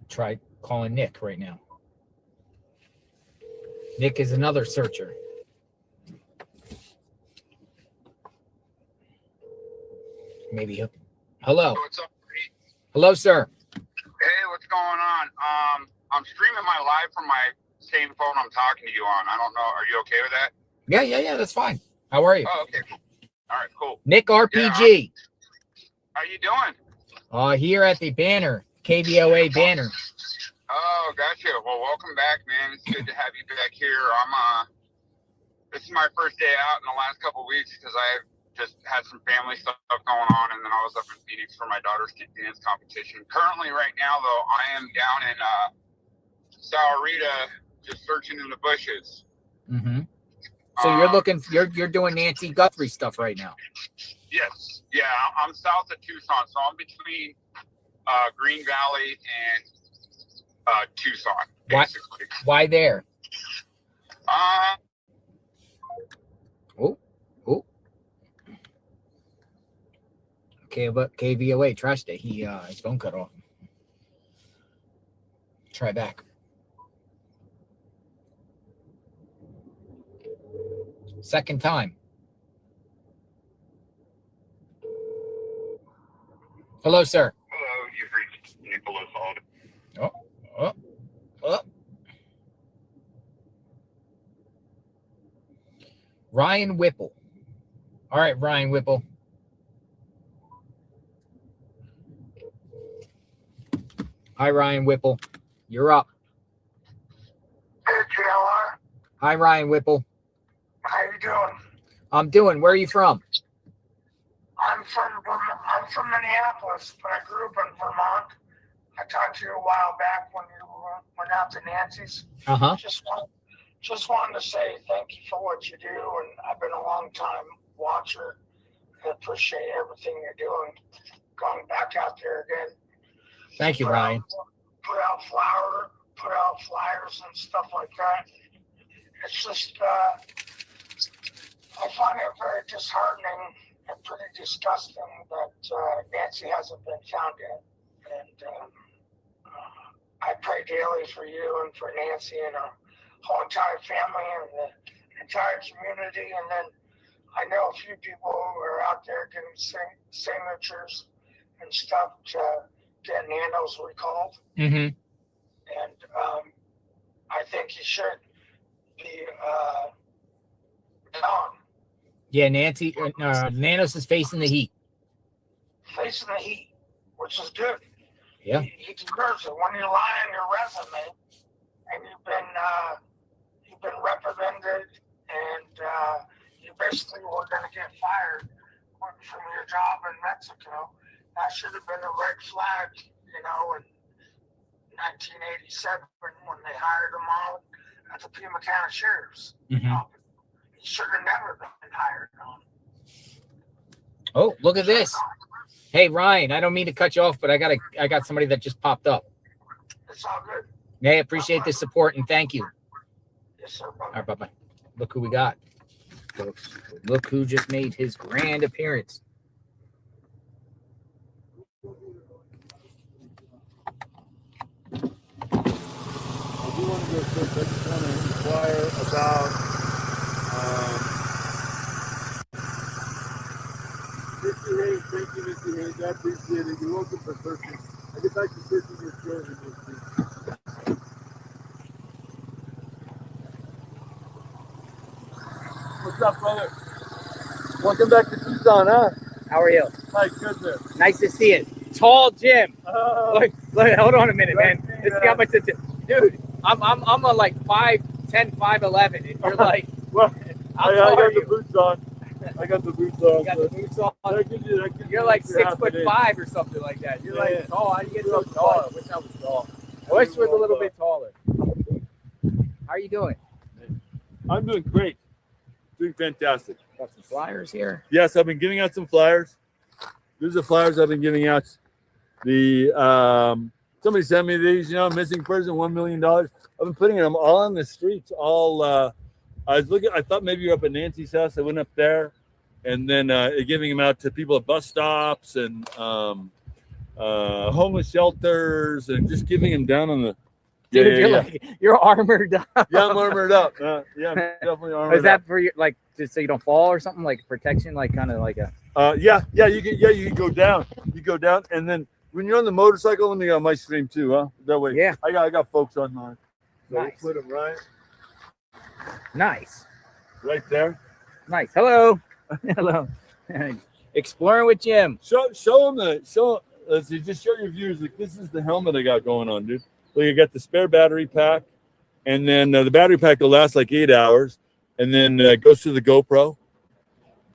Try calling Nick right now. Nick is another searcher. Maybe Hello. What's up? Hello, sir. Hey, what's going on? I'm streaming my live from my same phone I'm talking to you on. I don't know. Are you okay with that? Yeah. That's fine. How are you? Oh, okay. Cool. All right, cool. Nick RPG. How you doing? Here at the banner, KVOA banner. Oh, gotcha. Well, welcome back, man. It's good to have you back here. This is my first day out in the last couple of weeks because I just had some family stuff going on, and then I was up in Phoenix for my daughter's dance competition. Currently, right now, though, I am down in Sahuarita, just searching in the bushes. Mm-hmm. So you're doing Nancy Guthrie stuff right now. Yes. Yeah, I'm south of Tucson, so I'm between Green Valley and Tucson, basically. Why there? Okay, but KVOA trashed it. His phone cut off. Try back. Second time. Hello, sir. Hello, you've reached Nicholas Alden. Oh. Ryan Whipple. All right, Ryan Whipple. Hi, Ryan Whipple. You're up. Hey, JLR. Hi, Ryan Whipple. How you doing? I'm doing. Where are you from? I'm from Minneapolis, but I grew up in Vermont. I talked to you a while back when you went out to Nancy's. Uh-huh. Just wanted to say thank you for what you do, and I've been a long time watcher. I appreciate everything you're doing. Going back out there again. Thank you, Ryan. Put out flyers and stuff like that. It's just, I find it very disheartening and pretty disgusting that Nancy hasn't been found yet. And I pray daily for you and for Nancy and her whole entire family and the entire community. And then I know a few people who are out there getting signatures and stuff to get nanos recalled. Mm-hmm. And I think you should be gone. Yeah, Nancy. Nanos is facing the heat. Facing the heat, which is good. Yeah. He deserves it. When you lie on your resume and you've been reprimanded and you basically were going to get fired from your job in Mexico, that should have been a red flag, in 1987 when they hired him on at the Pima County Sheriff's. Mm-hmm. He should have never been hired on. Oh, look at this. Hey, Ryan, I don't mean to cut you off, but I got somebody that just popped up. It's all good. Hey, I appreciate the support and thank you. Yes, sir. All right, bye-bye. Look who we got, folks. Look who just made his grand appearance. I do want to go first. I just want to inquire about 50 Hayes. Thank you, Mr. Hayes. I appreciate it. You're welcome for searching. I get back to searching your shows and you'll see. What's up, brother? Welcome back to Tucson, huh? How are you? My goodness. Nice to see you. Tall Jim. Look, hold on a minute, man. Let's see how much it's. Dude, I'm on like 5'10", 5'11", and you're like, well, how I tall got are the you? boots on. I got the boots on. You got the boots on. That gives you You're like half an inch. 6'5" or something like that. You're Yeah. like tall. How do you get so tall? I wish I was tall. I wish it was a little bit taller. How are you doing? I'm doing great. Doing fantastic. Got some flyers here. Yes, I've been giving out some flyers. These are flyers I've been giving out. Somebody sent me these, missing person, $1 million. I've been putting them all on the streets. I thought maybe you're up at Nancy's house. I went up there and then giving them out to people at bus stops and homeless shelters and just giving them down on the. Dude, you're armored up. Yeah, I'm armored up. Yeah, I'm definitely armored up. Is that for you, like, so you don't fall or something, like protection, like kind of like a? Yeah, you can go down. You go down, and then when you're on the motorcycle, let me go on my stream too, huh? That way, yeah. I got folks on mine. So Nice. Put them Nice. right there. Nice. Hello. Hello. Exploring with Jim. Show them let's see, just show your viewers, like, this is the helmet I got going on, dude. So you got the spare battery pack, and then the battery pack will last like 8 hours, and then it goes to the GoPro,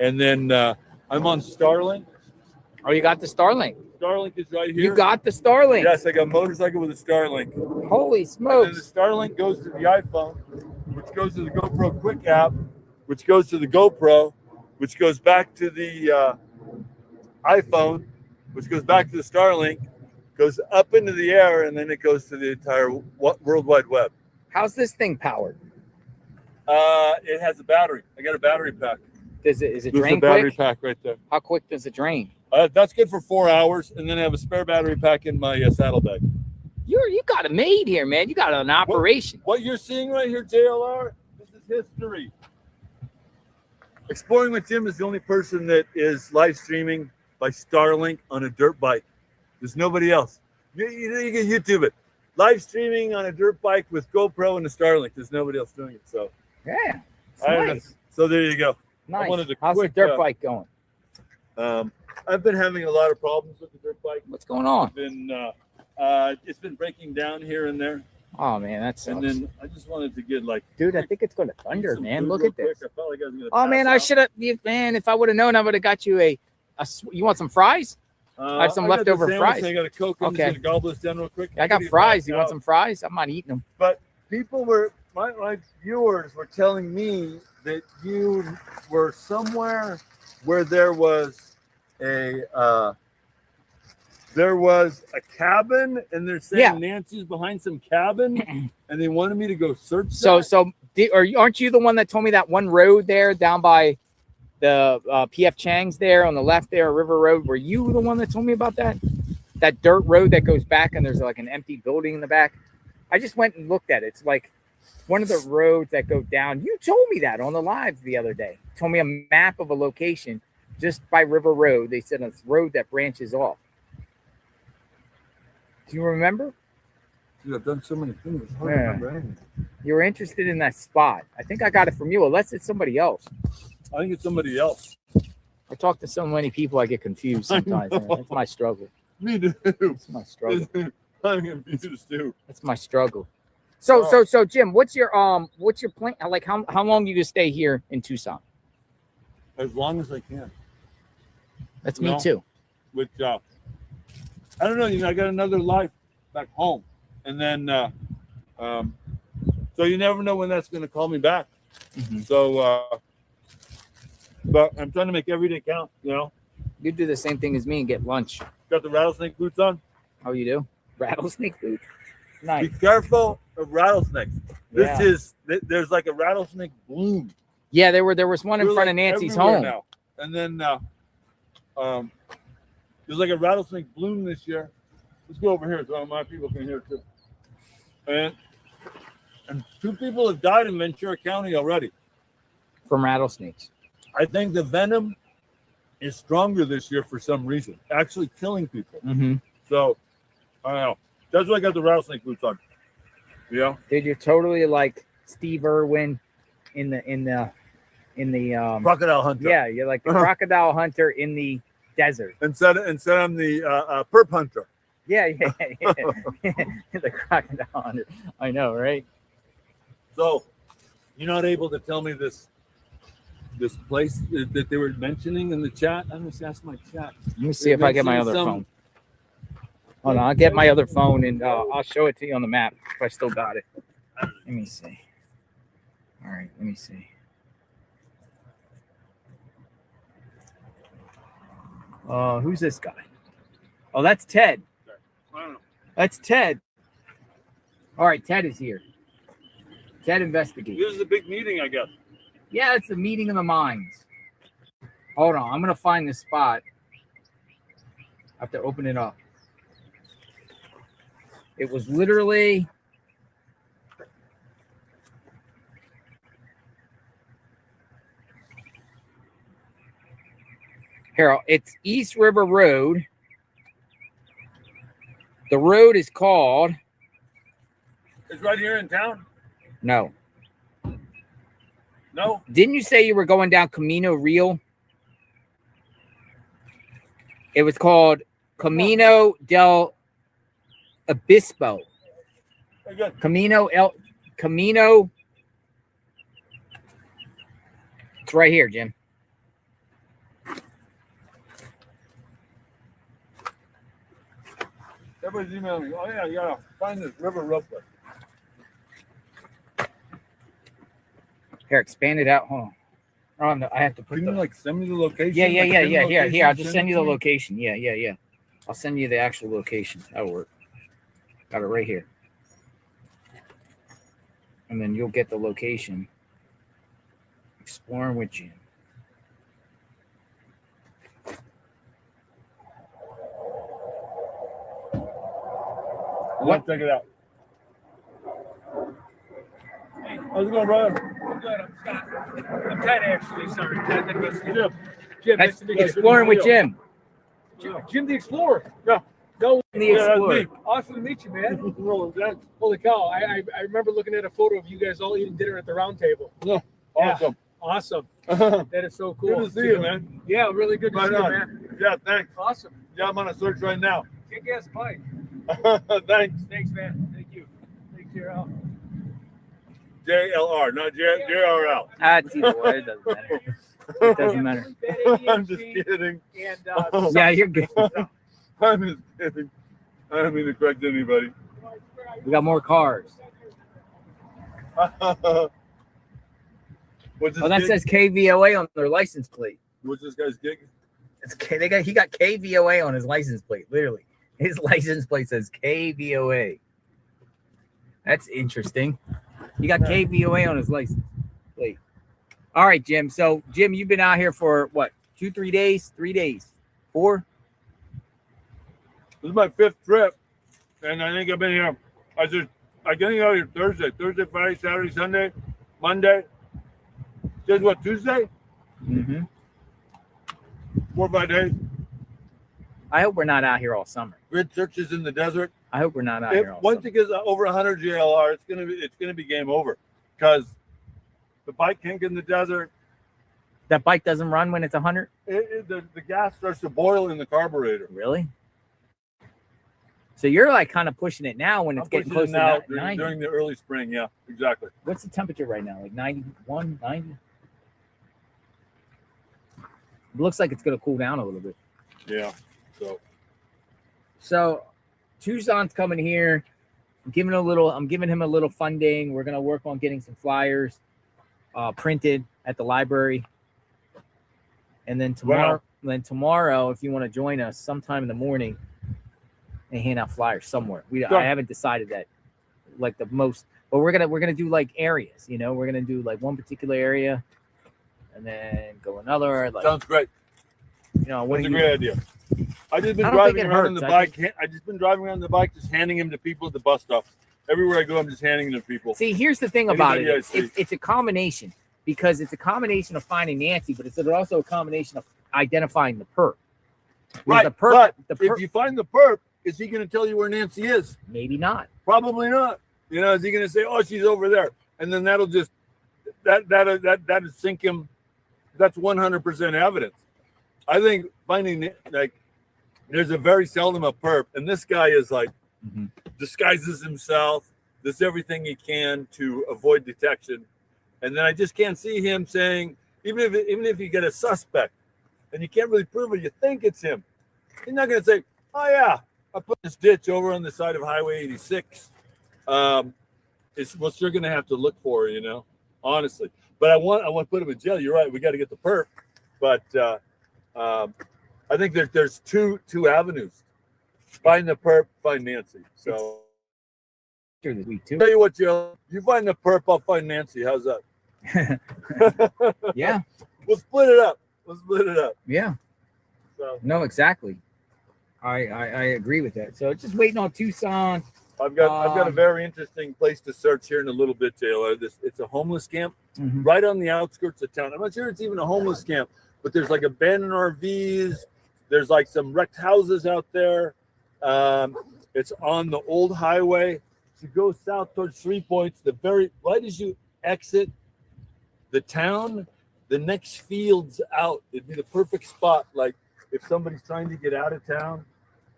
and then I'm on Starlink. Oh, you got the Starlink. Starlink is right here. You got the Starlink. Yes, I got a motorcycle with a Starlink. Holy smokes. And then the Starlink goes to the iPhone, which goes to the GoPro Quick app, which goes to the GoPro, which goes back to the iPhone, which goes back to the Starlink, goes up into the air, and then it goes to the entire World Wide Web. How's this thing powered? It has a battery. I got a battery pack. Is it There's drain the battery quick? pack right there. How quick does it drain? That's good for 4 hours, and then I have a spare battery pack in my saddlebag. You got it made here, man. You got an operation. What you're seeing right here, JLR, this is history. Exploring with Jim is the only person that is live streaming by Starlink on a dirt bike. There's nobody else. You can YouTube it. Live streaming on a dirt bike with GoPro and a Starlink. There's nobody else doing it. So yeah, nice. So there you go. Nice. I wanted to How's the dirt bike going? I've been having a lot of problems with the dirt bike. What's going on? It's been breaking down here and there. Oh man, that sucks. And then I just wanted to get like, dude, I think it's going to thunder, man. Look at this. I felt like I was gonna Oh man, I should have. Man, if I would have known, I would have got you a. You want some fries? I have some leftover fries. I got a Coke. I'm just gonna gobble this down real quick. I got fries. You want some fries? I'm not eating them. But people were, my viewers were telling me that you were somewhere where there was a cabin, and they're saying Nancy's behind some cabin, and they wanted me to go search. Aren't you the one that told me that one road there down by the PF Chang's there on the left there, River Road? Were you the one that told me about that? That dirt road that goes back, and there's like an empty building in the back. I just went and looked at it. It's like one of the roads that go down. You told me that on the live the other day. Told me a map of a location just by River Road. They said it's a road that branches off. Do you remember? Dude, I've done so many things. It's hard to remember anything. You were interested in that spot. I think I got it from you, unless it's somebody else. I think it's somebody else. I talk to so many people, I get confused sometimes. That's my struggle. Me too. It's my struggle. I'm confused too. That's my struggle. So Jim, what's your plan? Like how long you gonna stay here in Tucson? As long as I can. That's me too. With I don't know, I got another life back home. And then so you never know when that's gonna call me back. Mm-hmm. So but I'm trying to make every day count, You do the same thing as me and get lunch. Got the rattlesnake boots on? Oh, you do? Rattlesnake boots. Nice. Be careful of rattlesnakes. There's like a rattlesnake bloom. Yeah, there was one in front of Nancy's home. Now. And then there's like a rattlesnake bloom this year. Let's go over here so my people can hear it too. And 2 people have died in Ventura County already. From rattlesnakes. I think the venom is stronger this year for some reason, actually killing people. Mm-hmm. So, I don't know. That's why I got the rattlesnake boots on. Yeah. Dude, you're totally like Steve Irwin in the crocodile hunter. Yeah, you're like the crocodile hunter in the desert. Instead I'm the perp hunter. Yeah. The crocodile hunter. I know, right? So, you're not able to tell me this place that they were mentioning in the chat? I'm going to ask my chat. Let me see if I get my other phone. Hold on, I'll get my other phone and I'll show it to you on the map if I still got it. Let me see. All right, let me see. Who's this guy? Oh, that's Ted. That's Ted. All right, Ted is here. Ted investigates. This is a big meeting, I guess. Yeah, it's a meeting of the minds. Hold on, I'm going to find this spot. I have to open it up. It was literally... Harold, it's East River Road. The road is called. It's right here in town. No. No. Didn't you say you were going down Camino Real? It was called Camino del Obispo. Very good. Camino. It's right here, Jim. Everybody's emailing me. Oh yeah, you gotta find this river real quick. Here, expand it out. Hold on. Oh, no, I have to put Can the you like send me the location? Yeah. Like, pin the Here, location, I'll just send you the it to me? location. Yeah. I'll send you the actual location. That'll work. Got it right here. And then you'll get the location. Exploring with Jim. What? Check it out. How's it going, brother? Good. I'm Scott. I'm Ted, actually. Sorry, Ted. Jim. Jim, That's nice to meet you. Exploring with Jim. Jim the Explorer. Yeah. No, The Explorer. that's me. Awesome to meet you, man. Holy cow! I remember looking at a photo of you guys all eating dinner at the round table. Yeah. Awesome. Awesome. That is so cool. Good to see you, man. Yeah, really good to Right see you, on. man. Yeah, thanks. Awesome. Yeah, I'm on a search right now. Kick ass bike. Thanks. Thanks, man. Thank you. Take care, Al. JLR, not JRL. It's either way. It doesn't matter. It doesn't matter. I'm just kidding. And Yeah, you're good. I'm just kidding. I don't mean to correct anybody. We got more cars. What's this Oh, that gig? says KVOA on their license plate. What's this guy's gig? It's he got KVOA on his license plate. Literally, his license plate says KVOA. That's interesting. He got KVOA on his license plate. All right, Jim. So, Jim, you've been out here for what? 2-3 days? 3 days? 4? This is my 5th trip, and I think I've been here. I getting out here Thursday, Friday, Saturday, Sunday, Monday. Today's what, Tuesday? Mm-hmm. 4 or 5 days. I hope we're not out here all summer. Grid searches in the desert. I hope we're not out here all Once summer. it gets over 100 JLR, it's gonna be game over, because the bike can't get in the desert. That bike doesn't run when it's 100? The gas starts to boil in the carburetor. Really? So you're like kind of pushing it now when it's getting close now to 90. during the early spring. Yeah, exactly. What's the temperature right now? Like 91, 90? It looks like it's going to cool down a little bit. Yeah. So Tucson's coming here. I'm giving him a little funding. We're going to work on getting some flyers printed at the library. And then tomorrow, if you want to join us sometime in the morning and hand out flyers somewhere. I haven't decided that like the most, but we're gonna do like areas, you know, we're gonna do like one particular area and then go another. Like, sounds great. You know, That's a great idea. I just been driving around on the bike. I just been driving around the bike, just handing them to people at the bus stop. Everywhere I go, I'm just handing them to people. See, here's the thing about Anybody it. It's a combination, because it's a combination of finding Nancy, but it's also a combination of identifying the perp. Right, but if you find the perp, is he going to tell you where Nancy is? Maybe not. Probably not. You know, is he going to say, "Oh, she's over there," and then that'll just that'll sink him. That's 100% evidence. I think finding like there's a very seldom a perp, and this guy is like disguises himself, does everything he can to avoid detection, and then I just can't see him saying, even if you get a suspect and you can't really prove it, you think it's him. He's not going to say, "Oh yeah, I put this ditch over on the side of Highway 86." It's what you're going to have to look for, you know, honestly. But I want to put him in jail. You're right. We got to get the perp, but I think there's two avenues: find the perp, find Nancy. So, tell you what, Joe, you find the perp, I'll find Nancy. How's that? Yeah, we'll split it up. Yeah. So. No, exactly. I agree with that. So just waiting on Tucson. I've got a very interesting place to search here in a little bit, Taylor. It's a homeless camp right on the outskirts of town. I'm not sure it's even a homeless camp, but there's like abandoned RVs. There's like some wrecked houses out there. It's on the old highway. You go south towards 3 Points. Right as you exit the town, the next field's out. It'd be the perfect spot. Like if somebody's trying to get out of town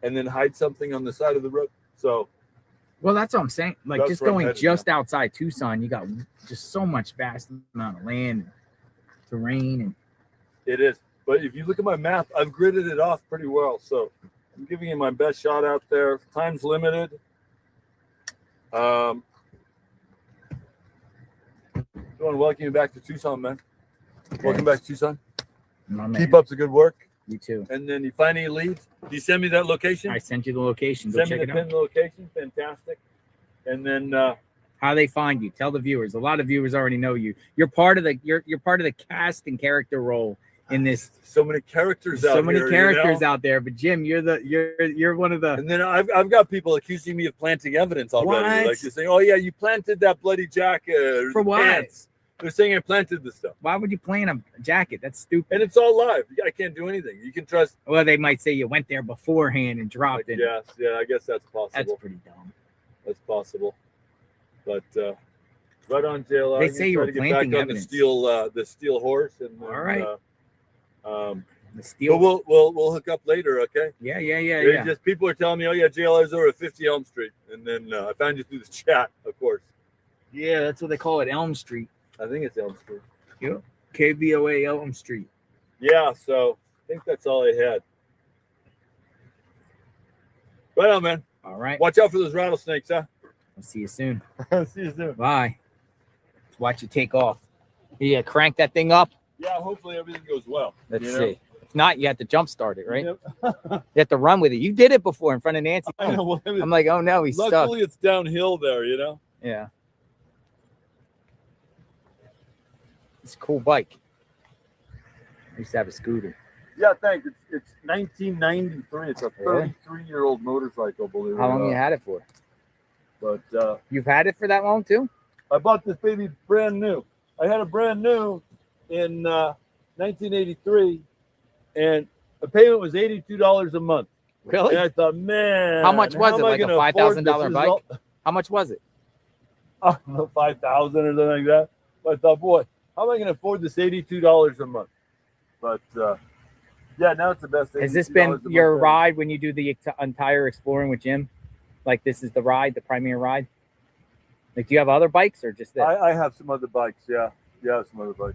and then hide something on the side of the road. So, well, that's what I'm saying. Like That's just where I'm going headed just outside Tucson, you got just so much vast amount of land, terrain, and it is. But if you look at my map, I've gridded it off pretty well. So I'm giving you my best shot out there. Time's limited. I want to welcome you back to Tucson, man. Welcome back to Tucson. Keep up the good work. You too. And then you find any leads? Do you send me that location? I sent you the location. Go Send check me it the out. pin location. Fantastic. And then how they find you. Tell the viewers. A lot of viewers already know you. You're part of the you're part of the cast and character role in this. So many characters out So many here, characters you know? out there. But Jim, you're one of the. And then I've got people accusing me of planting evidence already. What? Like you're saying, oh yeah, you planted that bloody jacket or For the what? pants. They're saying I planted the stuff. Why would you plant a jacket? That's stupid. And it's all live. I can't do anything. You can trust. Well, they might say you went there beforehand and dropped it. Yes, yeah, I guess that's possible. That's pretty dumb. That's possible. But right on, JLR. They say you were planting evidence. The steel horse. And All right. The steel. But we'll hook up later, okay? Yeah. Just people are telling me, oh yeah, JLR's over at 50 Elm Street, and then I found you through the chat, of course. Yeah, that's what they call it, Elm Street. I think it's Elm Street. Yep. KVOA Elm Street. Yeah, so I think that's all I had. Right on, man. All right. Watch out for those rattlesnakes, huh? I'll see you soon. See you soon. Bye. Let's watch you take off. Yeah, crank that thing up. Yeah, hopefully everything goes well. Let's you know? see. If not, you have to jump start it, right? Yep. You have to run with it. You did it before in front of Nancy. I know, well, I'm like, oh no, he's stuck. Luckily, it's downhill there, you know? Yeah. It's a cool bike. I used to have a scooter. Yeah, thanks. It's 1993. It's a Really? 33-year-old motorcycle, believe it or How long not. you had it for? But You've had it for that long too? I bought this baby brand new. I had it brand new in 1983, and the payment was $82 a month. Really? And I thought, man, How much was it? am I Like a gonna afford $5,000 this? bike? How much was it? I don't know, 5,000 or something like that. But I thought, boy, how am I going to afford this $82 a month? But yeah, now it's the best. Has this $82 been a your month. ride when you do the entire exploring with Jim? Like this is the ride, the primary ride? Like, do you have other bikes or just this? I have some other bikes. Yeah, some other bikes.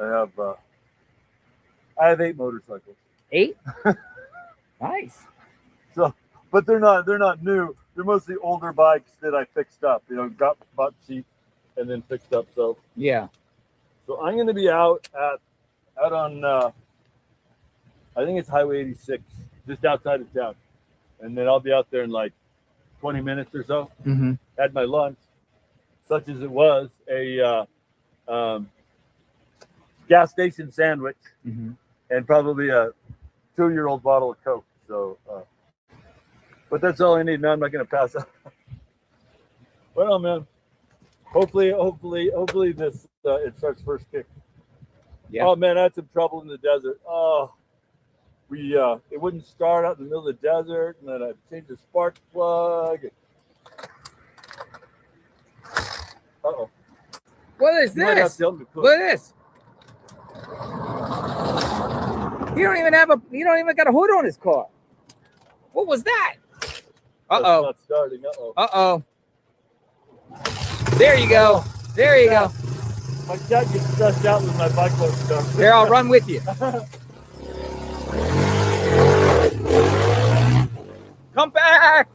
I have 8 motorcycles. 8? Nice. So, but they're not new. They're mostly older bikes that I fixed up. You know, bought cheap and then fixed up. So yeah. So I'm going to be out on I think it's Highway 86, just outside of town, and then I'll be out there in like 20 minutes or so. Mm-hmm. Had my lunch, such as it was a gas station sandwich, Mm-hmm. and probably a 2-year-old bottle of Coke. So, but that's all I need. Now I'm not going to pass out. Well, man, hopefully this it starts first kick. Yeah. Oh man, I had some trouble in the desert. Oh, it wouldn't start out in the middle of the desert, and then I changed the spark plug. Uh-oh. What is You might have this? to help me push. What is this? You don't even got a hood on his car. What was that? Uh-oh. Not starting. Uh-oh. Uh-oh. There you go. There you go. My cat gets stressed out with my bike load stuff. There, I'll run with you. Come back.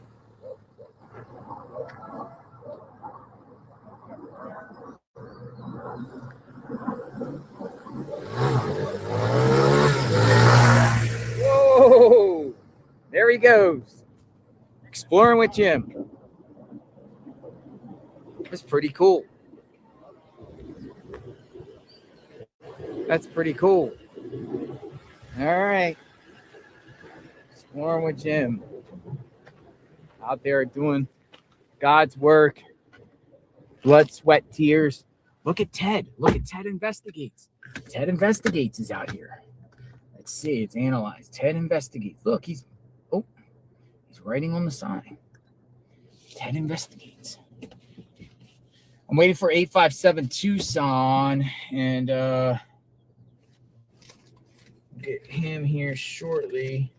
Whoa. There he goes. Exploring with Jim. That's pretty cool. That's pretty cool. All right. Exploring with Jim. Out there doing God's work. Blood, sweat, tears Look at Ted. Look at Ted Investigates. Ted Investigates is out here. Let's see. It's analyzed. Ted Investigates. Look, he's writing on the sign. Ted Investigates. I'm waiting for 857 Tucson and get him here shortly.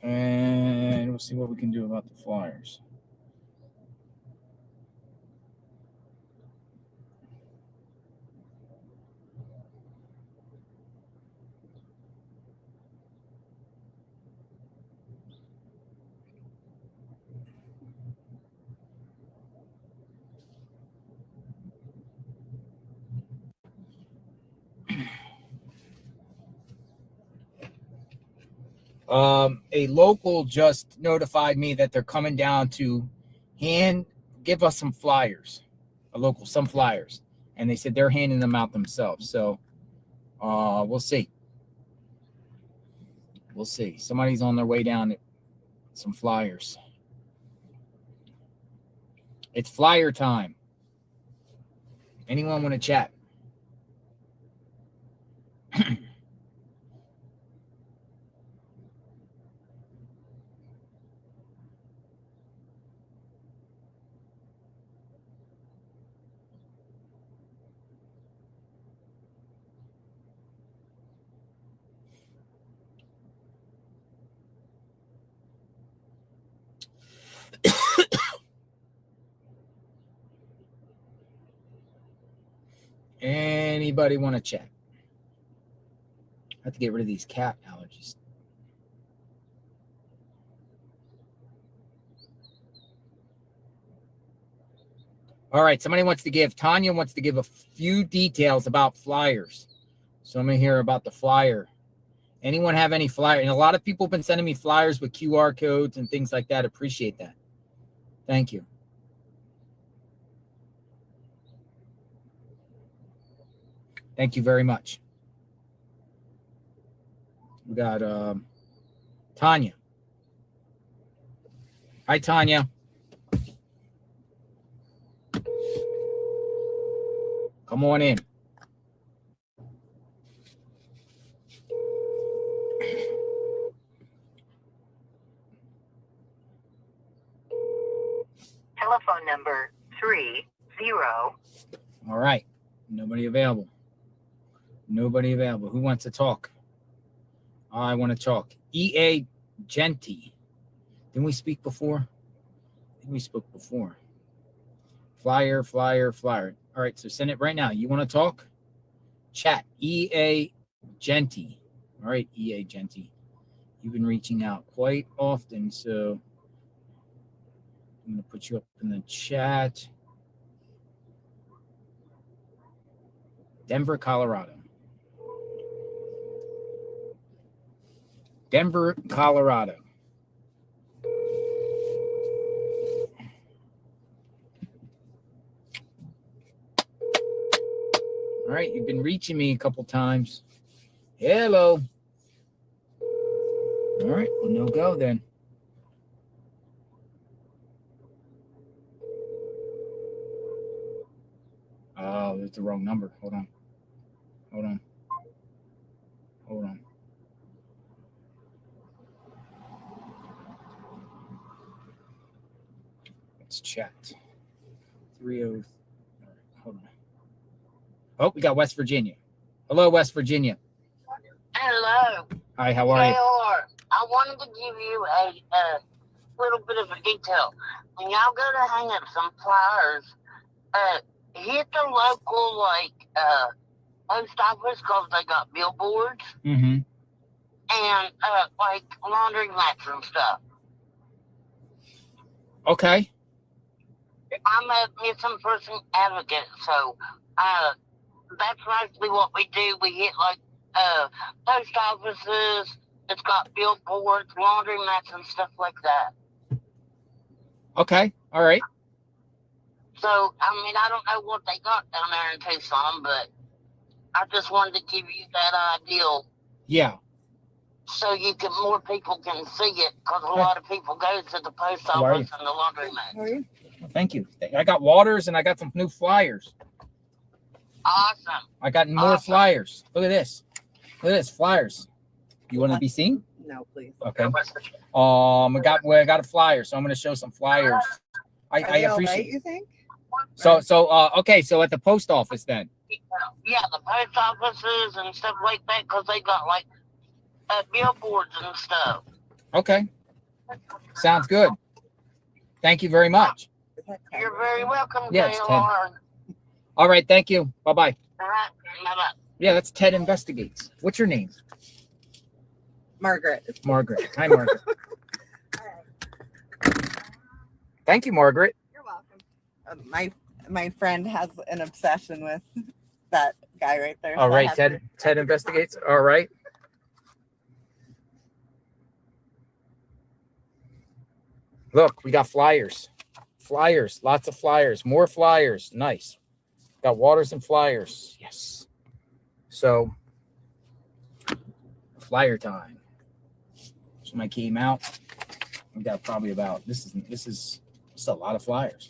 And we'll see what we can do about the Flyers. A local just notified me that they're coming down to give us some flyers. Some flyers. And they said they're handing them out themselves. So we'll see. We'll see. Somebody's on their way down to some flyers. It's flyer time. Anyone want to chat? Anybody want to chat? I have to get rid of these cat allergies. All right, Tanya wants to give a few details about flyers. So I'm going to hear about the flyer. Anyone have any flyer? And a lot of people have been sending me flyers with QR codes and things like that. Appreciate that. Thank you. Thank you very much. We got Tanya. Hi, Tanya. Come on in. Telephone number 30. All right. Nobody available. Nobody available. Who wants to talk? I want to talk. E.A. Genty. Didn't we speak before? I think we spoke before. Flyer. All right, so send it right now. You want to talk? Chat. E.A. Genty. All right, E.A. Genty. You've been reaching out quite often, so I'm going to put you up in the chat. Denver, Colorado. Denver, Colorado. All right, you've been reaching me a couple times. Hello. All right, well, no go then. Oh, that's the wrong number. Hold on. Let's chat. 30. All right, hold on. Oh, we got West Virginia. Hello, West Virginia. Hello. Hi, how are you? I wanted to give you a little bit of a detail. When y'all go to hang up some flyers, hit the local post office because they got billboards Mm-hmm. and like laundry mats and stuff. Okay. I'm a missing person advocate, so that's mostly what we do. We hit like post offices. It's got billboards, laundry mats, and stuff like that. Okay. All right. So, I mean, I don't know what they got down there in Tucson, but I just wanted to give you that ideal. Yeah. So more people can see it, because a lot of people go to the post How are office you? and the laundry mat. Thank you. I got waters and I got some new flyers. Awesome. I got more flyers. Look at this. Look at this, flyers. You want to be seen? No, please. Okay. I got a flyer, so I'm going to show some flyers. I appreciate. You think? So okay. So at the post office then. Yeah, the post offices and stuff like that, because they got like billboards and stuff. Okay. Sounds good. Thank you very much. You're very welcome. Yeah, it's JLR. 10. All right. Thank you. Bye-bye. All right. Bye-bye. Yeah, that's Ted Investigates. What's your name? Margaret. Margaret. Hi, Margaret. Thank you, Margaret. You're welcome. My friend has an obsession with that guy right there. All so I right, have Ted Investigates. All right. Look, we got flyers. Flyers, lots of flyers, more flyers. Nice. Got waters and flyers. Yes. So, flyer time. So when I came out, we got probably about this is a lot of flyers.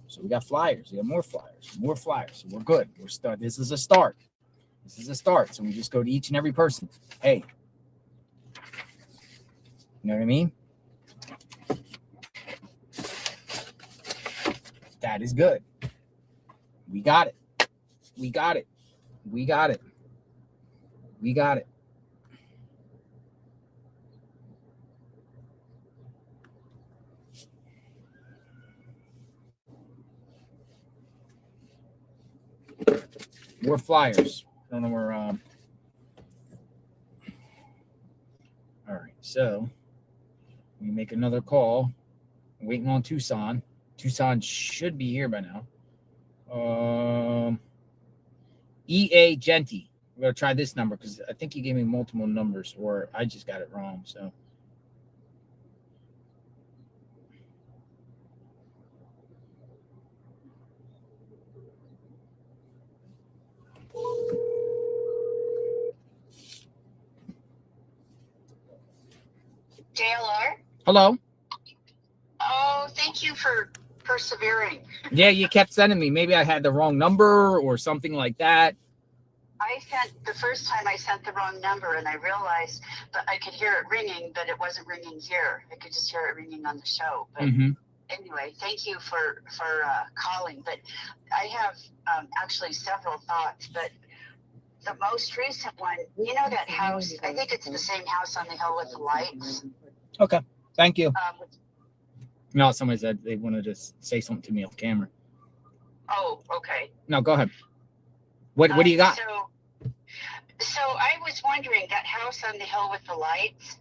So we got flyers. We got more flyers. So we're good. This is a start. So we just go to each and every person. Hey, you know what I mean? That is good. We got it. We got it. We got it. We got it. More flyers. I don't know where. All right. So we make another call. I'm waiting on Tucson. Tucson should be here by now. EA Genty. We're gonna try this number because I think you gave me multiple numbers, or I just got it wrong. So. JLR? Hello. Oh, thank you for persevering. Yeah, you kept sending me. Maybe I had the wrong number or something like that. The first time I sent the wrong number, and I realized that I could hear it ringing, but it wasn't ringing here. I could just hear it ringing on the show. But anyway, thank you for calling. But I have actually several thoughts. But the most recent one, you know that house, I think it's the same house on the hill with the lights. Okay. Thank you. No, somebody said they wanted to say something to me off camera. Oh, okay. No, go ahead. What do you got? So I was wondering, that house on the hill with the lights?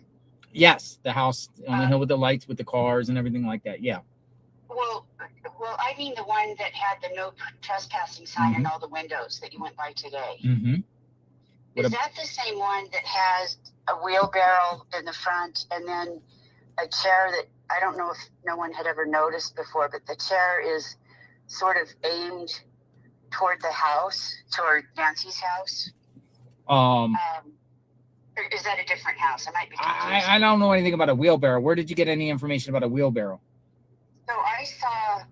Yes, the house on the hill with the lights, with the cars and everything like that. Yeah. Well, I mean the one that had the no trespassing sign and all the windows that you went by today. Is that the same one that has a wheelbarrow in the front and then a chair that I don't know if no one had ever noticed before, but the chair is sort of aimed toward the house, toward Nancy's house? Is that a different house? I might be confused. I don't know anything about a wheelbarrow. Where did you get any information about a wheelbarrow? So I saw.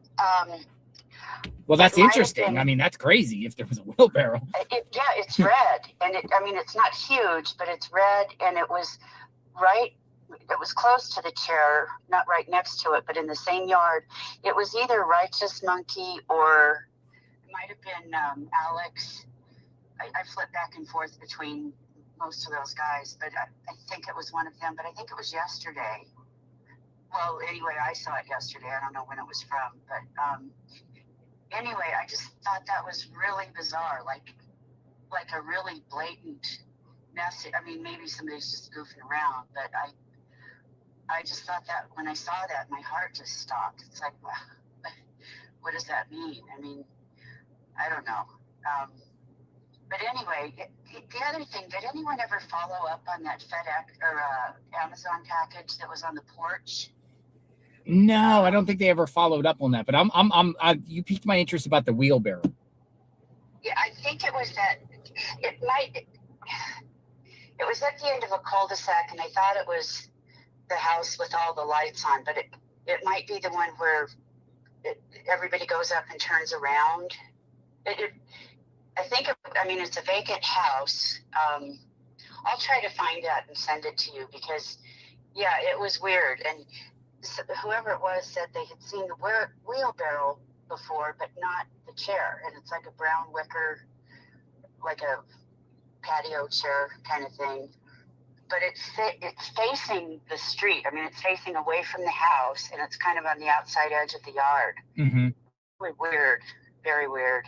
Well, that's interesting. I mean, that's crazy if there was a wheelbarrow. Yeah, it's red, and it's not huge, but it's red, and it was right. It was close to the chair, not right next to it, but in the same yard. It was either Righteous Monkey or it might have been Alex. I flip back and forth between most of those guys, but I think it was one of them. But I think it was yesterday. Well, anyway, I saw it yesterday. I don't know when it was from, but anyway, I just thought that was really bizarre, like a really blatant message. I mean, maybe somebody's just goofing around, but I just thought that when I saw that, my heart just stopped. It's like, what does that mean? I mean, I don't know. But anyway, the other thing, did anyone ever follow up on that FedEx or Amazon package that was on the porch? No, I don't think they ever followed up on that. But you piqued my interest about the wheelbarrow. Yeah, I think it was that. It was at the end of a cul-de-sac, and I thought it was the house with all the lights on, but it might be the one where everybody goes up and turns around. I think, I mean, it's a vacant house. I'll try to find that and send it to you because, yeah, it was weird. And whoever it was said they had seen the wheelbarrow before, but not the chair. And it's like a brown wicker, like a patio chair kind of thing. But it's facing the street. I mean, it's facing away from the house, and it's kind of on the outside edge of the yard. Mm-hmm. Weird, very weird.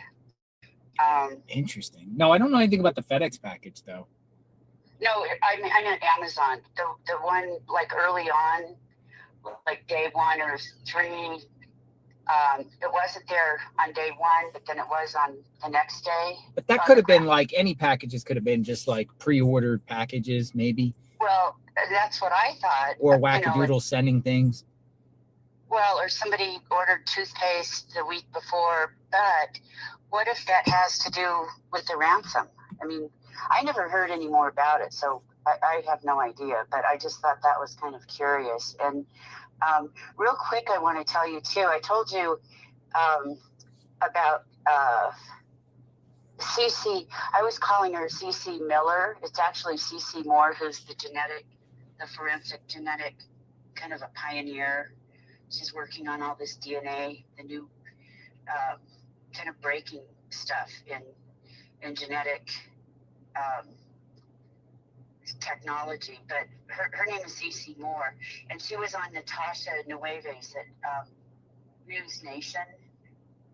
Interesting. No, I don't know anything about the FedEx package, though. No, I meant Amazon. The one like early on, like day 1 or 3. It wasn't there on day 1, but then it was on the next day. But that could have been like any packages could have been just like pre-ordered packages, maybe. Well, that's what I thought. Or wackadoodle sending things. Well, or somebody ordered toothpaste the week before. But what if that has to do with the ransom? I mean, I never heard any more about it, so I have no idea. But I just thought that was kind of curious. And real quick, I want to tell you, too, I told you about Cece. I was calling her Cece Miller. It's actually Cece Moore, who's the forensic genetic kind of a pioneer. She's working on all this DNA, the new kind of breaking stuff in genetic technology. But her name is Cece Moore, and she was on Natasha Nueves at News Nation.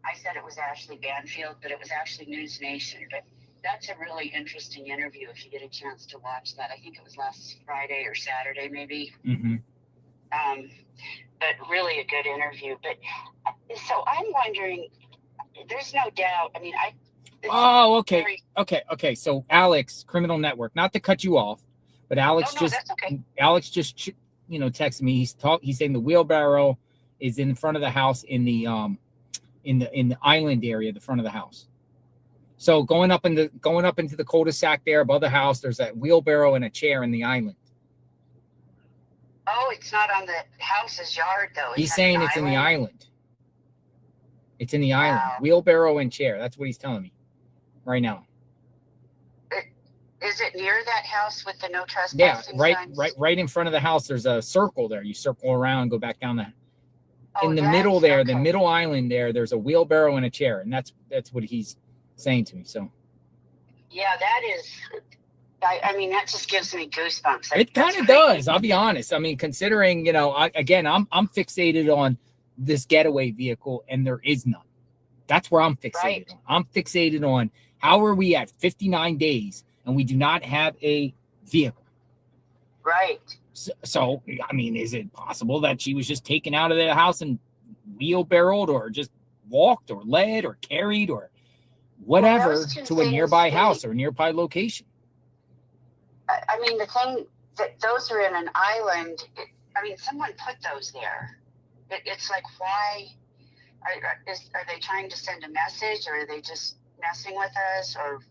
I said it was Ashley Banfield, but it was actually News Nation. But that's a really interesting interview if you get a chance to watch that. I think it was last Friday or Saturday, maybe. Mm-hmm. But really a good interview. But so I'm wondering, there's no doubt. I mean, Oh, okay. Okay. So Alex, Criminal Network, not to cut you off, but Alex that's okay. Alex just texted me. He's saying the wheelbarrow is in front of the house in the island area, the front of the house. So going up into the cul-de-sac there above the house, there's that wheelbarrow and a chair in the island. Oh, it's not on the house's yard though. He's saying it's in the island. It's in the island. Wheelbarrow and chair. That's what he's telling me right now. Is it near that house with the no trespassing signs? right in front of the house. There's a circle there. You circle around, go back down in the middle there, the middle island there. There's a wheelbarrow and a chair, and that's what he's saying to me. So. Yeah, that is. I mean, that just gives me goosebumps. It kind of does. I'll be honest. I mean, considering I'm fixated on this getaway vehicle, and there is none. That's where I'm fixated on. I'm fixated on how are we at 59 days and we do not have a vehicle. Right. So, I mean, is it possible that she was just taken out of the house and wheelbarrowed or just walked or led or carried or whatever to a nearby house or a nearby location? I mean, the thing that those are in an island, someone put those there. It's like, why are they trying to send a message, or are they just messing with us, or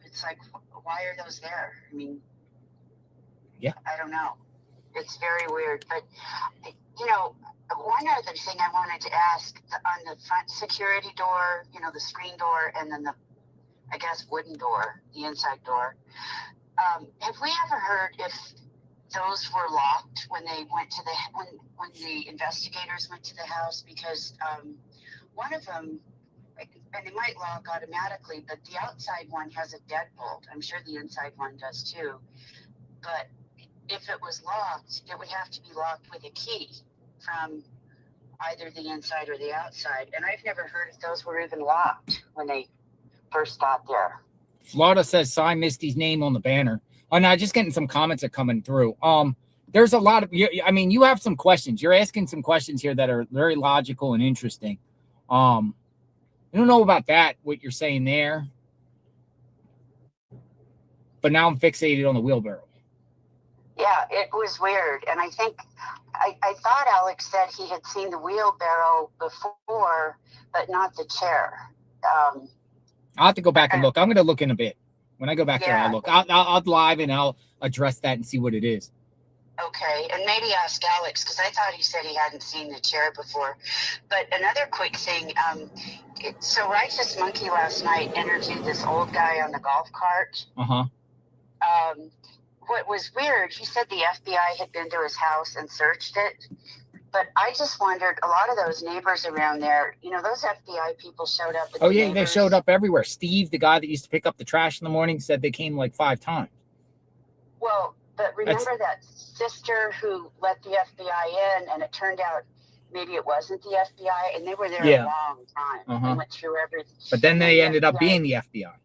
it's like, why are those there? I mean, yeah, I don't know. It's very weird. But one other thing I wanted to ask, on the front security door, the screen door, and then the, I guess, wooden door, the inside door. Have we ever heard if those were locked when they went to when the investigators went to the house? Because one of them, and they might lock automatically, but the outside one has a deadbolt. I'm sure the inside one does too. But if it was locked, it would have to be locked with a key from either the inside or the outside. And I've never heard if those were even locked when they first got there. Florida says sign Misty's name on the banner. Oh, no, just getting some comments are coming through. There's a lot of, you have some questions. You're asking some questions here that are very logical and interesting. I don't know about that, what you're saying there. But now I'm fixated on the wheelbarrow. Yeah, it was weird. And I think, I thought Alex said he had seen the wheelbarrow before, but not the chair. I'll have to go back and look. I'm going to look in a bit. When I go back there, I'll look. I'll live and I'll address that and see what it is. Okay, and maybe ask Alex, because I thought he said he hadn't seen the chair before. But another quick thing, so Righteous Monkey last night interviewed this old guy on the golf cart. What was weird, he said the FBI had been to his house and searched it. But I just wondered, a lot of those neighbors around there, you know, those FBI people showed up. Oh, yeah, they showed up everywhere. Steve, the guy that used to pick up the trash in the morning, said they came like 5 times. Well, but remember that sister who let the FBI in, and it turned out maybe it wasn't the FBI, and they were there a long time. They went through everything. But then they ended up being the FBI.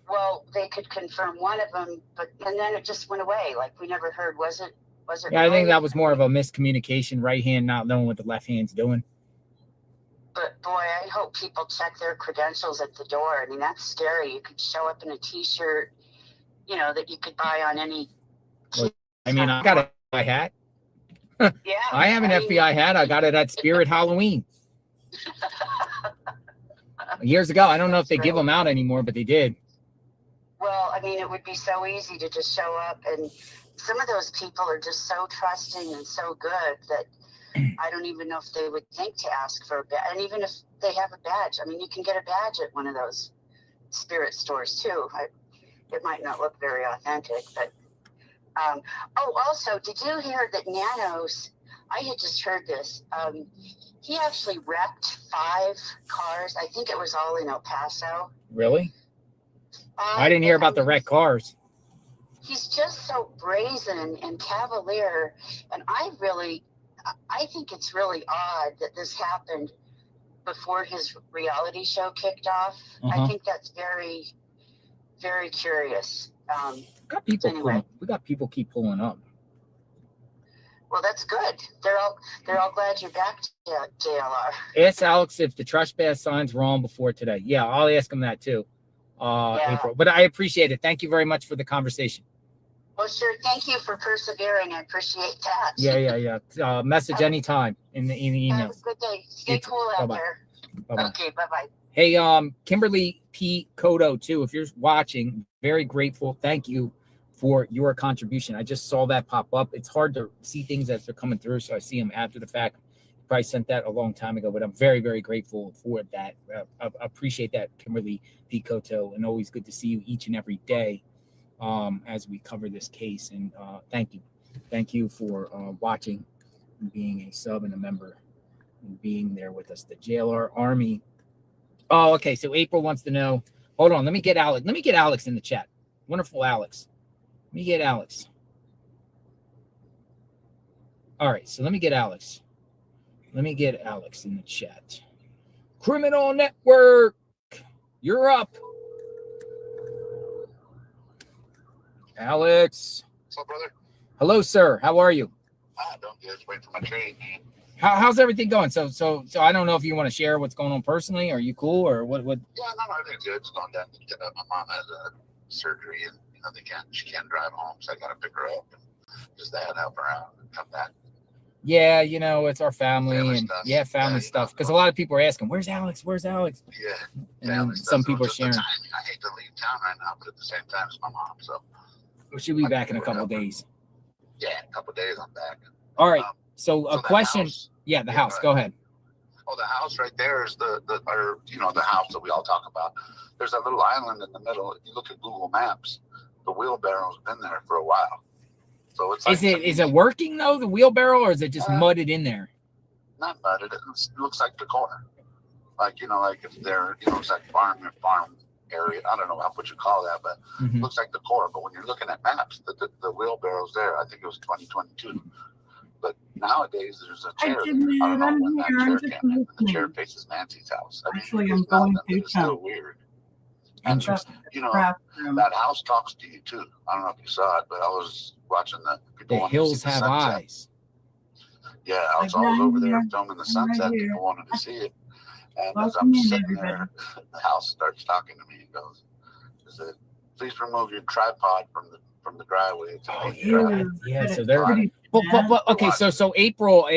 Well, they could confirm one of them, and then it just went away. Like, we never heard, was it Yeah, I think really? that was more of a miscommunication, right hand not knowing what the left hand's doing. But boy, I hope people check their credentials at the door. I mean, that's scary. You could show up in a T-shirt, you know, that you could buy on any. I mean, I got an FBI hat. Yeah, I have an FBI hat. I got it at Spirit Halloween years ago. I don't know if they give them out anymore, but they did. Well, I mean, it would be so easy to just show up, and some of those people are just so trusting and so good that I don't even know if they would think to ask for a badge. And even if they have a badge, I mean, you can get a badge at one of those spirit stores too. It might not look very authentic, but also, did you hear that Nanos, I had just heard this, he actually wrecked 5 cars. I think it was all in El Paso. Really? I didn't hear about the wrecked cars. He's just so brazen and cavalier, and I think it's really odd that this happened before his reality show kicked off. I think that's very, very curious. We got people keep pulling up. Well, that's good. They're all glad you're back, JLR. Ask Alex if the trespass sign's wrong before today. Yeah, I'll ask him that too. April. But I appreciate it. Thank you very much for the conversation. Well, sure. Thank you for persevering. I appreciate that. Yeah. Message anytime in the email. Have a good day. Stay cool out there. Bye-bye. Okay, bye-bye. Hey, Kimberly P. Kodo, too, if you're watching, very grateful. Thank you for your contribution. I just saw that pop up. It's hard to see things as they're coming through, so I see them after the fact. Probably sent that a long time ago, but I'm very, very grateful for that. I appreciate that, Kimberly P. Koto, and always good to see you each and every day as we cover this case. And thank you. Thank you for watching and being a sub and a member and being there with us. The JLR Army. Oh, okay. So April wants to know. Hold on. Let me get Alex. Let me get Alex in the chat. Wonderful Alex. Let me get Alex. All right. So let me get Alex. Let me get Alex in the chat. Criminal Network. You're up. Alex. What's up, brother? Hello, sir. How are you? I'm doing good. Just waiting for my train, man. How's everything going? So I don't know if you want to share what's going on personally. Are you cool or what? Yeah, no, everything's good. It's going down. My mom has a surgery, and she can't drive home, so I got to pick her up and just that, help her out, and come back. Yeah, it's our family and stuff. Family stuff. Because a lot of people are asking, "Where's Alex? Where's Alex?" Yeah, and some people are sharing. I hate to leave town right now, but at the same time, it's my mom, so. She'll be back in a couple of days. Yeah, a couple of days, I'm back. All right. So a question. The house. Go ahead. Oh, the house right there is the house that we all talk about. There's that little island in the middle. If you look at Google Maps, the wheelbarrow's been there for a while. So it's like is it working though, the wheelbarrow, or is it just mudded in there? Not mudded. It looks like decor. Like if they're it's like farm area. I don't know what you call that, but it looks like decor. But when you're looking at maps, the wheelbarrow's there. I think it was 2022. But nowadays, there's a chair. I don't know when that chair came in. The chair faces Nancy's house. Actually, I'm going to it's still weird. Interesting. That house talks to you too. I don't know if you saw it, but I was watching the people. The hills have eyes. Yeah, I was over there filming the sunset. People wanted to see it. And as I'm sitting there, the house starts talking to me and goes, "Please remove your tripod from the driveway." Yeah. So they're. But okay. So April,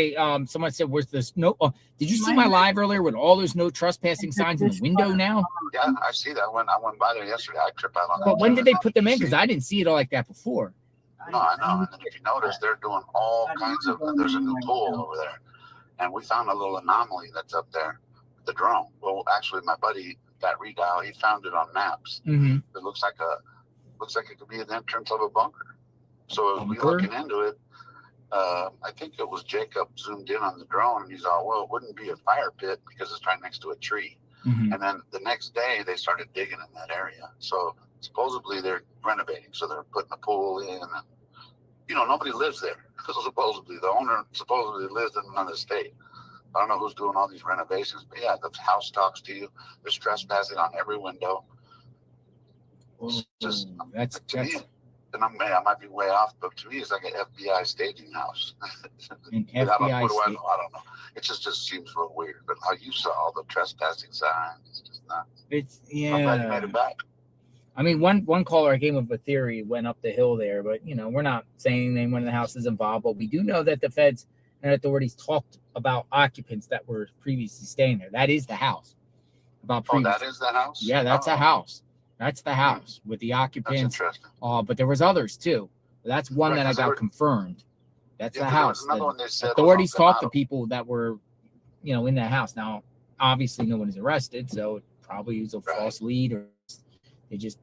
someone said, "Where's this no?" Did you see my live earlier with all those no trespassing signs in the window now? Yeah, I see that. I went by there yesterday. I tripped out on that. But when did they put them in? Because I didn't see it all like that before. No, I know. And then if you notice, they're doing all kinds of. There's a new pool over there, and we found a little anomaly that's up there, the drone. Well, actually, my buddy, that redial, he found it on maps. Mm-hmm. It looks like it could be an entrance of a bunker. So as we looking into it, I think it was Jacob zoomed in on the drone, and he's all, well, it wouldn't be a fire pit because it's right next to a tree. Mm-hmm. And then the next day, they started digging in that area. So supposedly they're renovating, so they're putting a pool in, and nobody lives there. Supposedly, the owner supposedly lives in another state. I don't know who's doing all these renovations, but yeah, the house talks to you. There's trespassing on every window. It's just that's me, and I might be way off, but to me, it's like an FBI staging house. An What do I FBI know? I don't know. It just seems real weird. But how you saw all the trespassing signs, it's just not. It's I'm glad you made it back. I mean, one caller I came up with a theory went up the hill there, but we're not saying anyone in the house is involved. But we do know that the feds and authorities talked about occupants that were previously staying there. That is the house. That is the house? Yeah, that's a house. That's the house with the occupants. That's interesting. But there was others too. That's one Right, that I 'cause got confirmed. That's the there was house. another The one they said was authorities on talked to Camaro. people that were, in that house. Now, obviously, no one is arrested, so it probably was a false lead, or they just,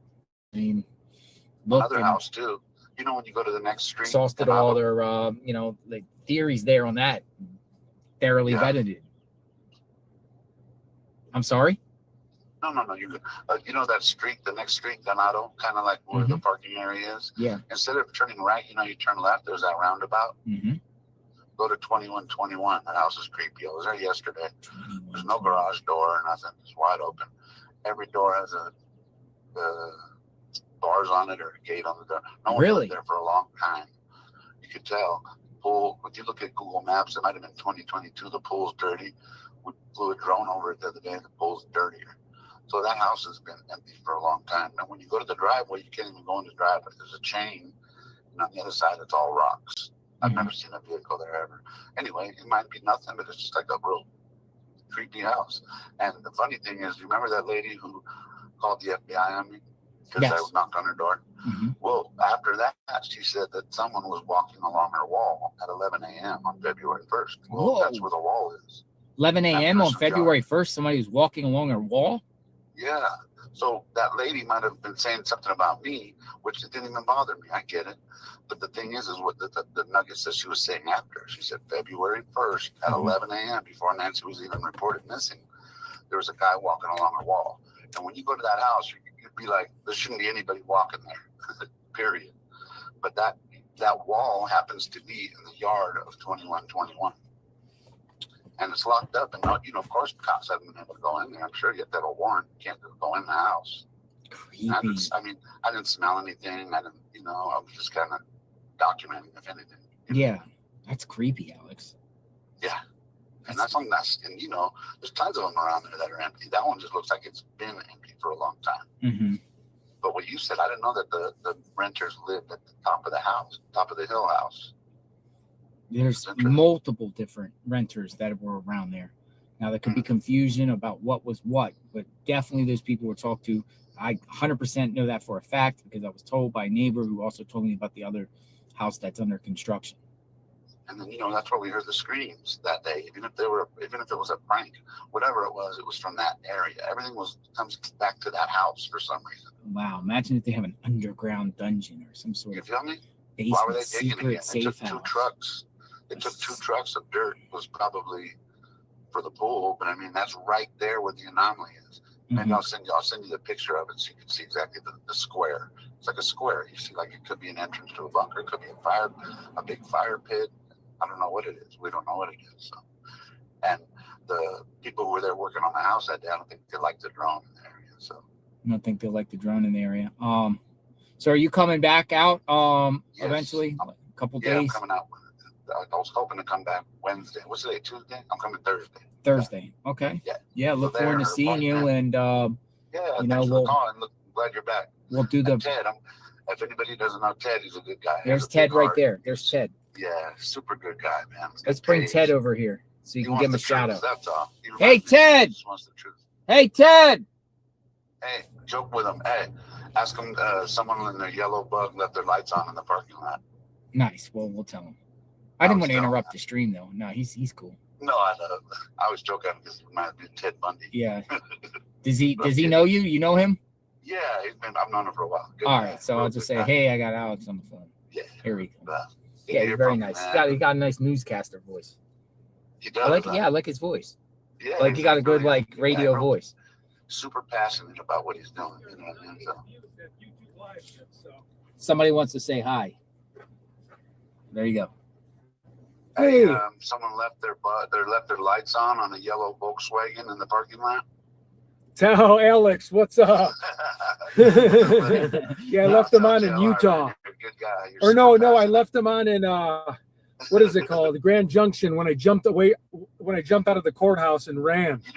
looked Another and house too. When you go to the next street, exhausted all their, like theories there on that. Thoroughly vetted it. I'm sorry. No, you're good. That street, the next street, Ganado, kind of like where the parking area is. Yeah. Instead of turning right, you turn left. There's that roundabout. Mm-hmm. Go to 2121. That house is creepy. I was there yesterday. There's no garage door or nothing. It's wide open. Every door has a bars on it or a gate on the door. No one Really? lived there for a long time. You could tell. Pool. If you look at Google Maps, it might have been 2022. The pool's dirty. We flew a drone over it the other day. The pool's dirtier. So that house has been empty for a long time. And when you go to the driveway, you can't even go in the driveway. There's a chain, and on the other side, it's all rocks. I've never seen a vehicle there ever. Anyway, it might be nothing, but it's just like a real creepy house. And the funny thing is, you remember that lady who called the FBI on me because I knocked on her door? Mm-hmm. Well, after that, she said that someone was walking along her wall at 11 a.m. on February 1st. Well, that's where the wall is. 11 a.m. on February 1st, somebody was walking along her wall? Yeah. So that lady might have been saying something about me, which didn't even bother me. I get it. But the thing is what the nugget says she was saying after. She said February 1st at 11 a.m. before Nancy was even reported missing. There was a guy walking along her wall. And when you go to that house, you'd be like, there shouldn't be anybody walking there, period. But that wall happens to be in the yard of 2121. And it's locked up. And, of course, cops haven't been able to go in there. I'm sure you have to have a warrant. You can't just go in the house. Creepy. I didn't smell anything. I was just kind of documenting, if anything. Yeah. That's creepy, Alex. Yeah. And there's tons of them around there that are empty. That one just looks like it's been empty for a long time. Mm-hmm. But what you said, I didn't know that the renters lived at the top of the house, top of the hill house. There's multiple different renters that were around there. Now, there could be confusion about what was what, but definitely those people were talked to. I 100% know that for a fact because I was told by a neighbor who also told me about the other house that's under construction. And then, that's where we heard the screams that day. Even if it was a prank, whatever it was from that area. Everything comes back to that house for some reason. Wow. Imagine if they have an underground dungeon or some sort of basement, secret Why were they digging again? safe They took house. 2 trucks. They took 2 trucks of dirt. It was probably for the pool, but that's right there where the anomaly is. Maybe I'll send you the picture of it so you can see exactly the square. It's like a square. You see, like it could be an entrance to a bunker. It could be a big fire pit. I don't know what it is. We don't know what it is. So, and the people who were there working on the house that day, I don't think they liked the drone in the area. So I don't think they like the drone in the area. So are you coming back out eventually? A couple days? I'm coming out. I was hoping to come back Wednesday. What's today? Tuesday? I'm coming Thursday. Thursday. Okay. Yeah. Look forward to seeing you. And thanks for calling. Glad you're back. We'll do the Ted. If anybody doesn't know Ted, he's a good guy. There's Ted right there. There's Ted. Yeah, super good guy, man. Let's bring Ted over here so you can give him a shout out. That's all. Hey, Ted. He just wants the truth. Hey, Ted. Hey, joke with him. Hey, ask him. Someone in their yellow bug left their lights on in the parking lot. Nice. Well, we'll tell him. I didn't want to interrupt the stream though. No, he's cool. No, I was joking because it might have been Ted Bundy. Yeah. Does he know you? You know him? Yeah, I've known him for a while. Good All guy. right, so I'll just say, hey, I got Alex on the phone. Yeah. Here he comes. Good Yeah, to he's hear very from you, nice. man. He got a nice newscaster voice. He does. I like his voice. Yeah, Like he got a good really good radio guy, voice. super passionate about what he's doing. You know what I mean? So, Somebody wants to say hi. There you go. hey, someone left their lights on a yellow Volkswagen in the parking lot. Tell Alex, what's up? Yeah, I left them on in Utah. You're a good guy. You're Or no, I left them on in what is it called? The Grand Junction when I jumped out of the courthouse and ran. You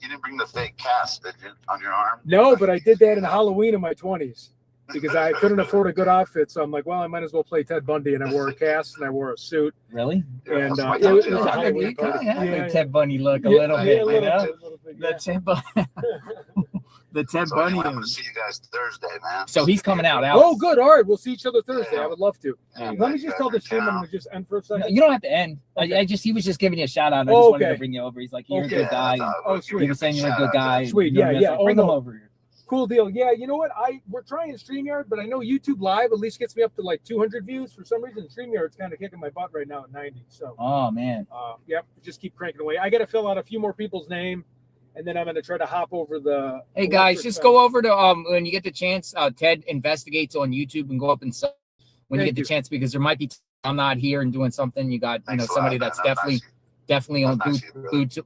didn't bring the fake cast, did you, on your arm? No, but I did that in Halloween in my 20s because I couldn't afford a good outfit. So I'm like, well, I might as well play Ted Bundy, and I wore a cast and I wore a suit. Really? And it was a Halloween party. Ted Bundy look a little bit, you know? The Ted Bundy. The Ted Bundy. I'm going to see you guys Thursday, man. So he's coming out. Alex. Oh, good. All right, we'll see each other Thursday. Yeah. I would love to. Yeah, Let me just tell the stream. I'm going to just end for a second. No, you don't have to end. Okay. He was just giving you a shout out. And I just wanted to bring you over. He's like, you're a good guy. Oh, sweet. He was saying you're a good guy. Sweet. Yeah. Bring him over here. Cool deal. Yeah, you know what? We're trying StreamYard, but I know YouTube Live at least gets me up to like 200 views. For some reason, StreamYard's kind of kicking my butt right now at 90. So. Oh man. Yep. Just keep cranking away. I got to fill out a few more people's name, and then I'm going to try to hop over the. Hey guys, just go over to when you get the chance. Ted Investigates on YouTube and go up and sub when you get the chance, because there might be I'm not here and doing something. You got somebody that's definitely on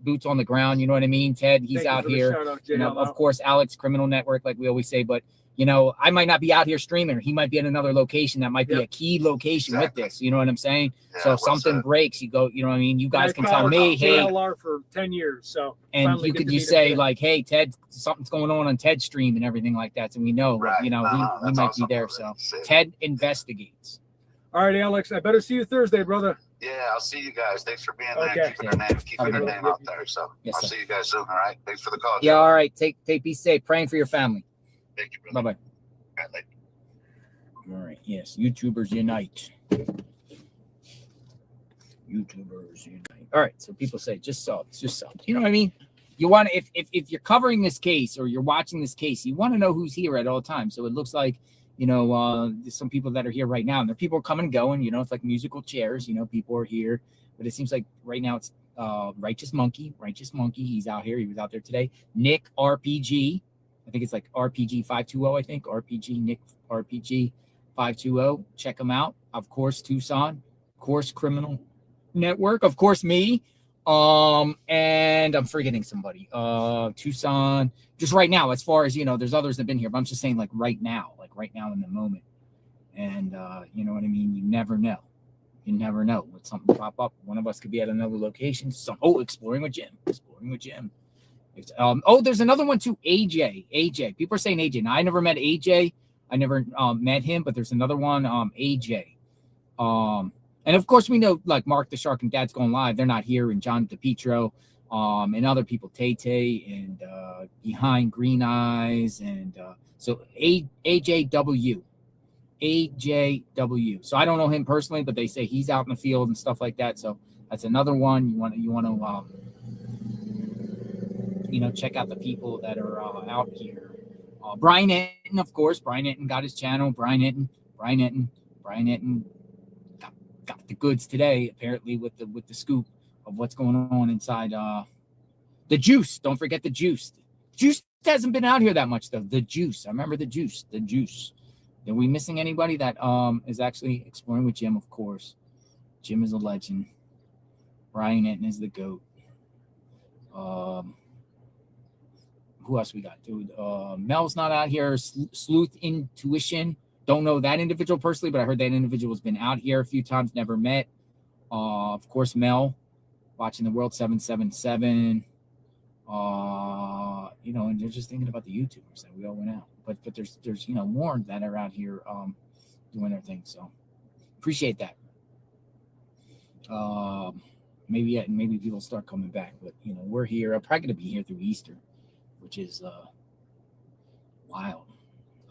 boots on the ground. You know what I mean? Ted, he's out here. Of course, Alex Criminal Network, like we always say. But I might not be out here streaming, or he might be in another location that might be a key location with this. You know what I'm saying? Yeah, so if something breaks, you go. You know what I mean? You guys can tell me, hey, JLR for 10 years. So and you could say like, hey, Ted, something's going on Ted's stream and everything like that. So we know, he might be there. So Ted Investigates. All right, Alex, I better see you Thursday, brother. Yeah, I'll see you guys. Thanks for being there, keeping their name out there. So I'll see you guys soon. All right. Thanks for the call. Yeah. All right. Be safe. Praying for your family. Thank you. Bye bye. All right. Yes. YouTubers unite. YouTubers unite. All right. So people say just subs. You know what I mean? You want to, if you're covering this case or you're watching this case, you want to know who's here at all times. So it looks like, there's some people that are here right now, and there are people coming and going. It's like musical chairs. People are here, but it seems like right now it's Righteous Monkey. He's out here. He was out there today. Nick RPG. I think it's like RPG 520. I think RPG Nick RPG 520. Check him out. Of course, Tucson. Of course, Criminal Network. Of course, me. And I'm forgetting somebody. Tucson. Just right now, as far as there's others that have been here, but I'm just saying like right now in the moment. And you know what I mean? You never know. When something pop up. One of us could be at another location. Exploring with Jim. There's another one too. AJ. People are saying AJ. Now I never met AJ. I never met him, but there's another one. AJ. And of course we know like Mark the Shark and Dad's Going Live. They're not here, and John DePietro, and other people, Tay and Behind Green Eyes, and so AJW. So I don't know him personally, but they say he's out in the field and stuff like that. So that's another one you want to check out the people that are out here. Brian Enton, of course. Brian Enton got his channel. Brian Enton got the goods today, apparently, with the scoop of what's going on inside the Juice. Don't forget the Juice. Juice hasn't been out here that much though. The Juice. I remember the Juice. Are we missing anybody that is actually exploring with Jim? Of course. Jim is a legend. Brian Enton is the GOAT. Who else we got, dude? Mel's not out here. Sleuth Intuition. Don't know that individual personally, but I heard that individual's been out here a few times, never met. Of course, Mel, watching the World 777. And they're just thinking about the YouTubers that we all went out. But there's more that are out here doing their thing. So appreciate that. Maybe people start coming back, but we're here. I'm probably gonna be here through Easter, which is wild.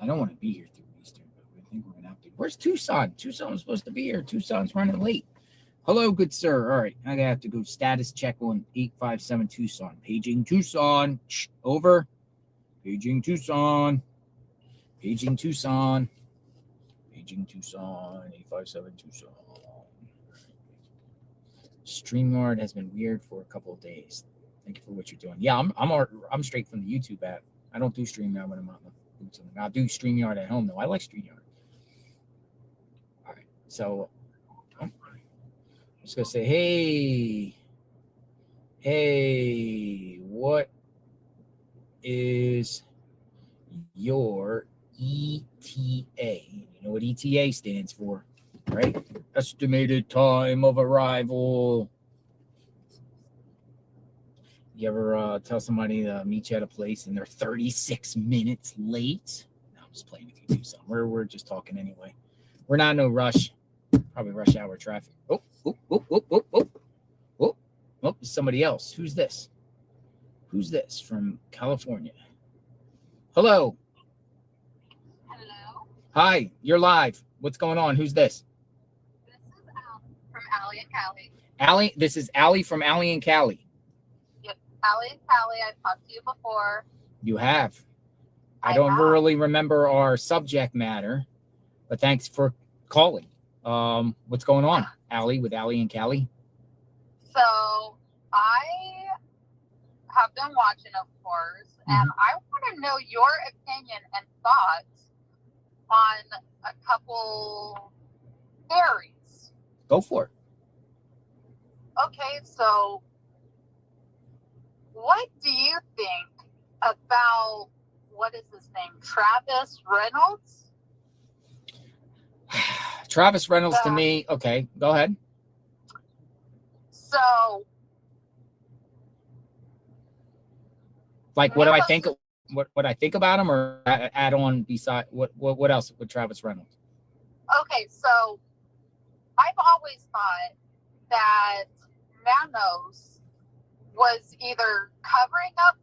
I don't want to be here through Easter, but think we're gonna have to. Where's Tucson? Tucson was supposed to be here. Tucson's running late. Hello, good sir. All right, I have to go status check on 857 Tucson. Paging Tucson. Shh, over. Paging Tucson. Paging Tucson. Paging Tucson. 857 Tucson. StreamYard has been weird for a couple of days. Thank you for what you're doing. Yeah, I'm straight from the YouTube app. I don't do StreamYard when I'm on the something. I'll do StreamYard at home though. I like StreamYard. All right, so I'm just gonna say, hey, what is your ETA? You know what ETA stands for, right? Estimated time of arrival. You ever tell somebody to meet you at a place and they're 36 minutes late? No, I'm just playing with you, Tucson. We're just talking anyway. We're not in no rush. Probably rush hour traffic. Oh, it's somebody else. Who's this? Who's this from California? Hello. Hello. Hi, you're live. What's going on? Who's this? This is from Allie and Callie. Allie, this is Allie from Allie and Callie. Yep, Allie and Callie. I've talked to you before. You have. I don't really remember our subject matter, but thanks for calling. What's going on, Allie, with Allie and Callie? So I have been watching, of course, and I want to know your opinion and thoughts on a couple theories. Go for it. Okay, so what do you think about, what is his name, Travis Reynolds? Travis Reynolds to me. Okay, go ahead. So, like, what do I think? What I think about him, or add on beside what else with Travis Reynolds? Okay, so I've always thought that Nanos was either covering up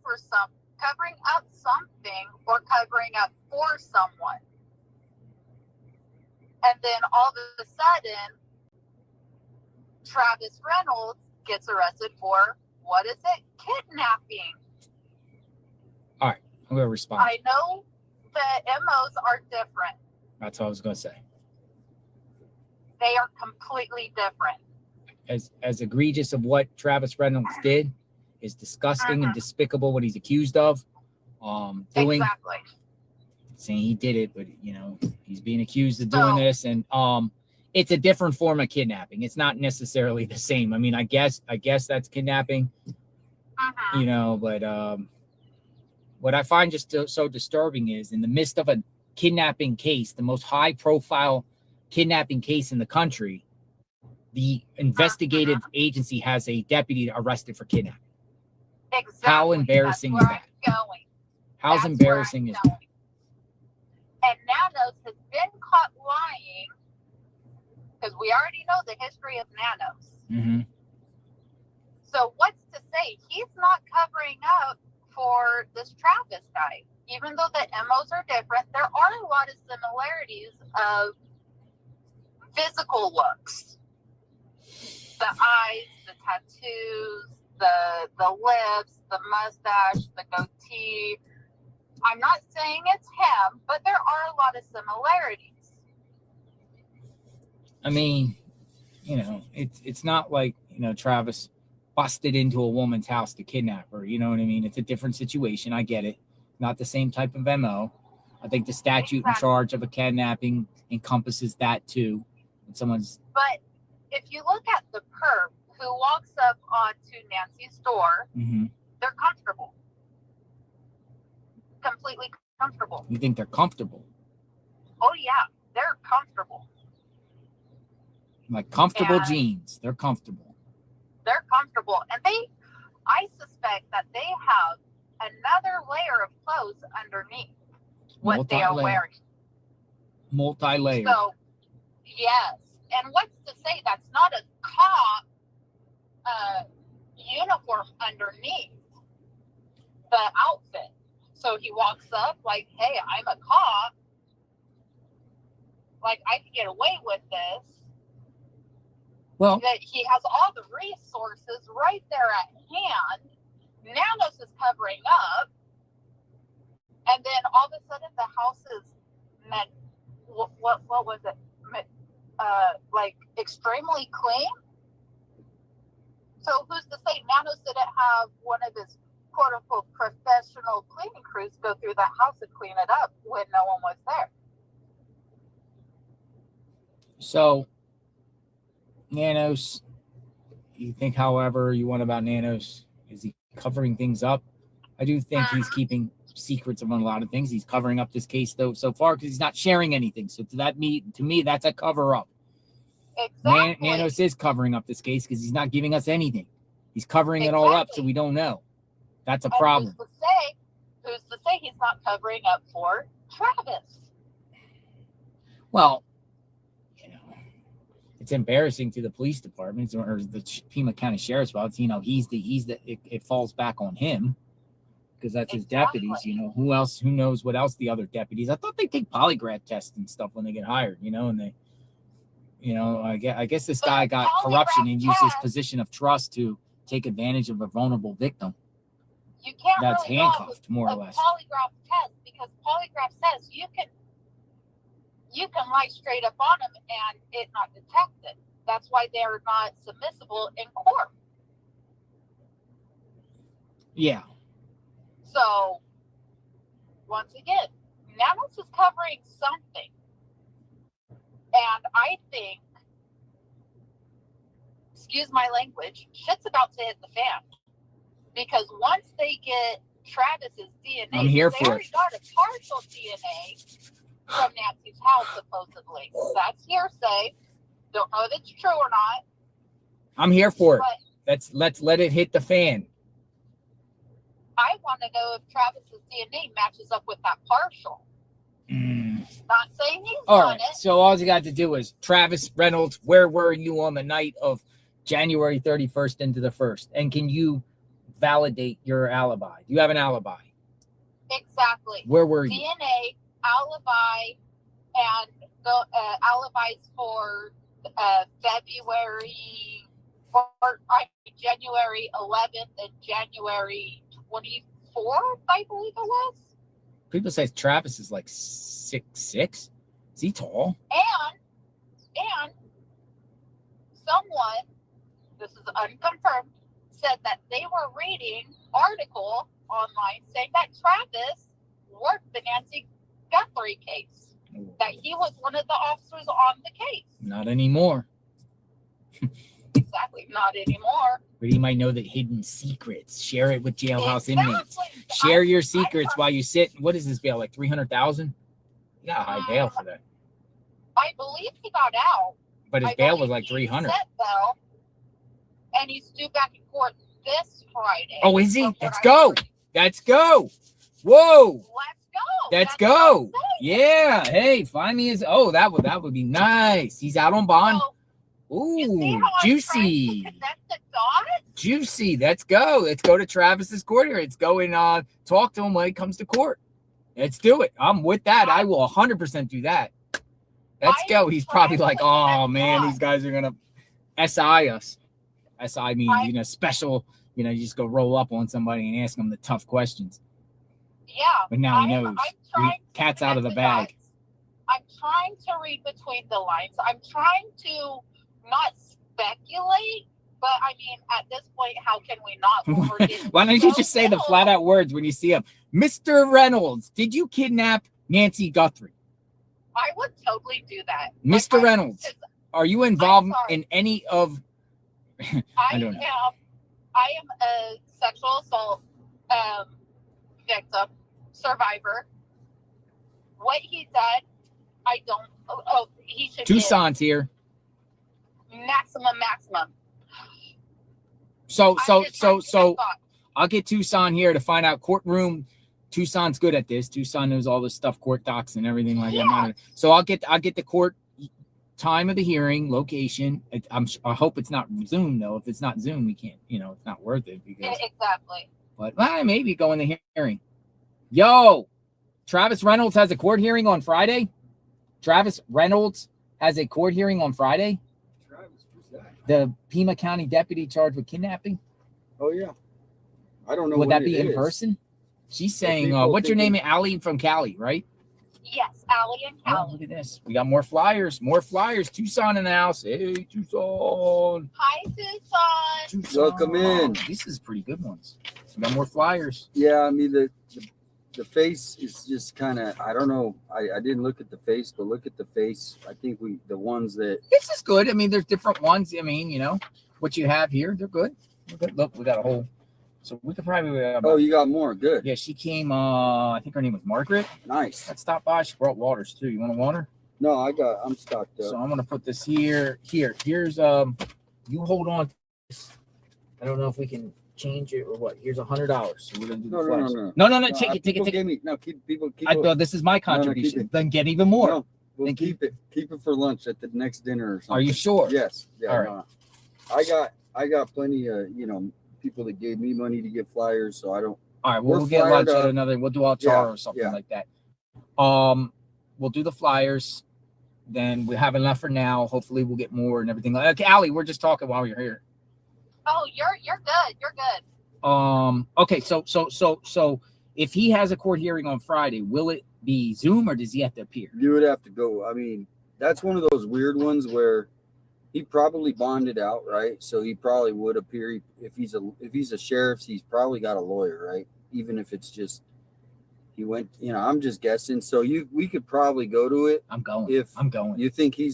something or covering up for someone. And then all of a sudden, Travis Reynolds gets arrested for, what is it? Kidnapping. All right, I'm going to respond. I know the MOs are different. That's what I was going to say. They are completely different. As egregious of what Travis Reynolds did is disgusting and despicable what he's accused of doing. Exactly. Saying he did it, but he's being accused of doing this, and it's a different form of kidnapping. It's not necessarily the same. I mean, I guess that's kidnapping, but what I find just so disturbing is in the midst of a kidnapping case, the most high profile kidnapping case in the country, the investigative agency has a deputy arrested for kidnapping. Exactly. How embarrassing is that? How embarrassing is that? And Nanos has been caught lying, because we already know the history of Nanos. Mm-hmm. So what's to say he's not covering up for this Travis guy? Even though the MOs are different, there are a lot of similarities of physical looks. The eyes, the tattoos, the lips, the mustache, the goatee. I'm not saying it's him, but there are a lot of similarities. I mean, it's not like, Travis busted into a woman's house to kidnap her. You know what I mean? It's a different situation. I get it. Not the same type of MO. I think the statute in charge of a kidnapping encompasses that too. But if you look at the perp who walks up onto Nancy's door, they're comfortable. Completely comfortable. You think they're comfortable? Oh yeah, they're comfortable. Like comfortable jeans. They're comfortable. They're comfortable. And I suspect that they have another layer of clothes underneath what they are wearing. Multi-layered. So, yes. And what's to say that's not a cop uniform underneath the outfit? So he walks up like, hey, I'm a cop. like I can get away with this. Well, that he has all the resources right there at hand. Nanos is covering up, and then all of a sudden the house is meant. What was it? Like extremely clean. So who's to say Nanos didn't have one of his quote unquote professional cleaning crews go through the house and clean it up when no one was there? So, Nanos, you think however you want about Nanos. Is he covering things up? I do think he's keeping secrets on a lot of things. He's covering up this case though so far because he's not sharing anything. So to me, that's a cover up. Exactly. Nanos is covering up this case because he's not giving us anything. He's covering it all up so we don't know. That's a problem. Who's to say he's not covering up for Travis? Well, you know, it's embarrassing to the police department or the Pima County Sheriff's Office. You know, it falls back on him because that's his deputies. You know, who else? Who knows what else the other deputies? I thought they take polygraph tests and stuff when they get hired. You know, and they. You know, I guess this guy got corruption and used his position of trust to take advantage of a vulnerable victim. You can't that's really handcuffed, more or less. Polygraph test because polygraph says you can lie straight up on him and it not detected. That's why they're not submissible in court. Yeah. So once again, Nanos is covering something. And I think, excuse my language, shit's about to hit the fan. Because once they get Travis's DNA, I'm here they for already it. got a partial DNA from Nancy's house, supposedly. That's hearsay. Don't know if it's true or not. I'm here for it. Let's let it hit the fan. I want to know if Travis's DNA matches up with that partial. Not saying he's All done right. it. So all you got to do is Travis Reynolds. Where were you on the night of January 31st into the 1st? And can you validate your alibi? Do you have an alibi? Exactly. Where were you? DNA, alibi, and alibis for January 11th and January 24th, I believe it was. People say Travis is like 6'6". Is he tall? And someone, this is unconfirmed, said that they were reading article online saying that Travis worked the Nancy Guthrie case. That he was one of the officers on the case. Not anymore. Exactly, not anymore. But he might know the hidden secrets. Share it with jailhouse inmates. Share your secrets while you sit. What is this bail? Like $300,000? You got a high bail for that. I believe he got out. But his bail was like $300. Bail, and he's due back in court this Friday. Oh, is he? Let's go. Let's go. Whoa. Let's go. Let's go. Yeah. Hey, find me his. Oh, that would be nice. He's out on bond. Ooh, juicy. Juicy. Let's go. Let's go to Travis's court here. Let's go and talk to him when he comes to court. Let's do it. I'm with that. I will 100% do that. Let's go. He's probably like, oh man, these guys are gonna SI us. SI means special. You just go roll up on somebody and ask them the tough questions. Yeah. But now he knows. Cat's out of the bag. I'm trying to read between the lines. I'm trying to not speculate, but I mean, at this point, how can we not? Why don't you just say the flat out words when you see him? Mr. Reynolds, did you kidnap Nancy Guthrie? I would totally do that. Mr. Reynolds, are you involved in any of... I don't know. I am a sexual assault victim, survivor. What he did, I don't... Oh, he should Tucson's here. Maximum. So I'll get Tucson here to find out courtroom. Tucson's good at this. Tucson knows all this stuff, court docs and everything like that. So I'll get the court time of the hearing, location. I hope it's not Zoom though. If it's not Zoom, we can't. It's not worth it because exactly. But maybe go in the hearing. Yo, Travis Reynolds has a court hearing on Friday. Travis Reynolds has a court hearing on Friday. Travis, who's that? The Pima County deputy charged with kidnapping. Oh yeah. I don't know. Would when that be it in is. person? She's So saying, people what's your name? thinking- Allie from Cali, right? Yes, Allie and Oh, Callie. look at this. We got more flyers. More flyers. Tucson in the house. Hey, Tucson. Hi, Tucson. Tucson. Welcome in. These is pretty good ones. We got more flyers. Yeah, I mean the face is just kind of, I don't know. I didn't look at the face, but look at the face. I think the ones that This is good. I mean, there's different ones. I mean, you know, what you have here, they're good. Look, we got a whole. So we could probably. oh, you got more. Good. Yeah, she came. I think her name was Margaret. Nice. Let's stop by. She brought waters too. You want a water? No, I'm stocked up. So I'm gonna put this here. Here's you hold on to this. I don't know if we can change it or what. Here's $100. So we're gonna do the flash. No. Take it. People give me, no, keep people. Keep I it. thought this is my No, no, contribution. keep it. Then get even more. No, we'll keep it. Keep it for lunch at the next dinner or something. Are you sure? Yes. Yeah. All right. No. I got plenty of people that gave me money to get flyers, so I don't. All right, we're we'll get flyed lunch at up. another. We'll do all char Yeah, or something yeah. like that. We'll do the flyers. Then we have enough for now. Hopefully, we'll get more and everything. Okay, Allie, we're just talking while you're here. Oh, you're good. You're good. Okay, so if he has a court hearing on Friday, will it be Zoom or does he have to appear? You would have to go. I mean, that's one of those weird ones where he probably bonded out, right? So he probably would appear. If he's a sheriff, he's probably got a lawyer, right? Even if it's just he went. I'm just guessing. So we could probably go to it. I'm going. If I'm going. You think you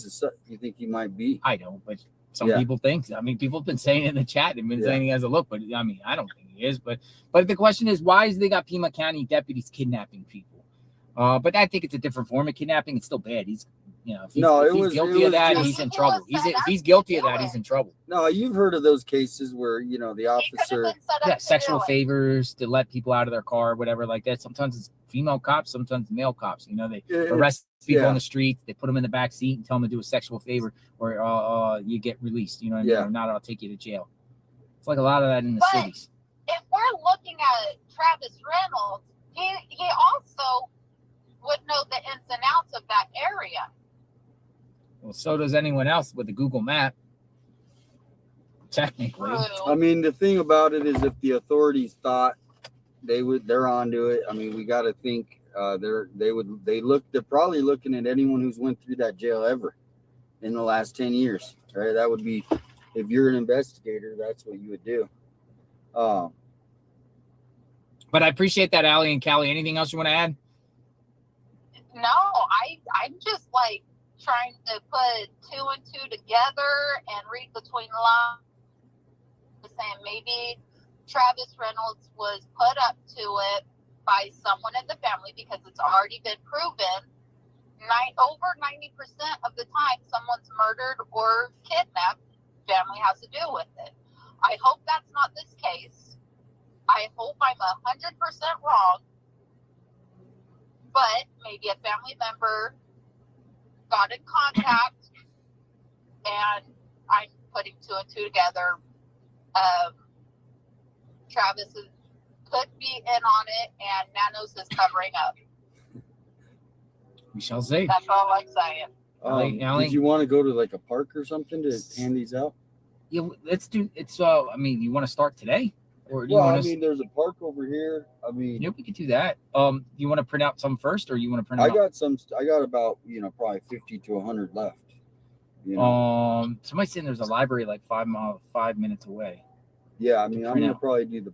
think he might be? I don't, but some people think. I mean, people have been saying in the chat, they've been saying he has a look, but I mean, I don't think he is. But the question is, why is they got Pima County deputies kidnapping people? But I think it's a different form of kidnapping. It's still bad. He's if he's guilty of that, he's in trouble. If he's guilty of that, he's in trouble. No, you've heard of those cases where the officer sexual favors to let people out of their car, whatever like that. Sometimes it's female cops, sometimes male cops. They arrest people on the street, they put them in the back seat and tell them to do a sexual favor, or you get released. You know what I mean? Or not, I'll take you to jail. It's like a lot of that in the cities. If we're looking at Travis Reynolds, he also would know the ins and outs of that area. Well, so does anyone else with the Google map. Technically. I mean, the thing about it is, if the authorities thought they're onto it. I mean, we got to think they're probably looking at anyone who's went through that jail ever in the last 10 years, right? That would be, if you're an investigator, that's what you would do. But I appreciate that, Allie and Callie. Anything else you want to add? No, I'm just like trying to put two and two together and read between the lines, saying maybe Travis Reynolds was put up to it by someone in the family because it's already been proven. Over 90% of the time, someone's murdered or kidnapped, family has to do with it. I hope that's not this case. I hope I'm 100% wrong. But maybe a family member got in contact, and I'm putting two and two together. Travis could be in on it, and Nanos is covering up. We shall see. That's all I'm saying. Allie? Did you want to go to like a park or something to hand these out? Yeah, let's do. It's. I mean, you want to start today, or do you want to? I mean, there's a park over here. I mean, yeah, we could do that. You want to print out some first, or you want to print? I got about probably 50 to 100 left. Somebody saying there's a library like 5 minutes away. Yeah, I mean, I'm gonna out. probably do the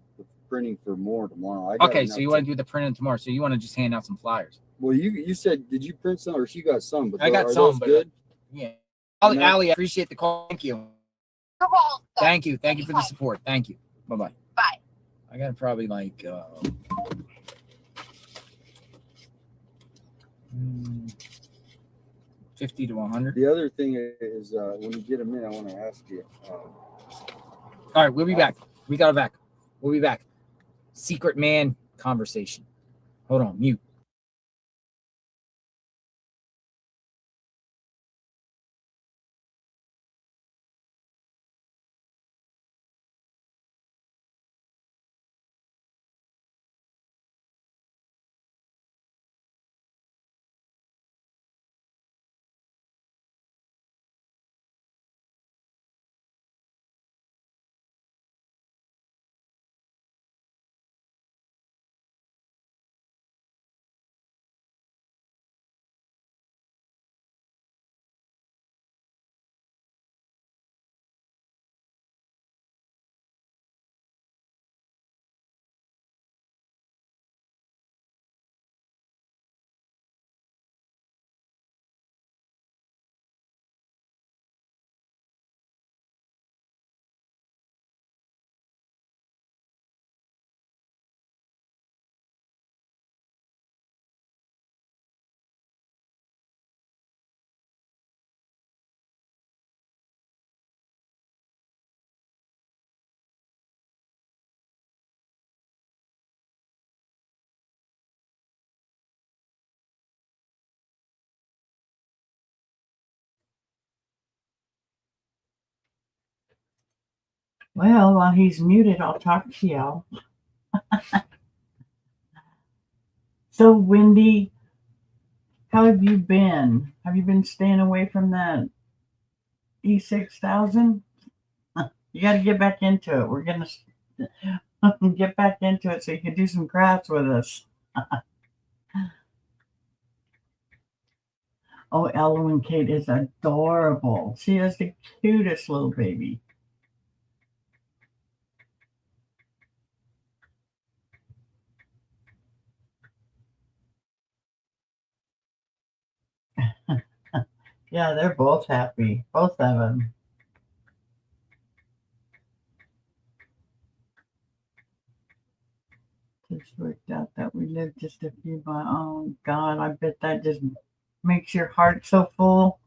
printing for more tomorrow. Okay, so you want to do the printing tomorrow? So you want to just hand out some flyers? Well, you said, did you print some, or she got some? But I got are some. those But good? Yeah. Allie, I appreciate the call. Thank you. You're welcome. Thank you for the support. Thank you. Bye. Bye. I got probably like 50 to 100. The other thing is, when you get a minute, I want to ask you. All right, we'll be back. We got it back. We'll be back. Secret man conversation. Hold on, mute. Well, while he's muted, I'll talk to y'all. So, Wendy, how have you been? Have you been staying away from that E6000? You got to get back into it. We're going to get back into it so you can do some crafts with us. Oh, Ella Kate is adorable. She is the cutest little baby. Yeah, they're both happy. Both of them. Just worked out that we live just a few miles. Oh, God, I bet that just makes your heart so full.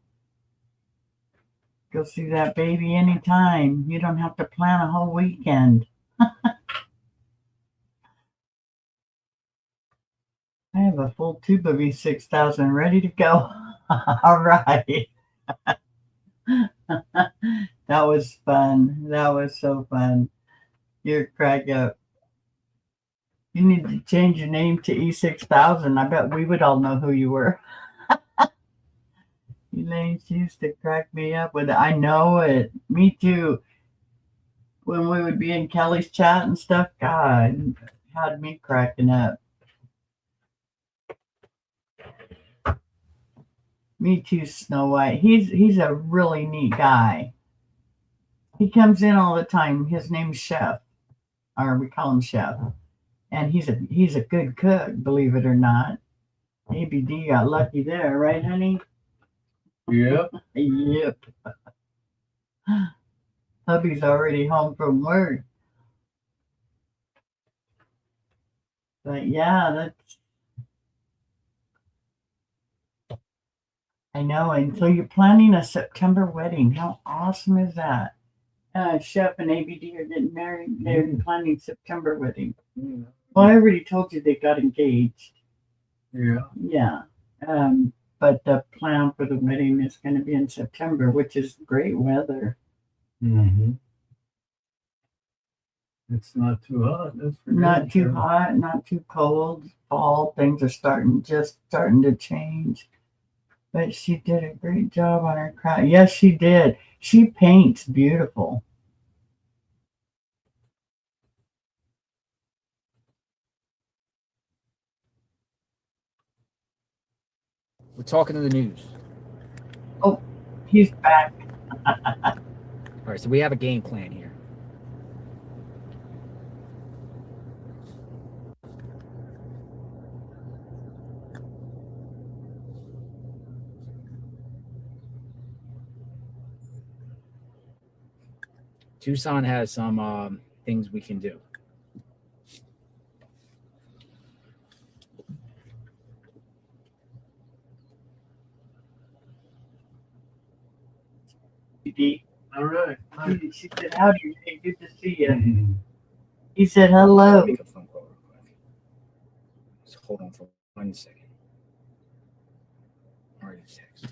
Go see that baby anytime. You don't have to plan a whole weekend. I have a full tube of E6000 ready to go. All right. That was fun. That was so fun. You're crack up. You need to change your name to E6000. I bet we would all know who you were. Elaine used to crack me up with it. I know it. Me too. When we would be in Kelly's chat and stuff, God, had me cracking up. Me too, Snow White. He's a really neat guy. He comes in all the time. His name's Chef, or we call him Chef, and he's a good cook, believe it or not. ABD got lucky there, right, honey? Yep. Yep. Hubby's already home from work. But yeah, I know. And so you're planning a September wedding. How awesome is that? Chef and ABD are getting married. They're planning September wedding. Well, I already told you they got engaged. Yeah. Yeah. But the plan for the wedding is going to be in September, which is great weather. Mm-hmm. It's not too hot. That's for Not too sure. hot, not too cold. Fall, things are starting to change. But she did a great job on her craft. Yes, she did. She paints beautiful. We're talking to the news. Oh, he's back. All right, so we have a game plan here. Tucson has some things we can do. All right. She said, howdy, Ray. Good to see you. He said, hello. Make a phone call real quick. Just hold on for 1 second. Already text.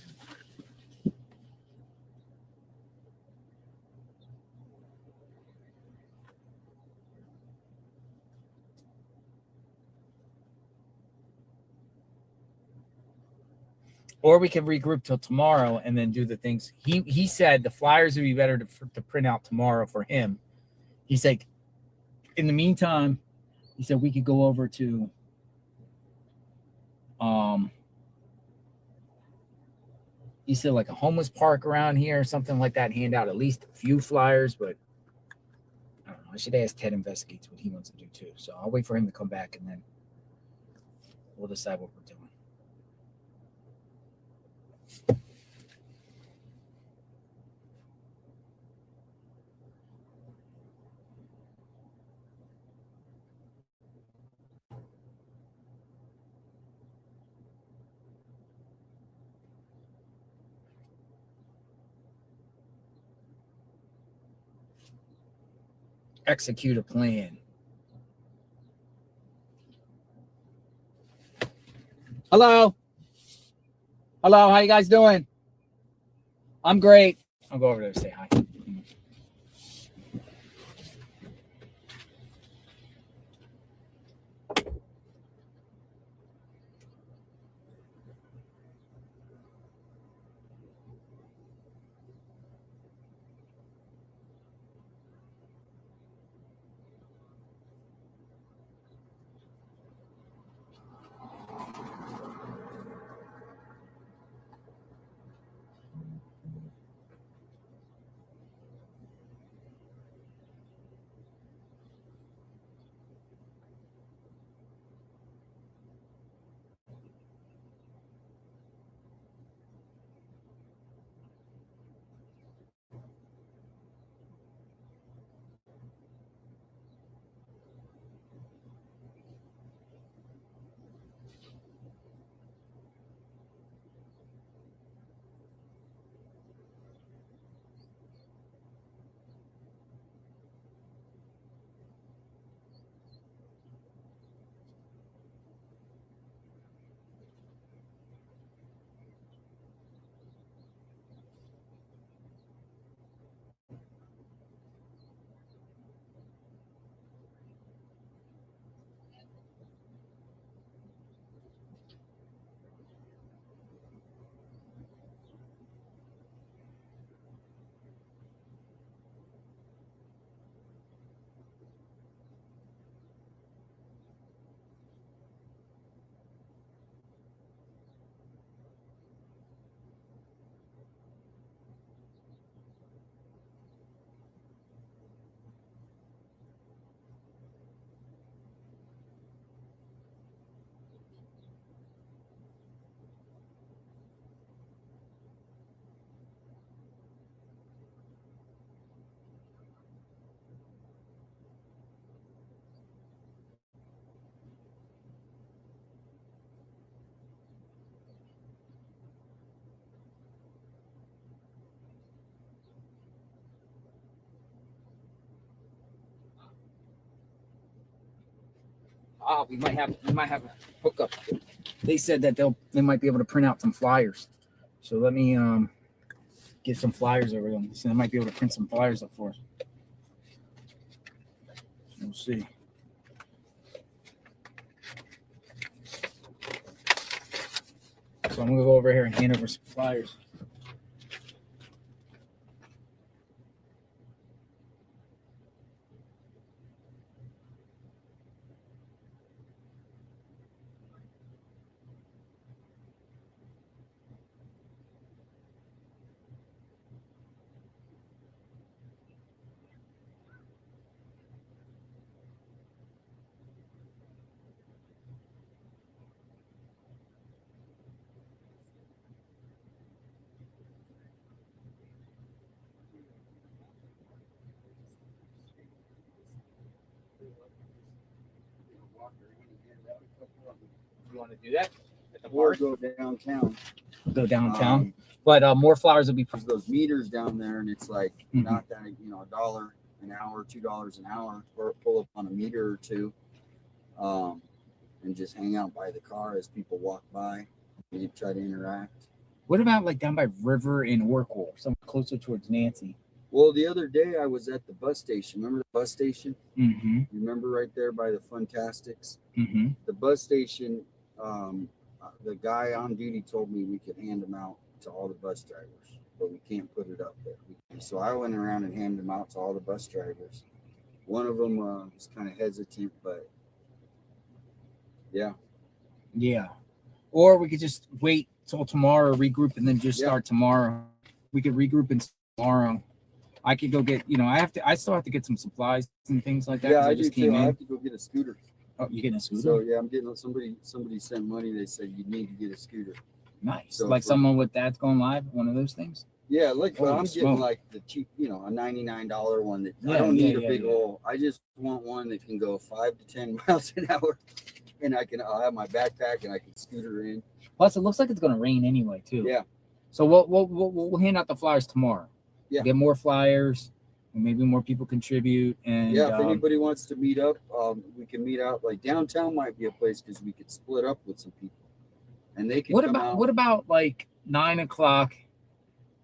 Or we can regroup till tomorrow and then do the things. He said the flyers would be better to print out tomorrow for him. He's like, in the meantime, he said we could go over to he said like a homeless park around here or something like that, and hand out at least a few flyers, but I don't know. I should ask Ted Investigates what he wants to do too. So I'll wait for him to come back and then we'll decide what we're doing. Execute a plan. Hello. Hello. How you guys doing? I'm great. I'll go over there and say hi. we might have a hookup. They said that they might be able to print out some flyers. So let me get some flyers over them. So they might be able to print some flyers up for us. We'll see. So I'm gonna go over here and hand over some flyers. You want to do that? Or go downtown. Go downtown. But more flyers will be there's those meters down there, and it's like not that $1 an hour, $2 an hour, or pull up on a meter or two, and just hang out by the car as people walk by. And you try to interact. What about like down by River in Oracle, somewhere closer towards Nancy? Well, the other day I was at the bus station. Remember the bus station? Mm-hmm. You remember right there by the Funtastics? Mm-hmm. The bus station, the guy on duty told me we could hand them out to all the bus drivers, but we can't put it up there. So I went around and handed them out to all the bus drivers. One of them was kind of hesitant, but yeah. Yeah. Or we could just wait till tomorrow, regroup, and then just start tomorrow. We could regroup and tomorrow. I could go get, I still have to get some supplies and things like that. Yeah, I just do too. I have to go get a scooter. Oh, you getting a scooter? So yeah, I'm getting somebody sent money. They said you need to get a scooter. Nice. So like someone with that's going live, one of those things. Yeah, like Holy I'm smoke. getting like the cheap, a $99 one that I don't need a big hole. I just want one that can go 5 to 10 miles an hour, and I'll have my backpack and I can scooter in. Plus, it looks like it's going to rain anyway too. Yeah. So we'll hand out the flyers tomorrow. Yeah. Get more flyers, and maybe more people contribute. And yeah, if anybody wants to meet up, we can meet out. Like downtown might be a place because we could split up with some people, and they can. What about like 9 o'clock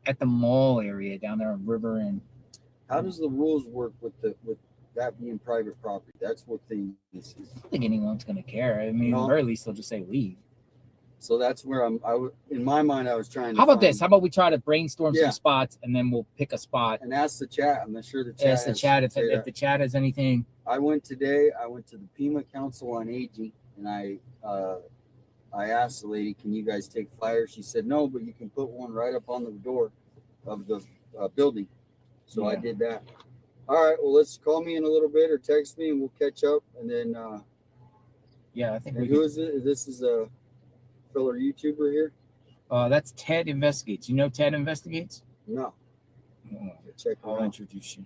at the mall area down there on River and? How does the rules work with that being private property? That's what thing is. I don't think anyone's gonna care. I mean, at the very least, they'll just say leave. So that's where in my mind, I was trying to. How about this? How about we try to brainstorm some spots, and then we'll pick a spot and ask the chat. I'm sure the chat. Ask the chat if the chat has anything. I went to the Pima Council on Aging, and I asked the lady, "Can you guys take flyers?" She said, "No, but you can put one right up on the door of the building." So I did that. All right. Well, let's call me in a little bit or text me, and we'll catch up. And then. I think. Who is it? This is a fellow YouTuber here. That's Ted Investigates. You know Ted Investigates? No. Check. I'll introduce you.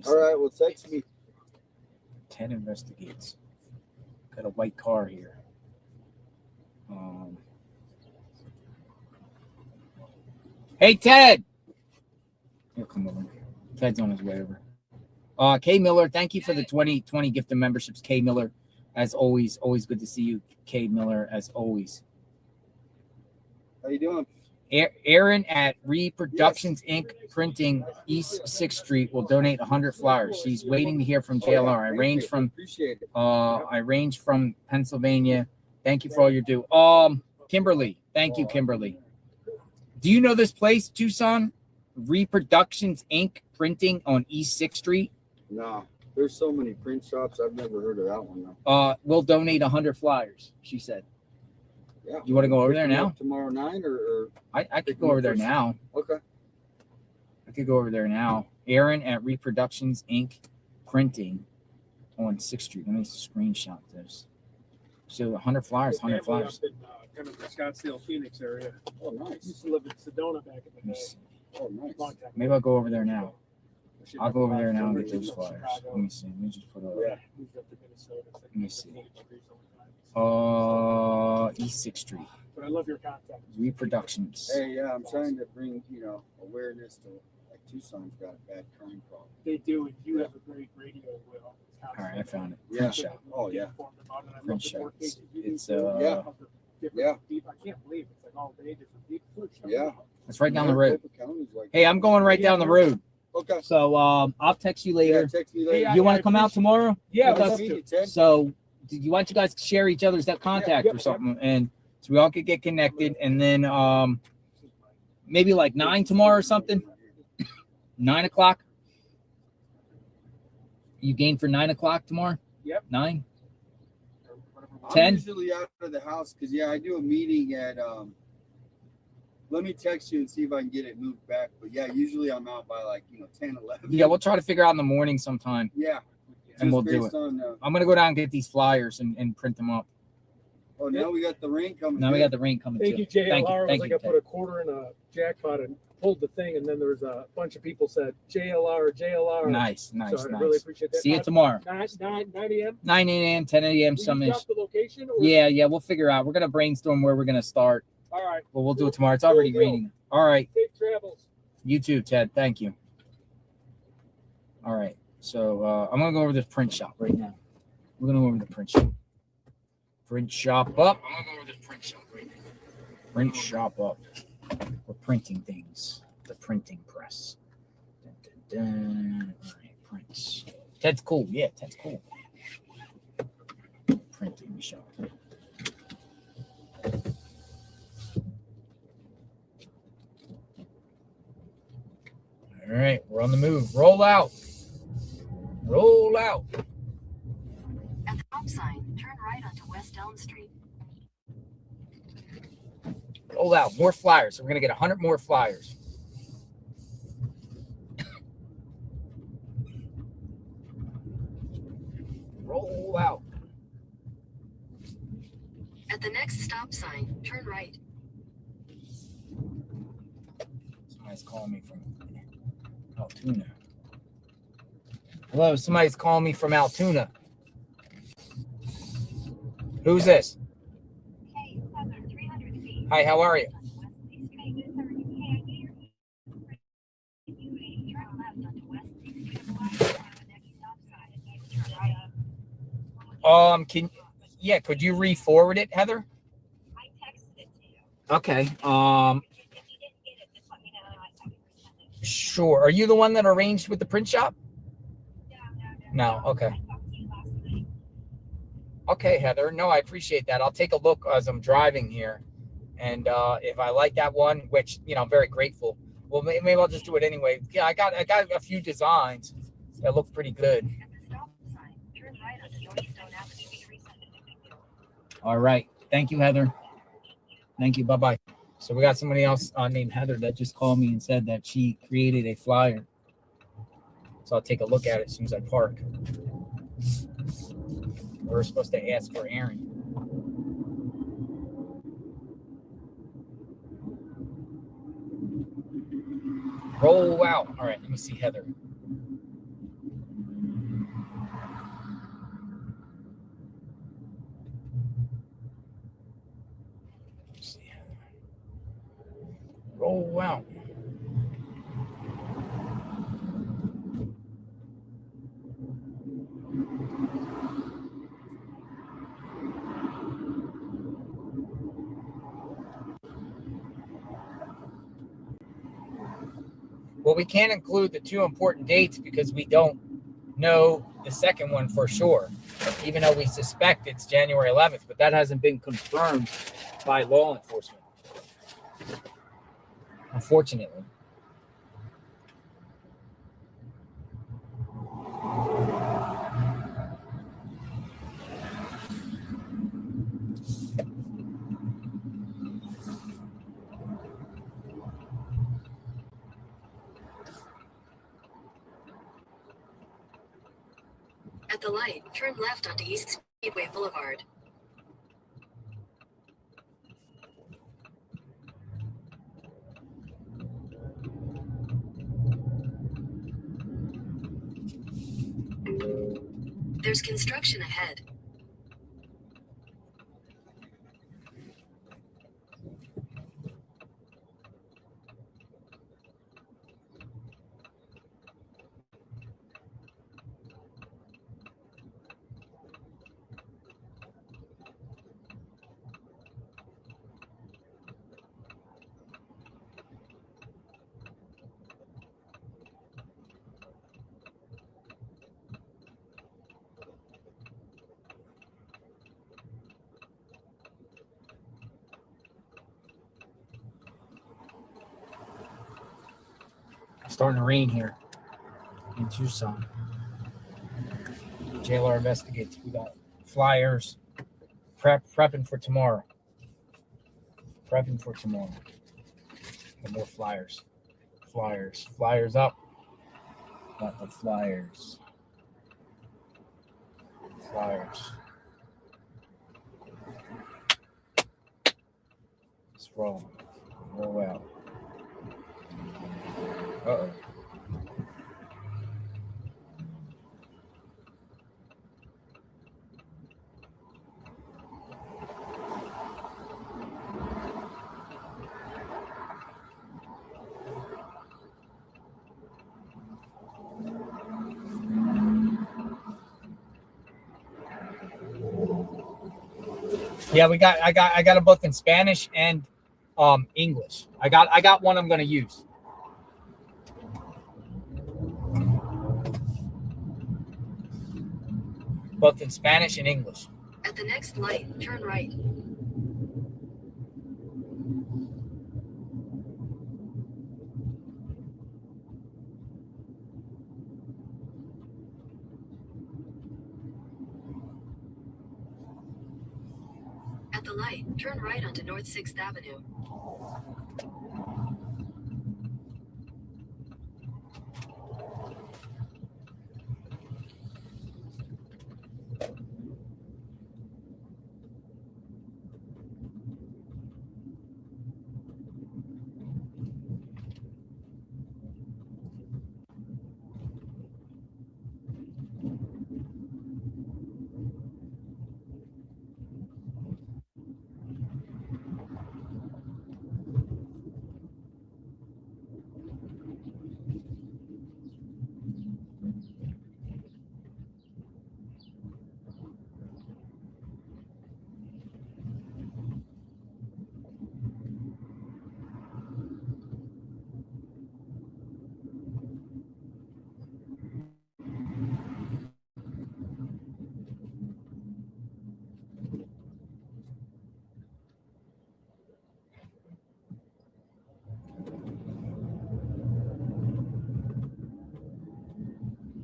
All right. Well, text me. Ted Investigates. Got a white car here. Hey, Ted. He'll come over. Ted's on his way over. Kay Miller, thank you for the 2020 gift of memberships. Kay Miller, as always good to see you. Kay Miller, as always. How you doing? Aaron at Reproductions Inc. Printing, East 6th Street, will donate 100 flyers. She's waiting to hear from JLR. I range from Pennsylvania. Thank you for all you do. Kimberly, thank you, Kimberly. Do you know this place, Tucson? Reproductions Inc. Printing on East 6th Street. No, there's so many print shops. I've never heard of that one though. We'll donate 100 flyers. She said. Yeah. You want to go over there now? Tomorrow night, or I could go over there now. Okay. I could go over there now. Aaron at Reproductions Inc. Printing on 6th Street. Let me screenshot this. So 100 flyers, 100 flyers. Up in, kind of the Scottsdale, Phoenix area. Oh, nice. Used to live in Sedona back in the day. Oh, nice. Maybe I'll go over there now. I'll go over there now and get those flyers. Let me see. Let me just put a. Yeah. Moved up to Minnesota. It's like Let me see. 8 degrees all the time. East 6th Street. But I love your contact. Reproductions. Hey, yeah, I'm trying to bring, awareness to, like, Tucson's got a bad crime problem. They do, and you have a great radio, Will. All right, I found it. Yeah. Print shop. Oh, yeah. Print shop. It's Yeah. I can't believe it's like all day different people. Yeah. It's right down the road. Like, Hey, I'm going right down the road. Okay. So I'll text you later. Yeah, text me later. You want to come out tomorrow? Yeah, With us? So do you want you guys to share each other's contact or something, and so we all could get connected, and then maybe like 9 tomorrow or something. 9 o'clock. You game for 9 o'clock tomorrow? Yep. 9. I'm 10? usually out of the house because I do a meeting at let me text you and see if I can get it moved back. But yeah, usually I'm out by like 10, 11. Yeah, we'll try to figure out in the morning sometime. Yeah. And we'll do it. I'm gonna go down and get these flyers and print them up. Oh, now we got the rain coming. Now we got the rain coming Thank too. you, JLR. Thank you. I was Thank like, you, I put a quarter in a jackpot and pulled the thing, and then there was a bunch of people said JLR, JLR. Nice. So I really appreciate that. See you tomorrow. 9 a.m. 9 a.m., 10 a.m. Will some you ish. drop the location? Or? Yeah, we'll figure out. We're gonna brainstorm where we're gonna start. All right. But we'll do it tomorrow. It's already raining. All right. Safe travels. You too, Ted. Thank you. All right. So I'm gonna go over this print shop right now. We're gonna go over the print shop. Print shop up. I'm gonna go over this print shop right now. Print shop up. We're printing things. The printing press. Dun, dun, dun. All right, prints. Ted's cool. Yeah, Ted's cool. Printing shop. All right, we're on the move. Roll out. Roll out. At the stop sign, turn right onto West Elm Street. Roll out. More flyers. We're going to get 100 more flyers. Roll out. At the next stop sign, turn right. Somebody's calling me from Altoona. Hello, somebody's calling me from Altoona. Who's this? Hi, how are you? Could you re-forward it, Heather? I texted it to you. Okay. Sure. Are you the one that arranged with the print shop? No. Okay. Okay, Heather. No, I appreciate that. I'll take a look as I'm driving here. And if I like that one, which, I'm very grateful. Well, maybe I'll just do it anyway. Yeah, I got a few designs that look pretty good. All right. Thank you, Heather. Thank you. Bye-bye. So we got somebody else named Heather that just called me and said that she created a flyer. So I'll take a look at it as soon as I park. We're supposed to ask for Aaron. Roll out. All right, let me see Heather. Let's see Heather. Roll out. Well, we can't include the two important dates because we don't know the second one for sure, even though we suspect it's January 11th, but that hasn't been confirmed by law enforcement, unfortunately. At the light, turn left onto East Speedway Boulevard. There's construction ahead. It's starting to rain here in Tucson. JLR investigates. We got flyers. Prepping for tomorrow. Prepping for tomorrow. And more flyers. Flyers up. Got the flyers. Let's roll. Roll out. Uh-oh. Yeah, I got a book in Spanish and English. I got one I'm gonna use. Both in Spanish and English. At the next light, turn right. At the light, turn right onto North 6th Avenue.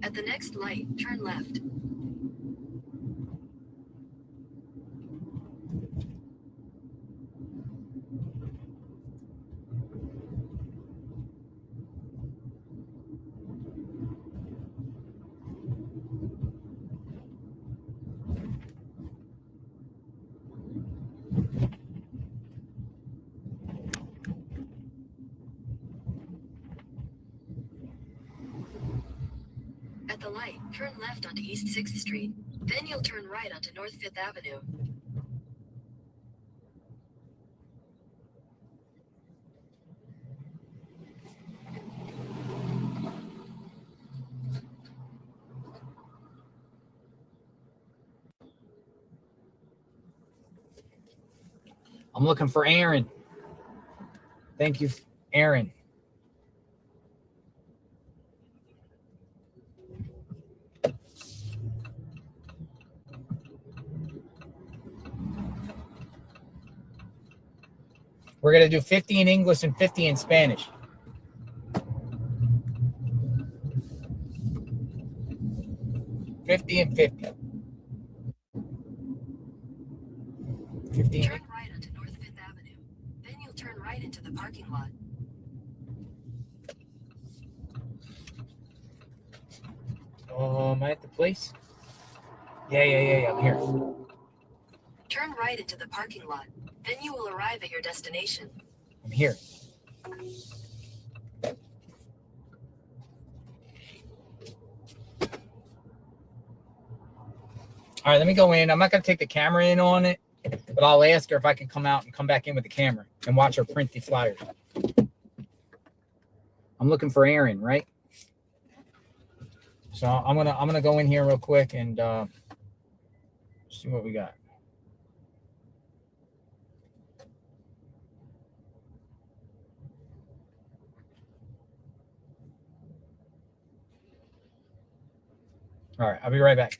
At the next light, turn left. At the light, turn left onto East 6th Street. Then you'll turn right onto North 5th Avenue. I'm looking for Aaron. Thank you, Aaron. We're going to do 50 in English and 50 in Spanish. $50 and $50. 50. Turn right onto North 5th Avenue. Then you'll turn right into the parking lot. Am I at the place? Yeah. I'm here. Turn right into the parking lot. Then you will arrive at your destination. I'm here. All right, let me go in. I'm not going to take the camera in on it, but I'll ask her if I can come out and come back in with the camera and watch her print the flyers. I'm looking for Aaron, right? So I'm gonna go in here real quick and see what we got. All right, I'll be right back.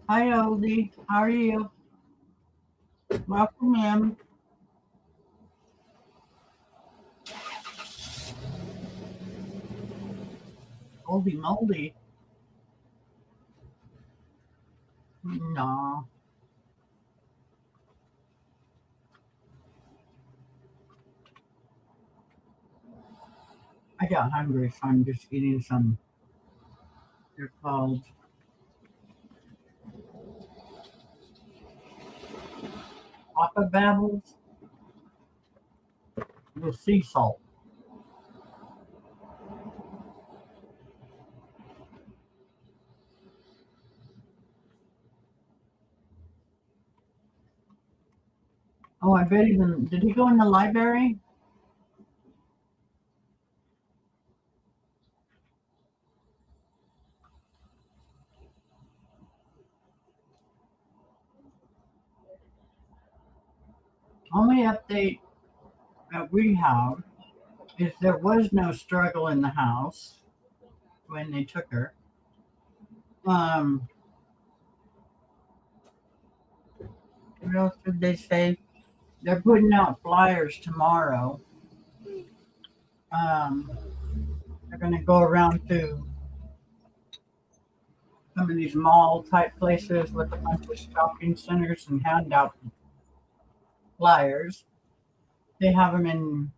Hi, Oldie. How are you? Welcome in. Oldie moldy. No. I got hungry, so I'm just eating some. They're called Papa Babbles with sea salt. Oh, I bet even did he go in the library? Only update that we have is there was no struggle in the house when they took her. Um, what else did they say? They're putting out flyers tomorrow. They're going to go around to some of these mall type places with a bunch of shopping centers and hand out flyers. They have them in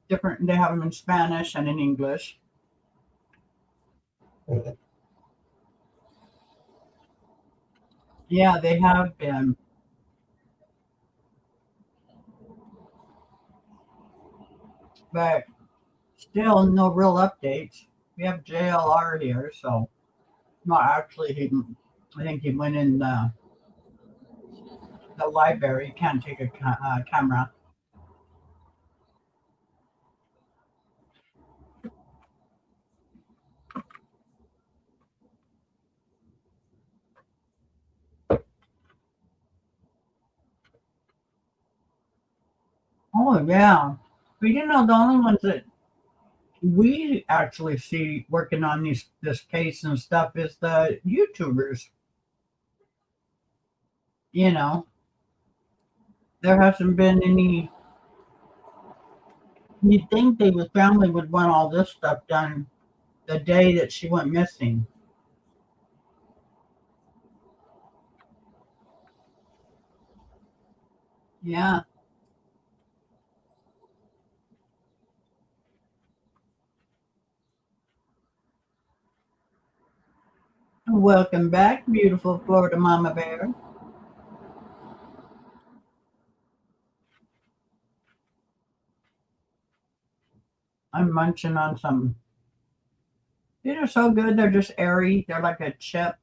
different. They have them in Spanish and in English. Yeah, they have been. But still no real updates. We have JLR here, so not actually he. I think he went in the library. Can't take a camera. Oh yeah, but you know the only ones that we actually see working on this case and stuff is the YouTubers. You know, there hasn't been any. You'd think the family would want all this stuff done the day that she went missing. Yeah. Welcome back, beautiful Florida Mama Bear. I'm munching on some. These are so good. They're just airy. They're like a chip.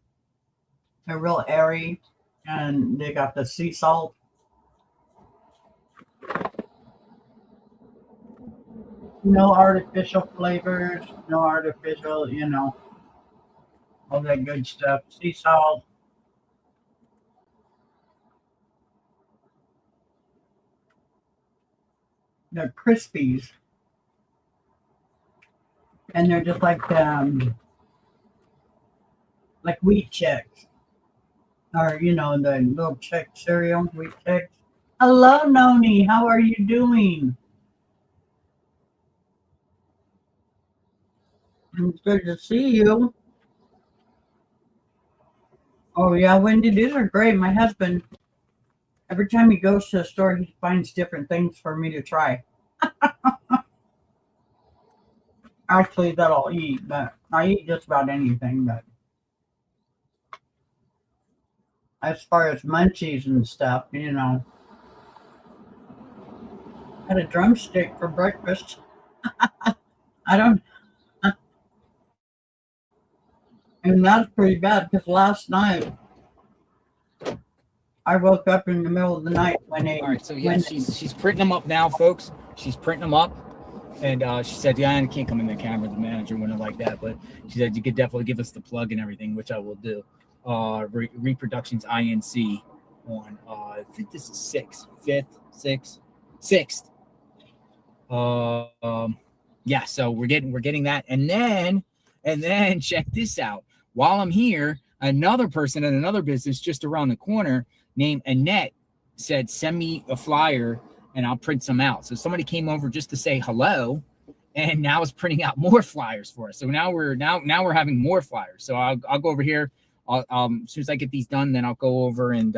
They're real airy. And they got the sea salt. No artificial flavors. No artificial, all that good stuff. Sea salt. They're Crispies. And they're just like wheat checks. Or, the little check cereal, wheat checks. Hello, Noni. How are you doing? It's good to see you. Oh, yeah, Wendy, these are great. My husband, every time he goes to the store, he finds different things for me to try. Actually, that I'll eat, but I eat just about anything. But as far as munchies and stuff, I had a drumstick for breakfast. I don't, and that's pretty bad because last night I woke up in the middle of the night when All right, so yeah, she's printing them up now, folks. She's printing them up, and she said, "Yeah, I can't come in the camera." The manager wouldn't like that, but she said you could definitely give us the plug and everything, which I will do. Reproductions INC on I think this is sixth. Yeah, so we're getting that, and then check this out. While I'm here, another person at another business just around the corner named Annette said, "Send me a flyer and I'll print some out." So somebody came over just to say hello, and now is printing out more flyers for us. So now we're having more flyers. So I'll go over here. As soon as I get these done, then I'll go over and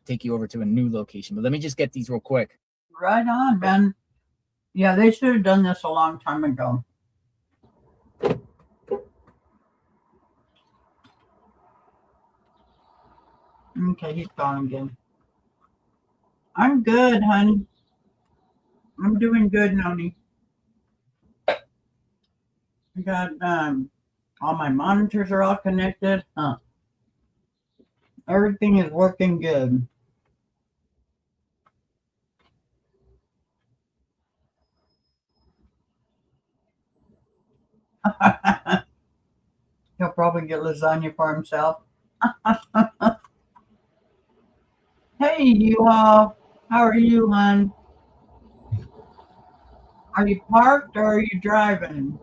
take you over to a new location. But let me just get these real quick. Right on, Ben. Yeah, they should have done this a long time ago. Okay, he's gone again. I'm good, honey. I'm doing good, Noni. I got all my monitors are all connected. Everything is working good. He'll probably get lasagna for himself. Hey, you all. How are you, hon? Are you parked or are you driving?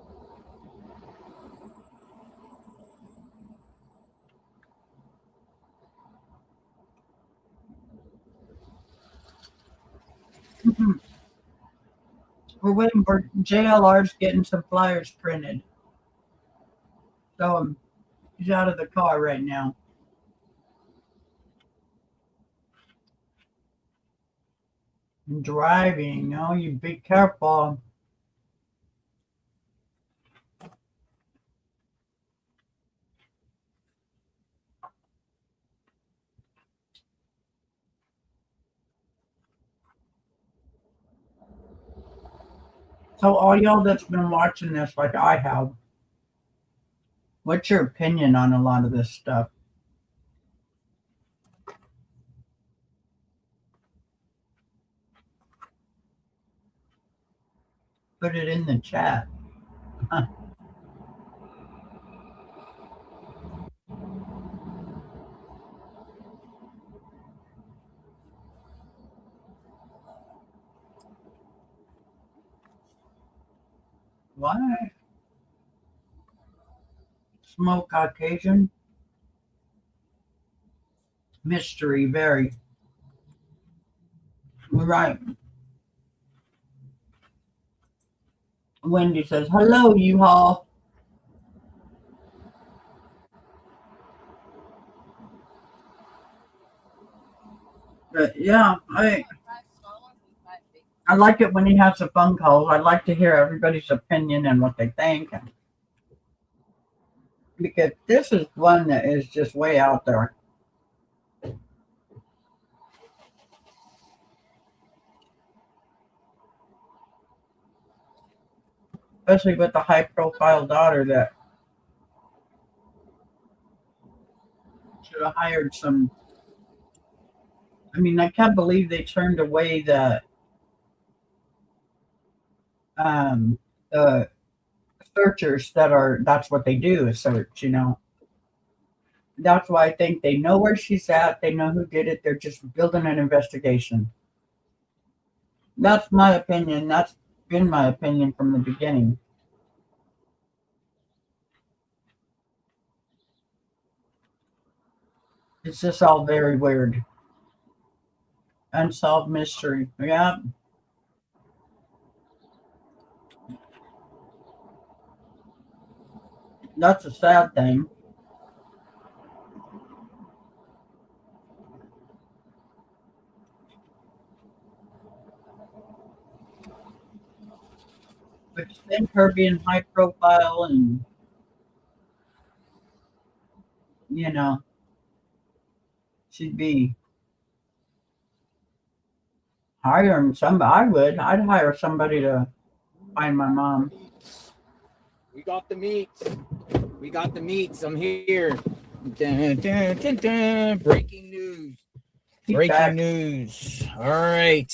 We're waiting for JLR's getting some flyers printed. So He's out of the car right now. I'm driving. Oh, you be careful. So all y'all that's been watching this like I have, what's your opinion on a lot of this stuff? Put it in the chat. Why? Smoke Caucasian? Mystery, very. Right. Wendy says, hello, U-Haul. But yeah, I like it when he has the phone calls. I like to hear everybody's opinion and what they think. Because this is one that is just way out there. Especially with the high profile daughter that should have hired some. I mean, I can't believe they turned away the searchers that's what they do is search, That's why I think they know where she's at. They know who did it. They're just building an investigation. That's my opinion. That's been my opinion from the beginning. It's just all very weird. Unsolved mystery. Yeah. That's a sad thing. But then her being high profile and, she'd be hiring somebody. I'd hire somebody to find my mom. We got the meats. We got the meats. I'm here. Dun, dun, dun, dun. Breaking news. Breaking news. All right.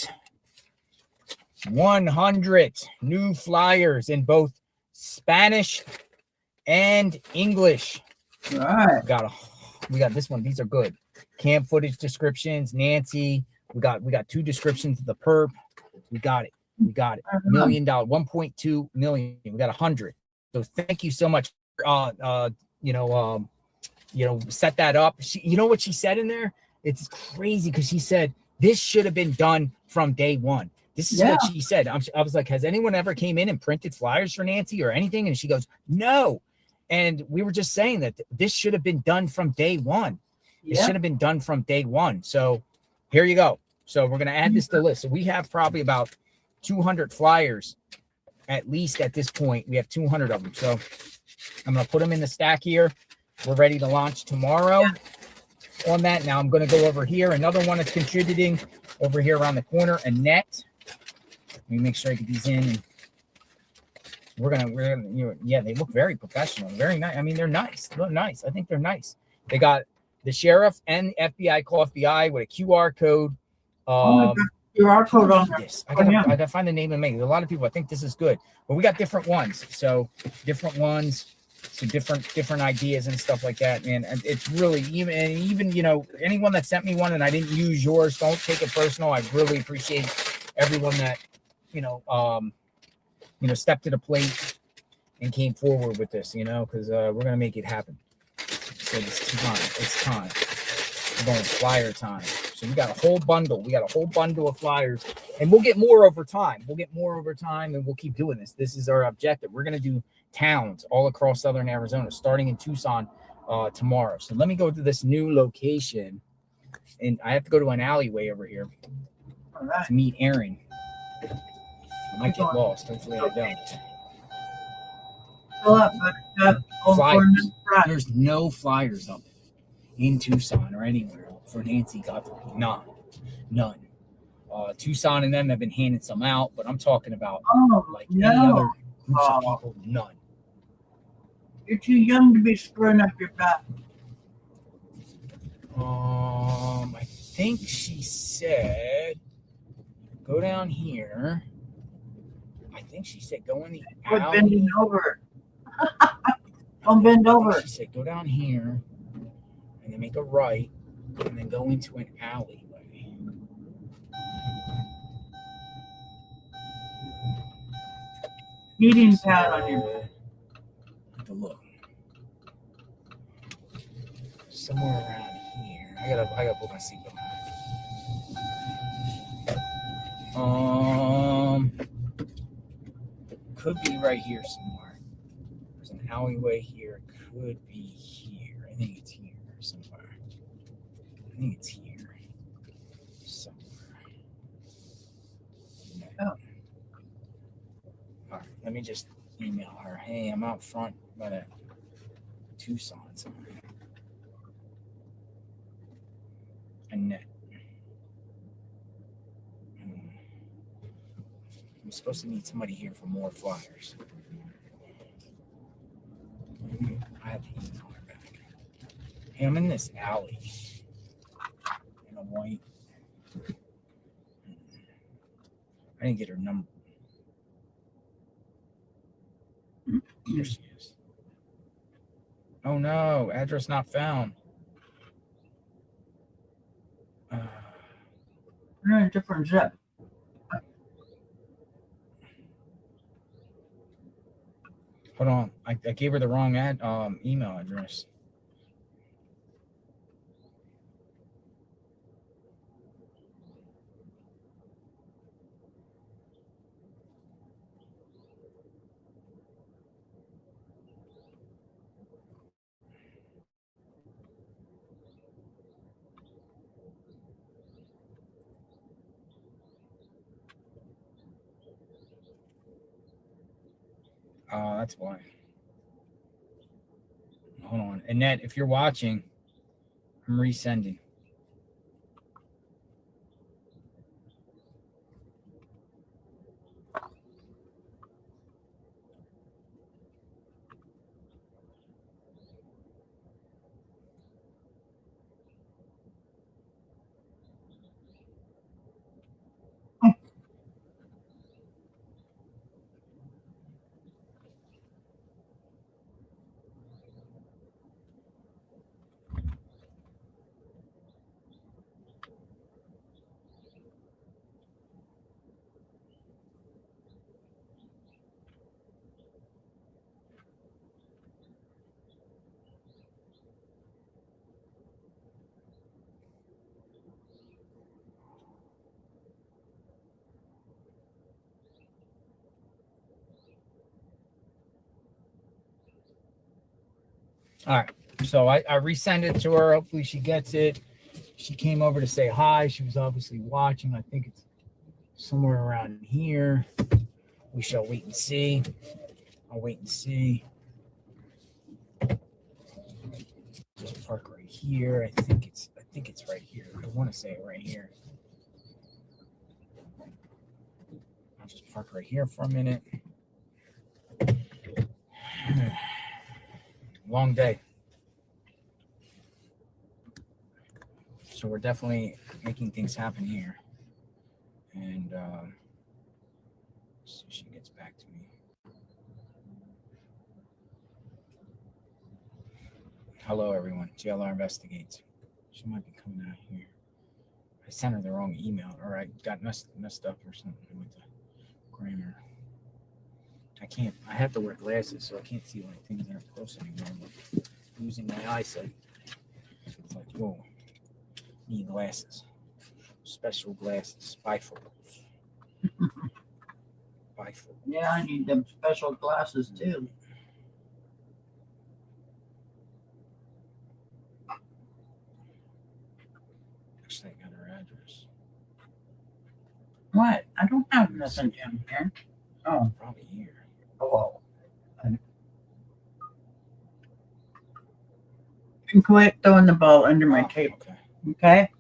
100 new flyers in both Spanish and English. All right. We got this one. These are good. Camp footage descriptions. Nancy. We got 2 descriptions of the perp. We got it. $1 million. 1.2 million. We got 100. So thank you so much. Set that up. You know what she said in there? It's crazy because she said this should have been done from day one. This is what she said. I was like, has anyone ever came in and printed flyers for Nancy or anything? And she goes, no. And we were just saying that this should have been done from day one. It should have been done from day one. So here you go. So we're going to add this to the list. So we have probably about 200 flyers, at least at this point. We have 200 of them. So I'm going to put them in the stack here. We're ready to launch tomorrow on that. Now I'm going to go over here. Another one that's contributing over here around the corner, Annette. Let me make sure I get these in. And we're gonna, they look very professional, very nice. I mean, they're nice. They're nice. I think they're nice. They got the sheriff and FBI call FBI with a QR code. QR code on this. I gotta find the name and make it. A lot of people, I think this is good, but we got different ones. So different ones, so different ideas and stuff like that, man. And it's really even anyone that sent me one and I didn't use yours, don't take it personal. I really appreciate everyone that stepped to the plate and came forward with this, because we're gonna make it happen. So it's time. We're going flyer time. So we got a whole bundle. We got a whole bundle of flyers, and we'll get more over time. And we'll keep doing this. This is our objective. We're gonna do towns all across southern Arizona, starting in Tucson, tomorrow. So let me go to this new location, and I have to go to an alleyway over here to meet Aaron. I might get lost. Hopefully I don't. Flyers. There's no flyers up in Tucson or anywhere for Nancy Guthrie. None. Tucson and them have been handing some out, but I'm talking about any other groups of people. None. You're too young to be screwing up your back. I think she said go down here. I think she said go in the alley. Quit bending over. Don't bend over. She said go down here and then make a right and then go into an alleyway. Heating pad on your. Have to look. Somewhere around here. I gotta put my seatbelt on. Could be right here somewhere. There's an alleyway here. Could be here. I think it's here somewhere. I think it's here somewhere. No. All right, let me just email her. Hey, I'm out front by the Tucson somewhere. Annette. I'm supposed to meet somebody here for more flyers. I have to email her back. Hey, I'm in this alley. In a white. I didn't get her number. Here she is. Oh no, address not found. You're in a different zip. Hold on, I gave her the wrong email address. That's why. Hold on. Annette, if you're watching, I'm resending. All right. So I resend it to her. Hopefully she gets it. She came over to say hi. She was obviously watching. I think it's somewhere around here. We shall wait and see. I'll wait and see. Just park right here. I think it's right here. I want to say it right here. I'll just park right here for a minute. Long day. So we're definitely making things happen here. And so she gets back to me. Hello, everyone. JLR investigates. She might be coming out here. I sent her the wrong email, or I got messed up or something with the grammar. I have to wear glasses, so I can't see like things that are close anymore. But using my eyesight, it's like, whoa, need glasses. Special glasses, bifocals. Bifocals. Yeah, I need them special glasses too. What? I don't have nothing down here. Oh. Probably here. Oh. And quit throwing the ball under my table. Okay?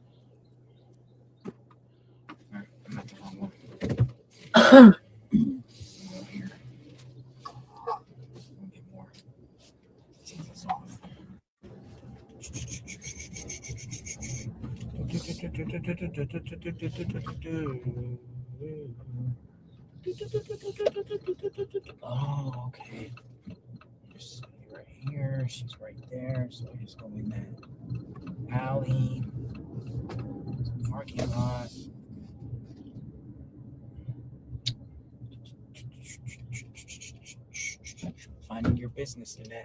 Oh, okay. Just right here. She's right there. So I just go in that alley. Parking lot. Finding your business in that.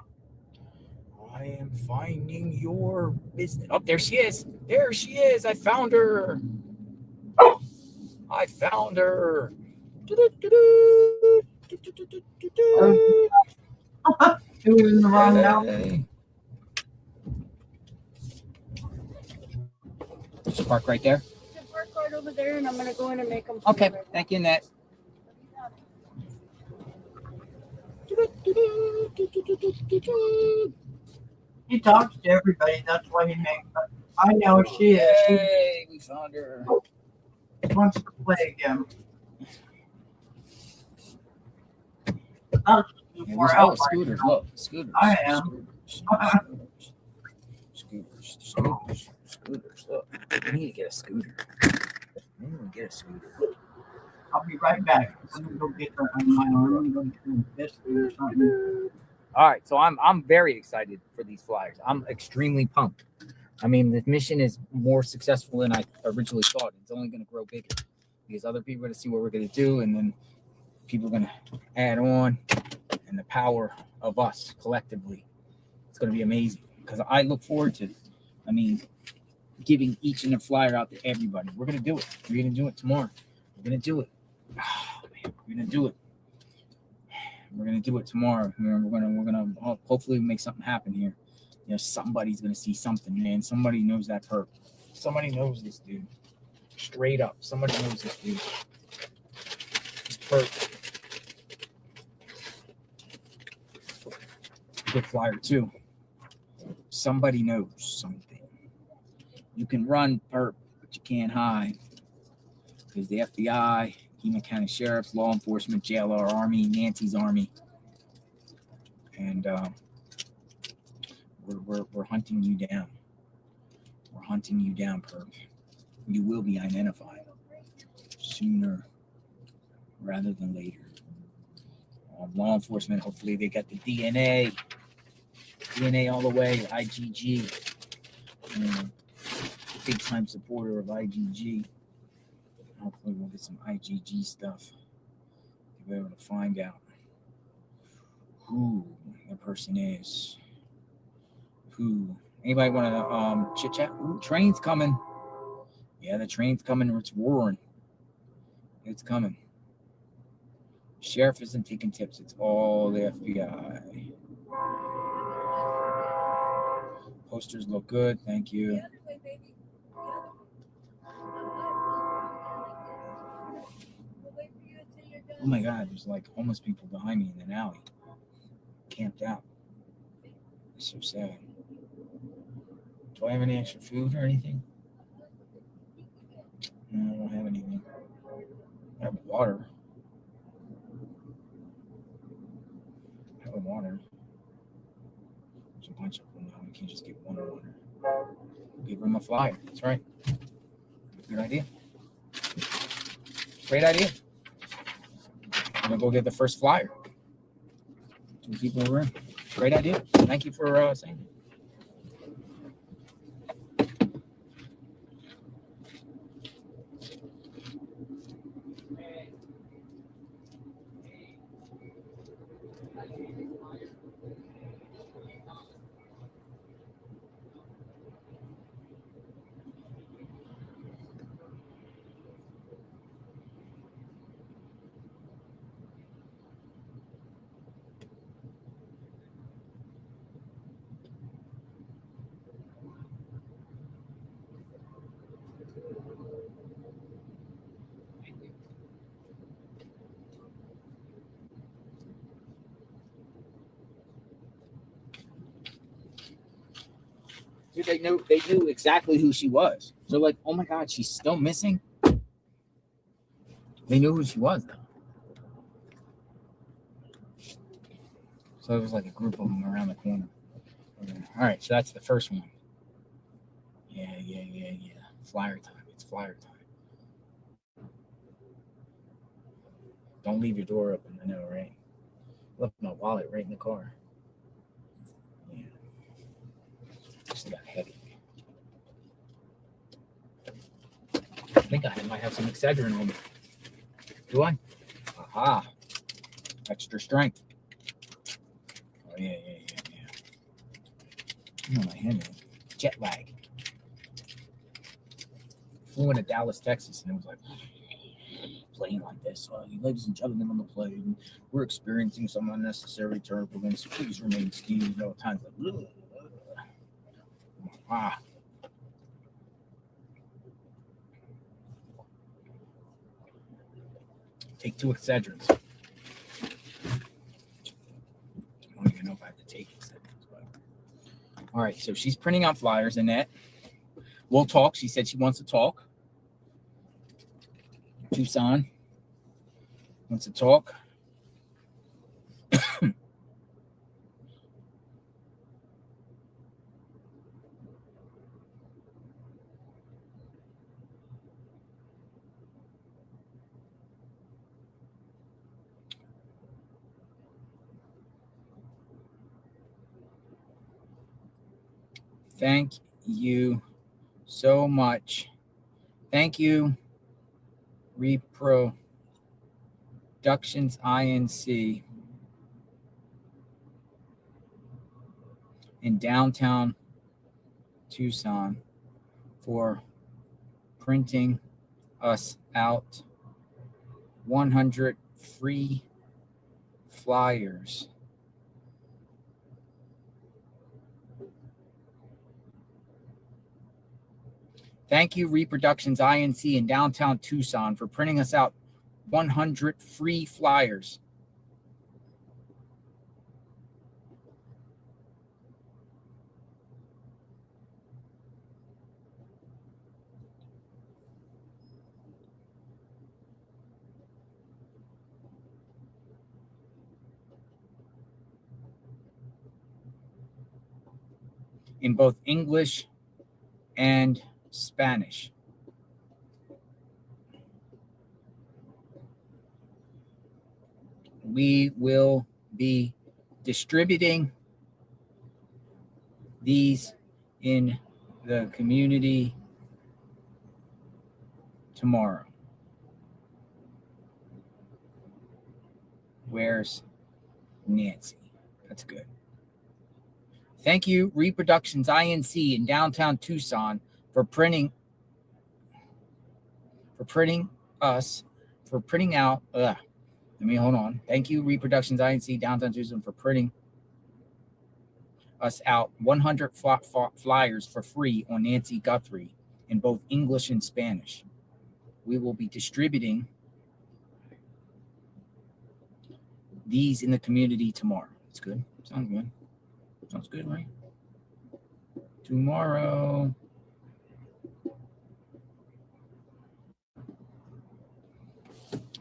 I am finding your business. Oh, there she is. There she is. I found her. I found her. It was in the wrong now. Just park right there. Park right over there, and I'm gonna go in and make them. Okay, thank you, Annette. He talks to everybody. That's why he makes them. I know she is. Hey, we found her. She wants to play again. Oh, scooters. Look, scooters. I am. Scooters. Look, I need to get a scooter. I'll be right back. I'm gonna go get her on my arm. I'm gonna go get this or something. All right, so I'm very excited for these flyers. I'm extremely pumped. I mean, the mission is more successful than I originally thought. It's only going to grow bigger because other people are going to see what we're going to do, and then people are going to add on, and the power of us collectively, it's going to be amazing. Because I look forward to, giving each and a flyer out to everybody. We're going to do it. We're going to do it tomorrow. We're going to do it. Oh, man, we're going to do it. We're going to do it tomorrow. We're going to hopefully make something happen here. Somebody's going to see something, man. Somebody knows that perp. Somebody knows this dude. Straight up. Somebody knows this dude. This perp. Good flyer, too. Somebody knows something. You can run, perp, but you can't hide. Because the FBI, Kima County Sheriff's, law enforcement, JLR, Army, Nancy's Army. And we're hunting you down. We're hunting you down, perp. You will be identified sooner rather than later. Law enforcement, hopefully they got the DNA all the way, IgG. Big time supporter of IgG. Hopefully we'll get some IgG stuff to be able to find out who the person is. Who? Anybody want to chit chat? Ooh, train's coming. Yeah, the train's coming. It's roaring. It's coming. Sheriff isn't taking tips. It's all the FBI. Posters look good. Thank you. Oh my God, there's like homeless people behind me in an alley. Camped out. It's so sad. Do I have any extra food or anything? No, I don't have anything. I have water. Water. There's a bunch of them now. We can't just get one water. Give them a flyer. That's right. Good idea. Great idea. I'm gonna go get the first flyer. 2 people in the room. Great idea. Thank you for saying it. Dude, they knew exactly who she was. So like, oh my God, she's still missing. They knew who she was though. So it was like a group of them around the corner. All right, so that's the first one. Yeah. Flyer time. It's flyer time. Don't leave your door open. I know, right? Left my wallet right in the car. Yeah. Just got heavy. I think I might have some Excedrin on me. Do I? Aha. Extra strength. Oh, yeah. You know my hand is jet lag. Flew into Dallas, Texas, and it was like plane like this. Ladies and gentlemen on the plane, we're experiencing some unnecessary turbulence. Please remain seated. All times like, ah. Take 2 Excedrins. I don't even know if I have to take Excedrins, but all right. So she's printing out flyers, Annette. We'll talk. She said she wants to talk. Tucson wants to talk. Thank you so much. Thank you, Reproductions Inc. in downtown Tucson for printing us out 100 free flyers. Thank you, Reproductions Inc. in downtown Tucson for printing us out 100 free flyers. In both English and Spanish. We will be distributing these in the community tomorrow. Where's Nancy? That's good. Thank you, Reproductions Inc. in downtown Tucson for printing out. Let me hold on. Thank you, Reproductions Inc. downtown Tucson for printing us out 100 flyers for free on Nancy Guthrie in both English and Spanish. We will be distributing these in the community tomorrow. That's good. Sounds good. Sounds good, right? Tomorrow.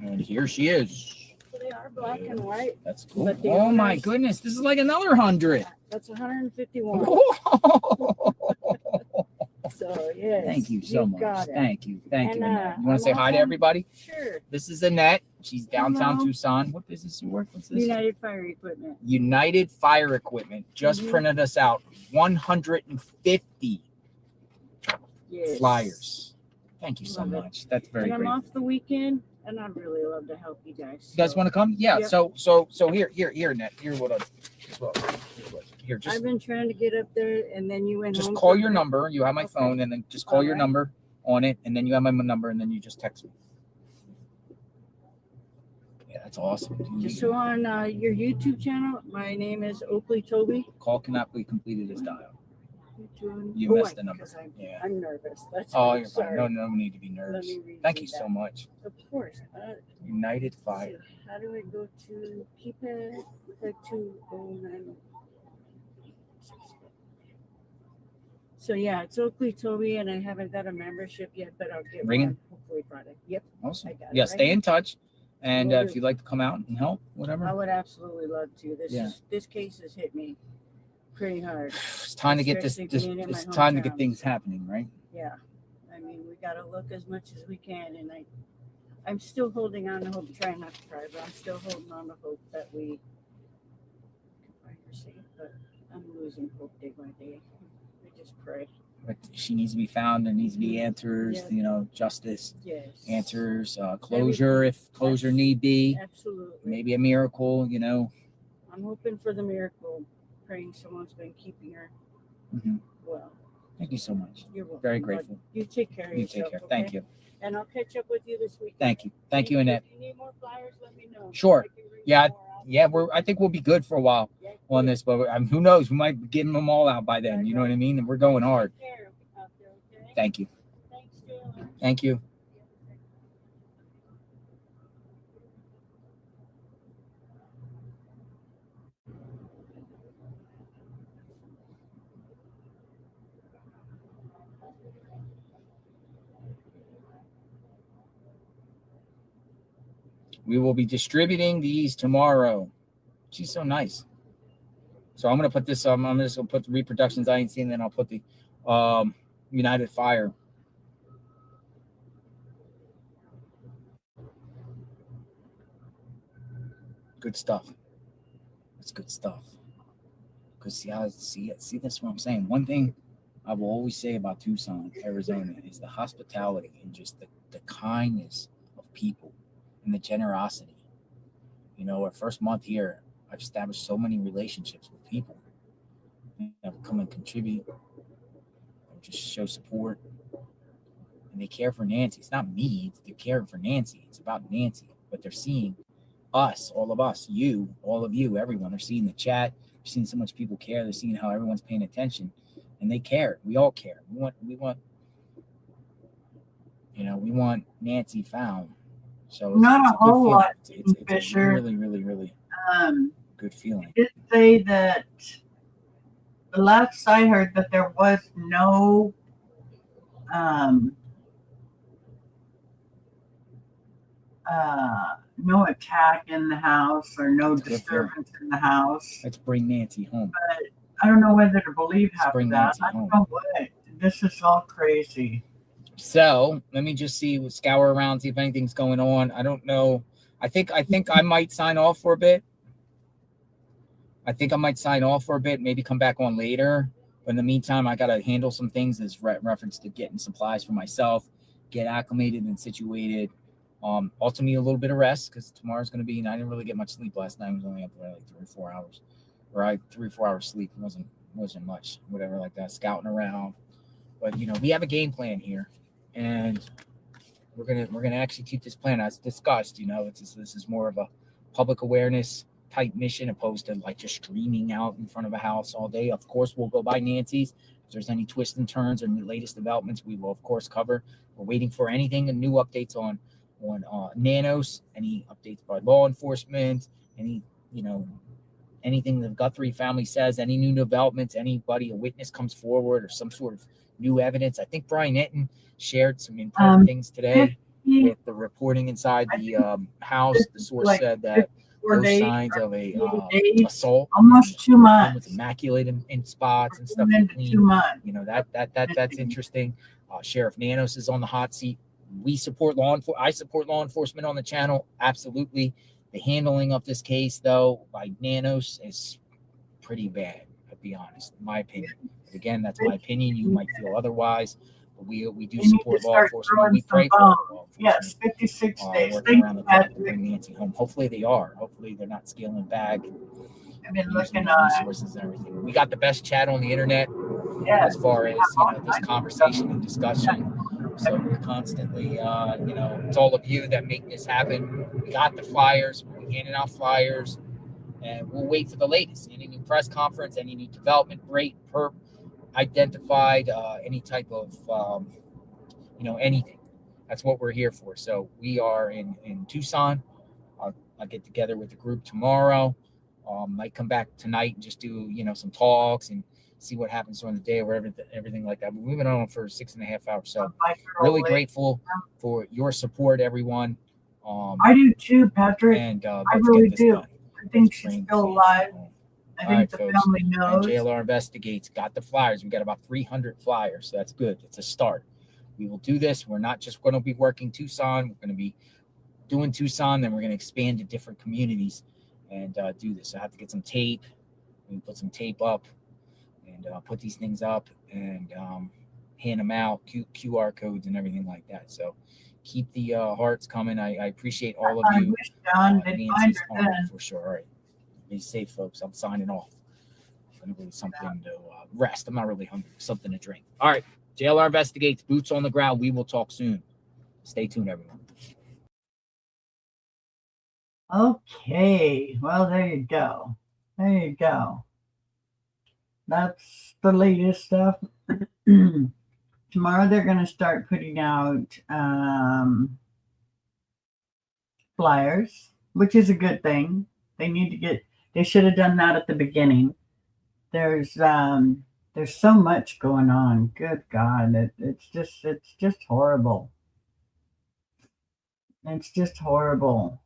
And here she is. So they are black and white. That's cool. Oh my goodness. This is like another 100. That's 151. So, yes. Thank you so much. Thank you. Thank you, Annette. You want to say hi to welcome. everybody? Sure. This is Annette. She's downtown Hello. Tucson. What business you work? What's this? United Fire Equipment. United Fire Equipment just printed us out 150 flyers. Thank you so much. That's very And I'm great. off the weekend, and I'd really love to help you guys. You guys want to come? Yeah. Yep. So here, Annette. Here what here, just I've been trying to get up there, and then you went just home call for your a- number. You have my Okay. phone, and then just call your Alright. number on it, and then you have my number, and then you just text me. Yeah, that's awesome. Just so on your YouTube channel, my name is Oakley Toby. Call cannot be completed as dial. You Oh, missed I- the number. 'cause Yeah. I'm nervous. That's Oh, why. you're fine. Sorry. No need to be nervous. Let me read Thank you that. so much. Of course. United Fire. How do I go to keypad? Click to 09. So yeah, it's Oakley Toby, and I haven't got a membership yet, but I'll get Ring it. one hopefully Friday. Yep. Awesome. I got Yeah, it stay right in touch. And Will if do. you'd like to come out and help, whatever. I would absolutely love to. Yeah. This case has hit me pretty hard. It's time to get this. Especially being in my It's time to get hometown. things happening, right? Yeah, I mean, we got to look as much as we can, and I'm still holding on to hope, trying not to cry, but I'm still holding on to hope that we can find her safe, but I'm losing hope day by day. I just pray. But she needs to be found. There needs to be answers, Yes. you know, justice, Yes. answers, closure if closure need be. Absolutely. Maybe a miracle, you know. I'm hoping for the miracle, praying someone's been keeping her Mhm. well. Thank you so much. You're welcome. Very bud. grateful. You take care of You yourself. take care. Okay? Thank you. And I'll catch up with you this weekend. Thank you. Thank you, Annette. If you need more flyers, let me know. Sure. I can bring Yeah. some more out. Yeah. I think we'll be good for a while on this, but who knows? We might be getting them all out by then. You know what I mean? And we're going hard. Take care out there, okay? Thank you. Thanks, Taylor. Thank you. We will be distributing these tomorrow. She's so nice. So I'm gonna put this. I'm just gonna put the reproductions I ain't seen, then I'll put the United Fire. Good stuff. That's good stuff. Because see, that's what I'm saying. One thing I will always say about Tucson, Arizona, is the hospitality and just the kindness of people and the generosity. You know, our first month here, I've established so many relationships with people that come and contribute, just show support, and they care for Nancy. It's not me; they're caring for Nancy. It's about Nancy, but they're seeing us, all of us, you, all of you, everyone. They're seeing the chat. They're seeing so much people care. They're seeing how everyone's paying attention, and they care. We all care. We want, we want Nancy found. So Not a whole lot, It's Fisher. really, really, really good feeling. I did say that the last I heard that there was no no attack in the house or no disturbance in the house. Let's bring Nancy home. But I don't know whether to believe half bring of that. Nancy I don't home. know what. This is all crazy. So let me just scour around, see if anything's going on. I don't know. I think I might sign off for a bit. Maybe come back on later. But in the meantime, I got to handle some things as reference to getting supplies for myself, get acclimated and situated. Also need a little bit of rest because tomorrow's going to be, and I didn't really get much sleep last night. I was only up for like 3 or 4 hours. Right, 3 or 4 hours sleep. It wasn't much, whatever like that, scouting around. But, we have a game plan here, and we're gonna execute this plan as discussed. This is more of a public awareness type mission opposed to like just streaming out in front of a house all day. Of course, we'll go by Nancy's. If there's any twists and turns or the latest developments, we will of course cover. We're waiting for anything and new updates on Nanos, any updates by law enforcement, anything the Guthrie family says, any new developments, a witness comes forward or some sort of new evidence. I think Brian Etten shared some important things today with the reporting inside the house. The source said that those signs of a assault, almost 2 months, was immaculate in spots and stuff. 2 months. That's interesting. Sheriff Nanos is on the hot seat. I support law enforcement on the channel. Absolutely. The handling of this case, though, by Nanos is pretty bad, to be honest, in my opinion. But again, that's my opinion. You might feel otherwise, but we do support law enforcement. We pray for law enforcement. Yes, 56 days. Working around the clock to bring Nancy home. Hopefully they are. Hopefully they're not scaling back. I've been using looking the resources and everything. We got the best chat on the internet as far as this conversation and discussion. So we're constantly, it's all of you that make this happen. We got the flyers. We're handing out flyers, and we'll wait for the latest. Any new press conference, any new development, rate, perp, identified, any type of, anything. That's what we're here for. So we are in Tucson. I'll get together with the group tomorrow. Might come back tonight and just do, some talks and see what happens during the day or everything like that. But we've been on for 6.5 hours, so really grateful for your support, everyone. I do too, Patrick. And I let's really get this do. done. I think Let's she's bring still Nancy alive. home. I All think right, the folks. family And knows. JLR Investigates got the flyers. We got about 300 flyers, so that's good. It's a start. We will do this. We're not just going to be working Tucson. We're going to be doing Tucson, then we're going to expand to different communities and do this. I have to get some tape. We put some tape up and put these things up and hand them out, QR codes and everything like that. So keep the hearts coming. I appreciate all of you. wish John did find Nancy's her on then. for sure. All right. Be safe, folks. I'm signing off. I'm going to go something to rest. I'm not really hungry. Something to drink. All right. JLR Investigates. Boots on the ground. We will talk soon. Stay tuned, everyone. Okay, well, there you go. There you go. That's the latest stuff. Tomorrow they're going to start putting out flyers, which is a good thing. They should have done that at the beginning. There's so much going on. Good God, it's just horrible. It's just horrible.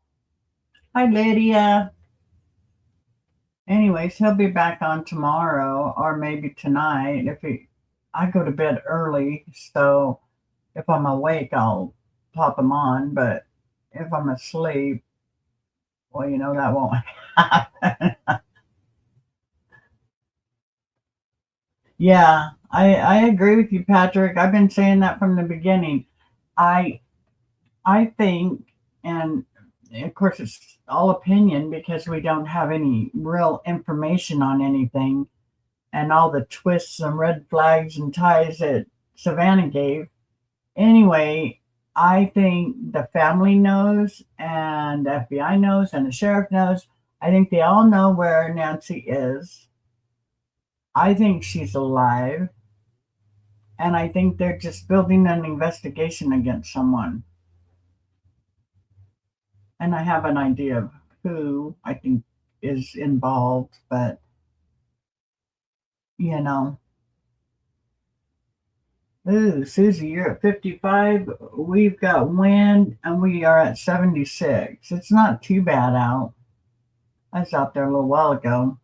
Hi, Lydia. Anyways, he'll be back on tomorrow or maybe tonight. I go to bed early, so if I'm awake, I'll pop him on. But if I'm asleep, well, that won't happen. Yeah, I agree with you, Patrick. I've been saying that from the beginning. I think, and of course it's all opinion because we don't have any real information on anything, and all the twists and red flags and ties that Savannah gave. Anyway, I think the family knows, and the FBI knows, and the sheriff knows. I think they all know where Nancy is. I think she's alive. And I think they're just building an investigation against someone. And I have an idea of who I think is involved, but Ooh, Susie, you're at 55. We've got wind and we are at 76. It's not too bad out. I was out there a little while ago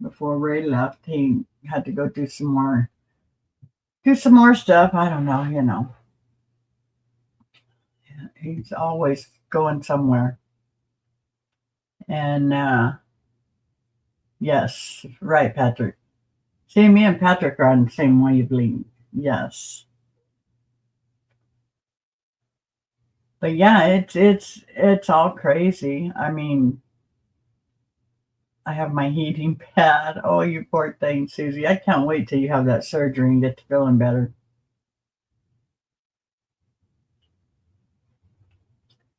before Ray left. He had to go do some more stuff. I don't know. He's always going somewhere. And yes, right, Patrick. See, me and Patrick are on the same wavelength. Yes. But yeah, it's all crazy. I mean, I have my heating pad. Oh, you poor thing, Susie. I can't wait till you have that surgery and get to feeling better.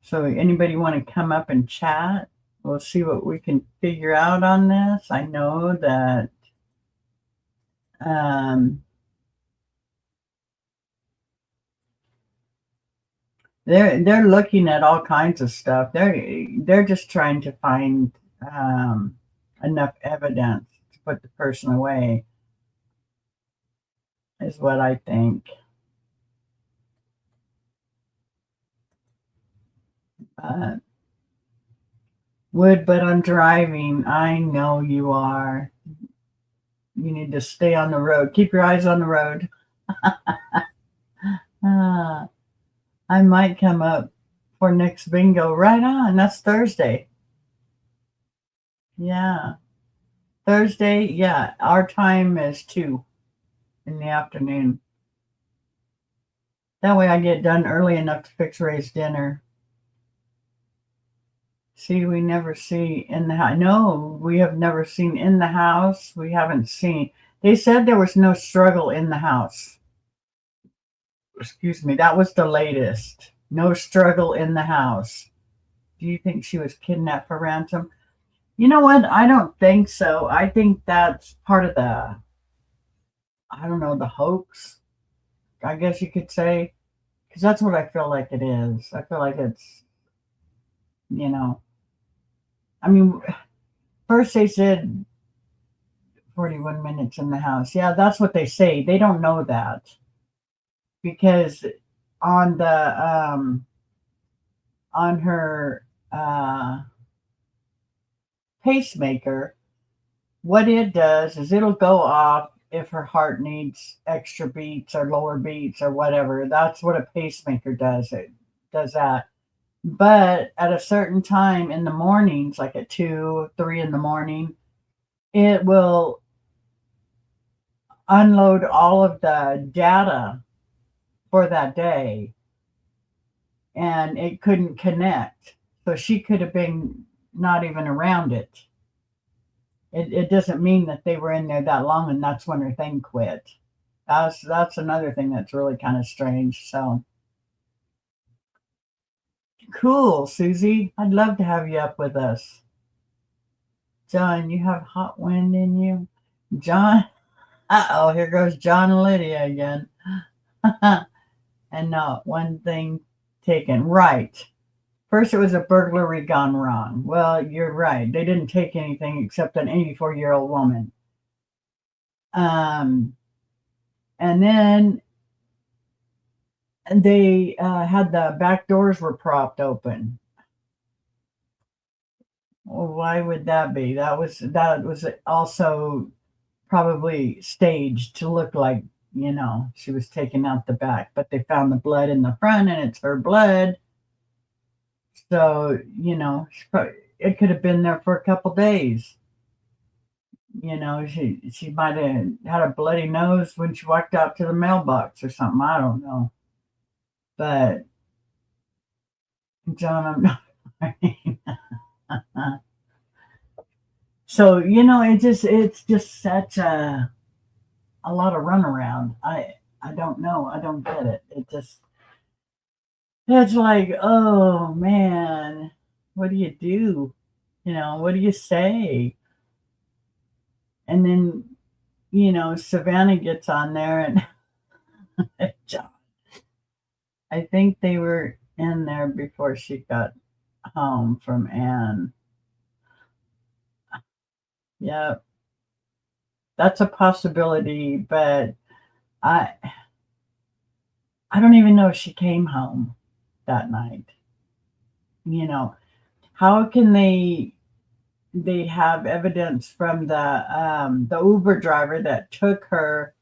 So anybody want to come up and chat? We'll see what we can figure out on this. I know that they're looking at all kinds of stuff. They're just trying to find enough evidence to put the person away, is what I think. But I'm driving. I know you are. You need to stay on the road. Keep your eyes on the road. I might come up for next bingo. Right on. That's Thursday. Yeah. Thursday, yeah. Our time is 2 in the afternoon. That way I get done early enough to fix Ray's dinner. See, we never see in the house. No, we have never seen in the house. We haven't seen. They said there was no struggle in the house. Excuse me. That was the latest. No struggle in the house. Do you think she was kidnapped for ransom? You know what? I don't think so. I think that's part of the hoax, I guess you could say. Because that's what I feel like it is. I feel like it's, I mean, first they said 41 minutes in the house. Yeah, that's what they say. They don't know that because on her pacemaker, what it does is it'll go off if her heart needs extra beats or lower beats or whatever. That's what a pacemaker does. It does that. But at a certain time in the mornings, like at 2, 3 in the morning, it will unload all of the data for that day, and it couldn't connect. So she could have been not even around it. It doesn't mean that they were in there that long and that's when her thing quit. That's another thing that's really kind of strange. So cool, Susie. I'd love to have you up with us. John, you have hot wind in you? John, uh-oh, here goes John and Lydia again. And not one thing taken. Right. First, it was a burglary gone wrong. Well, you're right. They didn't take anything except an 84-year-old woman. And then they had the back doors were propped open. Well, why would that be? That was also probably staged to look like, she was taking out the back. But they found the blood in the front, and it's her blood. So, it could have been there for a couple days. She might have had a bloody nose when she walked out to the mailbox or something. I don't know. But, John, I'm not. So, it's just such a lot of runaround. I don't know. I don't get it. It's like, oh man, what do you do? What do you say? And then, Savannah gets on there and John. I think they were in there before she got home from Anne. Yeah, that's a possibility, but I don't even know if she came home that night. How can they have evidence from the Uber driver that took her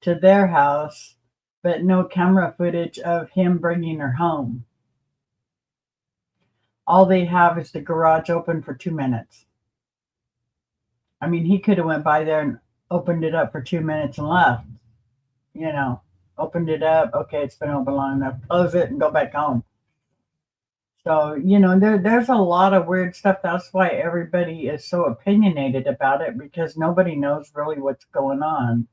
to their house, but no camera footage of him bringing her home? All they have is the garage open for 2 minutes. I mean, he could have went by there and opened it up for 2 minutes and left. Opened it up. Okay, it's been open long enough. Close it and go back home. So, there's a lot of weird stuff. That's why everybody is so opinionated about it, because nobody knows really what's going on.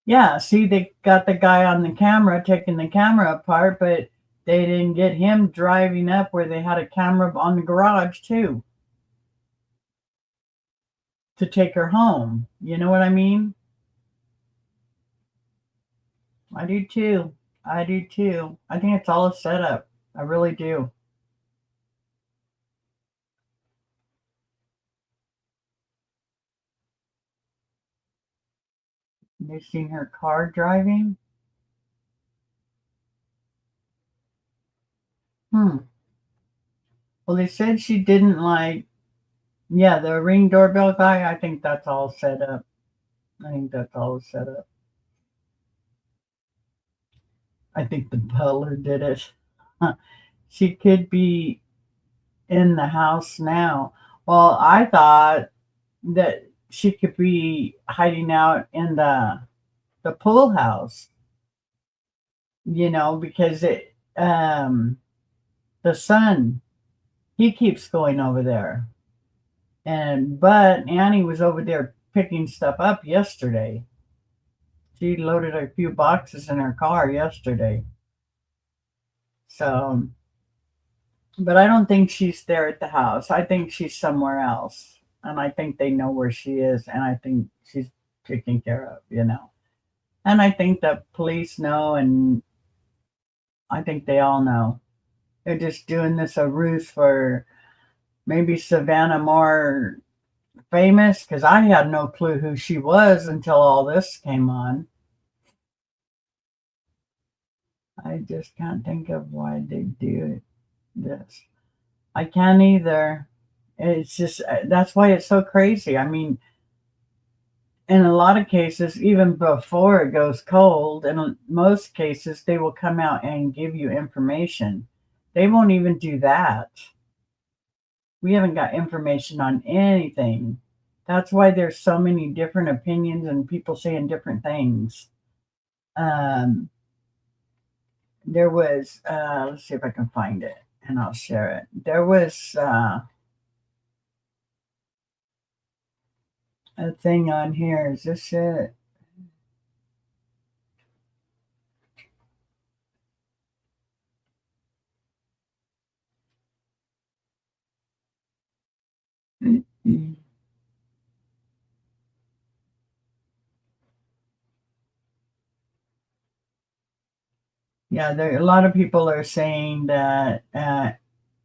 Yeah, see, they got the guy on the camera taking the camera apart, but they didn't get him driving up where they had a camera on the garage too, to take her home. You know what I mean? I do too. I think it's all a setup. I really do. You seen her car driving? Well, they said she didn't the Ring doorbell guy. I think that's all set up. I think the butler did it. She could be in the house now. Well, I thought that she could be hiding out in the pool house, because the son, he keeps going over there. But Annie was over there picking stuff up yesterday. She loaded a few boxes in her car yesterday. So, but I don't think she's there at the house. I think she's somewhere else. And I think they know where she is. And I think she's taken care of, And I think the police know, and I think they all know. They're just doing this a ruse for maybe Savannah more famous, because I had no clue who she was until all this came on. I just can't think of why they do this. I can't either. It's just, that's why it's so crazy. I mean, in a lot of cases, even before it goes cold, in most cases, they will come out and give you information. They won't even do that. We haven't got information on anything. That's why there's so many different opinions and people saying different things. There was, let's see if I can find it and I'll share it. There was a thing on here. Is this it? Yeah, a lot of people are saying that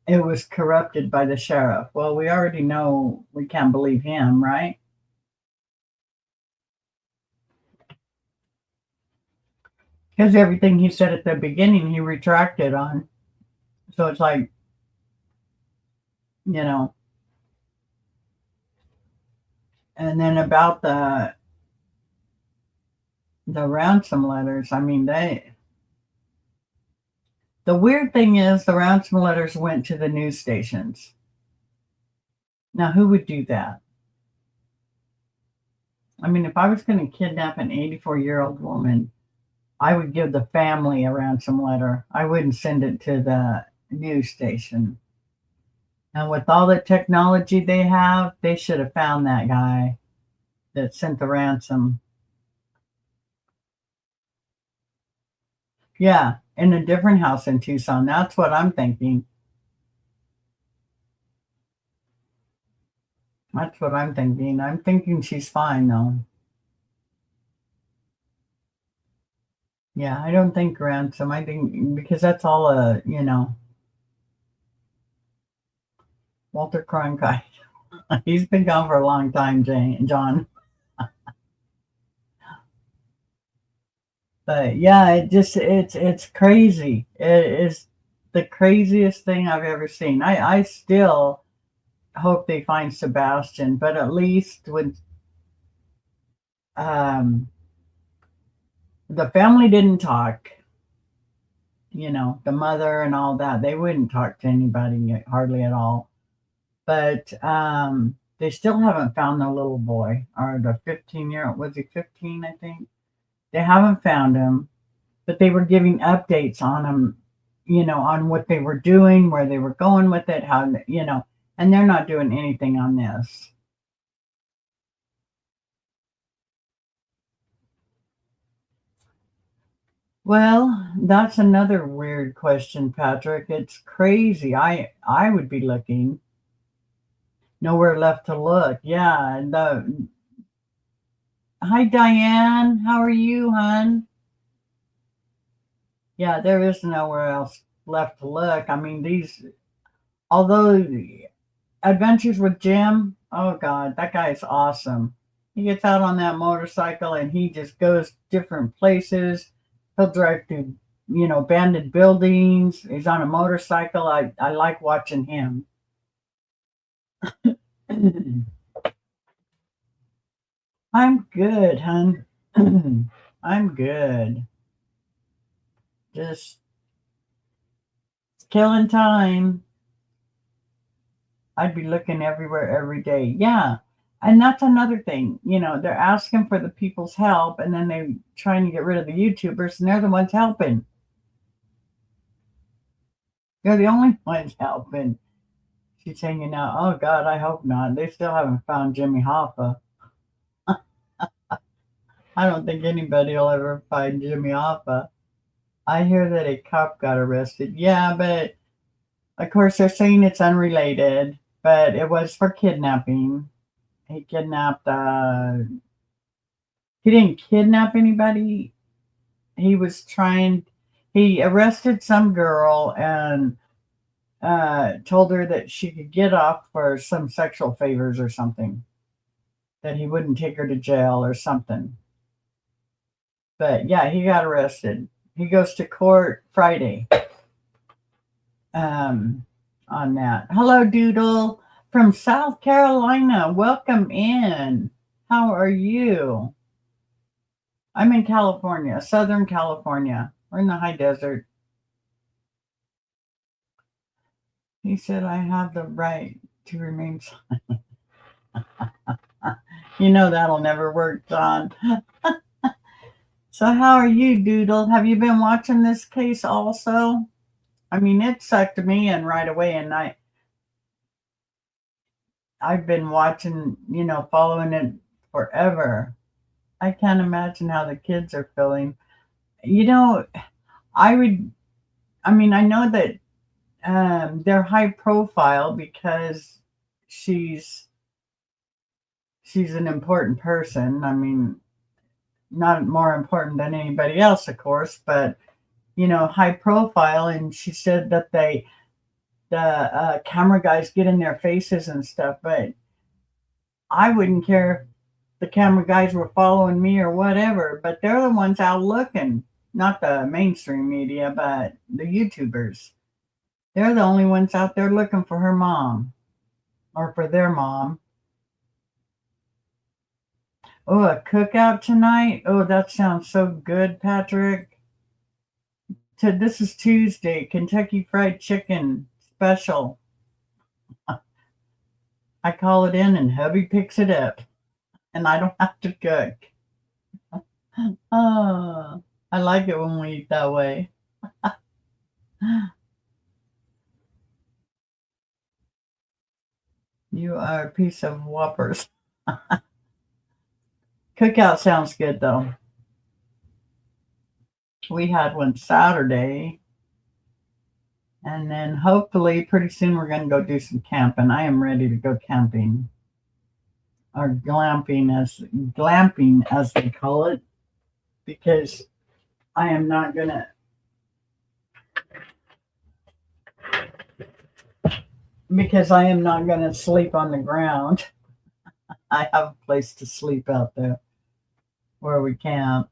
it was corrupted by the sheriff. Well, we already know we can't believe him, right? Because everything he said at the beginning, he retracted on. So it's like, you know. And then about the ransom letters, I mean, the weird thing is the ransom letters went to the news stations. Now, who would do that? I mean, if I was going to kidnap an 84-year-old woman, I would give the family a ransom letter. I wouldn't send it to the news station. And with all the technology they have, they should have found that guy that sent the ransom. Yeah, in a different house in Tucson. That's what I'm thinking. That's what I'm thinking. I'm thinking she's fine, though. Yeah, I don't think ransom. I think because that's all Walter Cronkite. He's been gone for a long time, John. But yeah, it's crazy. It is the craziest thing I've ever seen. I still hope they find Sebastian, but at least with the family didn't talk. The mother and all that, they wouldn't talk to anybody hardly at all. But they still haven't found the little boy, or the 15-year-old. Was he 15, I think? They haven't found him, but they were giving updates on him, on what they were doing, where they were going with it, how, and they're not doing anything on this. Well, that's another weird question, Patrick. It's crazy. I would be looking. Nowhere left to look. Yeah. Hi, Diane. How are you, hon? Yeah, there is nowhere else left to look. I mean, although Adventures with Jim, oh God, that guy is awesome. He gets out on that motorcycle and he just goes different places. He'll drive through, abandoned buildings. He's on a motorcycle. I like watching him. I'm good, hon. I'm good. Just killing time. I'd be looking everywhere every day. Yeah. And that's another thing. They're asking for the people's help and then they're trying to get rid of the YouTubers and they're the ones helping. They're the only ones helping. She's hanging out. Oh, God, I hope not. They still haven't found Jimmy Hoffa. I don't think anybody will ever find Jimmy Hoffa. I hear that a cop got arrested. Yeah, but of course they're saying it's unrelated, but it was for kidnapping. He kidnapped, he didn't kidnap anybody. He arrested some girl and told her that she could get off for some sexual favors or something. that he wouldn't take her to jail or something. But yeah, he got arrested. He goes to court Friday on that. Hello, Doodle from South Carolina. Welcome in. How are you? I'm in California, Southern California. We're in the high desert. He said, I have the right to remain silent. You know that'll never work, John. So how are you, Doodle? Have you been watching this case also? I mean, it sucked me in right away, and I've been watching, following it forever. I can't imagine how the kids are feeling. I know that they're high profile because she's an important person. I mean, not more important than anybody else, of course, but high profile. And she said that the camera guys get in their faces and stuff, but I wouldn't care if the camera guys were following me or whatever, but they're the ones out looking, not the mainstream media, but the YouTubers. They're the only ones out there looking for her mom or for their mom. Oh, a cookout tonight? Oh, that sounds so good, Patrick. This is Tuesday, Kentucky Fried Chicken special. I call it in and hubby picks it up, and I don't have to cook. Oh, I like it when we eat that way. You are a piece of whoppers. Cookout sounds good, though. We had one Saturday, and then hopefully pretty soon we're going to go do some camping. I am ready to go camping, or glamping as they call it, because I am not going to sleep on the ground. I have a place to sleep out there where we camp.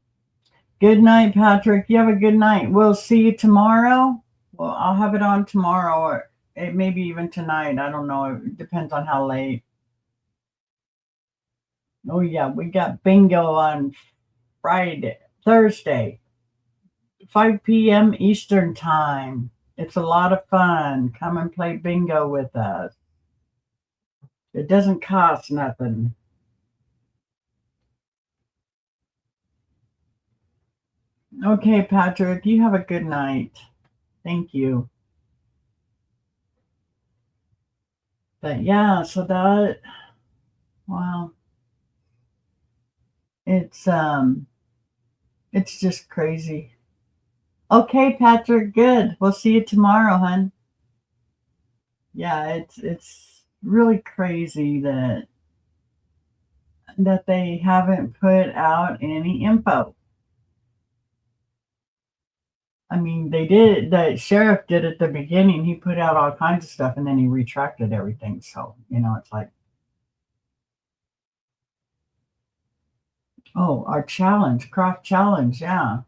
Good night, Patrick. You have a good night. We'll see you tomorrow. Well, I'll have it on tomorrow, or it maybe even tonight. I don't know. It depends on how late. Oh yeah, we got bingo on Thursday, 5 p.m. Eastern time. It's a lot of fun. Come and play bingo with us. It doesn't cost nothing. Okay, Patrick, you have a good night. Thank you. But yeah, so wow. It's just crazy. Okay, Patrick, good. We'll see you tomorrow, hon. Yeah, it's really crazy that they haven't put out any info. I mean, they did. The sheriff did at the beginning. He put out all kinds of stuff, and then he retracted everything. So, it's like, oh, our craft challenge, yeah.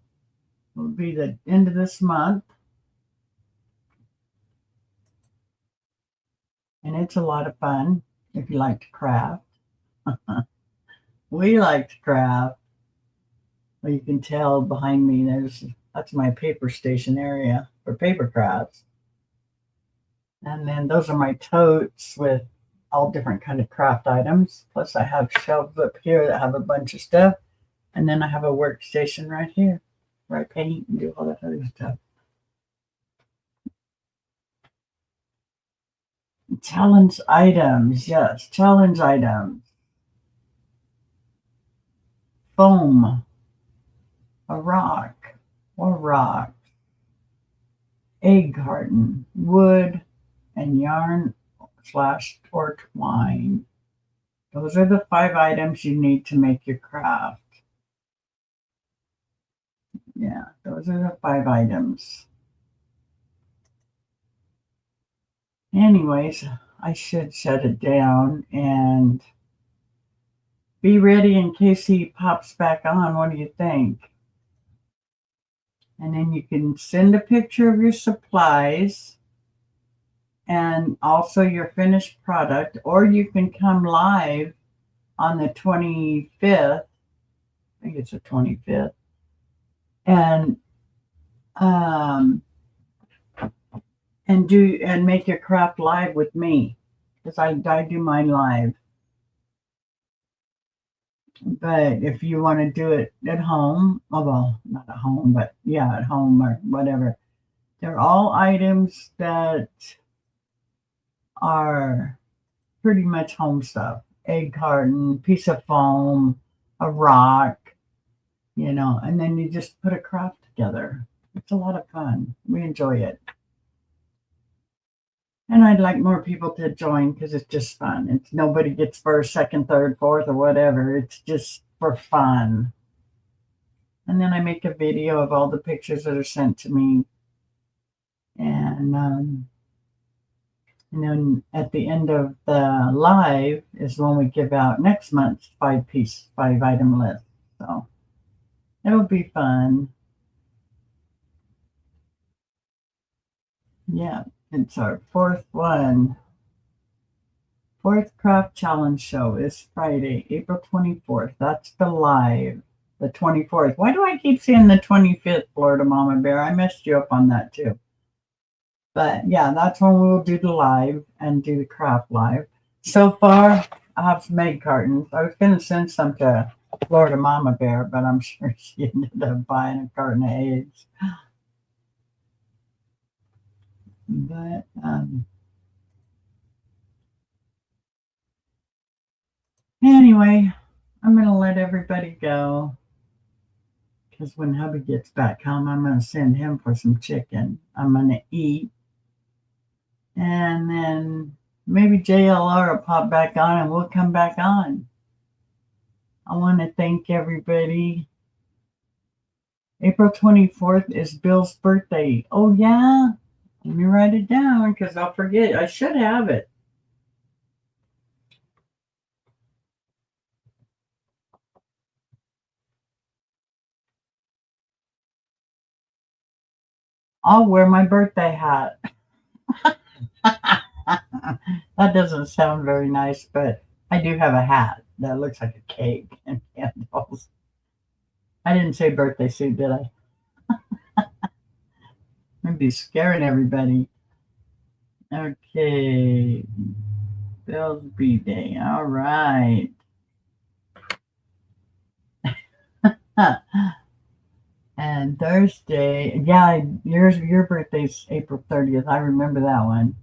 Will be the end of this month. And it's a lot of fun if you like to craft. We like to craft. Well, you can tell behind me, that's my paper station area for paper crafts. And then those are my totes with all different kind of craft items. Plus I have shelves up here that have a bunch of stuff. And then I have a workstation right here where I paint and do all that other stuff. Challenge items, yes, challenge items. Foam, a rock or rocks, egg carton, wood, and yarn / or twine. Those are the 5 items you need to make your craft. Yeah, those are the 5 items. Anyways, I should shut it down, and be ready in case he pops back on. What do you think? And then you can send a picture of your supplies and also your finished product, or you can come live on the 25th. I think it's the 25th. And make your craft live with me, because I do mine live. But if you want to do it at home, well, not at home, but yeah, at home or whatever, they're all items that are pretty much home stuff. Egg carton, piece of foam, a rock, and then you just put a craft together. It's a lot of fun. We enjoy it. And I'd like more people to join because it's just fun. It's nobody gets first, second, third, fourth, or whatever. It's just for fun. And then I make a video of all the pictures that are sent to me. And then at the end of the live is when we give out next month's 5-item list. So it'll be fun. Yeah, it's our fourth one. Fourth Craft Challenge show is Friday, April 24th. That's the live. The 24th. Why do I keep saying the 25th, Florida Mama Bear? I messed you up on that too. But yeah, that's when we'll do the live and do the craft live. So far, I have some egg cartons. I was going to send some to Florida Mama Bear, but I'm sure she ended up buying a carton of eggs. But anyway, I'm going to let everybody go. Because when hubby gets back home, I'm going to send him for some chicken. I'm going to eat. And then maybe JLR will pop back on and we'll come back on. I want to thank everybody. April 24th is Bill's birthday. Oh, yeah? Let me write it down because I'll forget. I should have it. I'll wear my birthday hat. That doesn't sound very nice, but I do have a hat that looks like a cake and candles. I didn't say birthday suit, did I? I'd be scaring everybody. Okay. Bill's B-Day. All right. And Thursday, yeah, your birthday's April 30th. I remember that one.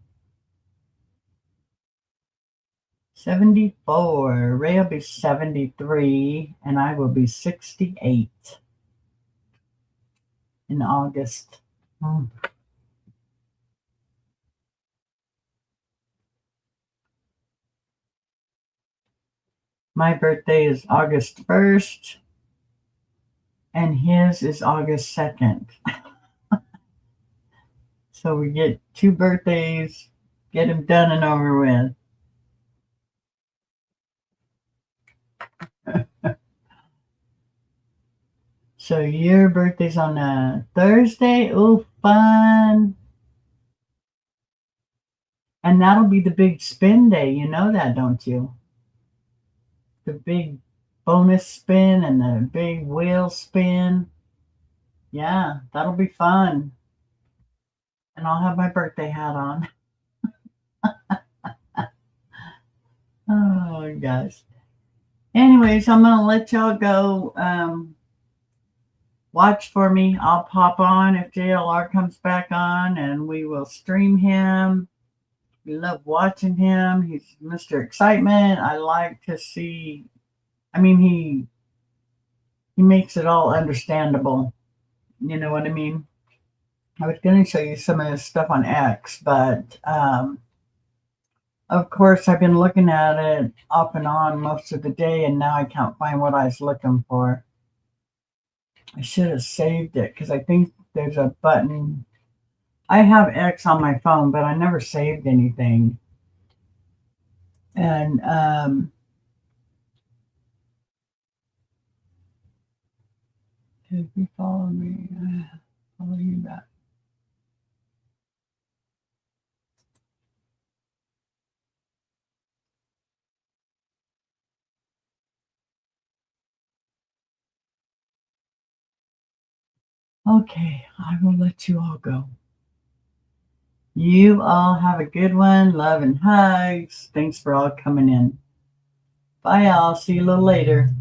74. Ray will be 73, and I will be 68 in August. My birthday is August 1st, and his is August 2nd. So we get 2 birthdays, get them done and over with. So your birthday's on a Thursday? Oh, fun. And that'll be the big spin day. You know that, don't you? The big bonus spin and the big wheel spin. Yeah, that'll be fun. And I'll have my birthday hat on. Oh, gosh. Anyways, I'm going to let y'all go. Watch for me. I'll pop on if JLR comes back on, and we will stream him. We love watching him. He's Mr. Excitement. I like to see, he makes it all understandable. You know what I mean? I was going to show you some of his stuff on X, but of course, I've been looking at it off and on most of the day, and now I can't find what I was looking for. I should have saved it because I think there's a button. I have X on my phone, but I never saved anything. And If you follow me, follow you back. Okay, I will let you all go. You all have a good one. Love and hugs. Thanks for all coming in. Bye, y'all. See you a little later.